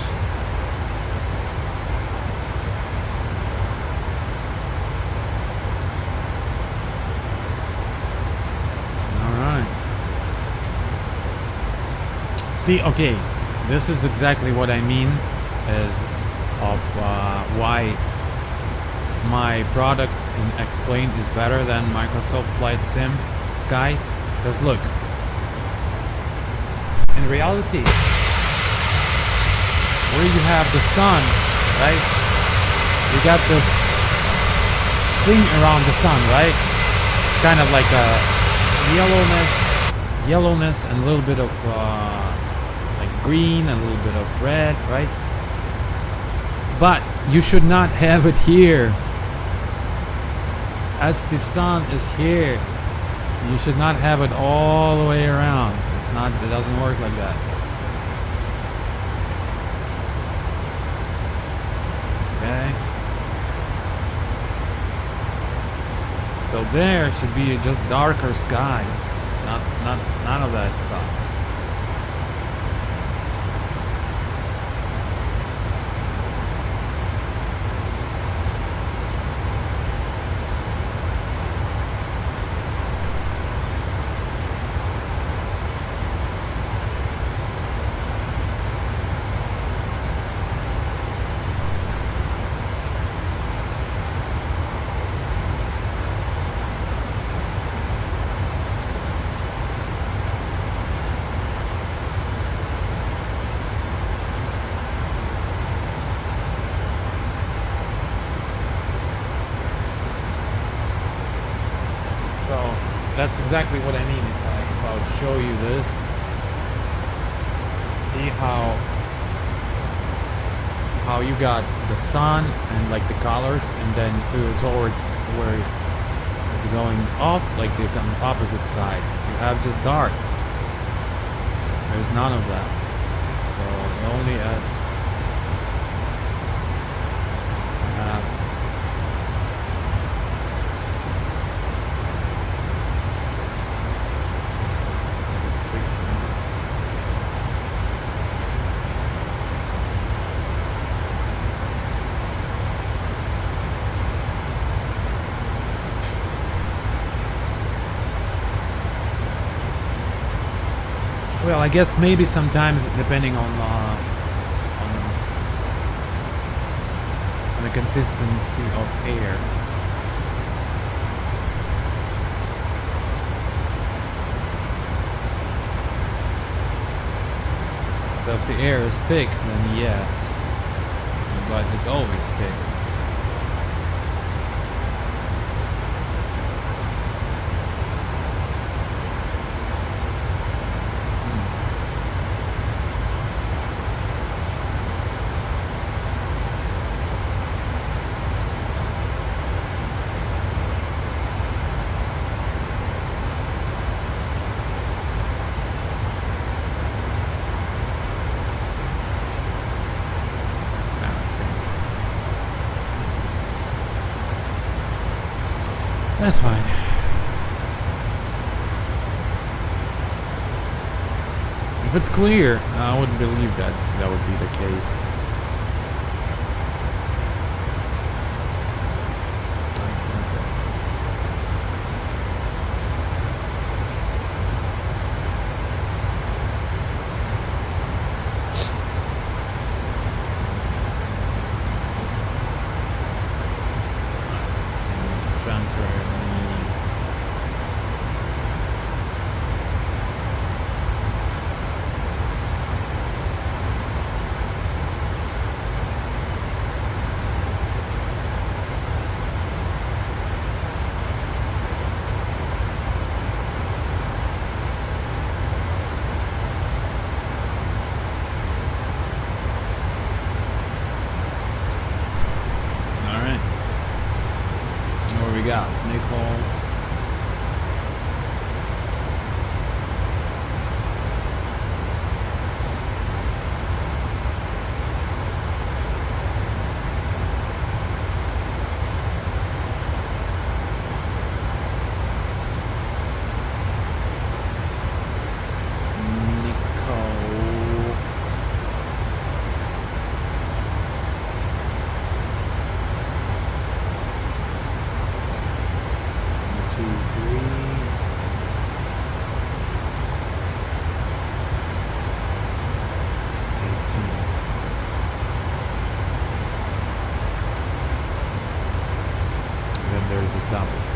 Alright. See, okay. This is exactly what I mean as of why my product in Explain is better than Microsoft Flight Sim Sky. Because look, in reality, where you have the sun, right? You got this thing around the sun, right? Kind of like a yellowness and a little bit of green, a little bit of red, right? But you should not have it here. As the sun is here, you should not have it all the way around. It's not. It doesn't work like that. Okay. So there should be just darker sky, none of that stuff. That's exactly what I mean. If I would show you this, see how you got the sun and like the colors, and then towards where it's going off, like the opposite side, you have just dark. There's none of that. So only at perhaps. Well, I guess maybe sometimes depending on the consistency of air. So if the air is thick, then yes, but it's always thick. That's fine. If it's clear, I wouldn't believe that that would be the case.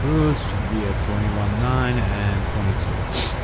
Cruise should be at 21.9 and 22.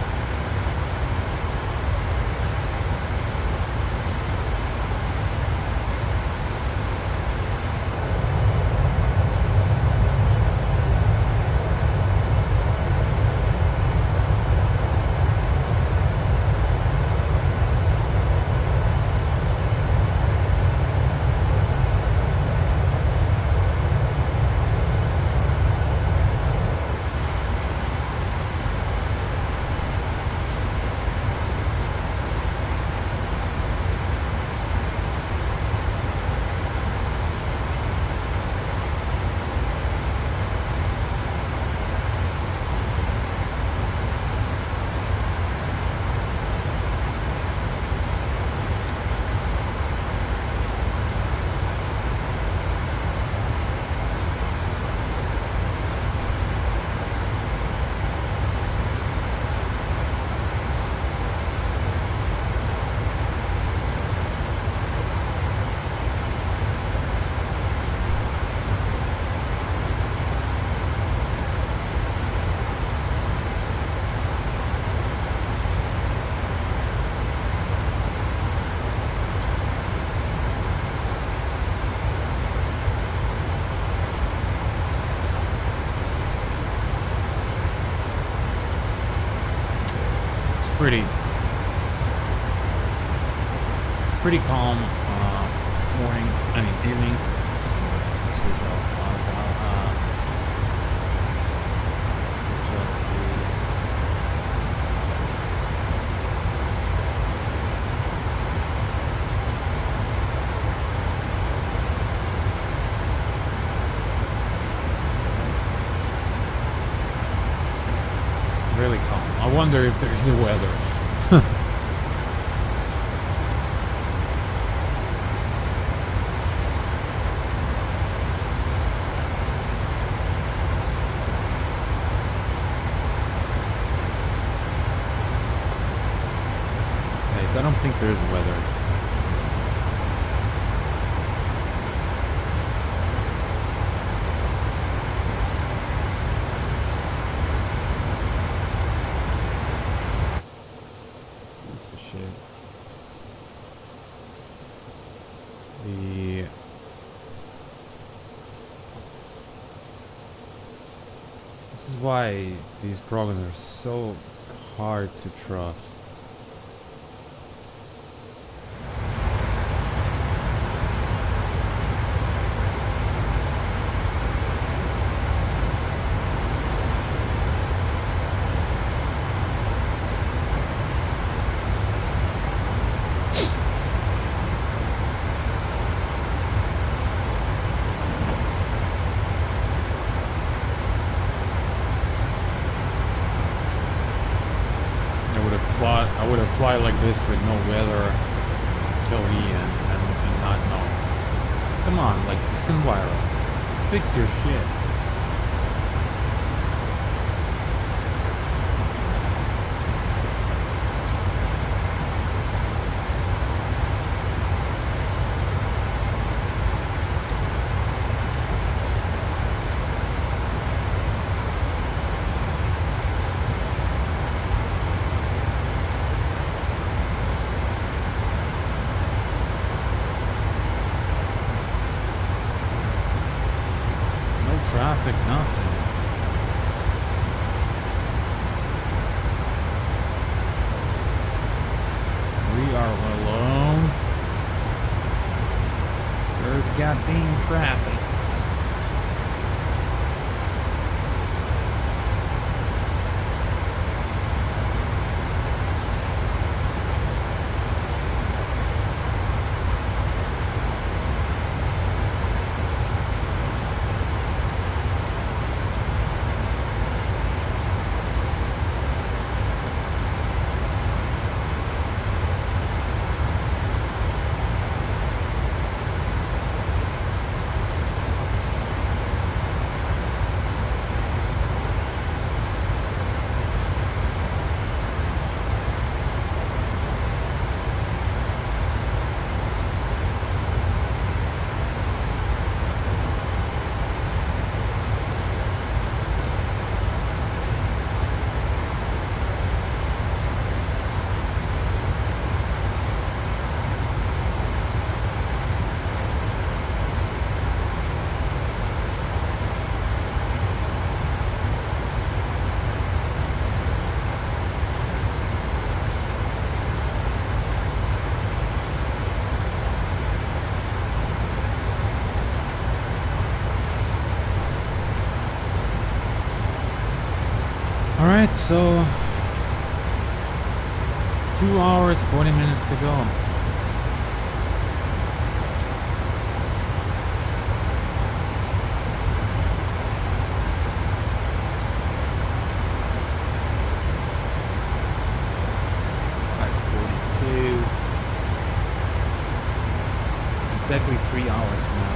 pretty calm morning. I mean evening. Switch off really calm. I wonder if there's a weather. Guys, I don't think there's weather. This is why these programs are so hard to trust. I would have fly like this with no weather till the end and not know. Come on, like it's environment. Fix your shit. Traffic, nothing. We are alone. There's goddamn traffic. Alright, so 2 hours, 40 minutes to go. Exactly 3 hours from now.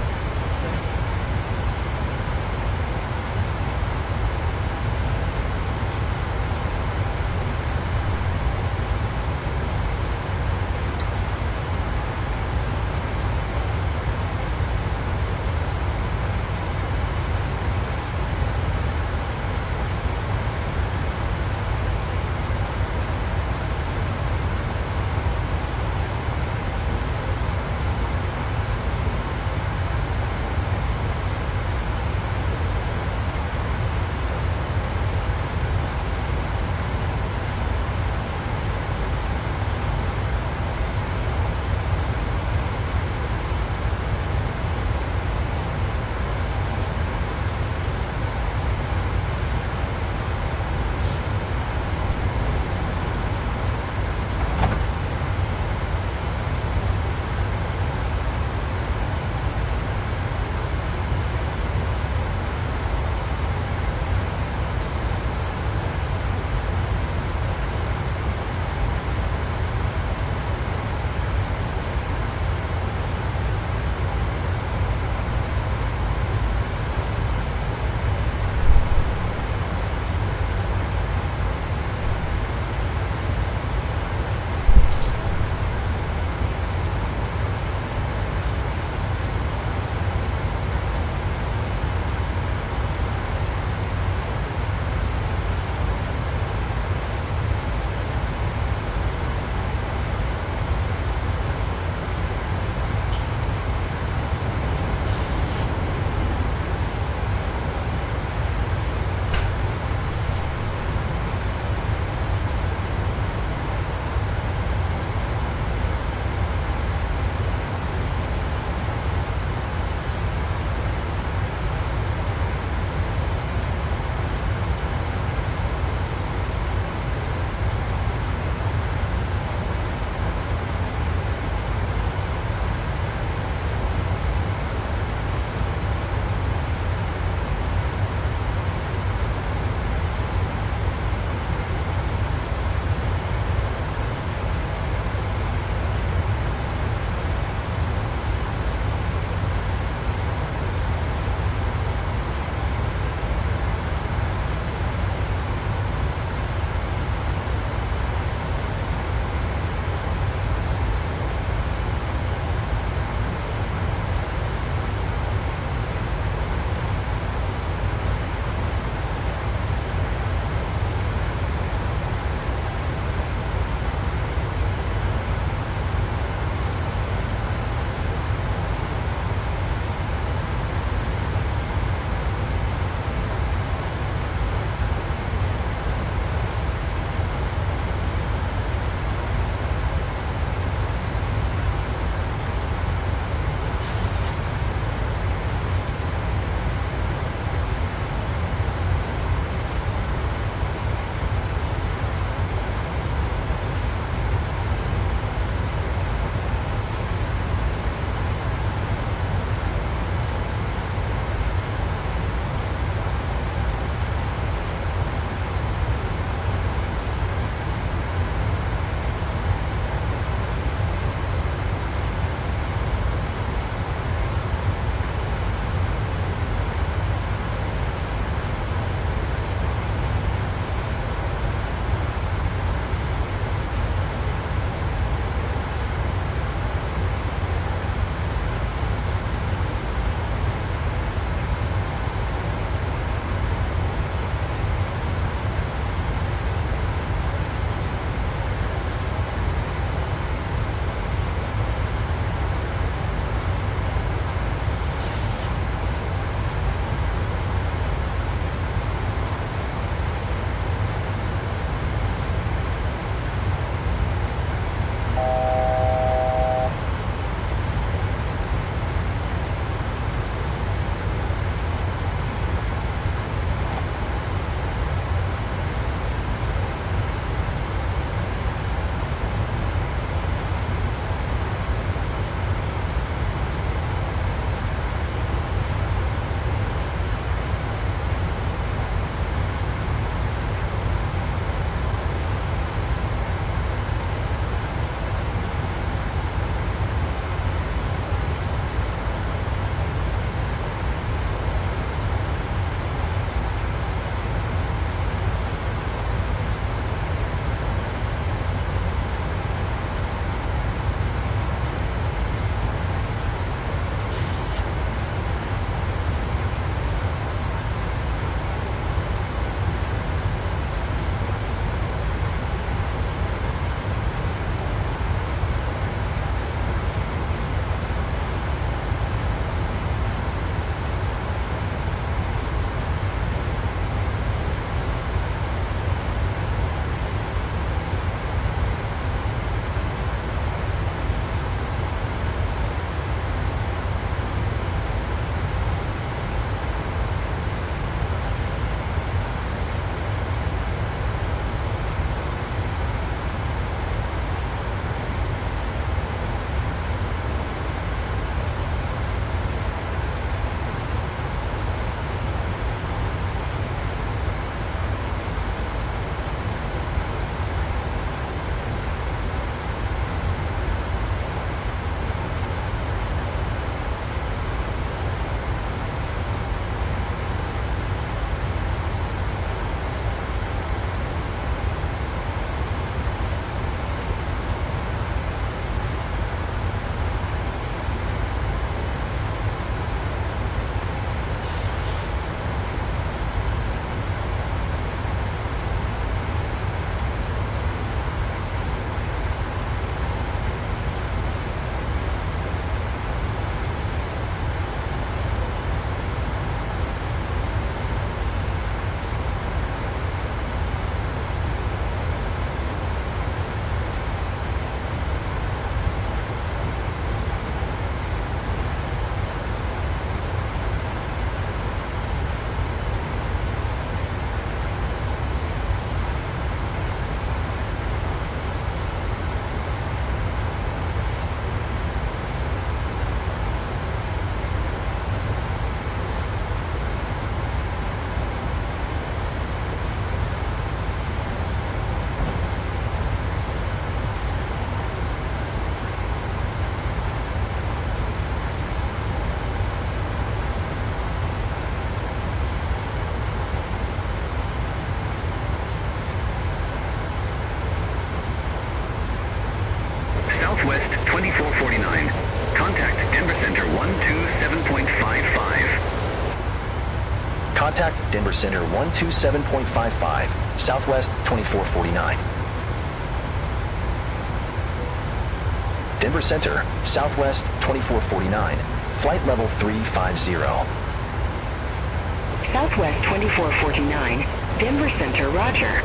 2449. Contact Denver Center 127.55. Contact Denver Center 127.55, Southwest 2449. Denver Center, Southwest 2449, flight level 350. Southwest 2449, Denver Center, roger.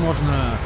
Można